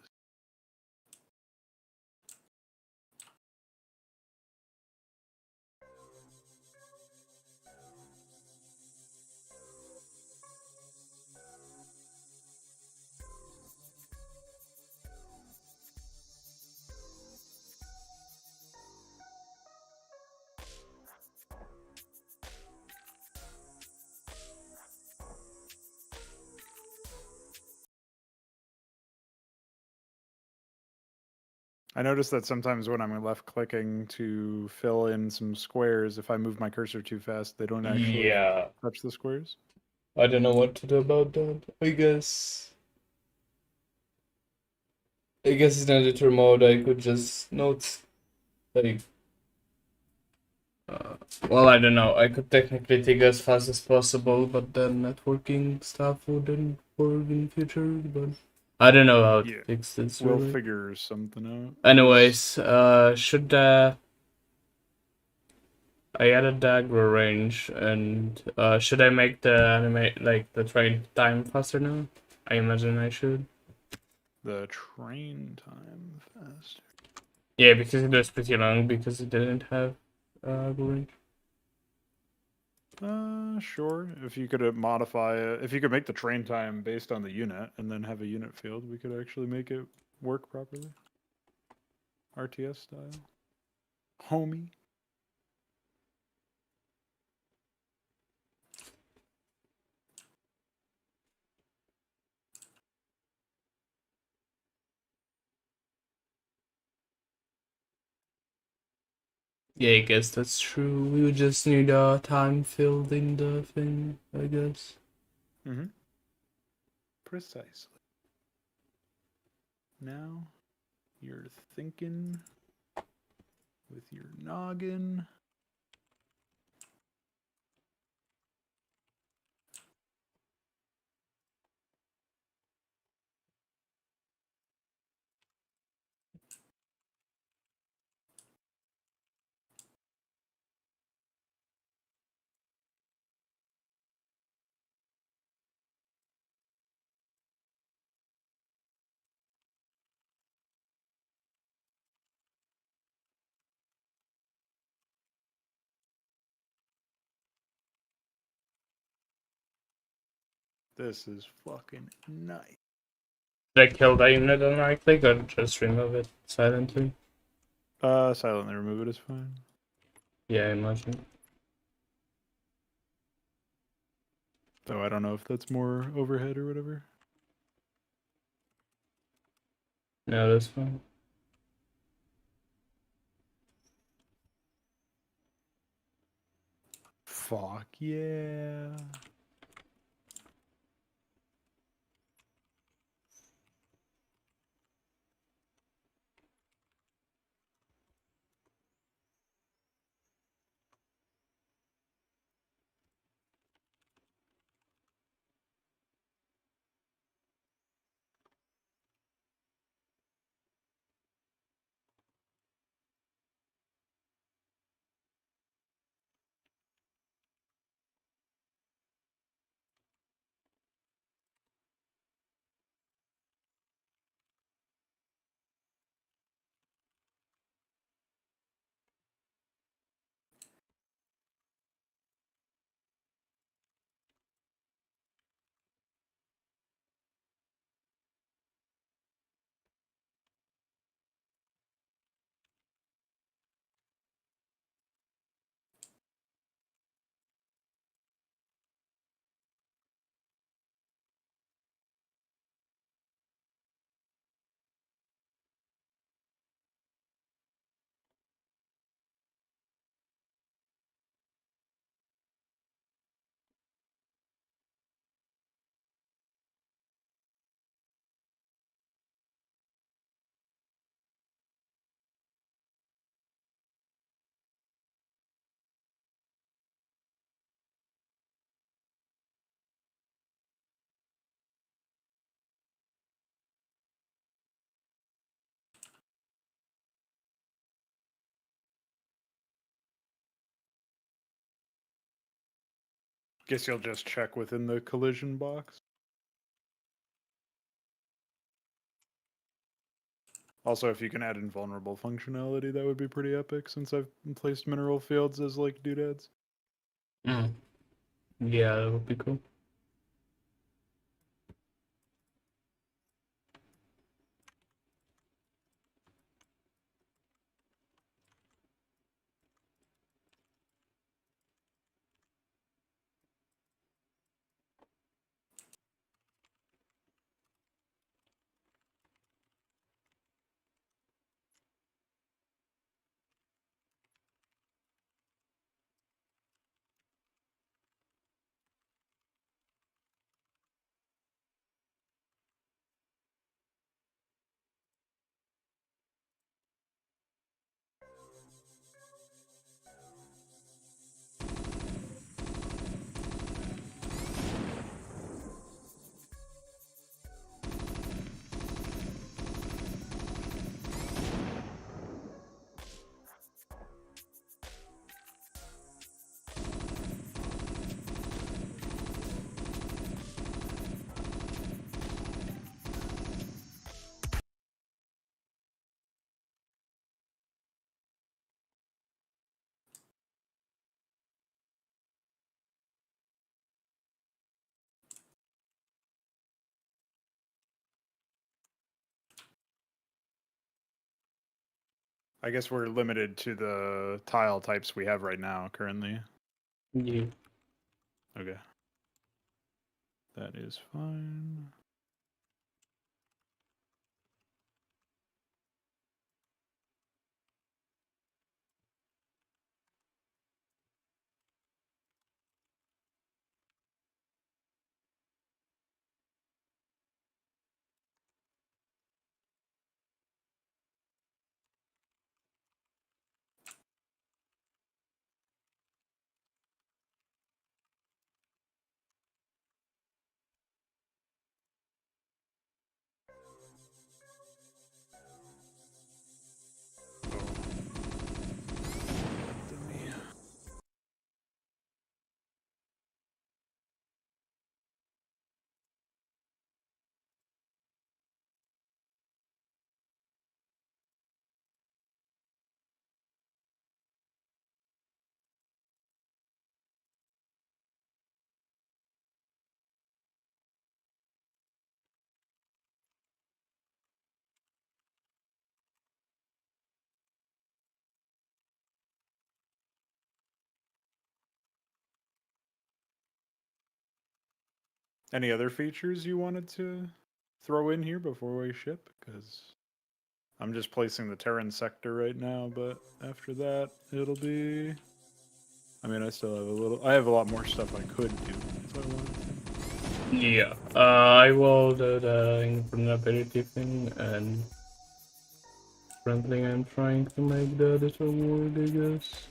I noticed that sometimes when I'm left clicking to fill in some squares, if I move my cursor too fast, they don't actually touch the squares. I don't know what to do about that. I guess in editor mode I could just note, like... well, I don't know. I could technically take as fast as possible, but then networking stuff wouldn't work in future, but... I don't know how to Yeah, fix this. we'll Really. figure something out. Anyways, should I added the aggro range, and should I make the the train time faster now? I imagine I should. The train time faster. Yeah, because it was pretty long because it didn't have aggro range. Sure. If you could modify it, if you could make the train time based on the unit and then have a unit field, we could actually make it work properly. RTS style. Homie. Yeah, I guess that's true. We would just need time filled in the thing, I guess. Mm-hmm. Precisely. Now you're thinking with your noggin. This is fucking nice. Did I kill that unit on right click or just remove it silently? Silently remove it is fine. Yeah, I imagine. Though I don't know if that's more overhead or whatever. No, that's fine. Fuck yeah. Guess you'll just check within the collision box. Also, if you can add invulnerable functionality, that would be pretty epic since I've placed mineral fields as like doodads. Mm. Yeah, that would be cool. I guess we're limited to the tile types we have right now currently. Yeah. Okay. That is fine. Any other features you wanted to throw in here before we ship? Because I'm just placing the Terran sector right now, but after that, it'll be... I mean, I still have a little... I have a lot more stuff I could do if I wanted to. Yeah. I will do the invulnerability thing, and currently I'm trying to make the editor work, I guess.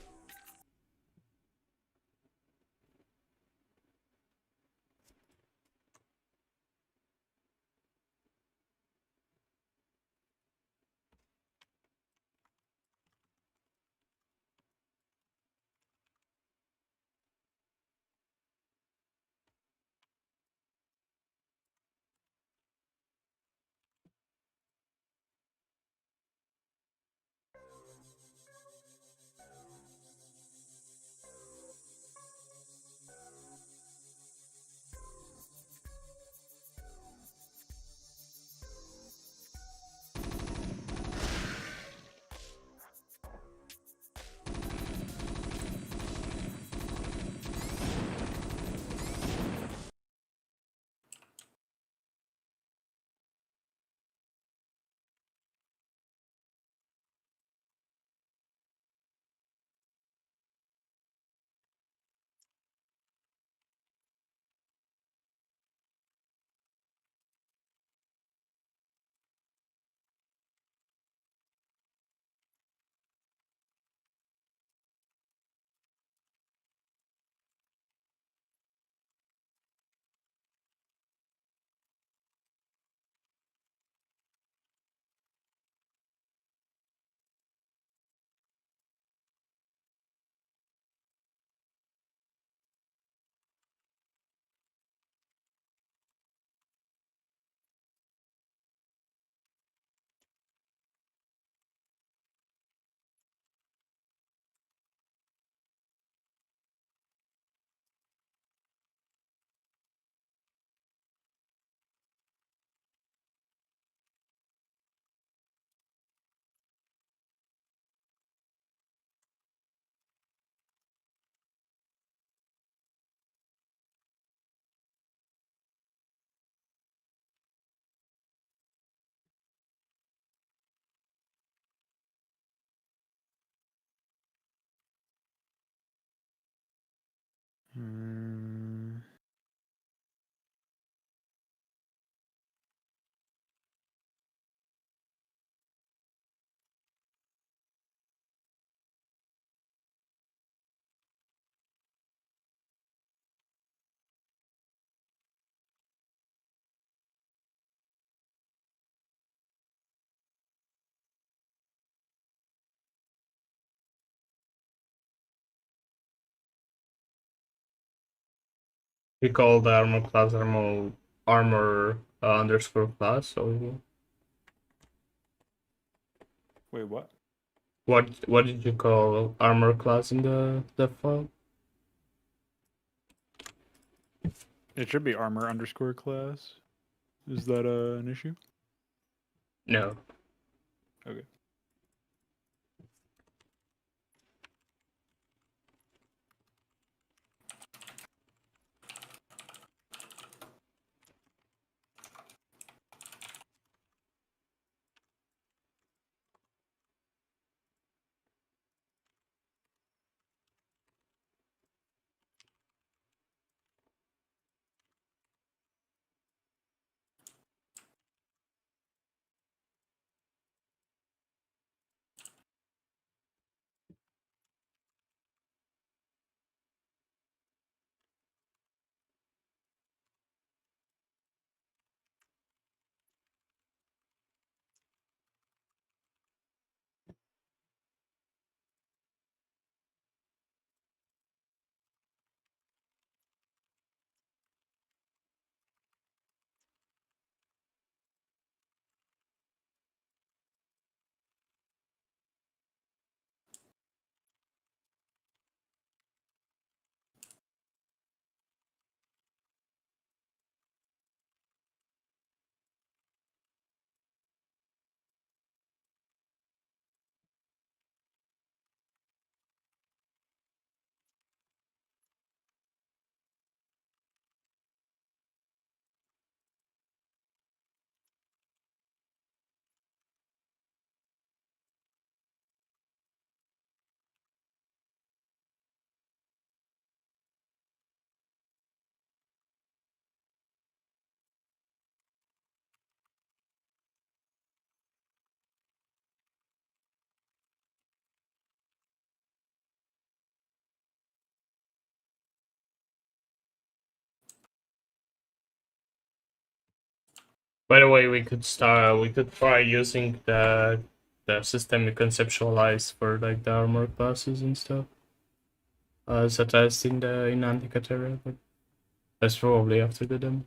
Hmm. We call the armor class armor underscore class. So Wait, what? what did you call armor class in the file? It should be armor underscore class. Is that an issue? No. Okay. By the way, we could start. We could try using the system we conceptualized for like the armor classes and stuff. Such as in the in Antikythera, but that's probably after the demo.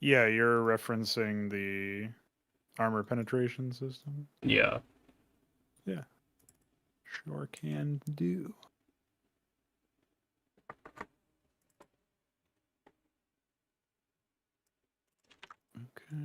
Yeah, you're referencing the armor penetration system. Yeah. Yeah, sure can do. Okay.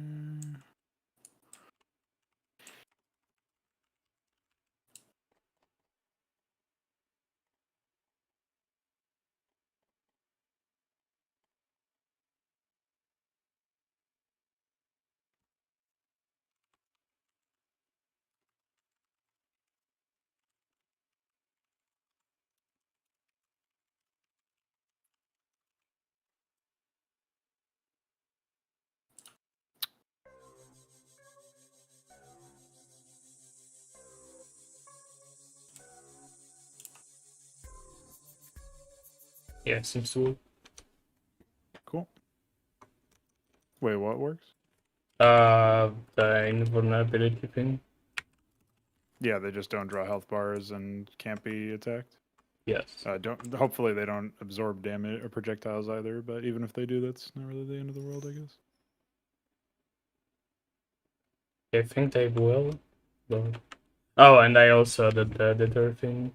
Yeah, seems to work. Cool. Wait, what works? The invulnerability thing. Yeah, they just don't draw health bars and can't be attacked. Yes. Don't. Hopefully, they don't absorb damage or projectiles either. But even if they do, that's not really the end of the world, I guess. I think they will. But... Oh, and I also did the editor thing.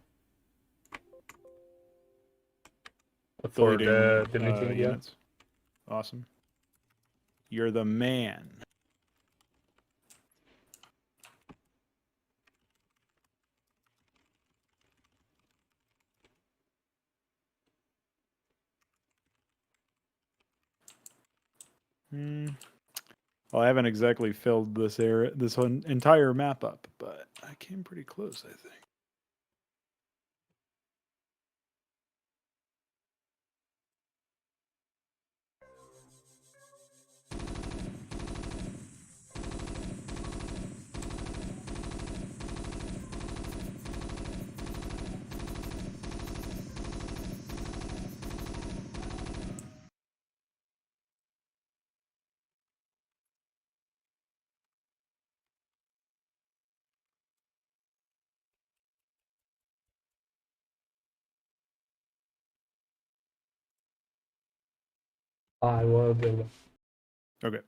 For the deleting, yeah. Units. Awesome. You're the man. Well, I haven't exactly filled this area, this entire map up, but I came pretty close, I think. I will build. Okay.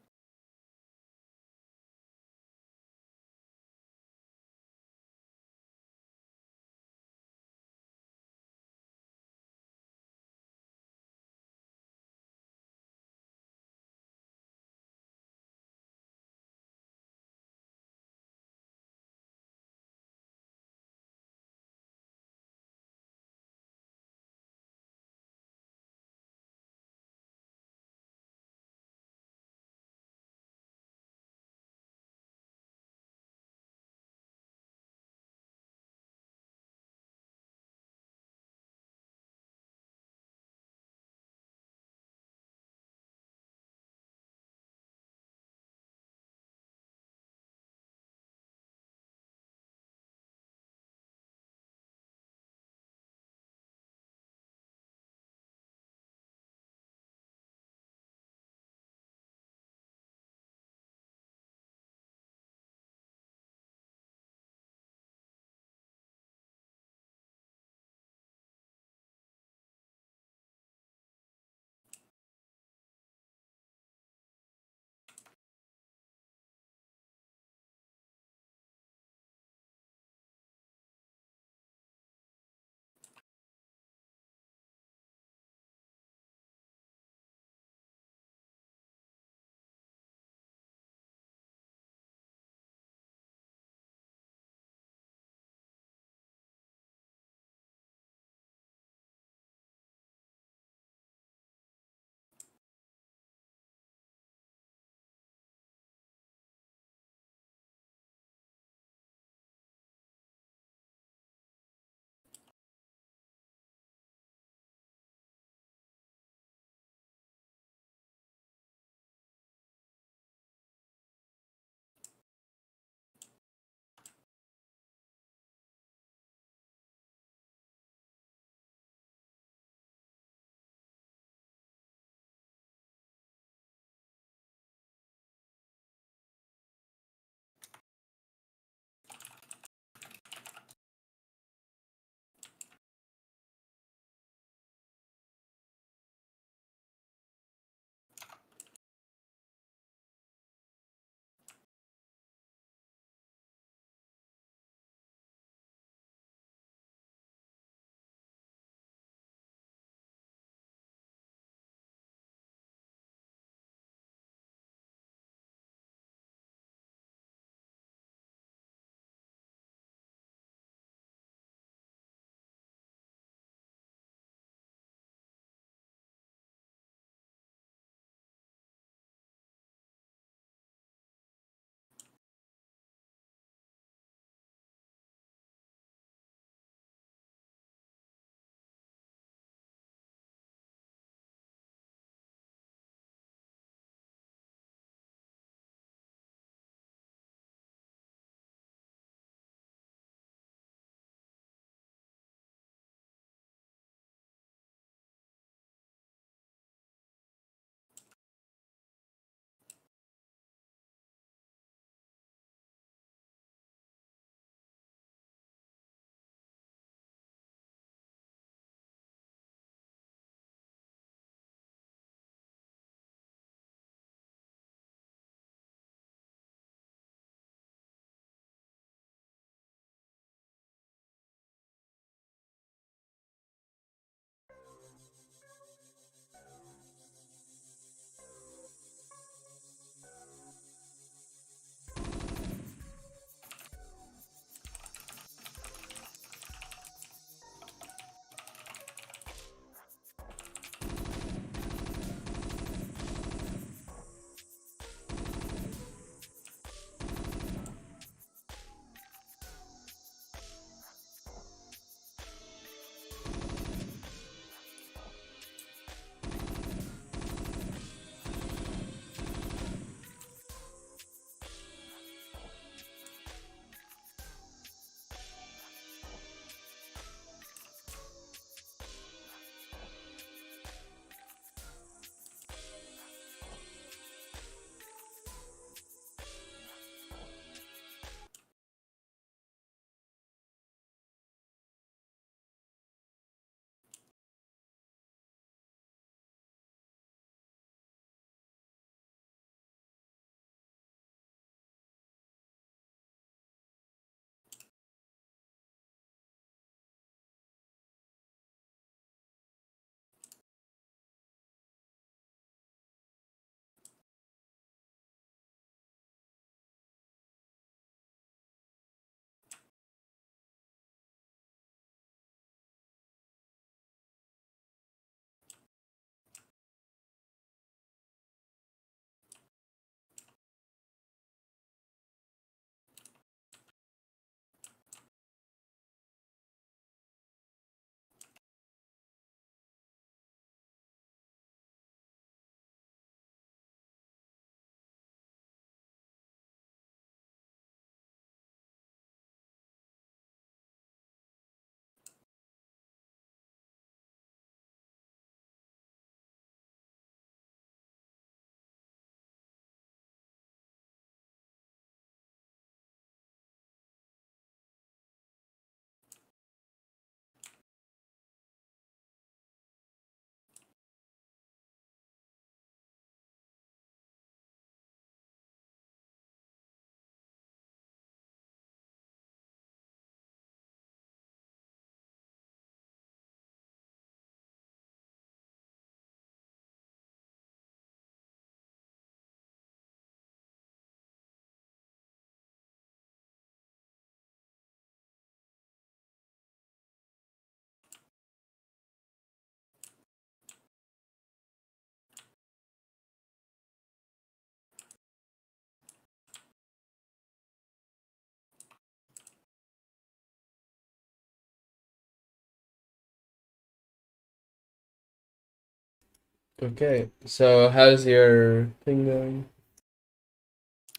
Okay, so how's your thing going?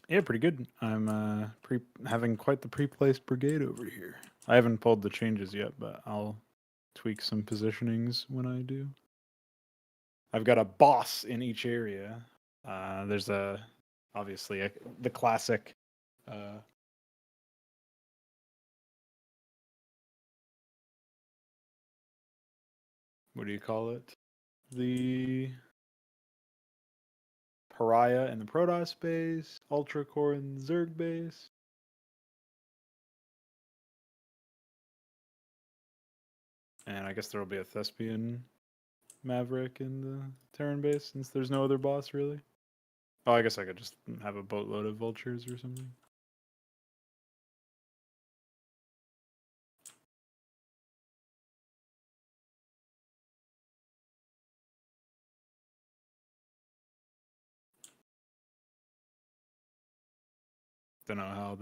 Yeah, pretty good. I'm having quite the pre-placed brigade over here. I haven't pulled the changes yet, but I'll tweak some positionings when I do. I've got a boss in each area. There's obviously the classic what do you call it? The Pariah in the Protoss base, Ultra Core in the Zerg base. And I guess there will be a Thespian Maverick in the Terran base since there's no other boss really. Oh, I guess I could just have a boatload of vultures or something. Don't know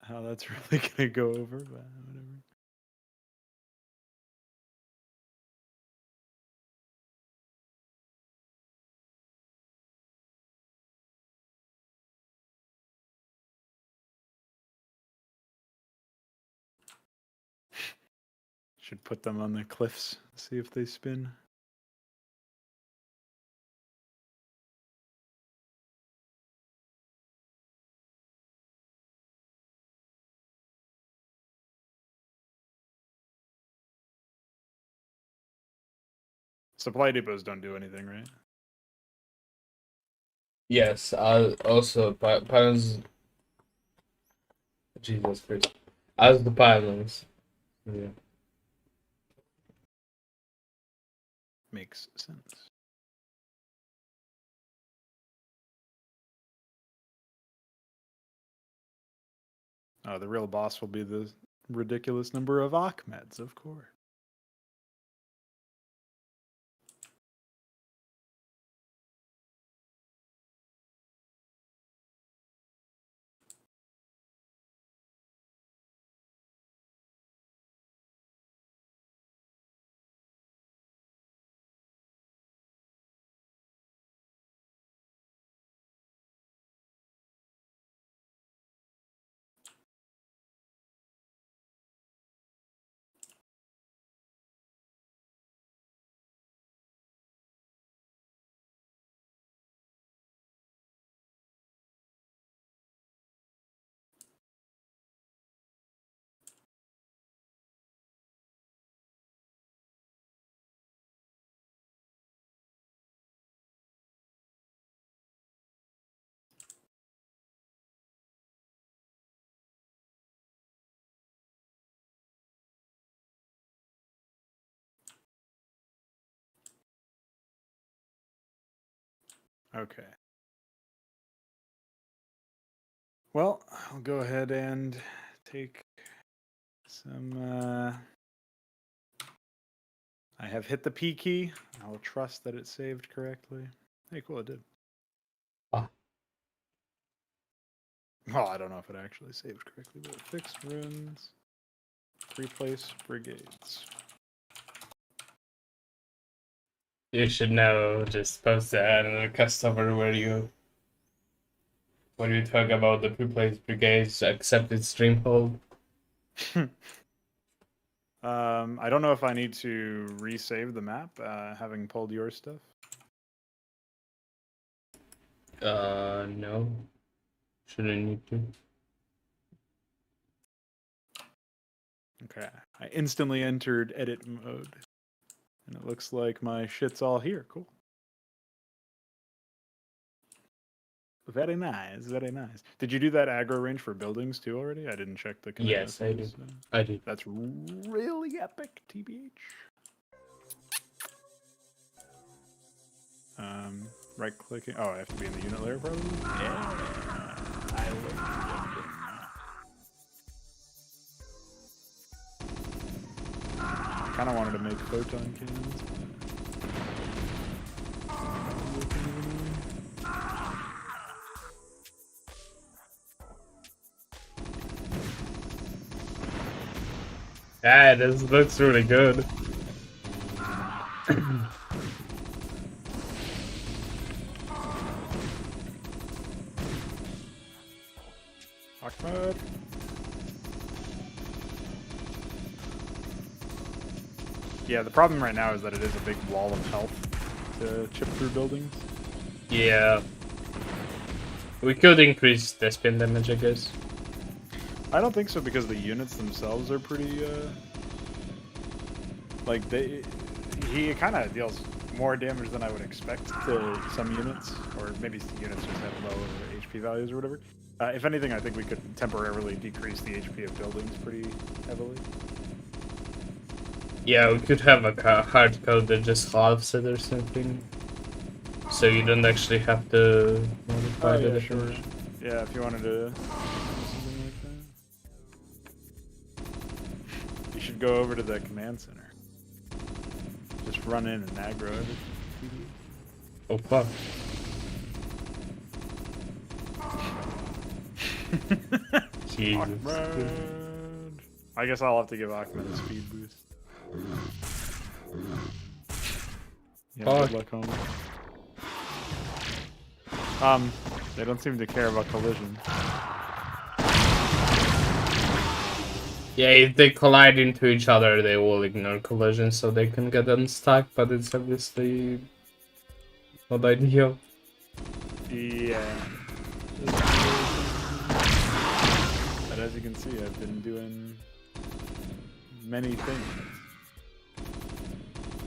how that's really gonna go over, but whatever. Should put them on the cliffs, see if they spin. Supply depots don't do anything, right? Yes, also pylons. Jesus Christ, as the pylons. Yeah. Makes sense. Oh, the real boss will be the ridiculous number of Ahmeds, of course. Okay. Well, I'll go ahead and take some. I have hit the P key. I will trust that it saved correctly. Hey, cool, it did. Ah. Well, I don't know if it actually saved correctly, but fixed runes, replace brigades. You should now just post that in a customer where you talk about the pre-placed brigades accepted stream hold. I don't know if I need to resave the map, having pulled your stuff. No. Shouldn't need to. Okay. I instantly entered edit mode. And it looks like my shit's all here. Cool. Very nice, very nice. Did you do that aggro range for buildings too already? I didn't check the Yes, I did. I did. That's really epic, TBH. Right clicking. Oh, I have to be in the unit layer probably? Yeah. I kind of wanted to make photon cannons. Yeah, this looks really good. Ahmed. Yeah, the problem right now is that it is a big wall of health to chip through buildings. Yeah. We could increase the spin damage, I guess. I don't think so because the units themselves are pretty, like he kind of deals more damage than I would expect to some units, or maybe units just have lower HP values or whatever. If anything, I think we could temporarily decrease the HP of buildings pretty heavily. Yeah, we could have a hard code that just halves it or something. So you don't actually have to modify the sure. Yeah, if you wanted to do something like that. You should go over to the command center. Just run in and aggro everything. Oh fuck. Jesus. Ahmed. I guess I'll have to give Ahmed a speed boost. Yeah, Fuck. good luck, homie. They don't seem to care about collision. Yeah, if they collide into each other, they will ignore collision so they can get unstuck, but it's obviously not ideal. Yeah. But as you can see, I've been doing many things.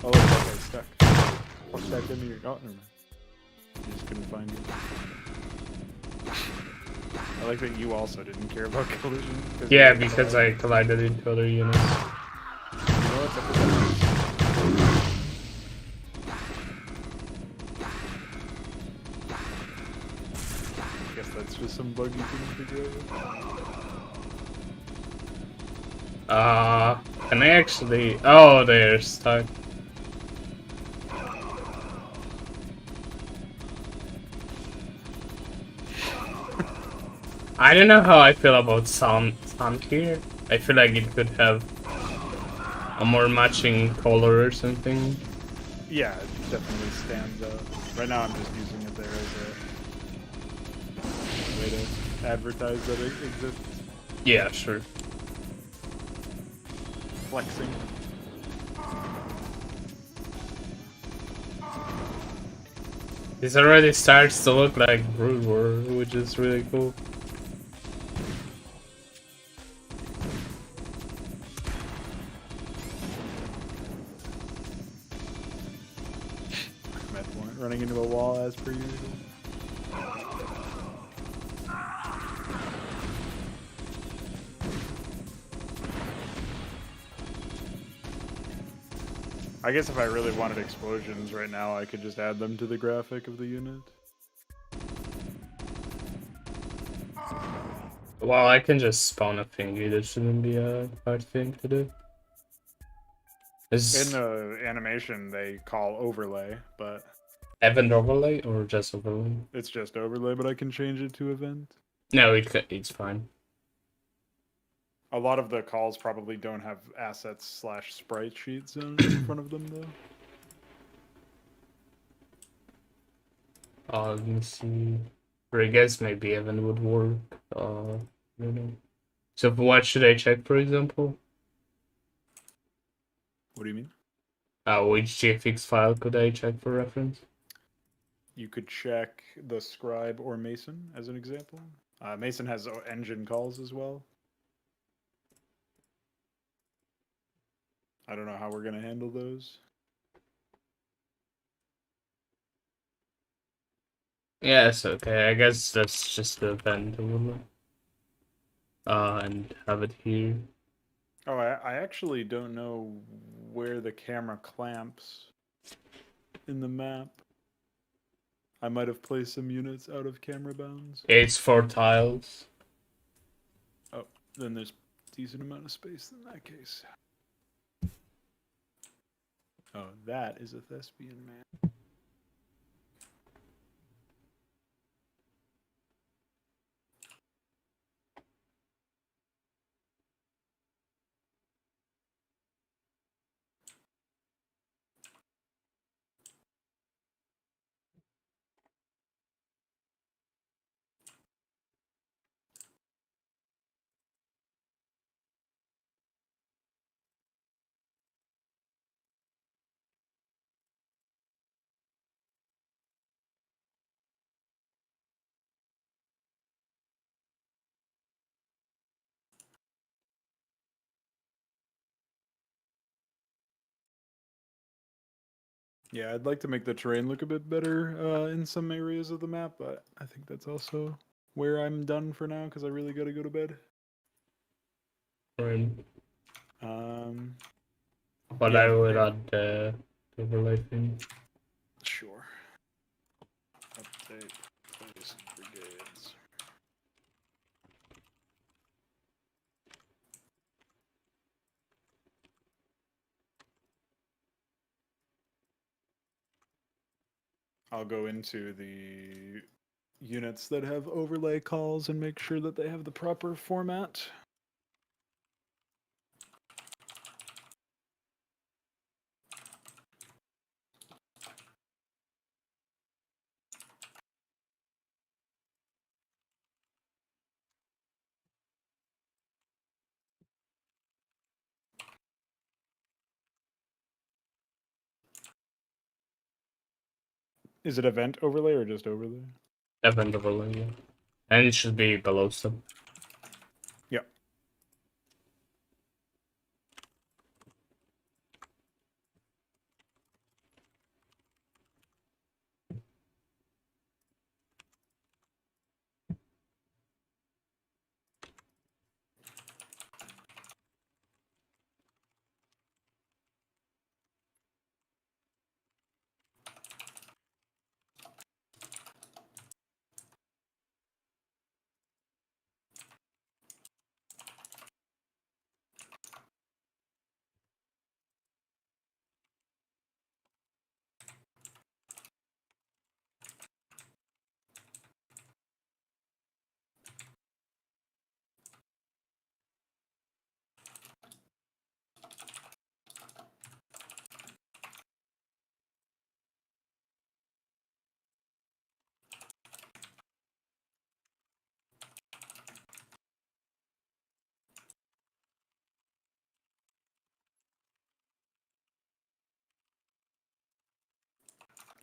Oh, look, that guy's stuck. What's that into your... Oh, never mind. You just couldn't find it. I like that you also didn't care about collision. Yeah, because I collided into other units. You know what's up with that? I guess that's just some bug you couldn't figure out. Can I actually... Oh, they're stuck. I don't know how I feel about sound here. I feel like it could have a more matching color or something. Yeah, it definitely stands out. Right now I'm just using it there as a way to advertise that it exists. Yeah, sure. Flexing. This already starts to look like Brood War, which is really cool. Running into a wall as per usual. I guess if I really wanted explosions right now, I could just add them to the graphic of the unit. Well, I can just spawn a thingy. That shouldn't be a hard thing to do. In the animation, they call overlay, but... Event overlay or just overlay? It's just overlay, but I can change it to event. No, it's fine. A lot of the calls probably don't have assets / sprite sheets in front of them, though. Let me see. Or I guess maybe event would work. I don't know. So what should I check, for example? What do you mean? Which GFX file could I check for reference? You could check the scribe or Mason as an example. Mason has engine calls as well. I don't know how we're going to handle those. Yes, okay. I guess that's just the event overlay. And have it here. Oh, I actually don't know where the camera clamps in the map. I might have placed some units out of camera bounds. It's 4 tiles. Oh, then there's a decent amount of space in that case. Oh, that is a thespian man. Yeah, I'd like to make the terrain look a bit better in some areas of the map, but I think that's also where I'm done for now because I really gotta go to bed. Right. But Yeah, I would add the overlay thing. sure. Update place brigades. I'll go into the units that have overlay calls and make sure that they have the proper format. Is it event overlay or just overlay? Event overlay, yeah. And it should be below some. Yep.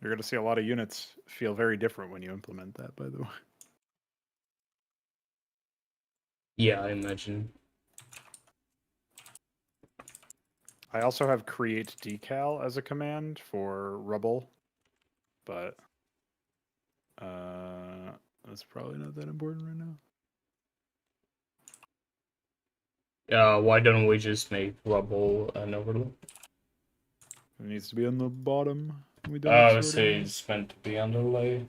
You're going to see a lot of units feel very different when you implement that, by the way. Yeah, I imagine. I also have create decal as a command for rubble, but that's probably not that important right now. Why don't we just make rubble an overlay? It needs to be on the bottom. We don't Oh, sort so it out. it's meant to be underlay.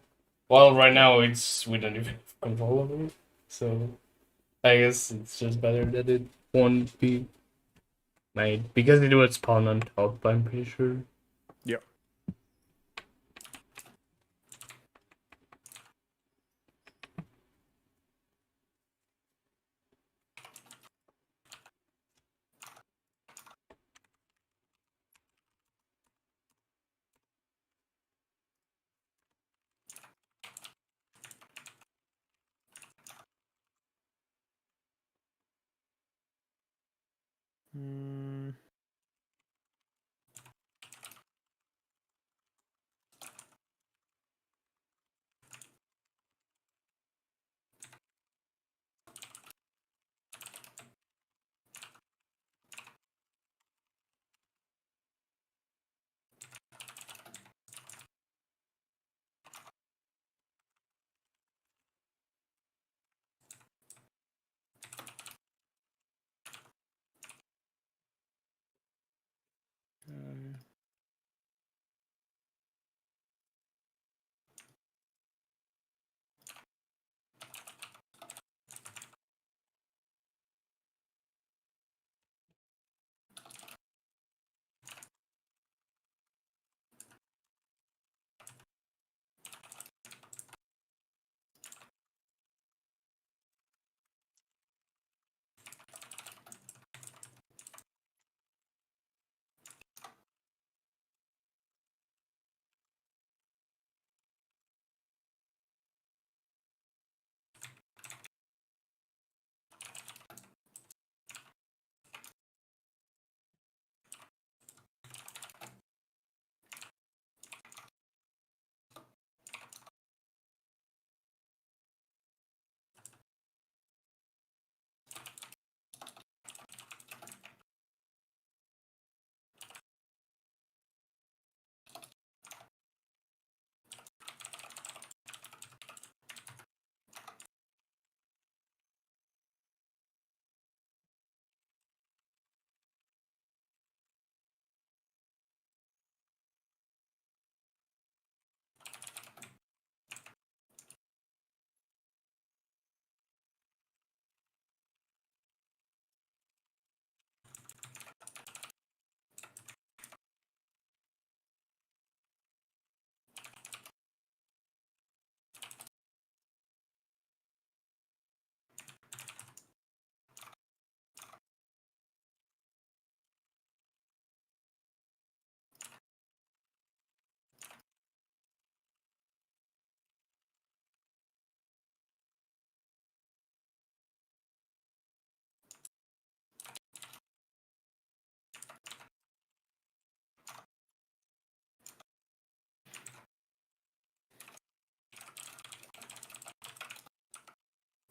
Well, right now we don't even have control over it, so I guess it's just better that it won't be made because it would spawn on top. I'm pretty sure. Yep. Mm.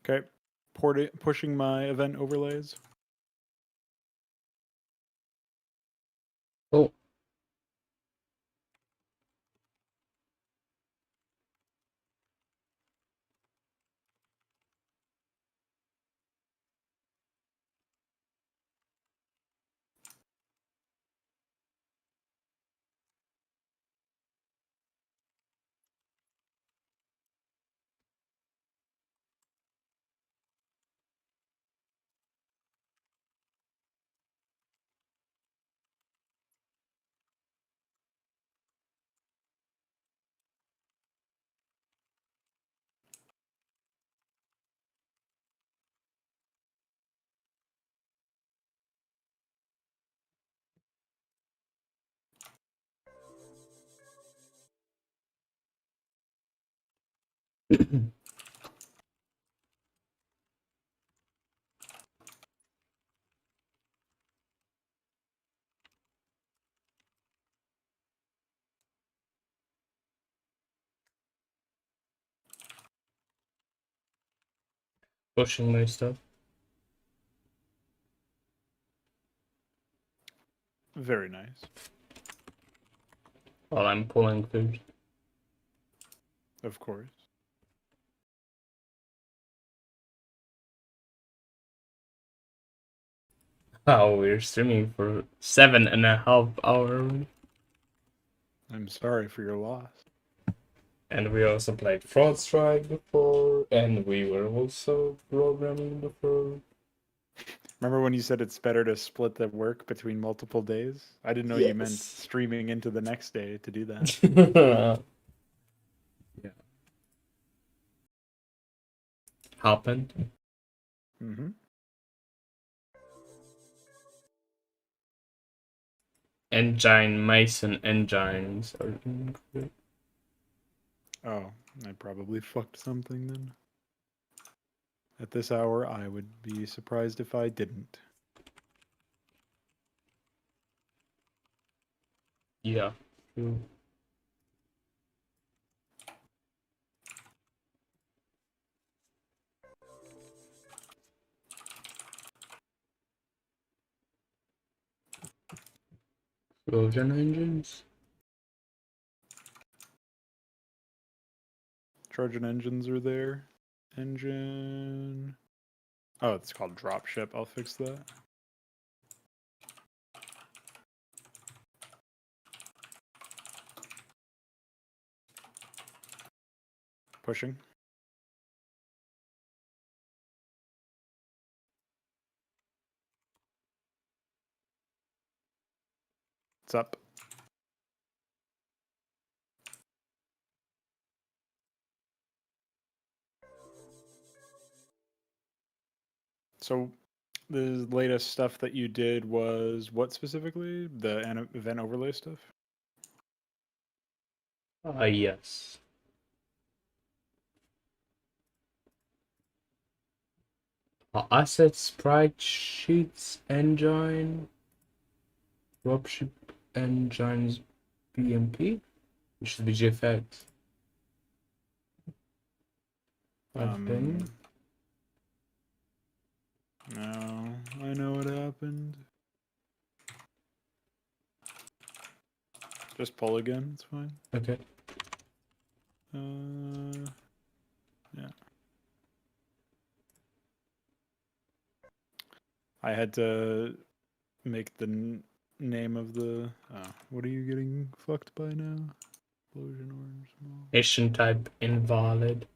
Okay. Pushing my event overlays. Oh. Pushing my stuff. Very nice. While I'm pulling food. Of course. Oh, we're streaming for 7.5 hours. I'm sorry for your loss. And we also played Fraud Strike before, and we were also programming before. Remember when you said it's better to split the work between multiple days? I didn't know you meant Yes. streaming into the next day to do that. Yeah. Happened. Mm-hmm. Engine Mason engines are incorrect. Oh, I probably fucked something then. At this hour, I would be surprised if I didn't. Yeah. True. Trojan engines? Trojan engines are there. Engine. Oh, it's called dropship. I'll fix that. Pushing. It's up. So the latest stuff that you did was what specifically? The event overlay stuff? Yes. Asset sprite sheets engine. Dropship engines BMP? It should be GFX. I think. No, I know what happened. Just pull again, it's fine. Okay. Yeah. I had to make the name of the. What are you getting fucked by now? Explosion orange small. Mission type invalid.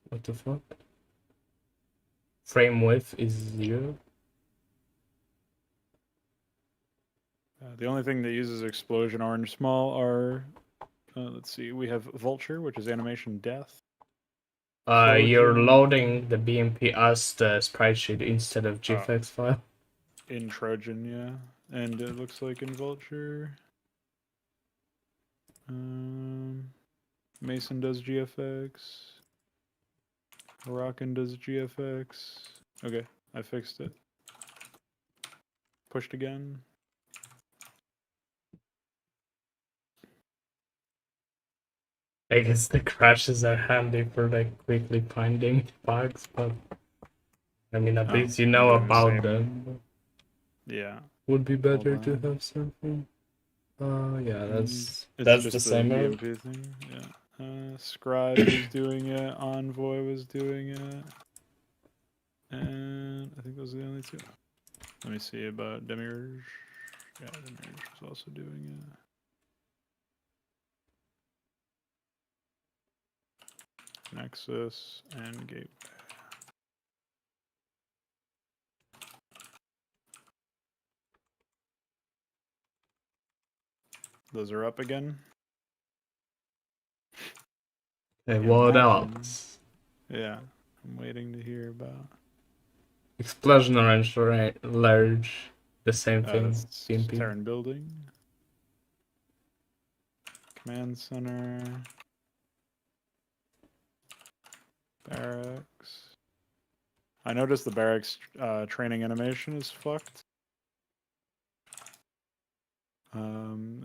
What the fuck? Frame width is 0. The only thing that uses explosion orange small are. Let's see, we have Vulture, which is animation death. You're Trojan. loading the BMP as the sprite sheet instead of GFX file. In Trojan, yeah. And it looks like in Vulture. Mason does GFX. Rockin does GFX. Okay, I fixed it. Pushed again. I guess the crashes are handy for like quickly finding bugs, but I mean at Oh, least you I'm know doing the about same. them. Yeah. Would be better Hold to on. have something. Yeah, It's that's the just the same. BMP thing. Yeah. Scribe was doing it. Envoy was doing it. And I think those are the only two. Let me see about Demiurge. Yeah, Demiurge was also doing it. Nexus and Gateway. Those are up again. Hey, You what imagine. else? Yeah, I'm waiting to hear about. Explosion orange large. The same thing. That's BMP. Terran building. Command center. Barracks. I noticed the barracks training animation is fucked.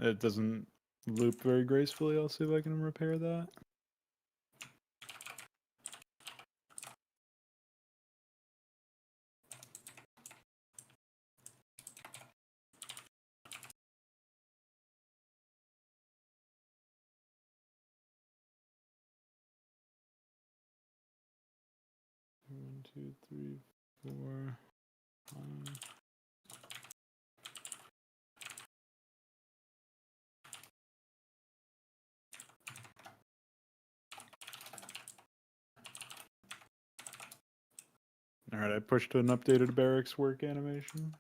It doesn't loop very gracefully. I'll see if I can repair that. One, two, three, 4, 5. Alright, I pushed an updated barracks work animation.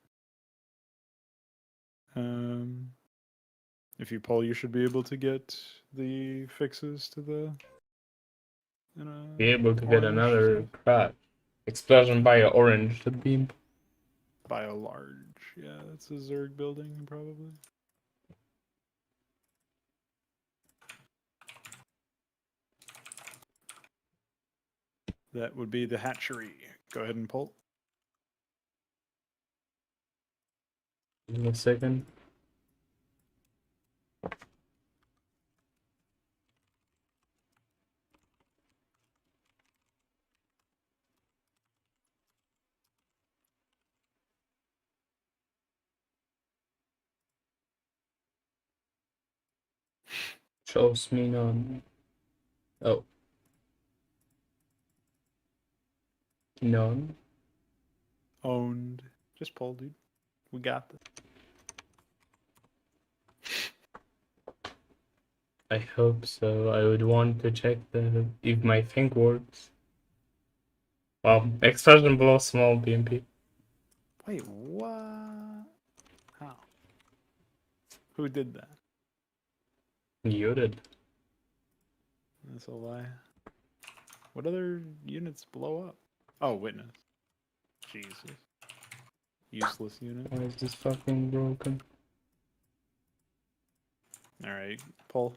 If you pull, you should be able to get the fixes to the. Be able to get Orange another stuff. crash. Explosion by orange. The beam. By a large. Yeah, that's a Zerg building, probably. That would be the hatchery. Go ahead and pull. Give me a second. Shows me none. Oh. None. Owned. Just pull, dude. We got this. I hope so. I would want to check if my thing works. Well, explosion below small BMP. Wait, what? How? Who did that? You did. That's a lie. What other units blow up? Oh, witness. Jesus. Useless unit. Why is this fucking broken? Alright, pull.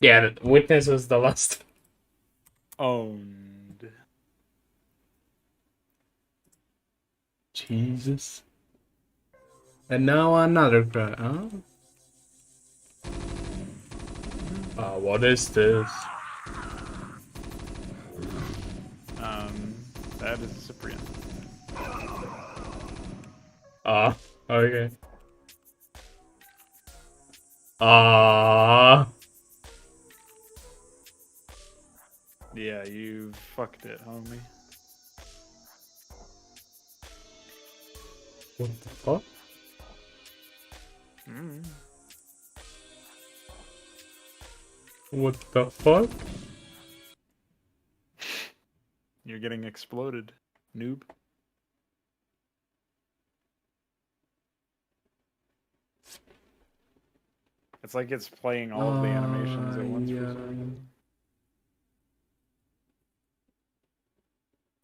Yeah, the witness was the last. Owned. Jesus. And now another crash, huh? What is this? That is Cyprian. Okay. Yeah, you fucked it, homie. What the fuck? What the fuck? You're getting exploded, noob. It's like it's playing all of the animations at once for some reason.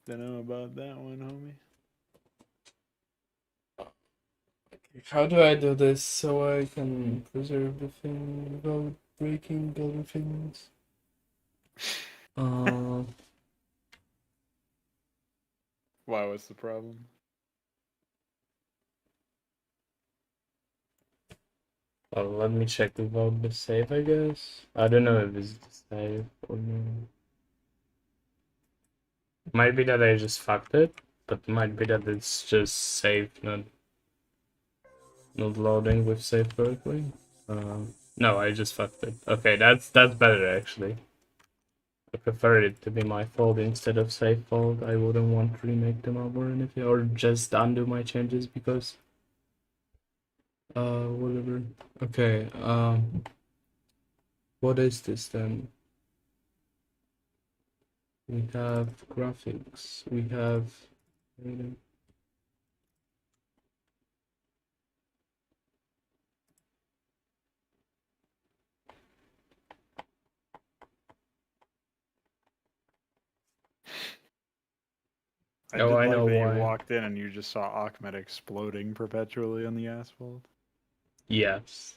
Don't know about that one, homie. How do I do this so I can preserve the thing without breaking other things? Why, what's the problem? Well, let me check about the save, I guess. I don't know if it's the save or not. Might be that I just fucked it, but might be that it's just save, not loading with save correctly. No, I just fucked it. Okay, that's better actually. I prefer it to be my fault instead of save fault. I wouldn't want to remake them over or anything, or just undo my changes because whatever. Okay, what is this then? We have graphics, we have I oh, did I like know that why. you walked in and you just saw Ahmed exploding perpetually on the asphalt. Yes.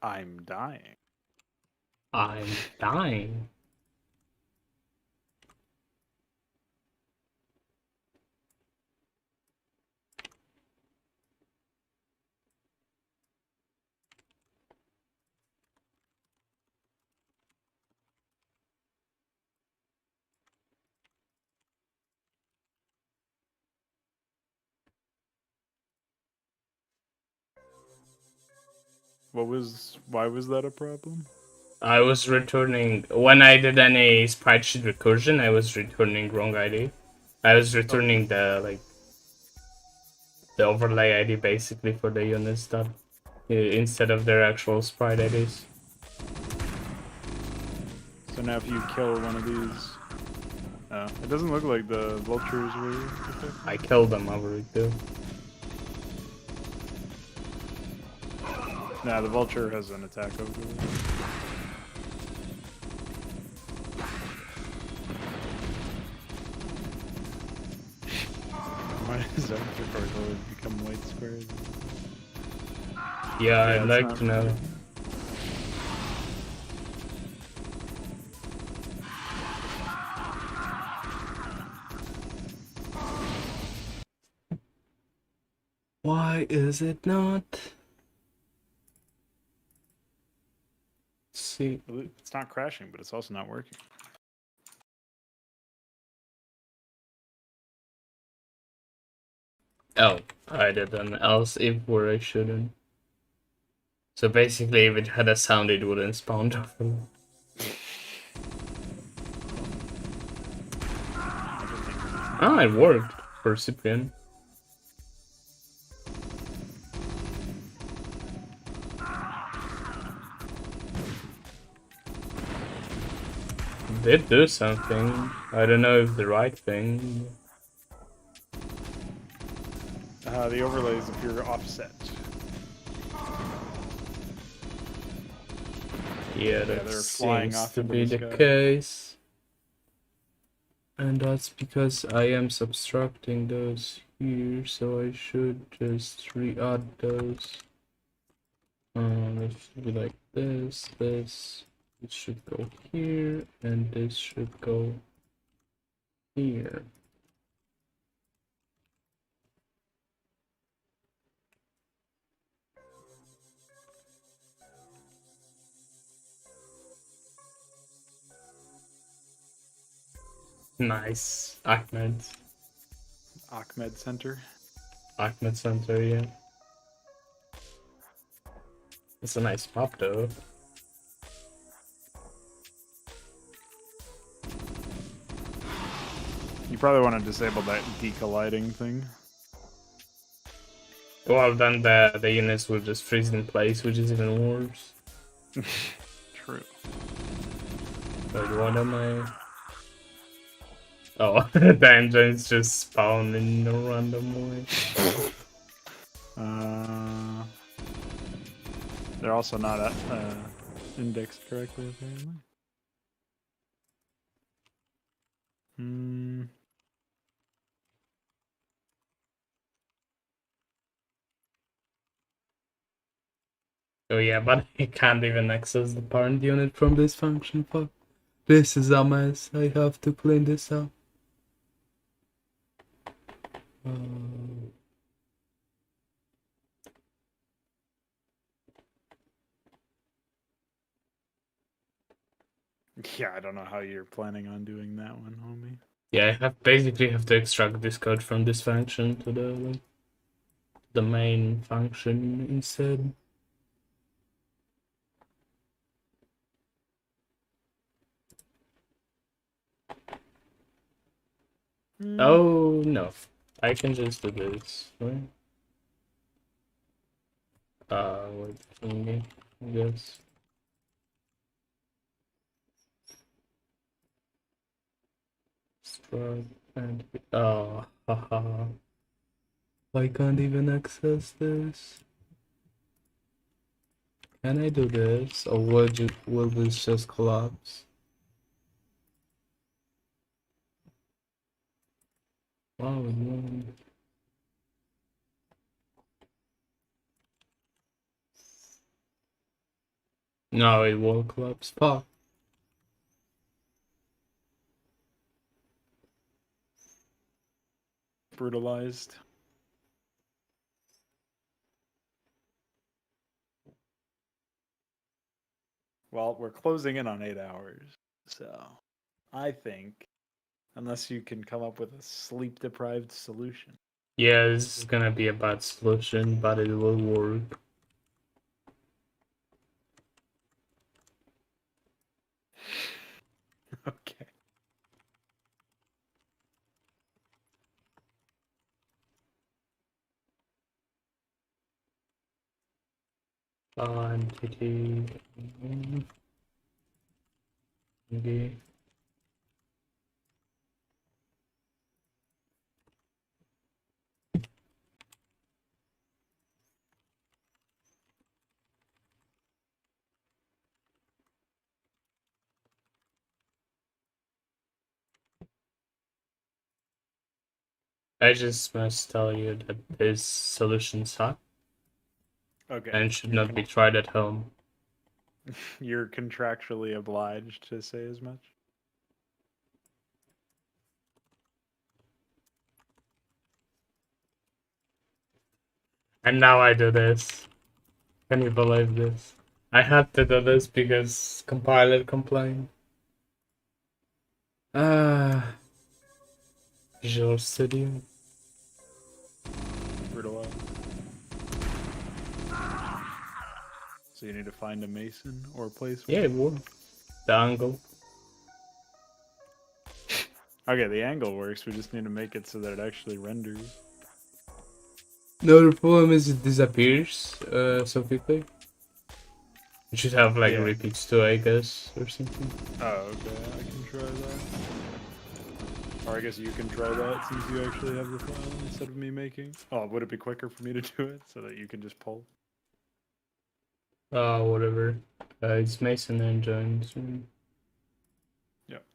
I'm dying. I'm dying. Why was that a problem? I was returning when I did any sprite sheet recursion. I was returning wrong ID. I was returning the overlay ID basically for the units that instead of their actual sprite IDs. So now if you kill one of these, it doesn't look like the vultures were affected. I killed them already too. Nah, the vulture has an attack over there. Why does that always become white squares? Yeah, I'd it's like not to know. pretty. Why is it not? Let's see. It's not crashing, but it's also not working. Oh, I did an else if where I shouldn't. So basically, if it had a sound, it wouldn't spawn dolphin. Oh, it worked for Cyprian. Did do something. I don't know if the right thing. The overlays appear offset. Yeah, that they're flying seems off to into be the the sky. case. And that's because I am subtracting those here, so I should just re-add those. It should be like this, it should go here, and this should go here. Nice. Ahmed Center. Ahmed Center, yeah. It's a nice map though. You probably want to disable that decolliding thing. Well, then the units will just freeze in place, which is even worse. True. Like, what am I? Oh, the engines just spawn in a random way. They're also not indexed correctly, apparently. Oh yeah, but I can't even access the parent unit from this function. Fuck. This is a mess. I have to clean this up. Yeah, I don't know how you're planning on doing that one, homie. Yeah, I basically have to extract this code from this function to the main function instead. Oh no, I can just do this, right? Wait, thingy, I guess. Struct and haha. I can't even access this. Can I do this, or will this just collapse? Oh no. No, it will collapse. Fuck. Brutalized. Well, we're closing in on 8 hours, so I think, unless you can come up with a sleep-deprived solution. Yeah, this is gonna be a bad solution, but it will work. Okay. Entity. Okay. I just must tell you that this solution sucks Okay. and should not be tried at home. You're contractually obliged to say as much. And now I do this. Can you believe this? I had to do this because compiler complained. Visual Studio. Brutalized. So you need to find a mason or a place. Yeah, it would. The angle. Okay, the angle works. We just need to make it so that it actually renders. No, the problem is it disappears so quickly. You should have like Yeah. repeats too, I guess, or something. Oh, okay. I can try that. Or I guess you can try that since you actually have the file instead of me making. Oh, would it be quicker for me to do it so that you can just pull? Whatever. It's Mason and Jones. Yep.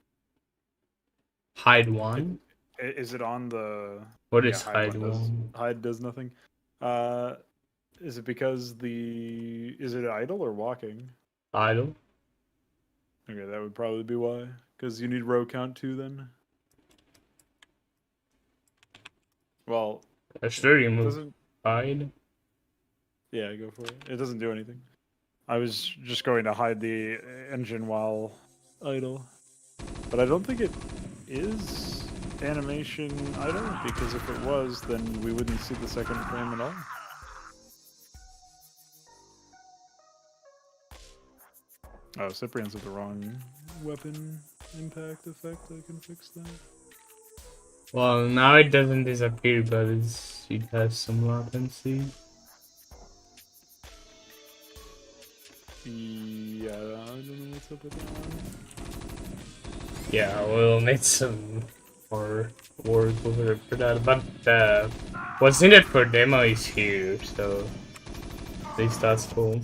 Hide one? Is it on the? What Yeah, is hide does, one? hide does nothing. Is it because is it idle or walking? Idle? Okay, that would probably be why. Because you need row count too then. Well, I should remove doesn't. hide. Yeah, go for it. It doesn't do anything. I was just going to hide the engine while idle. But I don't think it is animation idle, because if it was, then we wouldn't see the second frame at all. Oh, Cyprian's with the wrong weapon impact effect. I can fix that. Well, now it doesn't disappear, but it has some latency. Yeah, I don't know what's up with that one. Yeah, we'll need some more work over for that. But what's needed for demo is here, so at least that's cool.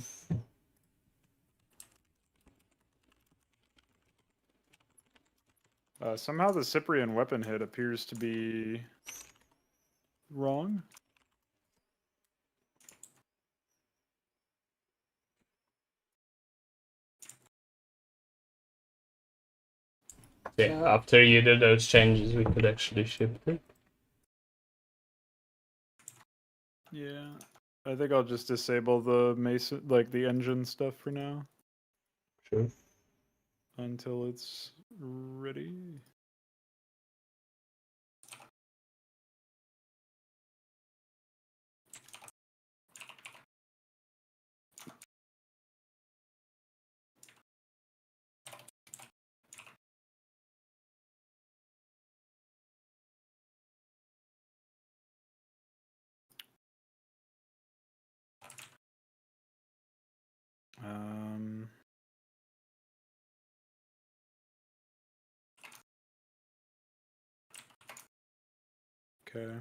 Somehow the Cyprian weapon hit appears to be wrong. Yeah, after you do those changes, we could actually ship it. Yeah, I think I'll just disable the mason, like the engine stuff for now. Sure. until it's ready. Okay.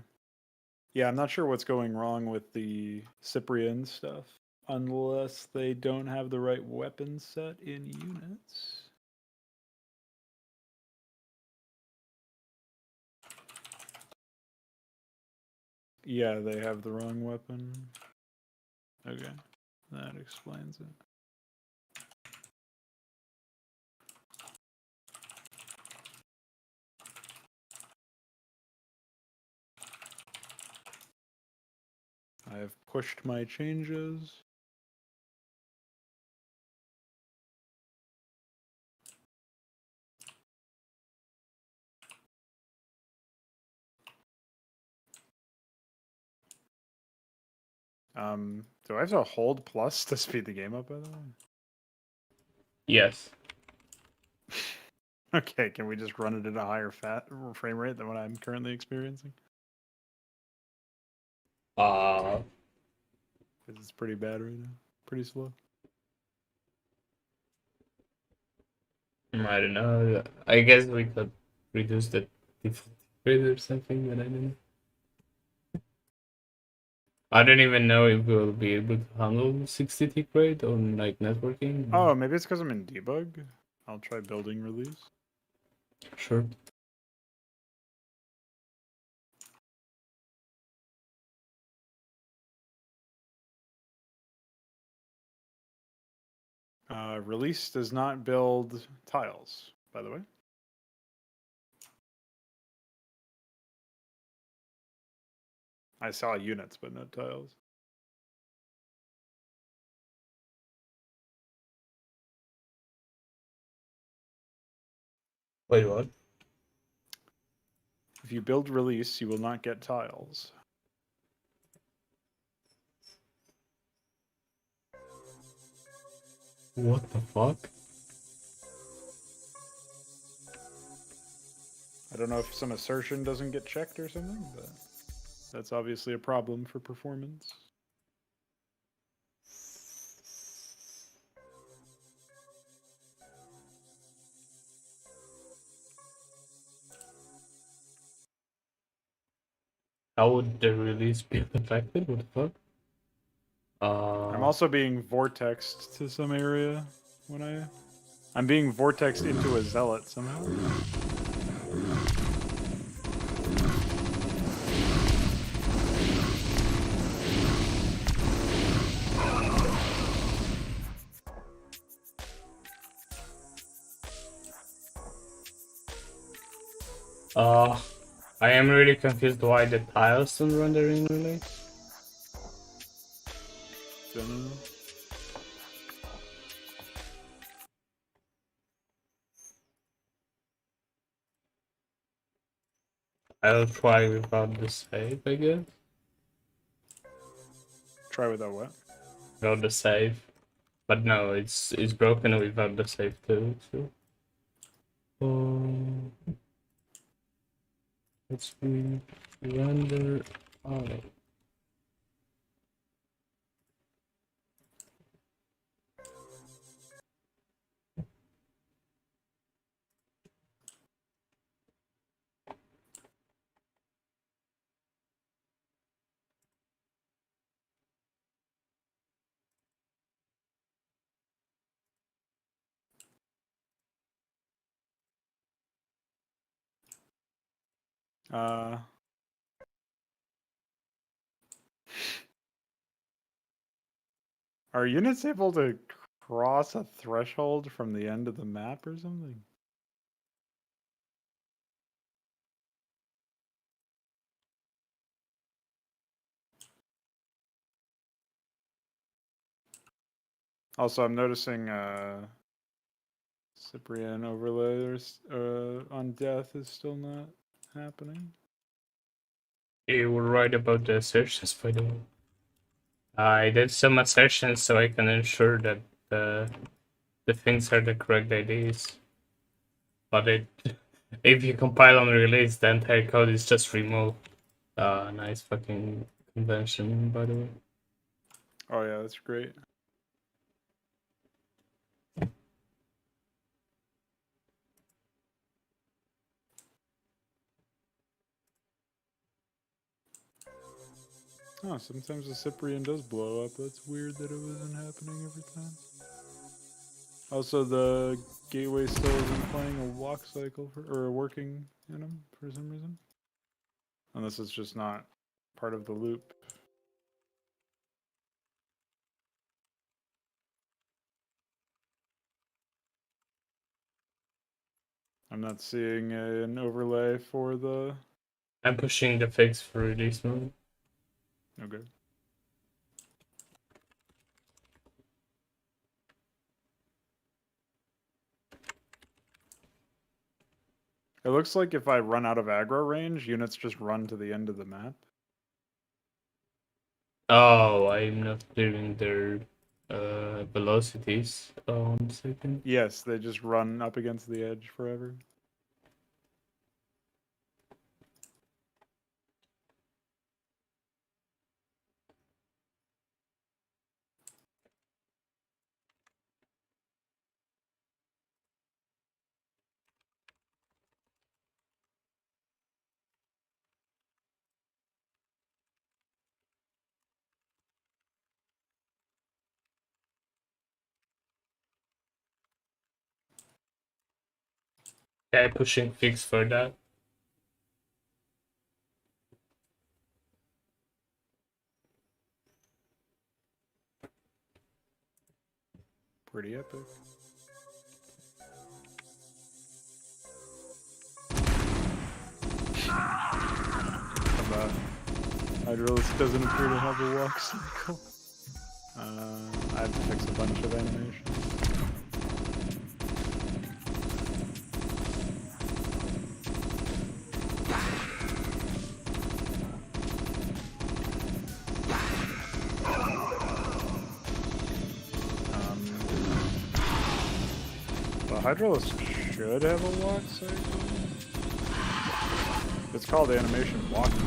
Yeah, I'm not sure what's going wrong with the Cyprian stuff, unless they don't have the right weapon set in units. Yeah, they have the wrong weapon. Okay, that explains it. I have pushed my changes. Do I have to hold plus to speed the game up, by the way? Yes. Okay, can we just run it at a higher frame rate than what I'm currently experiencing? Because it's pretty bad right now. Pretty slow. I don't know. I guess we could reduce the default rate or something, but I don't know. I don't even know if we'll be able to handle 60 tick rate on like networking. Oh, maybe it's because I'm in debug. I'll try building release. Sure. Release does not build tiles, by the way. I saw units, but no tiles. Wait, what? If you build release, you will not get tiles. What the fuck? I don't know if some assertion doesn't get checked or something, but that's obviously a problem for performance. How would the release be affected? What the fuck? I'm also being vortexed to some area when I'm being vortexed into a zealot somehow. I am really confused why the tiles don't rendering really. Don't know. I'll try without the save, I guess. Try without what? Without the save. But no, it's broken without the save too, so. Let's render out. Are units able to cross a threshold from the end of the map or something? Also, I'm noticing Cyprian overlay on death is still not happening. You were right about the assertions, by the way. I did some assertions so I can ensure that the things are the correct IDs. But if you compile and release, the entire code is just removed. Nice fucking convention, by the way. Oh yeah, that's great. Oh, sometimes the Cyprian does blow up. That's weird that it wasn't happening every time. Also, the gateway still isn't playing a walk cycle or working in them for some reason. Unless it's just not part of the loop. I'm not seeing an overlay for the... I'm pushing the fix for release mode. Okay. It looks like if I run out of aggro range, units just run to the end of the map. Oh, I'm not doing their velocities. 1 second. Yes, they just run up against the edge forever. Yeah, pushing fix for that. Pretty epic. How about Hydralis doesn't appear to have a walk cycle. I have to fix a bunch of animations. The Hydralis should have a walk cycle. It's called animation walking.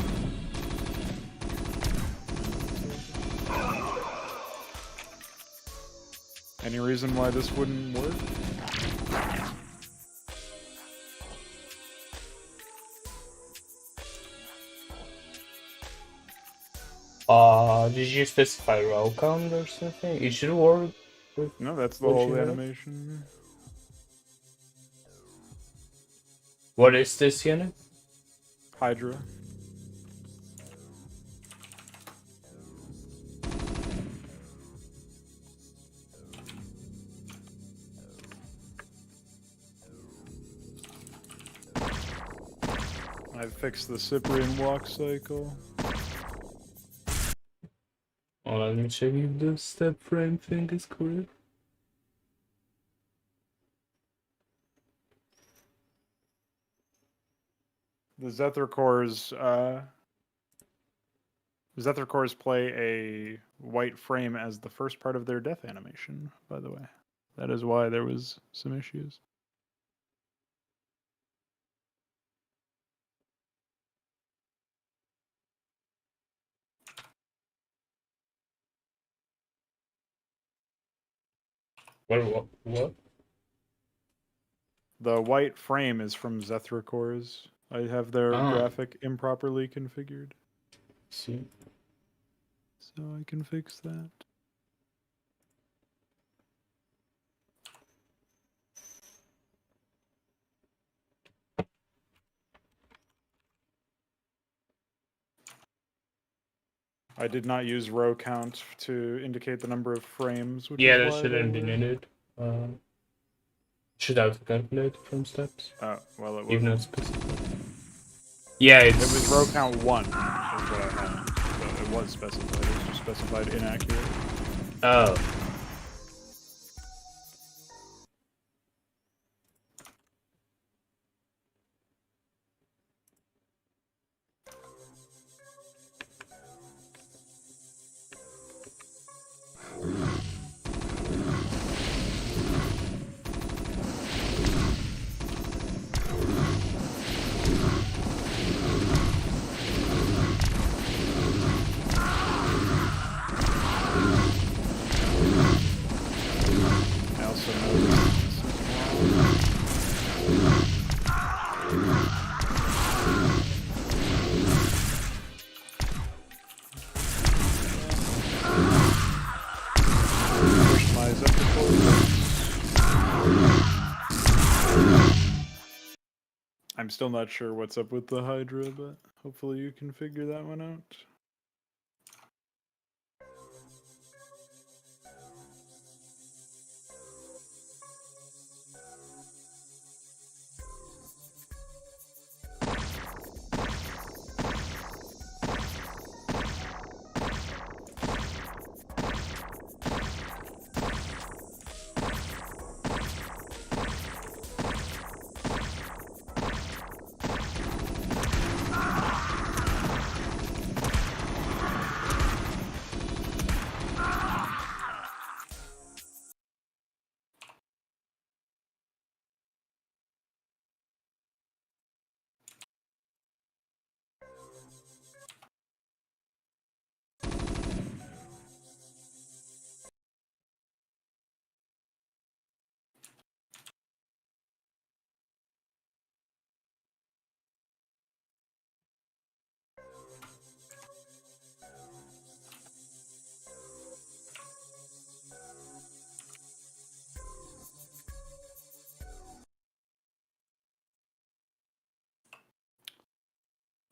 Any reason why this wouldn't work? Did you specify row count or something? It should work with... No, that's the What whole you have? animation. What is this unit? Hydra. I fixed the Cyprian walk cycle. Oh, let me check if the step frame thing is correct. The Zethar cores play a white frame as the first part of their death animation, by the way. That is why there was some issues. What? The white frame is from Zethar cores. I have their Ah. graphic improperly configured, See. so I can fix that. I did not use row count to indicate the number of frames. Which Yeah, is that why shouldn't they be were- needed. Should have calculated from steps. Oh, well, it Even though wasn't. it's specified. Yeah, It it's... was row count 1, is what I had. So it was specified. It was just specified inaccurate. Oh. I'm still not sure what's up with the Hydra, but hopefully you can figure that one out.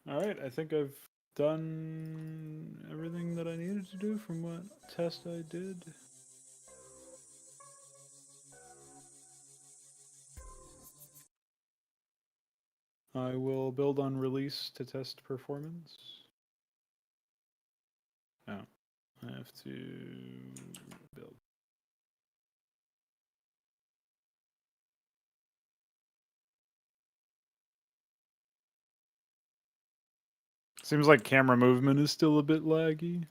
Alright, I think I've done everything that I needed to do from what test I did. I will build on release to test performance. Oh, I have to build. Seems like camera movement is still a bit laggy.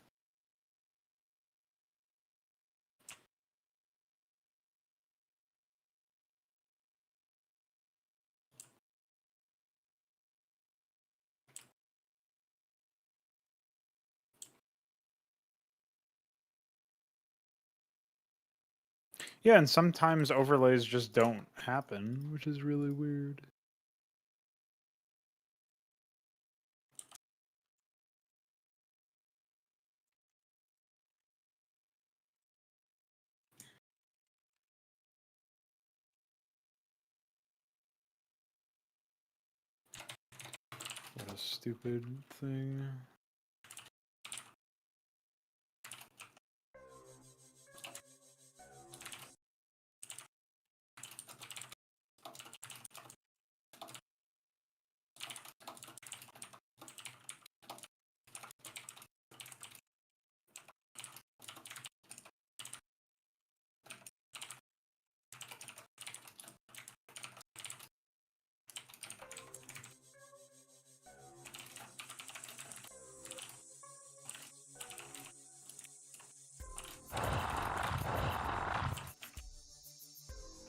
Yeah, and sometimes overlays just don't happen, which is really weird. What a stupid thing.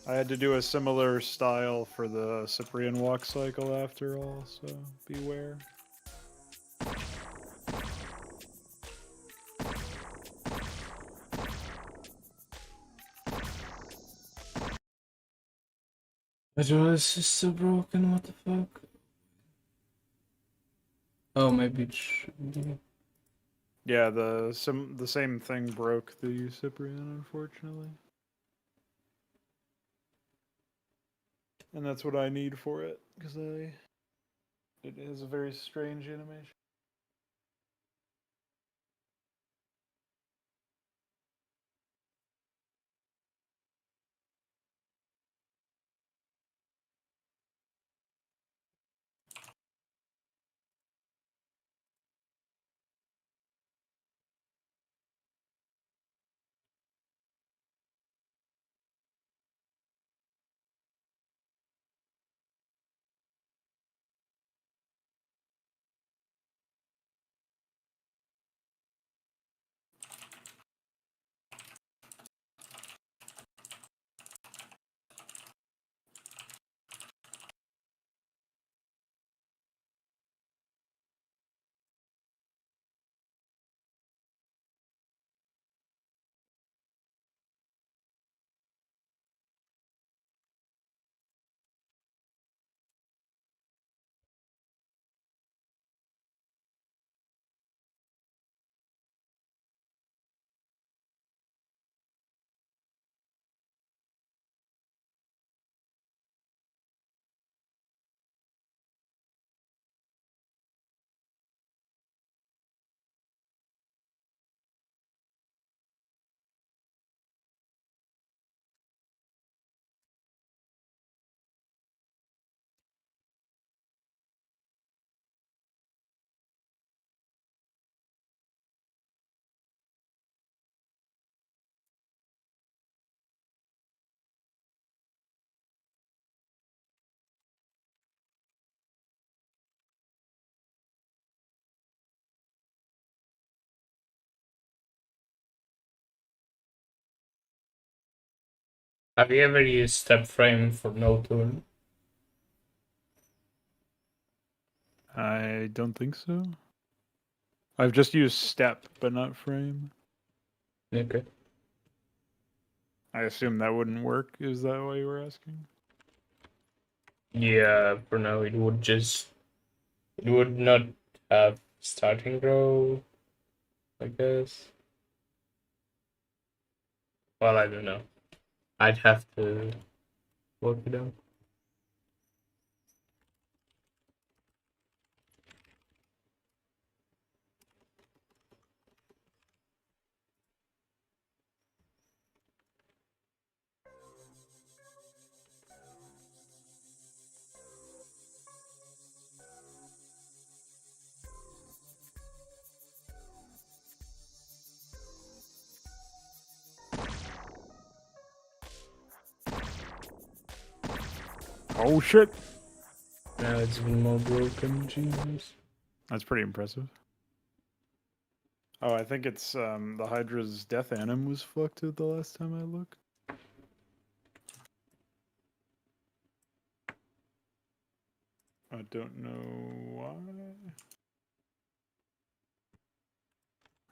I had to do a similar style for the Cyprian walk cycle after all, so beware. My dress is so broken, what the fuck? Oh, maybe it should be. Yeah, the same thing broke the Cyprian, unfortunately. And that's what I need for it, because it is a very strange animation. Have you ever used step frame for no turn? I don't think so. I've just used step, but not frame. Okay. I assume that wouldn't work. Is that why you were asking? Yeah, for now it would not have starting row, I guess. Well, I don't know. I'd have to work it out. Oh shit! Now it's even more broken, Jesus. That's pretty impressive. Oh, I think it's the Hydra's death anim was fucked at the last time I looked. I don't know why.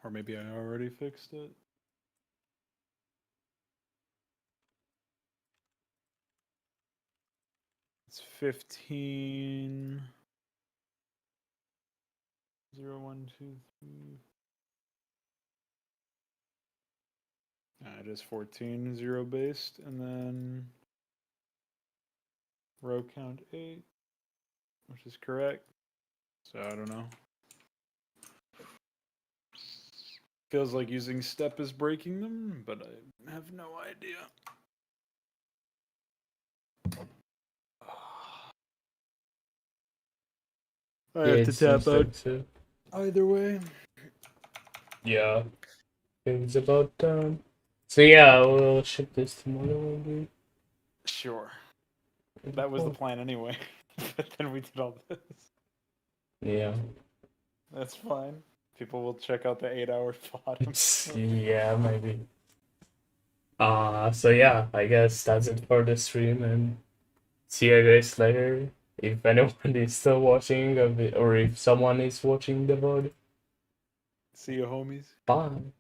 Or maybe I already fixed it. It's 15. 0, 1, 2, 3. It is 14 0 based, and then row count 8, which is correct. So I don't know. Feels like using step is breaking them, but I have no idea. I Yeah, have it to tap seems out like so. either way. Yeah, it's about time. So yeah, we'll ship this tomorrow, maybe. Sure. That was the plan anyway. But then we did all this. Yeah. That's fine. People will check out the 8-hour bottom. Yeah, maybe. So yeah, I guess that's it for the stream, and see you guys later. If anyone is still watching, or if someone is watching the VOD. See you, homies. Bye.